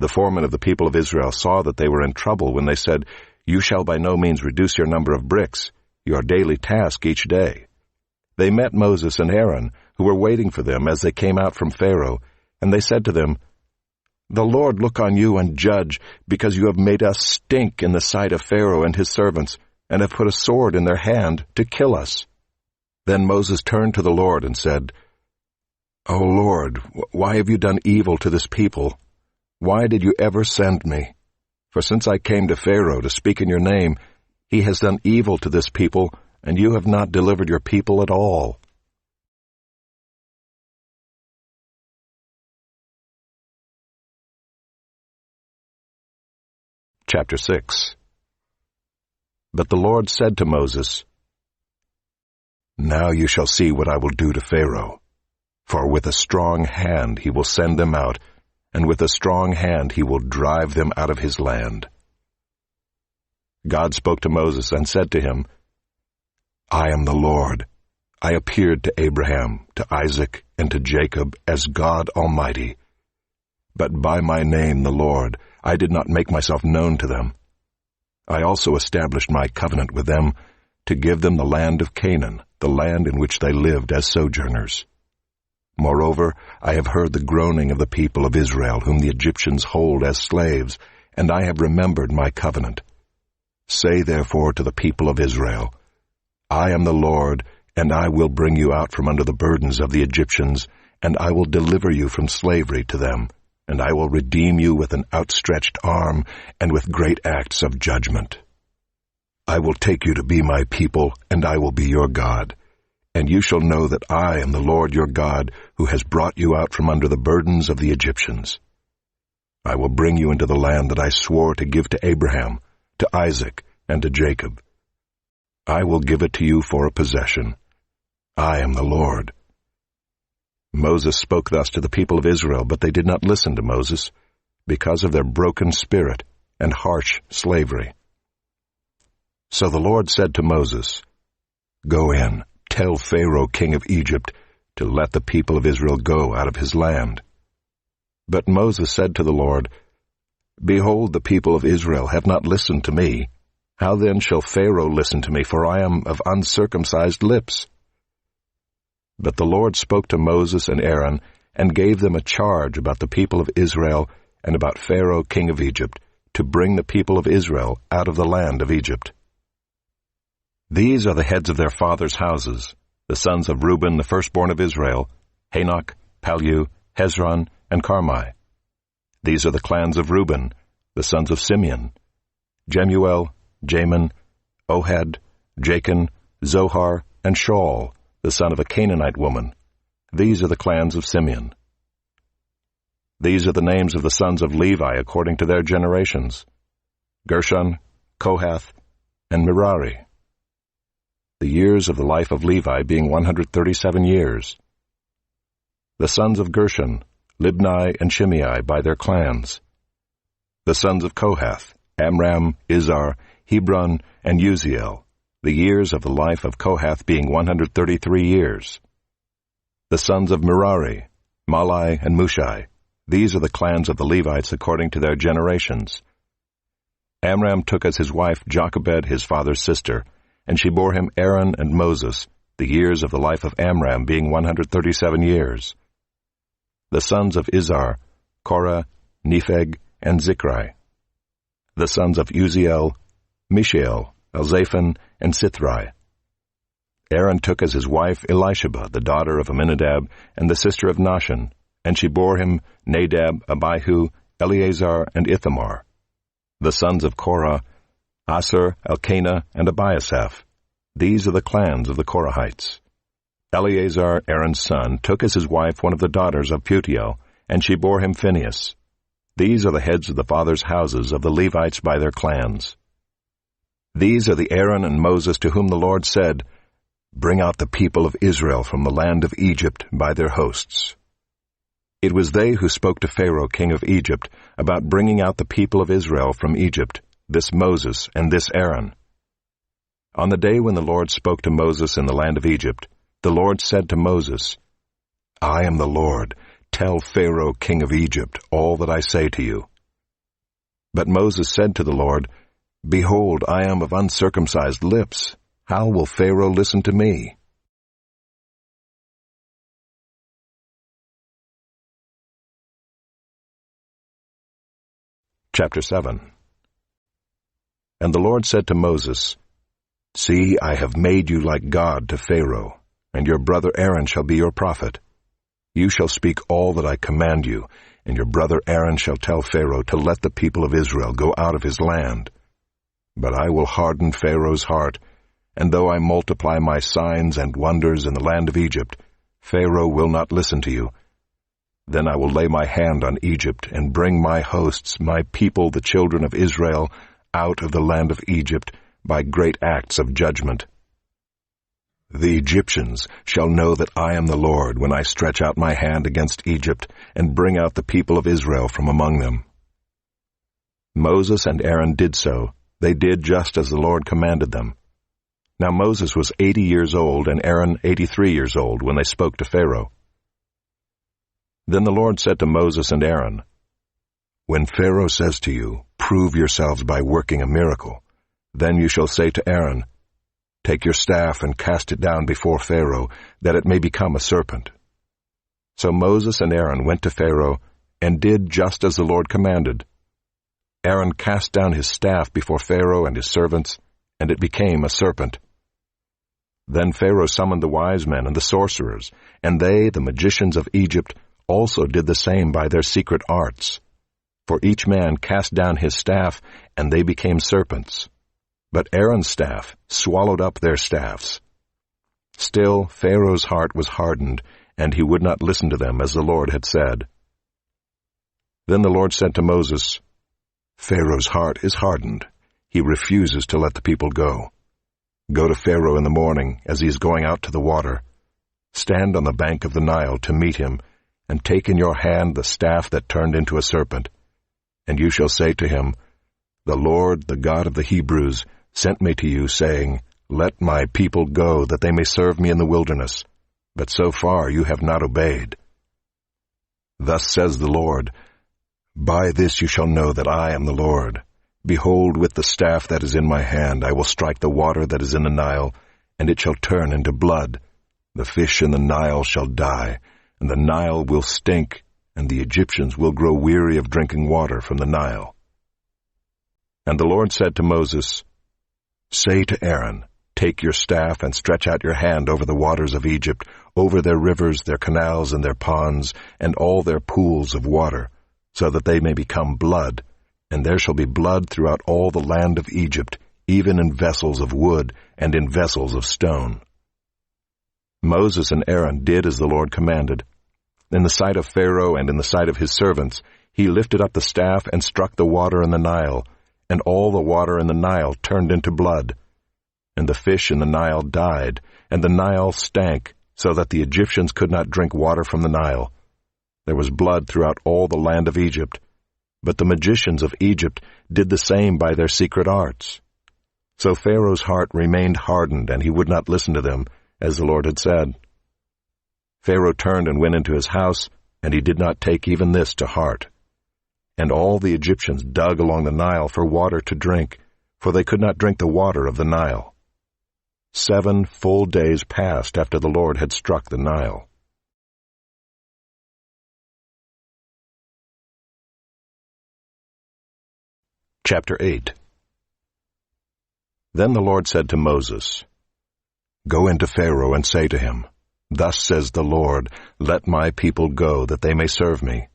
The foremen of the people of Israel saw that they were in trouble when they said, "You shall by no means reduce your number of bricks, your daily task each day." They met Moses and Aaron, who were waiting for them as they came out from Pharaoh, and they said to them, "The Lord look on you and judge, because you have made us stink in the sight of Pharaoh and his servants, and have put a sword in their hand to kill us." Then Moses turned to the Lord and said, "O Lord, why have you done evil to this people? Why did you ever send me? For since I came to Pharaoh to speak in your name, he has done evil to this people, and you have not delivered your people at all." Chapter 6. But the Lord said to Moses, "Now you shall see what I will do to Pharaoh. For with a strong hand he will send them out, and with a strong hand he will drive them out of his land." God spoke to Moses and said to him, "I am the Lord. I appeared to Abraham, to Isaac, and to Jacob as God Almighty. But by my name, the Lord, I did not make myself known to them. I also established my covenant with them to give them the land of Canaan, the land in which they lived as sojourners. Moreover, I have heard the groaning of the people of Israel, whom the Egyptians hold as slaves, and I have remembered my covenant. Say therefore to the people of Israel, I am the Lord, and I will bring you out from under the burdens of the Egyptians, and I will deliver you from slavery to them, and I will redeem you with an outstretched arm and with great acts of judgment. I will take you to be my people, and I will be your God. And you shall know that I am the Lord your God, who has brought you out from under the burdens of the Egyptians. I will bring you into the land that I swore to give to Abraham, to Isaac, and to Jacob. I will give it to you for a possession. I am the Lord. Moses spoke thus to the people of Israel, but they did not listen to Moses, because of their broken spirit and harsh slavery. So the Lord said to Moses, Go in, tell Pharaoh king of Egypt to let the people of Israel go out of his land. But Moses said to the Lord, Behold, the people of Israel have not listened to me. How then shall Pharaoh listen to me, for I am of uncircumcised lips? But the Lord spoke to Moses and Aaron, and gave them a charge about the people of Israel and about Pharaoh king of Egypt, to bring the people of Israel out of the land of Egypt. These are the heads of their fathers' houses, the sons of Reuben, the firstborn of Israel, Hanok, Palu, Hezron, and Carmi. These are the clans of Reuben, the sons of Simeon, Jemuel, Jamin, Ohad, Jachin, Zohar, and Shaul, the son of a Canaanite woman. These are the clans of Simeon. These are the names of the sons of Levi according to their generations: Gershon, Kohath, and Merari. The years of the life of Levi being 137 years. The sons of Gershon, Libni and Shimei by their clans. The sons of Kohath, Amram, Izhar, Hebron, and Uziel. The years of the life of Kohath being 133 years. The sons of Merari, Malai and Mushai. These are the clans of the Levites according to their generations. Amram took as his wife Jochebed, his father's sister, and she bore him Aaron and Moses, the years of the life of Amram being 137 years. The sons of Izhar, Korah, Nepheg, and Zichri. The sons of Uziel, Mishael, Elzaphan, and Sithri. Aaron took as his wife Elisheba, the daughter of Amminadab, and the sister of Nahshon, and she bore him Nadab, Abihu, Eleazar, and Ithamar. The sons of Korah, Asher, Elkanah, and Abiasaph. These are the clans of the Korahites. Eleazar, Aaron's son, took as his wife one of the daughters of Putiel, and she bore him Phinehas. These are the heads of the fathers' houses of the Levites by their clans. These are the Aaron and Moses to whom the Lord said, Bring out the people of Israel from the land of Egypt by their hosts. It was they who spoke to Pharaoh king of Egypt about bringing out the people of Israel from Egypt, this Moses and this Aaron. On the day when the Lord spoke to Moses in the land of Egypt, the Lord said to Moses, I am the Lord. Tell Pharaoh king of Egypt all that I say to you. But Moses said to the Lord, Behold, I am of uncircumcised lips. How will Pharaoh listen to me? Chapter 7. And the Lord said to Moses, See, I have made you like God to Pharaoh, and your brother Aaron shall be your prophet. You shall speak all that I command you, and your brother Aaron shall tell Pharaoh to let the people of Israel go out of his land. But I will harden Pharaoh's heart, and though I multiply my signs and wonders in the land of Egypt, Pharaoh will not listen to you. Then I will lay my hand on Egypt, and bring my hosts, my people, the children of Israel, out of the land of Egypt by great acts of judgment. The Egyptians shall know that I am the Lord when I stretch out my hand against Egypt and bring out the people of Israel from among them. Moses and Aaron did so. They did just as the Lord commanded them. Now Moses was 80 years old and Aaron 83 years old when they spoke to Pharaoh. Then the Lord said to Moses and Aaron, When Pharaoh says to you, Prove yourselves by working a miracle, Then you shall say to Aaron, Take your staff and cast it down before Pharaoh, that it may become a serpent. So Moses and Aaron went to Pharaoh, and did just as the Lord commanded. Aaron cast down his staff before Pharaoh and his servants, and it became a serpent. Then Pharaoh summoned the wise men and the sorcerers, and they, the magicians of Egypt, also did the same by their secret arts. For each man cast down his staff, and they became serpents. But Aaron's staff swallowed up their staffs. Still Pharaoh's heart was hardened, and he would not listen to them as the Lord had said. Then the Lord said to Moses, Pharaoh's heart is hardened. He refuses to let the people go. Go to Pharaoh in the morning as he is going out to the water. Stand on the bank of the Nile to meet him, and take in your hand the staff that turned into a serpent. And you shall say to him, The Lord, the God of the Hebrews, sent me to you, saying, Let my people go, that they may serve me in the wilderness. But so far you have not obeyed. Thus says the Lord, By this you shall know that I am the Lord. Behold, with the staff that is in my hand I will strike the water that is in the Nile, and it shall turn into blood. The fish in the Nile shall die, and the Nile will stink, and the Egyptians will grow weary of drinking water from the Nile. And the Lord said to Moses, Say to Aaron, Take your staff and stretch out your hand over the waters of Egypt, over their rivers, their canals, and their ponds, and all their pools of water, so that they may become blood, and there shall be blood throughout all the land of Egypt, even in vessels of wood and in vessels of stone. Moses and Aaron did as the Lord commanded. In the sight of Pharaoh and in the sight of his servants, he lifted up the staff and struck the water in the Nile, and all the water in the Nile turned into blood. And the fish in the Nile died, and the Nile stank, so that the Egyptians could not drink water from the Nile. There was blood throughout all the land of Egypt, but the magicians of Egypt did the same by their secret arts. So Pharaoh's heart remained hardened, and he would not listen to them, as the Lord had said. Pharaoh turned and went into his house, and he did not take even this to heart. And all the Egyptians dug along the Nile for water to drink, for they could not drink the water of the Nile. 7 full days passed after the Lord had struck the Nile. Chapter 8. Then the Lord said to Moses, Go into Pharaoh and say to him, Thus says the Lord, Let my people go, that they may serve me.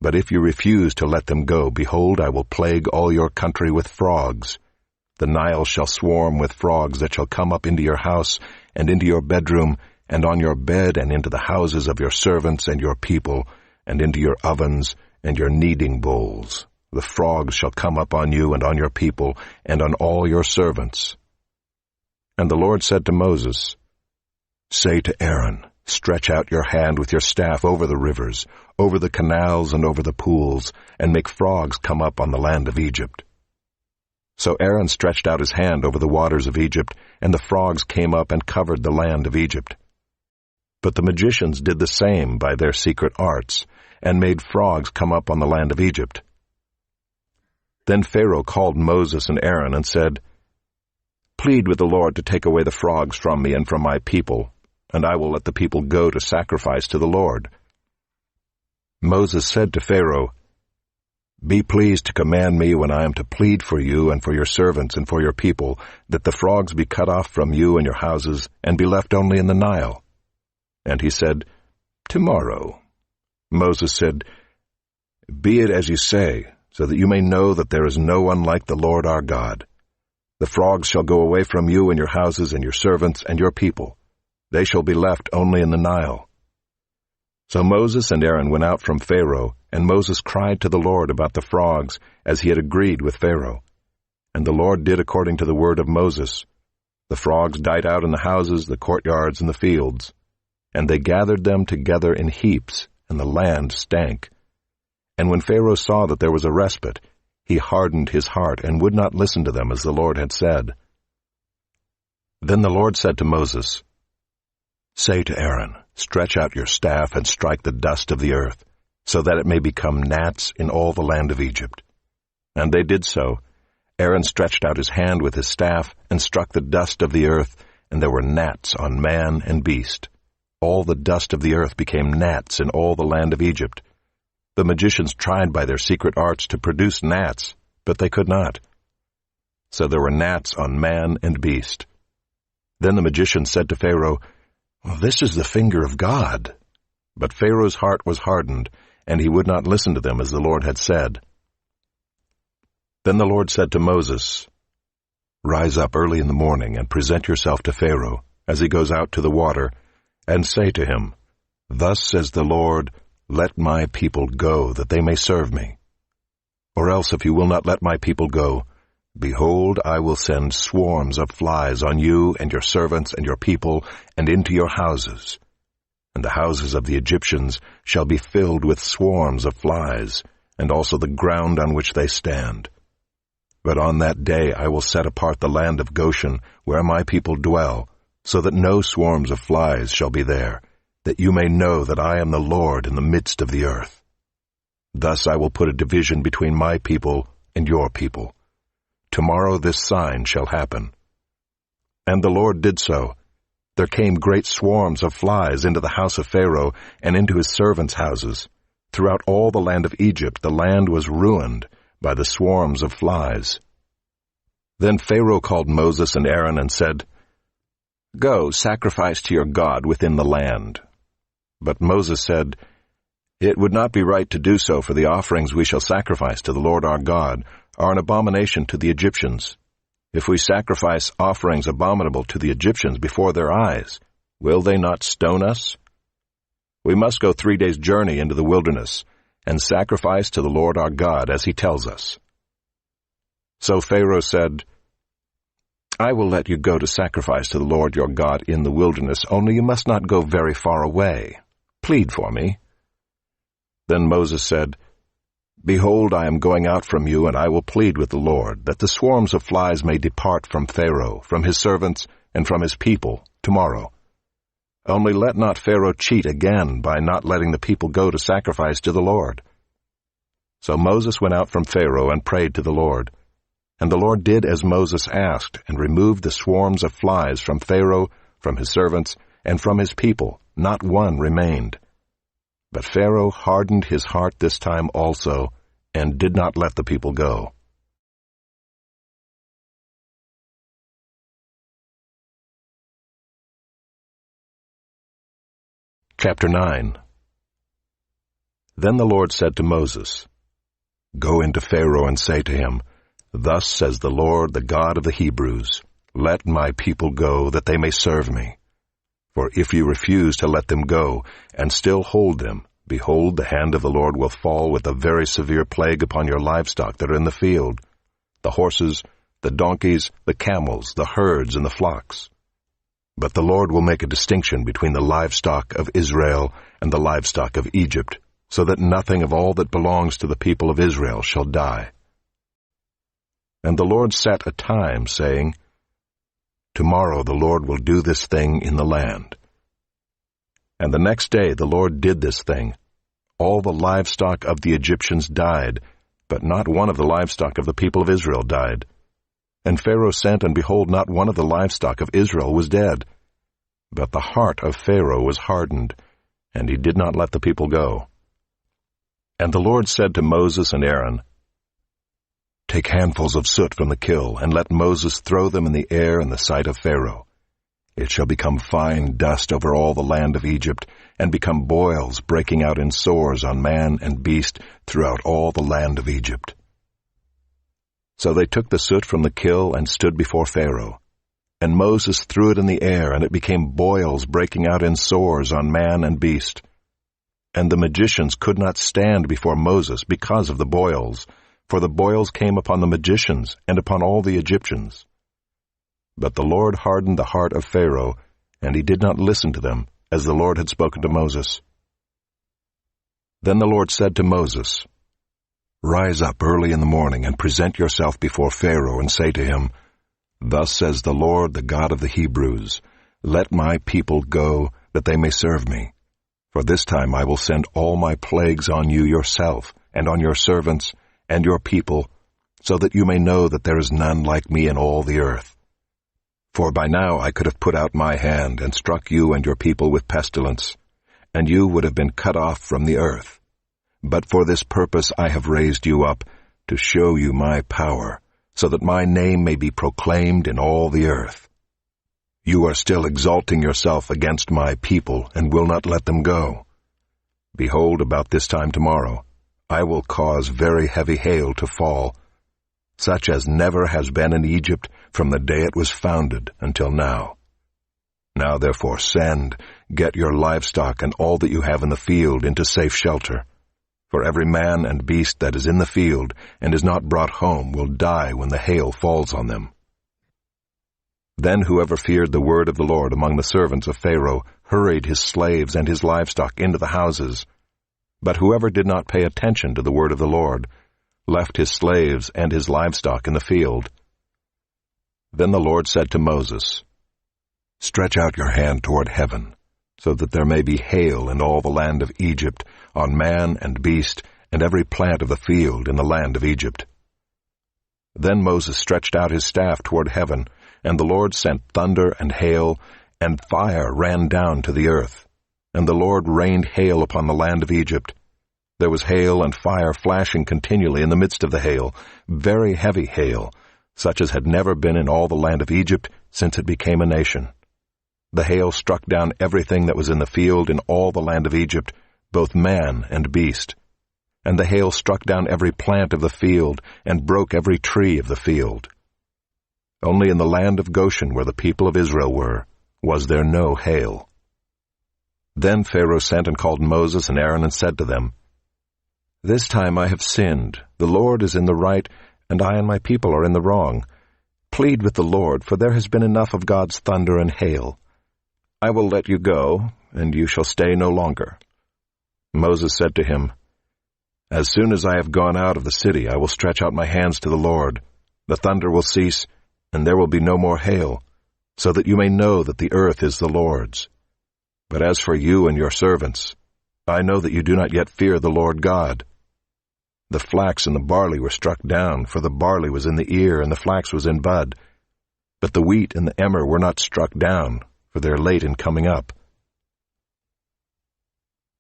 But if you refuse to let them go, behold, I will plague all your country with frogs. The Nile shall swarm with frogs that shall come up into your house, and into your bedroom, and on your bed, and into the houses of your servants and your people, and into your ovens and your kneading bowls. The frogs shall come up on you and on your people, and on all your servants. And the Lord said to Moses, Say to Aaron, Stretch out your hand with your staff over the rivers, over the canals and over the pools, and make frogs come up on the land of Egypt. So Aaron stretched out his hand over the waters of Egypt, and the frogs came up and covered the land of Egypt. But the magicians did the same by their secret arts, and made frogs come up on the land of Egypt. Then Pharaoh called Moses and Aaron and said, Plead with the Lord to take away the frogs from me and from my people, and I will let the people go to sacrifice to the Lord. Moses said to Pharaoh, Be pleased to command me when I am to plead for you and for your servants and for your people, that the frogs be cut off from you and your houses, and be left only in the Nile. And he said, Tomorrow. Moses said, Be it as you say, so that you may know that there is no one like the Lord our God. The frogs shall go away from you and your houses and your servants and your people. They shall be left only in the Nile. So Moses and Aaron went out from Pharaoh, and Moses cried to the Lord about the frogs, as he had agreed with Pharaoh. And the Lord did according to the word of Moses. The frogs died out in the houses, the courtyards, and the fields. And they gathered them together in heaps, and the land stank. And when Pharaoh saw that there was a respite, he hardened his heart and would not listen to them as the Lord had said. Then the Lord said to Moses, Say to Aaron, Stretch out your staff and strike the dust of the earth, so that it may become gnats in all the land of Egypt. And they did so. Aaron stretched out his hand with his staff and struck the dust of the earth, and there were gnats on man and beast. All the dust of the earth became gnats in all the land of Egypt. The magicians tried by their secret arts to produce gnats, but they could not. So there were gnats on man and beast. Then the magician said to Pharaoh, "Well, this is the finger of God." But Pharaoh's heart was hardened, and he would not listen to them as the Lord had said. Then the Lord said to Moses, "Rise up early in the morning and present yourself to Pharaoh as he goes out to the water, and say to him, 'Thus says the Lord, let my people go, that they may serve me. Or else if you will not let my people go, behold, I will send swarms of flies on you and your servants and your people and into your houses. And the houses of the Egyptians shall be filled with swarms of flies, and also the ground on which they stand. But on that day I will set apart the land of Goshen, where my people dwell, so that no swarms of flies shall be there, that you may know that I am the Lord in the midst of the earth. Thus I will put a division between my people and your people. Tomorrow this sign shall happen.' And the Lord did so. There came great swarms of flies into the house of Pharaoh and into his servants' houses. Throughout all the land of Egypt the land was ruined by the swarms of flies. Then Pharaoh called Moses and Aaron and said, 'Go, sacrifice to your God within the land.' But Moses said, 'It would not be right to do so, for the offerings we shall sacrifice to the Lord our God are an abomination to the Egyptians. If we sacrifice offerings abominable to the Egyptians before their eyes, will they not stone us? We must go 3 days' journey into the wilderness and sacrifice to the Lord our God as he tells us.' So Pharaoh said, 'I will let you go to sacrifice to the Lord your God in the wilderness, only you must not go very far away. Plead for me.' Then Moses said, 'Behold, I am going out from you, and I will plead with the Lord, that the swarms of flies may depart from Pharaoh, from his servants, and from his people tomorrow. Only let not Pharaoh cheat again by not letting the people go to sacrifice to the Lord.' So Moses went out from Pharaoh and prayed to the Lord. And the Lord did as Moses asked, and removed the swarms of flies from Pharaoh, from his servants, and from his people. Not one remained. But Pharaoh hardened his heart this time also, and did not let the people go. Chapter 9. Then the Lord said to Moses, "Go into Pharaoh and say to him, 'Thus says the Lord, the God of the Hebrews, let my people go, that they may serve me. For if you refuse to let them go, and still hold them, behold, the hand of the Lord will fall with a very severe plague upon your livestock that are in the field, the horses, the donkeys, the camels, the herds, and the flocks. But the Lord will make a distinction between the livestock of Israel and the livestock of Egypt, so that nothing of all that belongs to the people of Israel shall die.' And the Lord set a time, saying, 'Tomorrow the Lord will do this thing in the land.' And the next day the Lord did this thing. All the livestock of the Egyptians died, but not one of the livestock of the people of Israel died. And Pharaoh sent, and behold, not one of the livestock of Israel was dead. But the heart of Pharaoh was hardened, and he did not let the people go. And the Lord said to Moses and Aaron, 'Take handfuls of soot from the kill, and let Moses throw them in the air in the sight of Pharaoh. It shall become fine dust over all the land of Egypt, and become boils breaking out in sores on man and beast throughout all the land of Egypt.' So they took the soot from the kill and stood before Pharaoh. And Moses threw it in the air, and it became boils breaking out in sores on man and beast. And the magicians could not stand before Moses because of the boils, for the boils came upon the magicians and upon all the Egyptians. But the Lord hardened the heart of Pharaoh, and he did not listen to them, as the Lord had spoken to Moses. Then the Lord said to Moses, "Rise up early in the morning and present yourself before Pharaoh and say to him, 'Thus says the Lord, the God of the Hebrews, let my people go, that they may serve me. For this time I will send all my plagues on you yourself, and on your servants, and your people, so that you may know that there is none like me in all the earth. For by now I could have put out my hand and struck you and your people with pestilence, and you would have been cut off from the earth. But for this purpose I have raised you up, to show you my power, so that my name may be proclaimed in all the earth. You are still exalting yourself against my people, and will not let them go. Behold, about this time tomorrow, I will cause very heavy hail to fall, such as never has been in Egypt from the day it was founded until now. Now therefore send, get your livestock and all that you have in the field into safe shelter. For every man and beast that is in the field and is not brought home will die when the hail falls on them. Then whoever feared the word of the Lord among the servants of Pharaoh hurried his slaves and his livestock into the houses. But whoever did not pay attention to the word of the Lord left his slaves and his livestock in the field. Then the Lord said to Moses, Stretch out your hand toward heaven, so that there may be hail in all the land of Egypt, on man and beast, and every plant of the field in the land of Egypt. Then Moses stretched out his staff toward heaven, and the Lord sent thunder and hail, and fire ran down to the earth. And the Lord rained hail upon the land of Egypt. There was hail and fire flashing continually in the midst of the hail, very heavy hail, such as had never been in all the land of Egypt since it became a nation. The hail struck down everything that was in the field in all the land of Egypt, both man and beast. And the hail struck down every plant of the field, and broke every tree of the field. Only in the land of Goshen, where the people of Israel were, was there no hail. Then Pharaoh sent and called Moses and Aaron and said to them, This time I have sinned. The Lord is in the right, and I and my people are in the wrong. Plead with the Lord, for there has been enough of God's thunder and hail. I will let you go, and you shall stay no longer. Moses said to him, As soon as I have gone out of the city, I will stretch out my hands to the Lord. The thunder will cease, and there will be no more hail, so that you may know that the earth is the Lord's. But as for you and your servants, I know that you do not yet fear the Lord God. The flax and the barley were struck down, for the barley was in the ear and the flax was in bud. But the wheat and the emmer were not struck down, for they are late in coming up.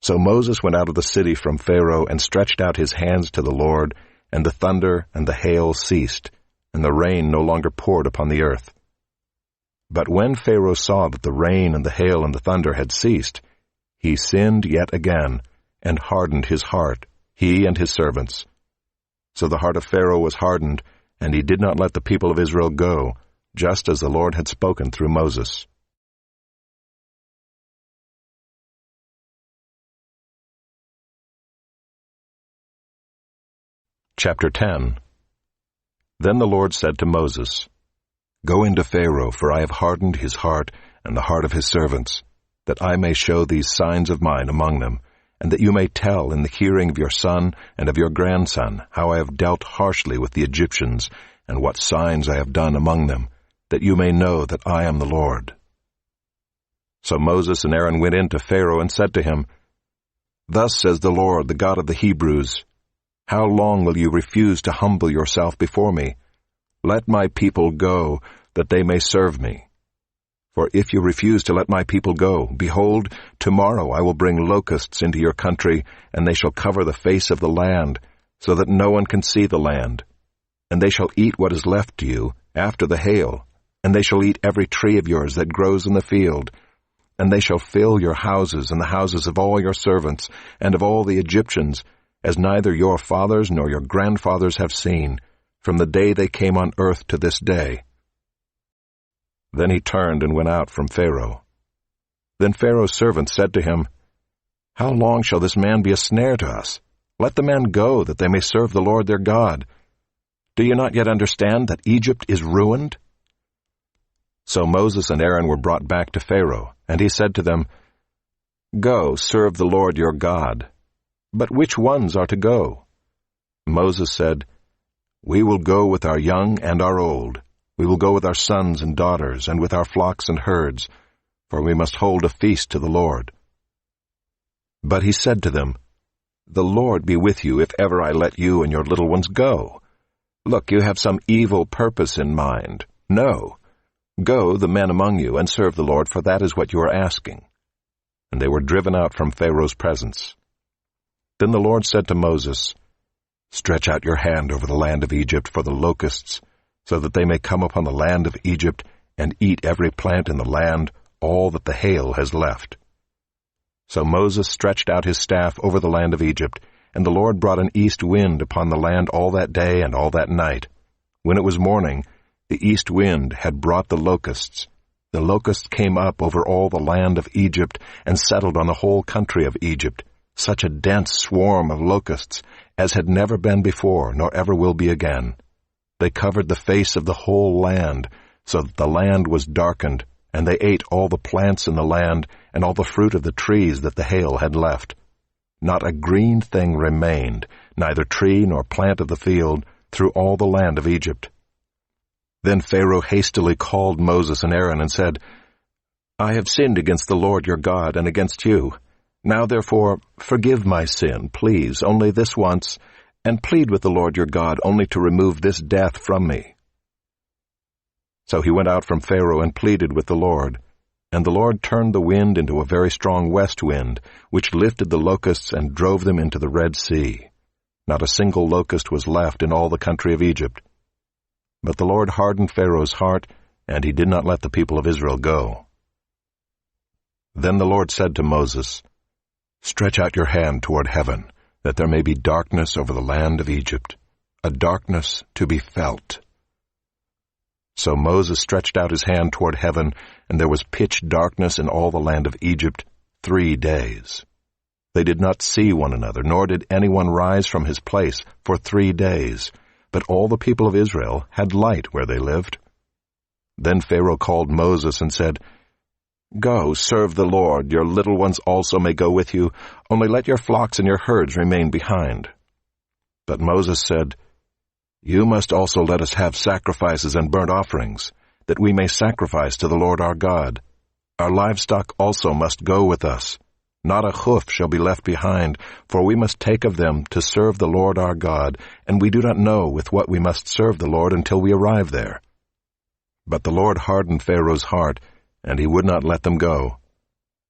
So Moses went out of the city from Pharaoh and stretched out his hands to the Lord, and the thunder and the hail ceased, and the rain no longer poured upon the earth. But when Pharaoh saw that the rain and the hail and the thunder had ceased, he sinned yet again, and hardened his heart, he and his servants. So the heart of Pharaoh was hardened, and he did not let the people of Israel go, just as the Lord had spoken through Moses. Chapter 10. Then the Lord said to Moses, Go into Pharaoh, for I have hardened his heart and the heart of his servants, that I may show these signs of mine among them, and that you may tell in the hearing of your son and of your grandson how I have dealt harshly with the Egyptians, and what signs I have done among them, that you may know that I am the Lord. So Moses and Aaron went in to Pharaoh and said to him, Thus says the Lord, the God of the Hebrews, How long will you refuse to humble yourself before me? Let my people go, that they may serve me. For if you refuse to let my people go, behold, tomorrow I will bring locusts into your country, and they shall cover the face of the land, so that no one can see the land. And they shall eat what is left to you after the hail, and they shall eat every tree of yours that grows in the field. And they shall fill your houses and the houses of all your servants, and of all the Egyptians, as neither your fathers nor your grandfathers have seen, from the day they came on earth to this day. Then he turned and went out from Pharaoh. Then Pharaoh's servants said to him, How long shall this man be a snare to us? Let the man go, that they may serve the Lord their God. Do you not yet understand that Egypt is ruined? So Moses and Aaron were brought back to Pharaoh, and he said to them, Go, serve the Lord your God. But which ones are to go? Moses said, We will go with our young and our old. We will go with our sons and daughters, and with our flocks and herds, for we must hold a feast to the Lord. But he said to them, The Lord be with you if ever I let you and your little ones go. Look, you have some evil purpose in mind. No. Go, the men among you, and serve the Lord, for that is what you are asking." And they were driven out from Pharaoh's presence. Then the Lord said to Moses, "Stretch out your hand over the land of Egypt for the locusts, so that they may come upon the land of Egypt and eat every plant in the land, all that the hail has left." So Moses stretched out his staff over the land of Egypt, and the Lord brought an east wind upon the land all that day and all that night. When it was morning, the east wind had brought the locusts. The locusts came up over all the land of Egypt and settled on the whole country of Egypt, such a dense swarm of locusts as had never been before, nor ever will be again. They covered the face of the whole land, so that the land was darkened, and they ate all the plants in the land and all the fruit of the trees that the hail had left. Not a green thing remained, neither tree nor plant of the field, through all the land of Egypt. Then Pharaoh hastily called Moses and Aaron and said, "I have sinned against the Lord your God and against you. Now therefore forgive my sin, please, only this once, and plead with the Lord your God only to remove this death from me." So he went out from Pharaoh and pleaded with the Lord. And the Lord turned the wind into a very strong west wind, which lifted the locusts and drove them into the Red Sea. Not a single locust was left in all the country of Egypt. But the Lord hardened Pharaoh's heart, and he did not let the people of Israel go. Then the Lord said to Moses, "Stretch out your hand toward heaven, that there may be darkness over the land of Egypt, a darkness to be felt." So Moses stretched out his hand toward heaven, and there was pitch darkness in all the land of Egypt 3 days. They did not see one another, nor did anyone rise from his place for 3 days, but all the people of Israel had light where they lived. Then Pharaoh called Moses and said, "Go, serve the Lord. Your little ones also may go with you, only let your flocks and your herds remain behind." But Moses said, "You must also let us have sacrifices and burnt offerings, that we may sacrifice to the Lord our God. Our livestock also must go with us. Not a hoof shall be left behind, for we must take of them to serve the Lord our God, and we do not know with what we must serve the Lord until we arrive there." But the Lord hardened Pharaoh's heart, and he would not let them go.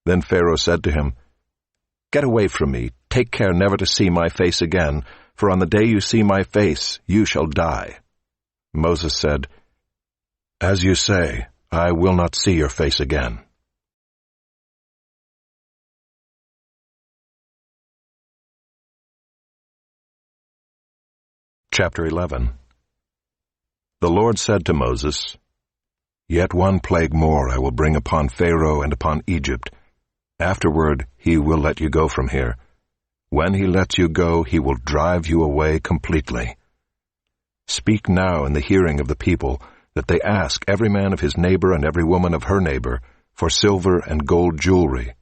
Then Pharaoh said to him, "Get away from me, take care never to see my face again, for on the day you see my face, you shall die." Moses said, "As you say, I will not see your face again." Chapter 11. The Lord said to Moses, "Yet one plague more I will bring upon Pharaoh and upon Egypt. Afterward he will let you go from here. When he lets you go, he will drive you away completely. Speak now in the hearing of the people, that they ask every man of his neighbor and every woman of her neighbor for silver and gold jewelry."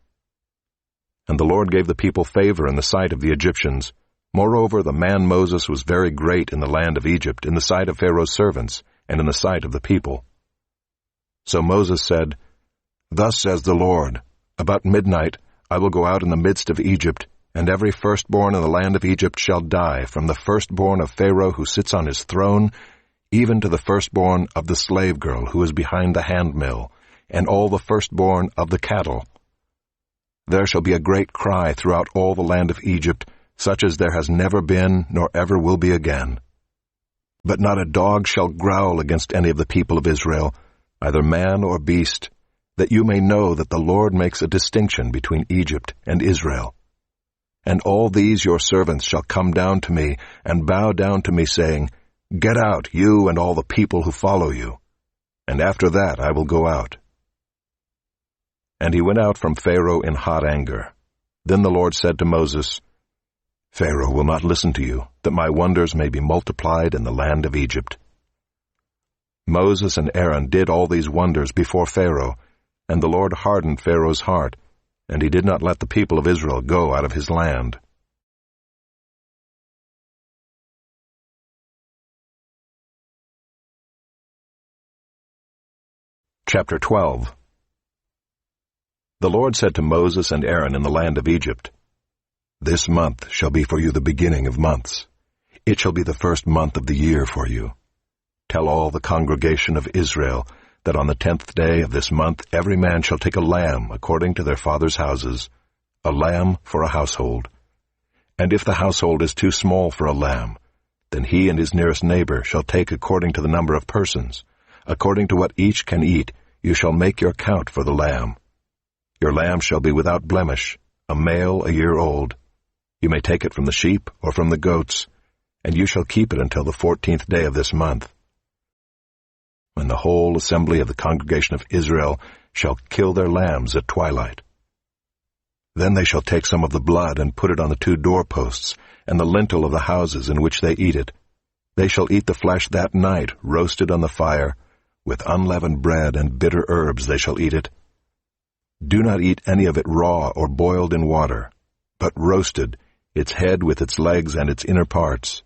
And the Lord gave the people favor in the sight of the Egyptians. Moreover, the man Moses was very great in the land of Egypt, in the sight of Pharaoh's servants, and in the sight of the people. So Moses said, "Thus says the Lord, about midnight I will go out in the midst of Egypt, and every firstborn in the land of Egypt shall die, from the firstborn of Pharaoh who sits on his throne, even to the firstborn of the slave girl who is behind the handmill, and all the firstborn of the cattle. There shall be a great cry throughout all the land of Egypt, such as there has never been, nor ever will be again. But not a dog shall growl against any of the people of Israel, either man or beast, that you may know that the Lord makes a distinction between Egypt and Israel. And all these your servants shall come down to me, and bow down to me, saying, Get out, you and all the people who follow you. And after that I will go out." And he went out from Pharaoh in hot anger. Then the Lord said to Moses, "Pharaoh will not listen to you, that my wonders may be multiplied in the land of Egypt." Moses and Aaron did all these wonders before Pharaoh, and the Lord hardened Pharaoh's heart, and he did not let the people of Israel go out of his land. Chapter 12. The Lord said to Moses and Aaron in the land of Egypt, "This month shall be for you the beginning of months. It shall be the first month of the year for you. Tell all the congregation of Israel that on the 10th day of this month every man shall take a lamb according to their fathers' houses, a lamb for a household. And if the household is too small for a lamb, then he and his nearest neighbor shall take according to the number of persons. According to what each can eat, you shall make your count for the lamb. Your lamb shall be without blemish, a male a year old. You may take it from the sheep or from the goats, and you shall keep it until the 14th day of this month, when the whole assembly of the congregation of Israel shall kill their lambs at twilight. Then they shall take some of the blood and put it on the 2 doorposts and the lintel of the houses in which they eat it. They shall eat the flesh that night, roasted on the fire. With unleavened bread and bitter herbs they shall eat it. Do not eat any of it raw or boiled in water, but roasted, its head with its legs and its inner parts.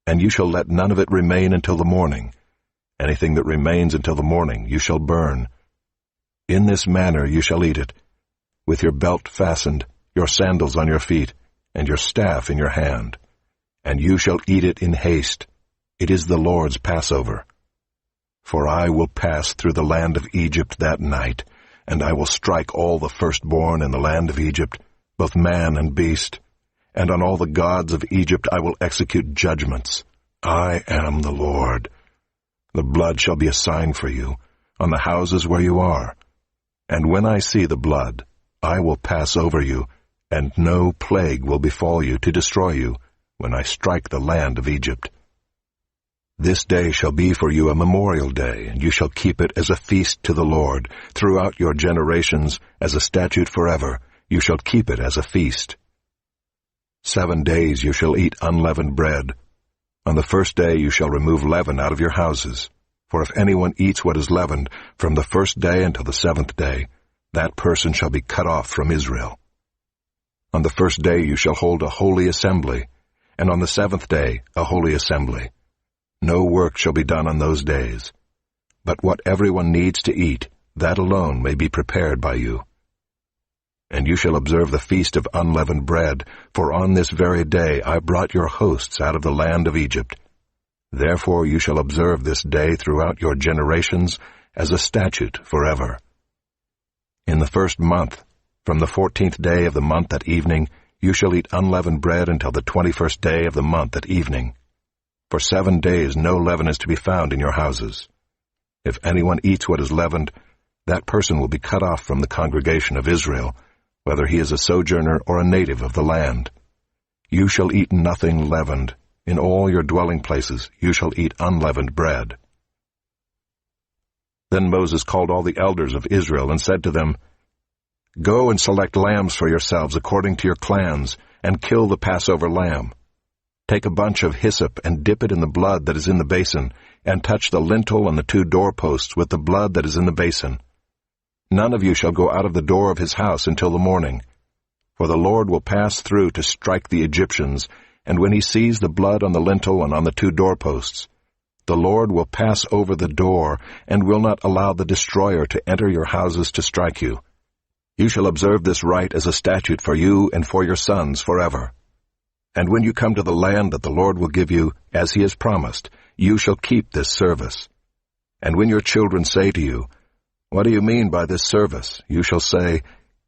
And you shall let none of it remain until the morning. Anything that remains until the morning you shall burn. In this manner you shall eat it, with your belt fastened, your sandals on your feet, and your staff in your hand. And you shall eat it in haste. It is the Lord's Passover. For I will pass through the land of Egypt that night, and I will strike all the firstborn in the land of Egypt, both man and beast. And on all the gods of Egypt I will execute judgments. I am the Lord. The blood shall be a sign for you, on the houses where you are. And when I see the blood, I will pass over you, and no plague will befall you to destroy you, when I strike the land of Egypt. This day shall be for you a memorial day, and you shall keep it as a feast to the Lord. Throughout your generations, as a statute forever, you shall keep it as a feast. 7 days you shall eat unleavened bread. On the first day you shall remove leaven out of your houses. For if anyone eats what is leavened, from the first day until the 7th day, that person shall be cut off from Israel. On the first day you shall hold a holy assembly, and on the 7th day a holy assembly. No work shall be done on those days. But what everyone needs to eat, that alone may be prepared by you. And you shall observe the feast of unleavened bread, for on this very day I brought your hosts out of the land of Egypt. Therefore you shall observe this day throughout your generations as a statute forever. In the first month, from the 14th day of the month at evening, you shall eat unleavened bread until the 21st day of the month at evening. For 7 days no leaven is to be found in your houses. If anyone eats what is leavened, that person will be cut off from the congregation of Israel, whether he is a sojourner or a native of the land. You shall eat nothing leavened. In all your dwelling places you shall eat unleavened bread. Then Moses called all the elders of Israel and said to them, Go and select lambs for yourselves according to your clans, and kill the Passover lamb. Take a bunch of hyssop and dip it in the blood that is in the basin, and touch the lintel and the 2 doorposts with the blood that is in the basin. None of you shall go out of the door of his house until the morning. For the Lord will pass through to strike the Egyptians, and when he sees the blood on the lintel and on the 2 doorposts, the Lord will pass over the door, and will not allow the destroyer to enter your houses to strike you. You shall observe this rite as a statute for you and for your sons forever. And when you come to the land that the Lord will give you, as he has promised, you shall keep this service. And when your children say to you, What do you mean by this service? You shall say,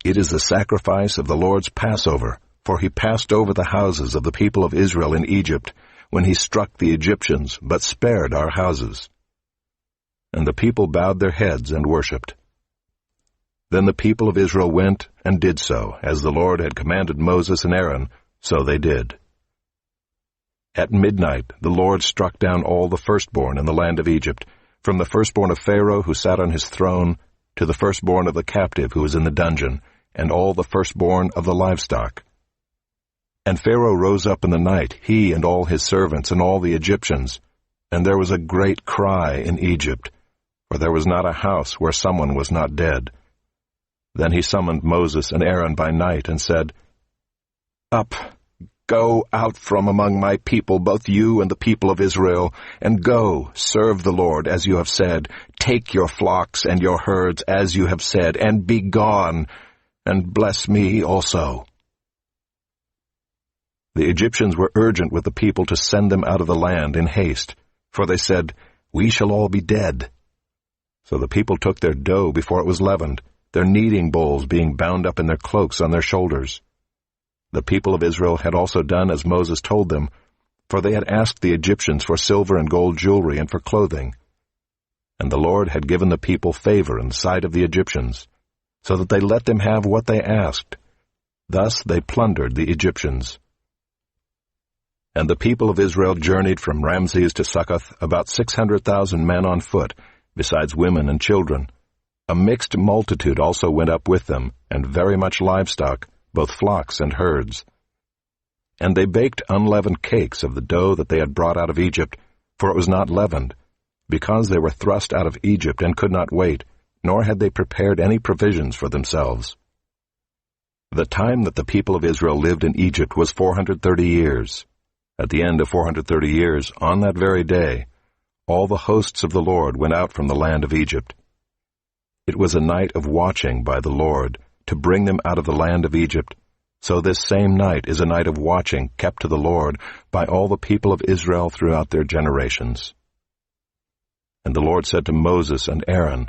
It is the sacrifice of the Lord's Passover, for he passed over the houses of the people of Israel in Egypt, when he struck the Egyptians, but spared our houses. And the people bowed their heads and worshipped. Then the people of Israel went and did so, as the Lord had commanded Moses and Aaron, so they did. At midnight the Lord struck down all the firstborn in the land of Egypt, from the firstborn of Pharaoh who sat on his throne, to the firstborn of the captive who was in the dungeon, and all the firstborn of the livestock. And Pharaoh rose up in the night, he and all his servants and all the Egyptians, and there was a great cry in Egypt, for there was not a house where someone was not dead. Then he summoned Moses and Aaron by night and said, Up, go out from among my people, both you and the people of Israel, and go, serve the Lord as you have said. Take your flocks and your herds as you have said, and be gone, and bless me also. The Egyptians were urgent with the people to send them out of the land in haste, for they said, "We shall all be dead." So the people took their dough before it was leavened, their kneading bowls being bound up in their cloaks on their shoulders. The people of Israel had also done as Moses told them, for they had asked the Egyptians for silver and gold jewelry and for clothing. And the Lord had given the people favor in the sight of the Egyptians, so that they let them have what they asked. Thus they plundered the Egyptians. And the people of Israel journeyed from Ramses to Succoth, about 600,000 men on foot, besides women and children. A mixed multitude also went up with them, and very much livestock, both flocks and herds. And they baked unleavened cakes of the dough that they had brought out of Egypt, for it was not leavened, because they were thrust out of Egypt and could not wait, nor had they prepared any provisions for themselves. The time that the people of Israel lived in Egypt was 430 years. At the end of 430 years, on that very day, all the hosts of the Lord went out from the land of Egypt. It was a night of watching by the Lord, to bring them out of the land of Egypt. So this same night is a night of watching kept to the Lord by all the people of Israel throughout their generations. And the Lord said to Moses and Aaron,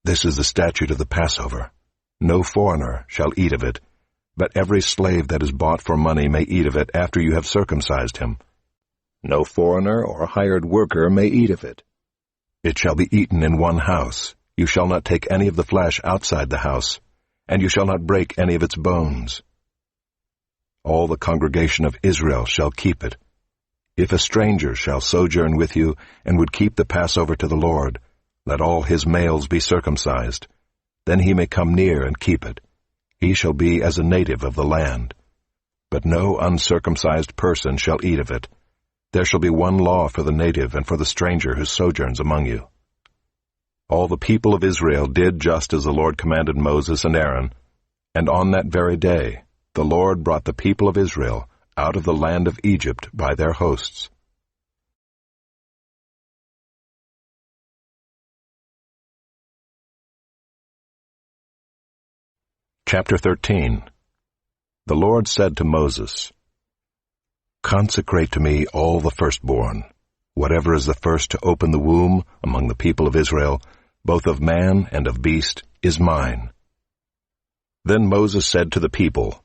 "This is the statute of the Passover. No foreigner shall eat of it, but every slave that is bought for money may eat of it after you have circumcised him. No foreigner or hired worker may eat of it. It shall be eaten in one house. You shall not take any of the flesh outside the house, and you shall not break any of its bones. All the congregation of Israel shall keep it. If a stranger shall sojourn with you and would keep the Passover to the Lord, let all his males be circumcised. Then he may come near and keep it. He shall be as a native of the land. But no uncircumcised person shall eat of it. There shall be one law for the native and for the stranger who sojourns among you." All the people of Israel did just as the Lord commanded Moses and Aaron, and on that very day the Lord brought the people of Israel out of the land of Egypt by their hosts. Chapter 13. The Lord said to Moses, "Consecrate to me all the firstborn. Whatever is the first to open the womb among the people of Israel, both of man and of beast, is mine." Then Moses said to the people,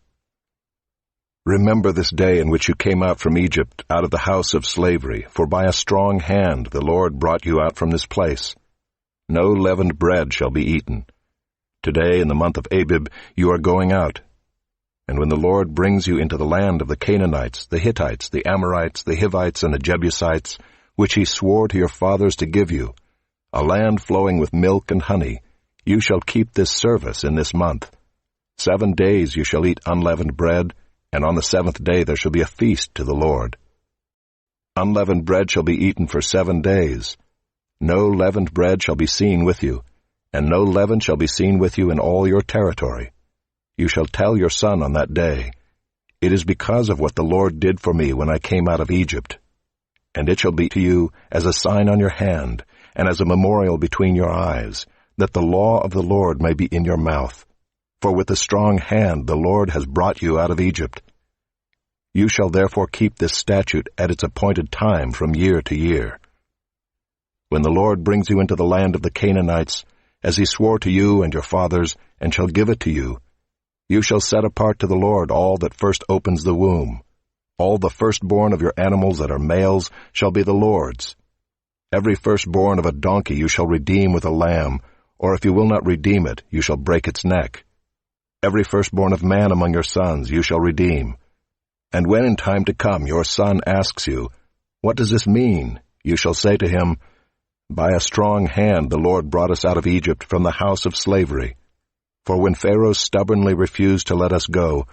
"Remember this day in which you came out from Egypt, out of the house of slavery, for by a strong hand the Lord brought you out from this place. No leavened bread shall be eaten. Today, in the month of Abib, you are going out. And when the Lord brings you into the land of the Canaanites, the Hittites, the Amorites, the Hivites, and the Jebusites, which he swore to your fathers to give you, a land flowing with milk and honey, you shall keep this service in this month. 7 days you shall eat unleavened bread, and on the 7th day there shall be a feast to the Lord. Unleavened bread shall be eaten for 7 days. No leavened bread shall be seen with you, and no leaven shall be seen with you in all your territory. You shall tell your son on that day, 'It is because of what the Lord did for me when I came out of Egypt.' And it shall be to you as a sign on your hand, and as a memorial between your eyes, that the law of the Lord may be in your mouth. For with a strong hand the Lord has brought you out of Egypt. You shall therefore keep this statute at its appointed time from year to year. When the Lord brings you into the land of the Canaanites, as he swore to you and your fathers, and shall give it to you, you shall set apart to the Lord all that first opens the womb. All the firstborn of your animals that are males shall be the Lord's. Every firstborn of a donkey you shall redeem with a lamb, or if you will not redeem it, you shall break its neck. Every firstborn of man among your sons you shall redeem. And when in time to come your son asks you, 'What does this mean?' you shall say to him, 'By a strong hand the Lord brought us out of Egypt from the house of slavery. For when Pharaoh stubbornly refused to let us go,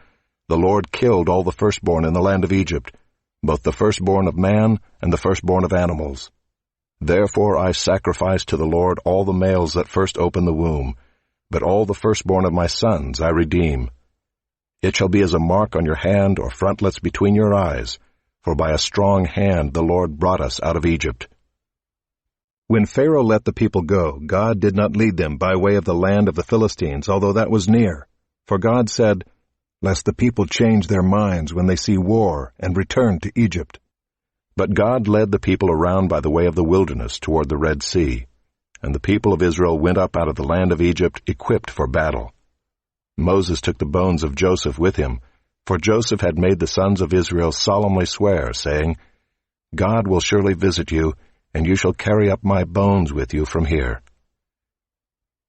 the Lord killed all the firstborn in the land of Egypt, both the firstborn of man and the firstborn of animals. Therefore I sacrifice to the Lord all the males that first open the womb, but all the firstborn of my sons I redeem. It shall be as a mark on your hand or frontlets between your eyes, for by a strong hand the Lord brought us out of Egypt." When Pharaoh let the people go, God did not lead them by way of the land of the Philistines, although that was near. For God said, lest the people change their minds when they see war and return to Egypt. But God led the people around by the way of the wilderness toward the Red Sea, and the people of Israel went up out of the land of Egypt equipped for battle. Moses took the bones of Joseph with him, for Joseph had made the sons of Israel solemnly swear, saying, God will surely visit you, and you shall carry up my bones with you from here.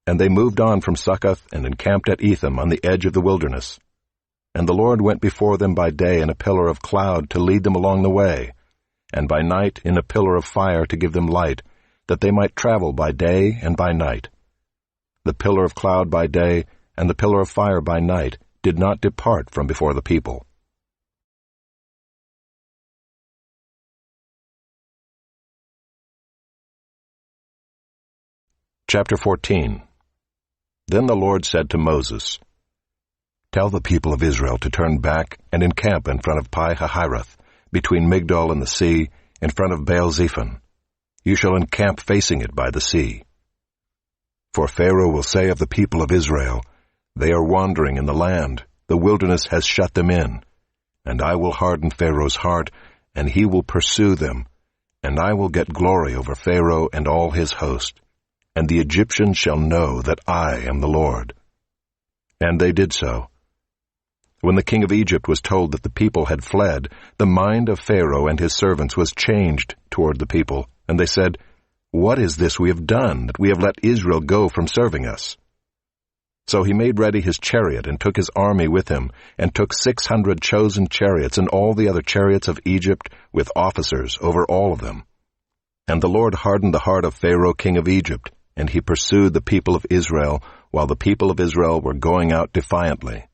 And they moved on from Succoth and encamped at Etham on the edge of the wilderness. And the Lord went before them by day in a pillar of cloud to lead them along the way, and by night in a pillar of fire to give them light, that they might travel by day and by night. The pillar of cloud by day and the pillar of fire by night did not depart from before the people. Chapter 14. Then the Lord said to Moses, Tell the people of Israel to turn back and encamp in front of Pi-hahiroth, between Migdol and the sea, in front of Baal-zephon. You shall encamp facing it by the sea. For Pharaoh will say of the people of Israel, They are wandering in the land, the wilderness has shut them in. And I will harden Pharaoh's heart, and he will pursue them. And I will get glory over Pharaoh and all his host. And the Egyptians shall know that I am the Lord. And they did so. When the king of Egypt was told that the people had fled, the mind of Pharaoh and his servants was changed toward the people, and they said, What is this we have done, that we have let Israel go from serving us? So he made ready his chariot, and took his army with him, and took 600 chosen chariots, and all the other chariots of Egypt, with officers over all of them. And the Lord hardened the heart of Pharaoh king of Egypt, and he pursued the people of Israel, while the people of Israel were going out defiantly.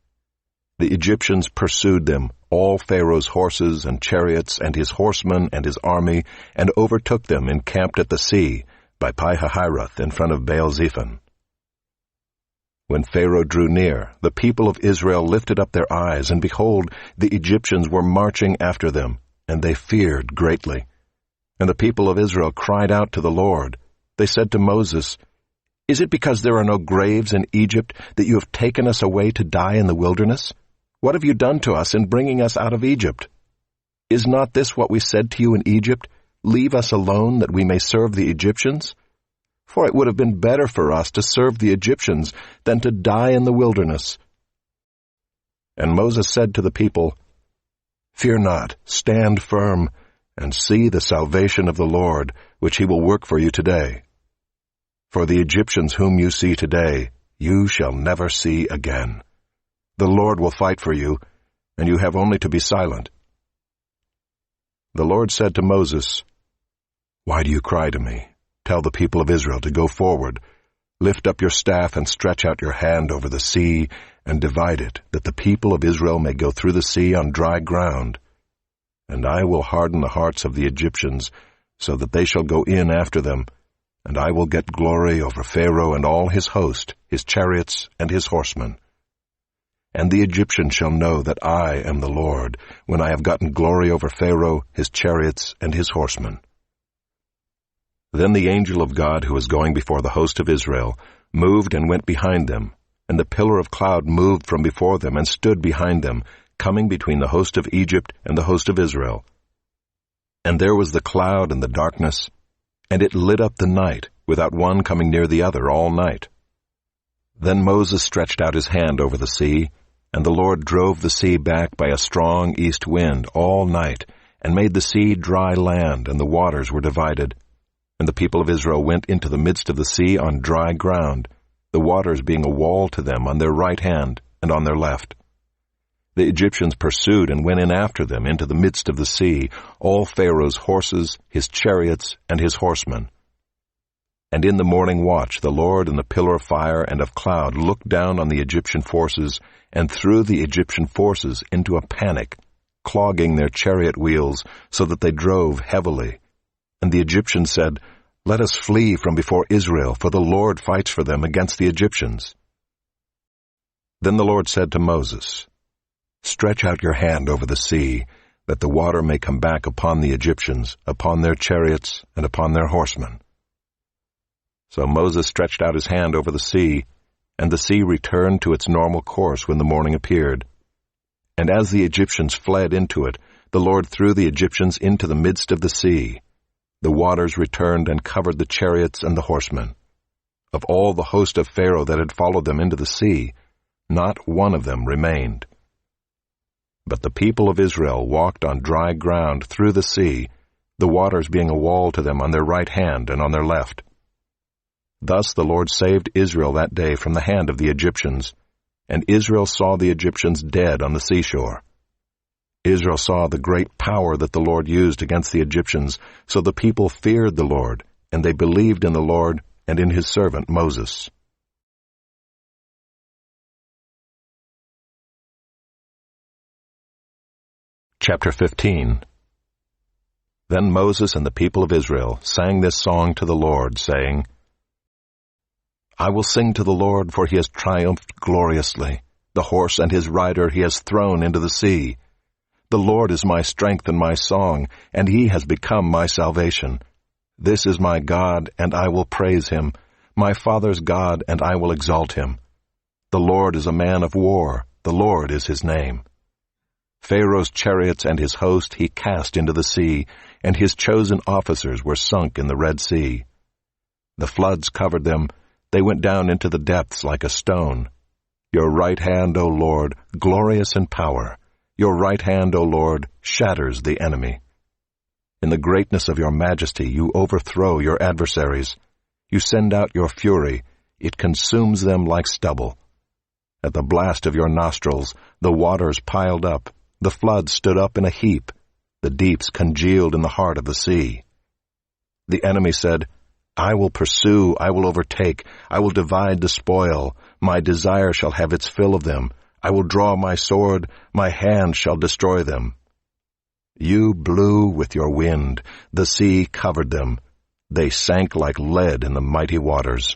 The Egyptians pursued them, all Pharaoh's horses and chariots, and his horsemen and his army, and overtook them encamped at the sea, by Pi-hahiroth in front of Baal-zephon. When Pharaoh drew near, the people of Israel lifted up their eyes, and behold, the Egyptians were marching after them, and they feared greatly. And the people of Israel cried out to the Lord. They said to Moses, Is it because there are no graves in Egypt that you have taken us away to die in the wilderness? What have you done to us in bringing us out of Egypt? Is not this what we said to you in Egypt? Leave us alone that we may serve the Egyptians? For it would have been better for us to serve the Egyptians than to die in the wilderness. And Moses said to the people, Fear not, stand firm, and see the salvation of the Lord, which he will work for you today. For the Egyptians whom you see today, you shall never see again. The Lord will fight for you, and you have only to be silent. The Lord said to Moses, Why do you cry to me? Tell the people of Israel to go forward. Lift up your staff and stretch out your hand over the sea, and divide it, that the people of Israel may go through the sea on dry ground. And I will harden the hearts of the Egyptians, so that they shall go in after them, and I will get glory over Pharaoh and all his host, his chariots and his horsemen. And the Egyptians shall know that I am the Lord, when I have gotten glory over Pharaoh, his chariots, and his horsemen. Then the angel of God who was going before the host of Israel moved and went behind them, and the pillar of cloud moved from before them and stood behind them, coming between the host of Egypt and the host of Israel. And there was the cloud and the darkness, and it lit up the night, without one coming near the other all night. Then Moses stretched out his hand over the sea, and the Lord drove the sea back by a strong east wind all night, and made the sea dry land, and the waters were divided. And the people of Israel went into the midst of the sea on dry ground, the waters being a wall to them on their right hand and on their left. The Egyptians pursued and went in after them into the midst of the sea, all Pharaoh's horses, his chariots, and his horsemen. And in the morning watch the Lord in the pillar of fire and of cloud looked down on the Egyptian forces, and threw the Egyptian forces into a panic, clogging their chariot wheels, so that they drove heavily. And the Egyptians said, Let us flee from before Israel, for the Lord fights for them against the Egyptians. Then the Lord said to Moses, Stretch out your hand over the sea, that the water may come back upon the Egyptians, upon their chariots, and upon their horsemen. So Moses stretched out his hand over the sea, and the sea returned to its normal course when the morning appeared, And as the Egyptians fled into it, the Lord threw the Egyptians into the midst of the sea. The waters returned and covered the chariots and the horsemen. Of all the host of Pharaoh that had followed them into the sea, not one of them remained. But the people of Israel walked on dry ground through the sea, the waters being a wall to them on their right hand and on their left. Thus the Lord saved Israel that day from the hand of the Egyptians, and Israel saw the Egyptians dead on the seashore. Israel saw the great power that the Lord used against the Egyptians, so the people feared the Lord, and they believed in the Lord and in his servant Moses. Chapter 15. Then Moses and the people of Israel sang this song to the Lord, saying, I will sing to the Lord, for he has triumphed gloriously. The horse and his rider he has thrown into the sea. The Lord is my strength and my song, and he has become my salvation. This is my God, and I will praise him, my father's God, and I will exalt him. The Lord is a man of war, the Lord is his name. Pharaoh's chariots and his host he cast into the sea, and his chosen officers were sunk in the Red Sea. The floods covered them, they went down into the depths like a stone. Your right hand, O Lord, glorious in power. Your right hand, O Lord, shatters the enemy. In the greatness of your majesty you overthrow your adversaries. You send out your fury, it consumes them like stubble. At the blast of your nostrils the waters piled up, the floods stood up in a heap, the deeps congealed in the heart of the sea. The enemy said, I will pursue, I will overtake, I will divide the spoil, my desire shall have its fill of them. I will draw my sword, my hand shall destroy them. You blew with your wind, the sea covered them. They sank like lead in the mighty waters.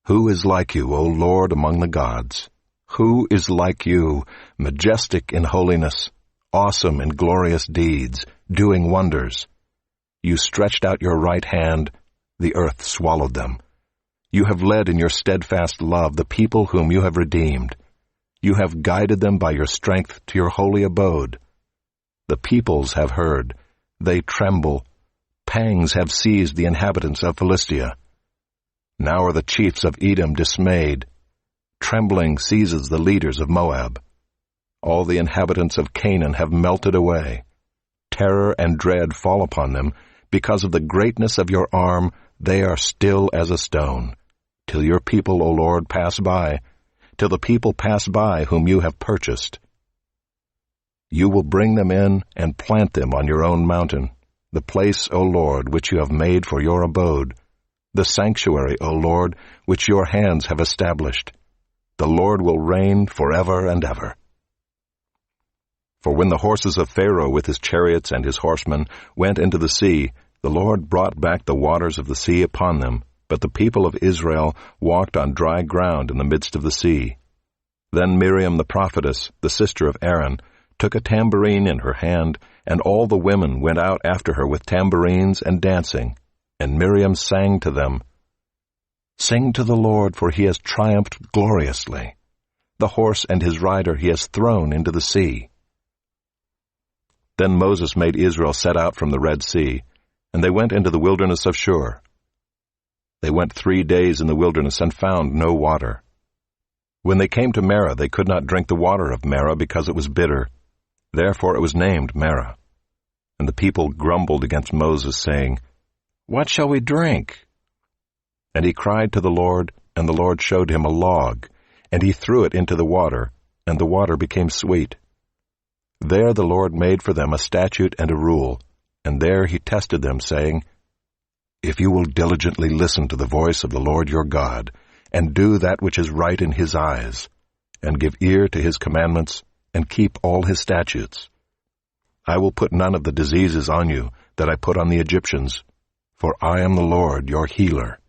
Who is like you, O Lord, among the gods? Who is like you, majestic in holiness, awesome in glorious deeds, doing wonders? You stretched out your right hand, the earth swallowed them. You have led in your steadfast love the people whom you have redeemed. You have guided them by your strength to your holy abode. The peoples have heard, they tremble. Pangs have seized the inhabitants of Philistia. Now are the chiefs of Edom dismayed. Trembling seizes the leaders of Moab. All the inhabitants of Canaan have melted away. Terror and dread fall upon them. Because of the greatness of your arm, they are still as a stone. Till your people, O Lord, pass by, till the people pass by whom you have purchased. You will bring them in and plant them on your own mountain, the place, O Lord, which you have made for your abode, the sanctuary, O Lord, which your hands have established. The Lord will reign forever and ever. For when the horses of Pharaoh with his chariots and his horsemen went into the sea, the Lord brought back the waters of the sea upon them, but the people of Israel walked on dry ground in the midst of the sea. Then Miriam the prophetess, the sister of Aaron, took a tambourine in her hand, and all the women went out after her with tambourines and dancing. And Miriam sang to them, Sing to the Lord, for he has triumphed gloriously. The horse and his rider he has thrown into the sea. Then Moses made Israel set out from the Red Sea, and they went into the wilderness of Shur. They went 3 days in the wilderness and found no water. When they came to Marah, they could not drink the water of Marah because it was bitter. Therefore it was named Marah. And the people grumbled against Moses, saying, What shall we drink? And he cried to the Lord, and the Lord showed him a log, and he threw it into the water, and the water became sweet. There the Lord made for them a statute and a rule, and there he tested them, saying, If you will diligently listen to the voice of the Lord your God, and do that which is right in his eyes, and give ear to his commandments, and keep all his statutes, I will put none of the diseases on you that I put on the Egyptians, for I am the Lord your healer.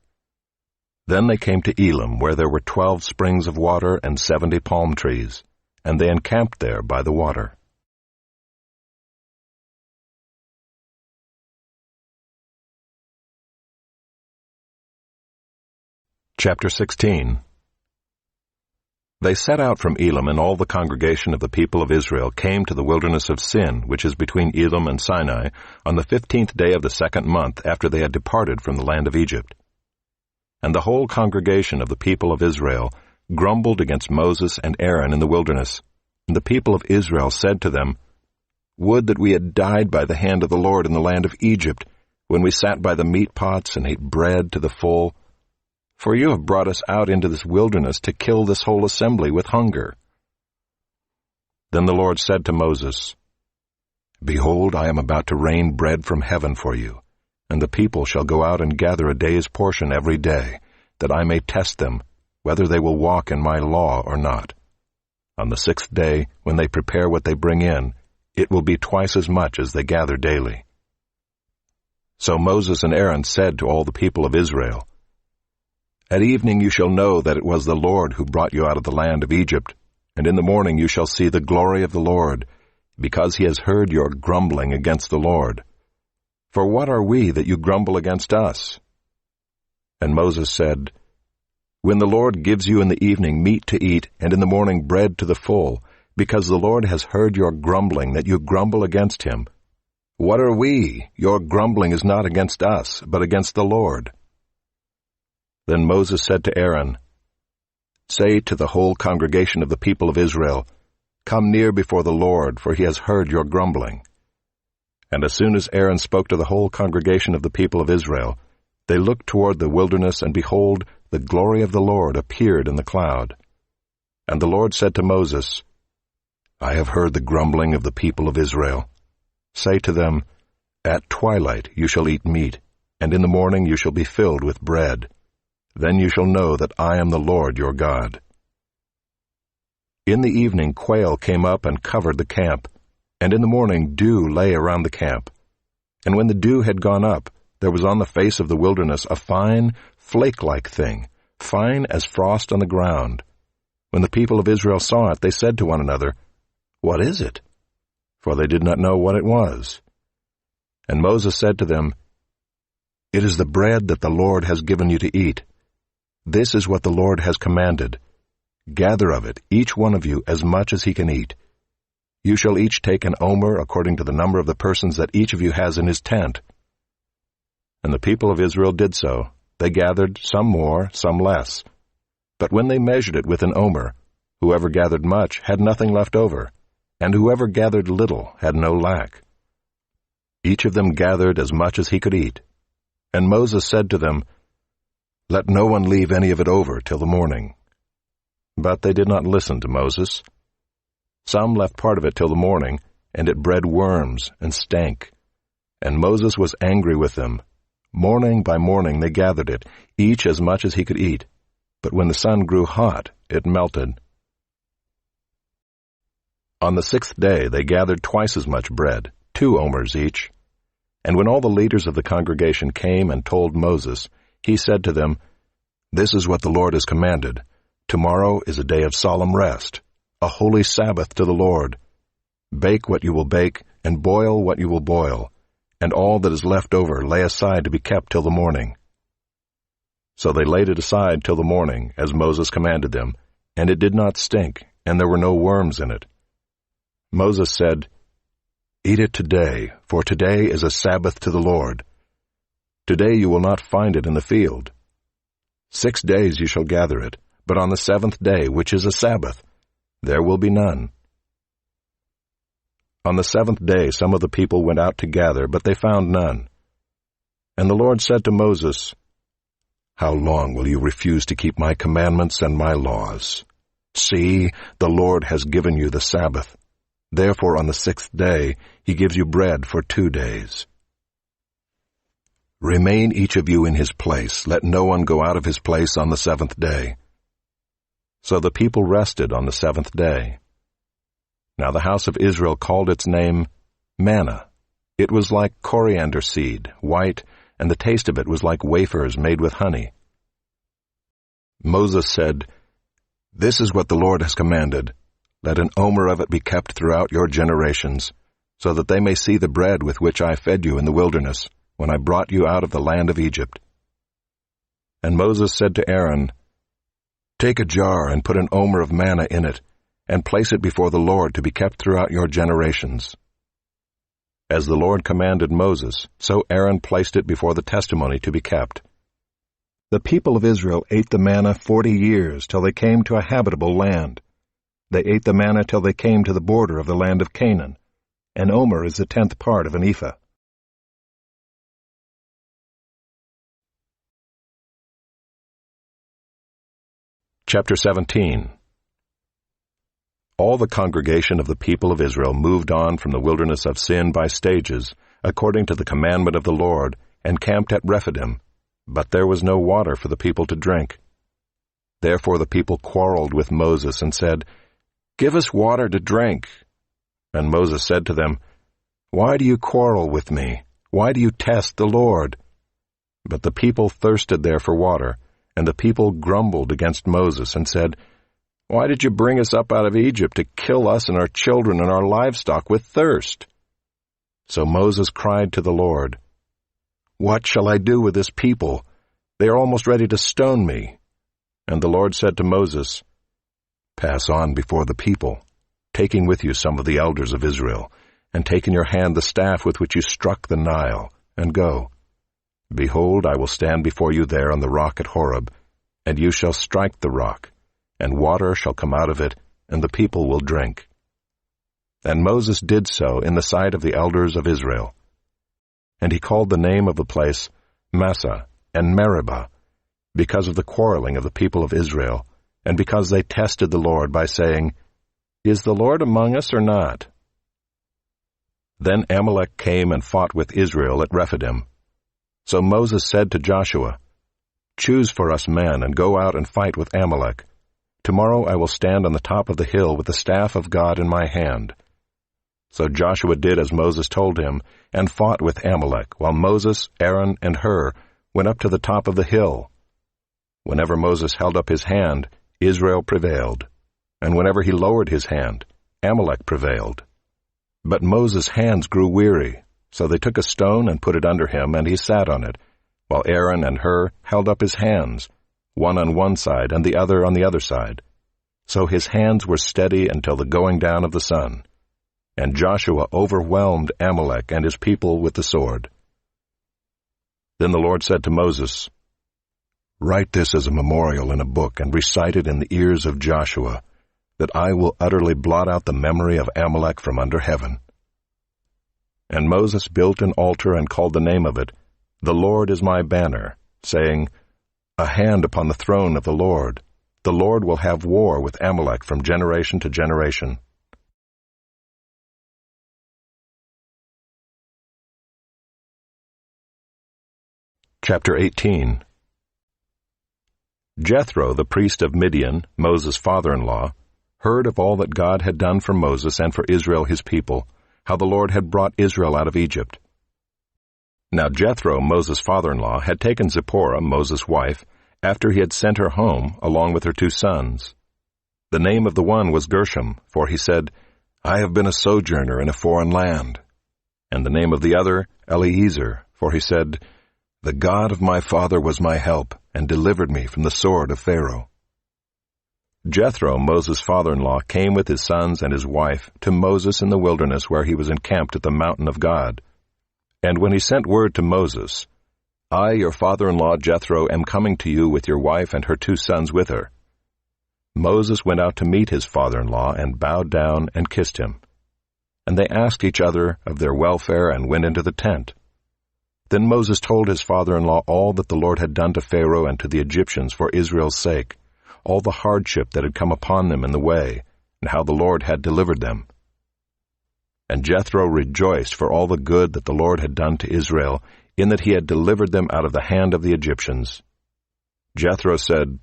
Then they came to Elim, where there were 12 springs of water and 70 palm trees, and they encamped there by the water. Chapter 16. They set out from Elim, and all the congregation of the people of Israel came to the wilderness of Sin, which is between Elim and Sinai, on the 15th day of the 2nd month after they had departed from the land of Egypt. And the whole congregation of the people of Israel grumbled against Moses and Aaron in the wilderness. And the people of Israel said to them, "Would that we had died by the hand of the Lord in the land of Egypt, when we sat by the meat pots and ate bread to the full. For you have brought us out into this wilderness to kill this whole assembly with hunger." Then the Lord said to Moses, "Behold, I am about to rain bread from heaven for you, and the people shall go out and gather a day's portion every day, that I may test them, whether they will walk in my law or not. On the 6th day, when they prepare what they bring in, it will be twice as much as they gather daily." So Moses and Aaron said to all the people of Israel, "At evening you shall know that it was the Lord who brought you out of the land of Egypt, and in the morning you shall see the glory of the Lord, because he has heard your grumbling against the Lord. For what are we that you grumble against us?" And Moses said, "When the Lord gives you in the evening meat to eat, and in the morning bread to the full, because the Lord has heard your grumbling, that you grumble against him, what are we? Your grumbling is not against us, but against the Lord." Then Moses said to Aaron, "Say to the whole congregation of the people of Israel, Come near before the Lord, for he has heard your grumbling." And as soon as Aaron spoke to the whole congregation of the people of Israel, they looked toward the wilderness, and behold, the glory of the Lord appeared in the cloud. And the Lord said to Moses, "I have heard the grumbling of the people of Israel. Say to them, At twilight you shall eat meat, and in the morning you shall be filled with bread. Then you shall know that I am the Lord your God." In the evening quail came up and covered the camp, and in the morning dew lay around the camp. And when the dew had gone up, there was on the face of the wilderness a fine, flake-like thing, fine as frost on the ground. When the people of Israel saw it, they said to one another, "What is it?" For they did not know what it was. And Moses said to them, "It is the bread that the Lord has given you to eat. This is what the Lord has commanded. Gather of it, each one of you, as much as he can eat. You shall each take an omer according to the number of the persons that each of you has in his tent." And the people of Israel did so. They gathered, some more, some less. But when they measured it with an omer, whoever gathered much had nothing left over, and whoever gathered little had no lack. Each of them gathered as much as he could eat. And Moses said to them, "Let no one leave any of it over till the morning." But they did not listen to Moses. Some left part of it till the morning, and it bred worms and stank. And Moses was angry with them. Morning by morning they gathered it, each as much as he could eat. But when the sun grew hot, it melted. On the 6th day they gathered twice as much bread, 2 omers each. And when all the leaders of the congregation came and told Moses, he said to them, "This is what the Lord has commanded. Tomorrow is a day of solemn rest, a holy Sabbath to the Lord. Bake what you will bake, and boil what you will boil, and all that is left over lay aside to be kept till the morning." So they laid it aside till the morning, as Moses commanded them, and it did not stink, and there were no worms in it. Moses said, "Eat it today, for today is a Sabbath to the Lord. Today you will not find it in the field. 6 days you shall gather it, but on the 7th day, which is a Sabbath, there will be none." On the 7th day some of the people went out to gather, but they found none. And the Lord said to Moses, "How long will you refuse to keep my commandments and my laws? See, the Lord has given you the Sabbath. Therefore on the 6th day he gives you bread for 2 days. Remain each of you in his place. Let no one go out of his place on the 7th day." So the people rested on the 7th day. Now the house of Israel called its name manna. It was like coriander seed, white, and the taste of it was like wafers made with honey. Moses said, "This is what the Lord has commanded. Let an omer of it be kept throughout your generations, so that they may see the bread with which I fed you in the wilderness, when I brought you out of the land of Egypt." And Moses said to Aaron, Take a jar and put an omer of manna in it, and place it before the Lord to be kept throughout your generations." As the Lord commanded Moses, so Aaron placed it before the testimony to be kept. The people of Israel ate the manna 40 years till they came to a habitable land. They ate the manna till they came to the border of the land of Canaan. An omer is the 10th part of an ephah. Chapter 17. All the congregation of the people of Israel moved on from the wilderness of Sin by stages, according to the commandment of the Lord, and camped at Rephidim, but there was no water for the people to drink. Therefore the people quarreled with Moses and said, "Give us water to drink." And Moses said to them, "Why do you quarrel with me? Why do you test the Lord?" But the people thirsted there for water, and the people grumbled against Moses and said, "Why did you bring us up out of Egypt to kill us and our children and our livestock with thirst?" So Moses cried to the Lord, "What shall I do with this people? They are almost ready to stone me." And the Lord said to Moses, "Pass on before the people, taking with you some of the elders of Israel, and take in your hand the staff with which you struck the Nile, and go. Behold, I will stand before you there on the rock at Horeb, and you shall strike the rock, and water shall come out of it, and the people will drink." And Moses did so in the sight of the elders of Israel. And he called the name of the place Massah and Meribah, because of the quarreling of the people of Israel, and because they tested the Lord by saying, "Is the Lord among us or not?" Then Amalek came and fought with Israel at Rephidim. So Moses said to Joshua, "Choose for us men, and go out and fight with Amalek. Tomorrow I will stand on the top of the hill with the staff of God in my hand." So Joshua did as Moses told him, and fought with Amalek, while Moses, Aaron, and Hur went up to the top of the hill. Whenever Moses held up his hand, Israel prevailed, and whenever he lowered his hand, Amalek prevailed. But Moses' hands grew weary, so they took a stone and put it under him, and he sat on it, while Aaron and Hur held up his hands, one on one side and the other on the other side. So his hands were steady until the going down of the sun. And Joshua overwhelmed Amalek and his people with the sword. Then the Lord said to Moses, "Write this as a memorial in a book, and recite it in the ears of Joshua, that I will utterly blot out the memory of Amalek from under heaven." And Moses built an altar and called the name of it, "The Lord is my banner," saying, "A hand upon the throne of the Lord. The Lord will have war with Amalek from generation to generation." Chapter 18. Jethro, the priest of Midian, Moses' father-in-law, heard of all that God had done for Moses and for Israel his people, how the Lord had brought Israel out of Egypt. Now Jethro, Moses' father-in-law, had taken Zipporah, Moses' wife, after he had sent her home, along with her 2 sons. The name of the one was Gershom, for he said, "I have been a sojourner in a foreign land." And the name of the other, Eliezer, for he said, "The God of my father was my help, and delivered me from the sword of Pharaoh." Jethro, Moses' father-in-law, came with his sons and his wife to Moses in the wilderness where he was encamped at the mountain of God. And when he sent word to Moses, "I, your father-in-law Jethro, am coming to you with your wife and her 2 sons with her," Moses went out to meet his father-in-law and bowed down and kissed him. And they asked each other of their welfare and went into the tent. Then Moses told his father-in-law all that the Lord had done to Pharaoh and to the Egyptians for Israel's sake, all the hardship that had come upon them in the way, and how the Lord had delivered them. And Jethro rejoiced for all the good that the Lord had done to Israel, in that he had delivered them out of the hand of the Egyptians. Jethro said,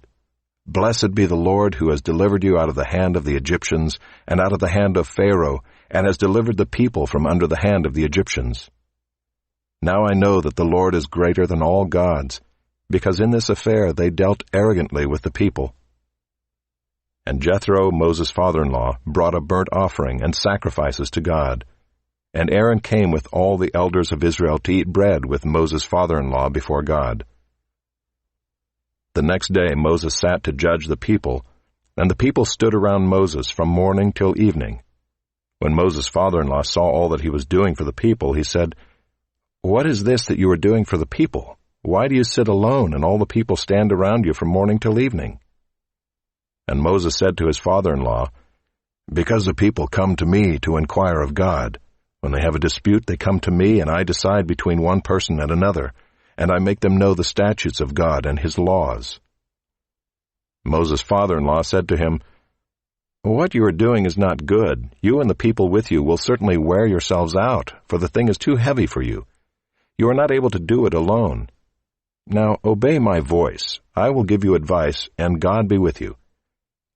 "Blessed be the Lord who has delivered you out of the hand of the Egyptians, and out of the hand of Pharaoh, and has delivered the people from under the hand of the Egyptians. Now I know that the Lord is greater than all gods, because in this affair they dealt arrogantly with the people." And Jethro, Moses' father-in-law, brought a burnt offering and sacrifices to God. And Aaron came with all the elders of Israel to eat bread with Moses' father-in-law before God. The next day Moses sat to judge the people, and the people stood around Moses from morning till evening. When Moses' father-in-law saw all that he was doing for the people, he said, "What is this that you are doing for the people? Why do you sit alone, and all the people stand around you from morning till evening?" And Moses said to his father-in-law, "Because the people come to me to inquire of God. When they have a dispute, they come to me, and I decide between one person and another, and I make them know the statutes of God and his laws." Moses' father-in-law said to him, "What you are doing is not good. You and the people with you will certainly wear yourselves out, for the thing is too heavy for you. You are not able to do it alone. Now obey my voice. I will give you advice, and God be with you.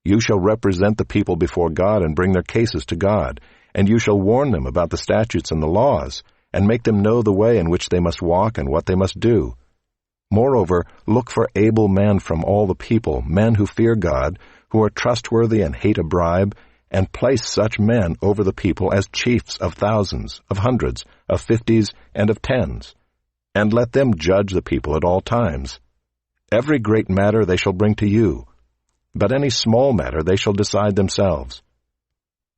You shall represent the people before God and bring their cases to God, and you shall warn them about the statutes and the laws, and make them know the way in which they must walk and what they must do. Moreover, look for able men from all the people, men who fear God, who are trustworthy and hate a bribe, and place such men over the people as chiefs of thousands, of hundreds, of fifties, and of tens. And let them judge the people at all times. Every great matter they shall bring to you, but any small matter they shall decide themselves.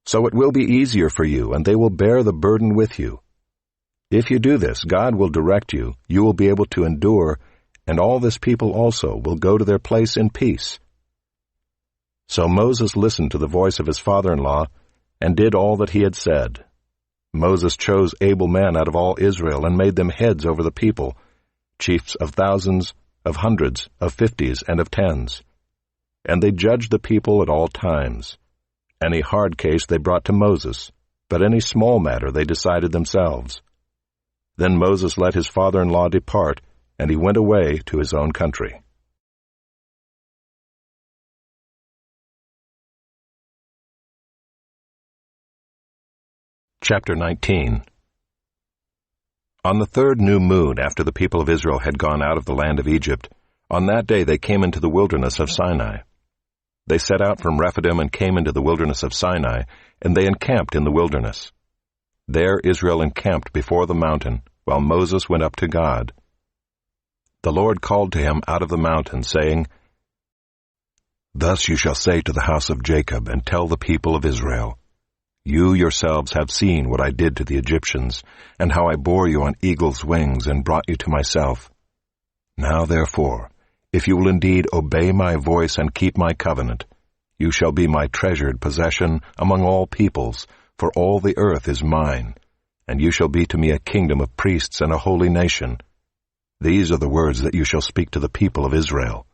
So it will be easier for you, and they will bear the burden with you. If you do this, God will direct you, you will be able to endure, and all this people also will go to their place in peace." So Moses listened to the voice of his father-in-law, and did all that he had said. Moses chose able men out of all Israel, and made them heads over the people, chiefs of thousands, of hundreds, of fifties, and of tens. And they judged the people at all times. Any hard case they brought to Moses, but any small matter they decided themselves. Then Moses let his father-in-law depart, and he went away to his own country. Chapter 19. On the third new moon after the people of Israel had gone out of the land of Egypt, on that day they came into the wilderness of Sinai. They set out from Rephidim and came into the wilderness of Sinai, and they encamped in the wilderness. There Israel encamped before the mountain, while Moses went up to God. The Lord called to him out of the mountain, saying, "Thus you shall say to the house of Jacob, and tell the people of Israel, You yourselves have seen what I did to the Egyptians, and how I bore you on eagle's wings and brought you to myself. Now therefore, if you will indeed obey my voice and keep my covenant, you shall be my treasured possession among all peoples, for all the earth is mine, and you shall be to me a kingdom of priests and a holy nation. These are the words that you shall speak to the people of Israel."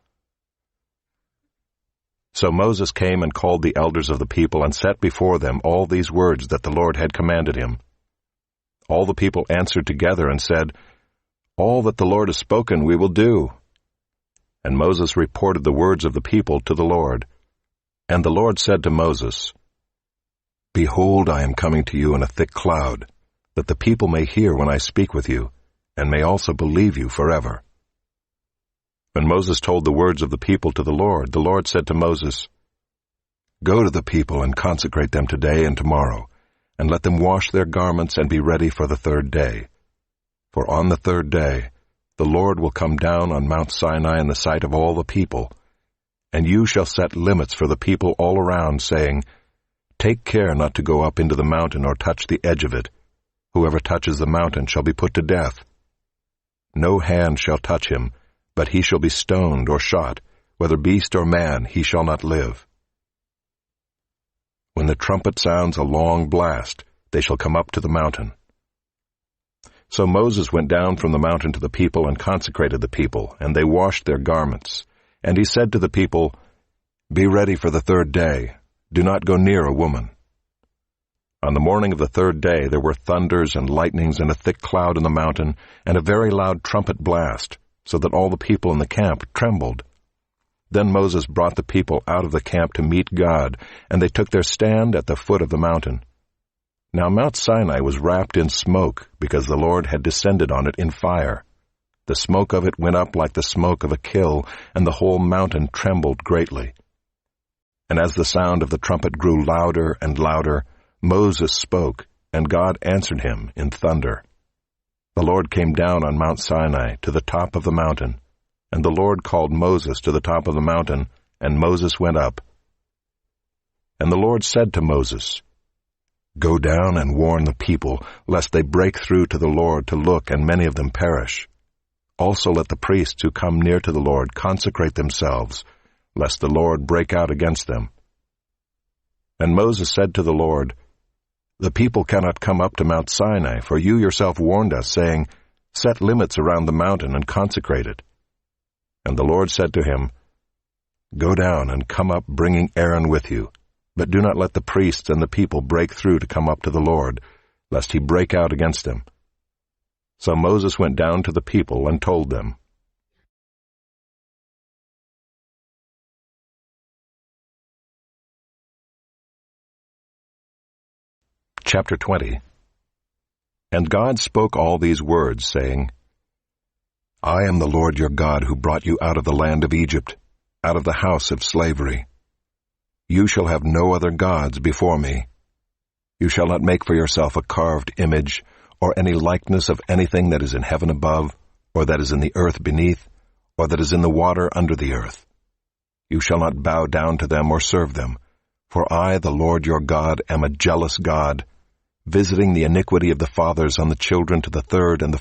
So Moses came and called the elders of the people and set before them all these words that the Lord had commanded him. All the people answered together and said, "All that the Lord has spoken we will do." And Moses reported the words of the people to the Lord. And the Lord said to Moses, "Behold, I am coming to you in a thick cloud, that the people may hear when I speak with you, and may also believe you forever." When Moses told the words of the people to the Lord said to Moses, "Go to the people and consecrate them today and tomorrow, and let them wash their garments and be ready for the third day. For on the third day the Lord will come down on Mount Sinai in the sight of all the people, and you shall set limits for the people all around, saying, Take care not to go up into the mountain or touch the edge of it. Whoever touches the mountain shall be put to death. No hand shall touch him, but he shall be stoned or shot, whether beast or man, he shall not live. When the trumpet sounds a long blast, they shall come up to the mountain." So Moses went down from the mountain to the people and consecrated the people, and they washed their garments. And he said to the people, "Be ready for the third day. Do not go near a woman." On the morning of the third day there were thunders and lightnings and a thick cloud in the mountain, and a very loud trumpet blast, so that all the people in the camp trembled. Then Moses brought the people out of the camp to meet God, and they took their stand at the foot of the mountain. Now Mount Sinai was wrapped in smoke, because the Lord had descended on it in fire. The smoke of it went up like the smoke of a kill, and the whole mountain trembled greatly. And as the sound of the trumpet grew louder and louder, Moses spoke, and God answered him in thunder. The Lord came down on Mount Sinai to the top of the mountain. And the Lord called Moses to the top of the mountain, and Moses went up. And the Lord said to Moses, Go down and warn the people, lest they break through to the Lord to look, and many of them perish. Also let the priests who come near to the Lord consecrate themselves, lest the Lord break out against them. And Moses said to the Lord, The people cannot come up to Mount Sinai, for you yourself warned us, saying, Set limits around the mountain and consecrate it. And the Lord said to him, Go down and come up, bringing Aaron with you, but do not let the priests and the people break through to come up to the Lord, lest he break out against them. So Moses went down to the people and told them. Chapter 20. And God spoke all these words, saying, I am the Lord your God who brought you out of the land of Egypt, out of the house of slavery. You shall have no other gods before me. You shall not make for yourself a carved image, or any likeness of anything that is in heaven above, or that is in the earth beneath, or that is in the water under the earth. You shall not bow down to them or serve them, for I, the Lord your God, am a jealous God, visiting the iniquity of the fathers on the children to the third and the